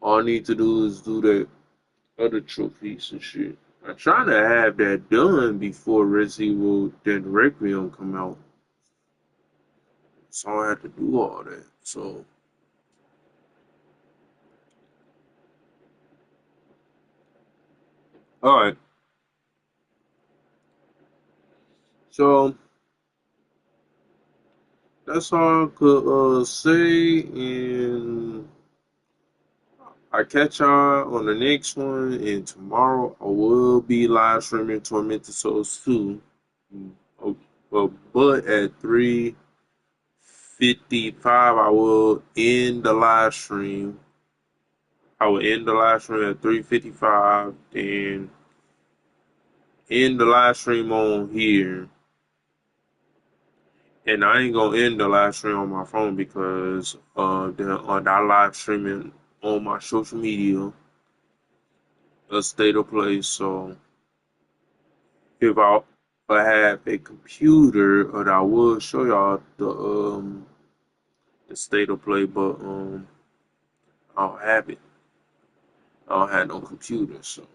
Speaker 3: All I need to do is do that other trophies and shit. I'm trying to have that done before Resident Evil Dead Requiem come out. So I have to do all that. So alright. So that's all I could say, and I catch y'all on the next one. And tomorrow I will be live streaming Tormented Souls 2, but at 3:55 I will end the live stream. I will end the live stream at 3:55, then end the live stream on here. And I ain't gonna end the live stream on my phone because I live streaming on my social media, a state of play. So if I have a computer, I will show y'all the state of play, but I don't have it. I don't have no computer, so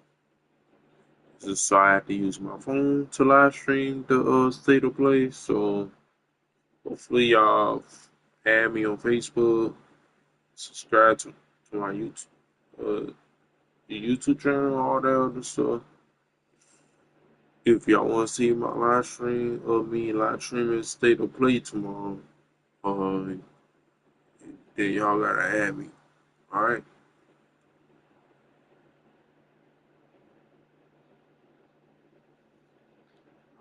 Speaker 3: I have to use my phone to live stream the state of play. So hopefully y'all add me on Facebook, subscribe to my YouTube, the YouTube channel, all that other stuff. If y'all want to see my live stream of me live streaming State of Play tomorrow, then y'all gotta add me. Alright?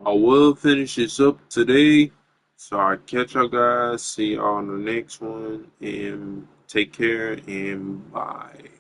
Speaker 3: I will finish this up today. So I catch y'all guys. See y'all on the next one. And take care and bye.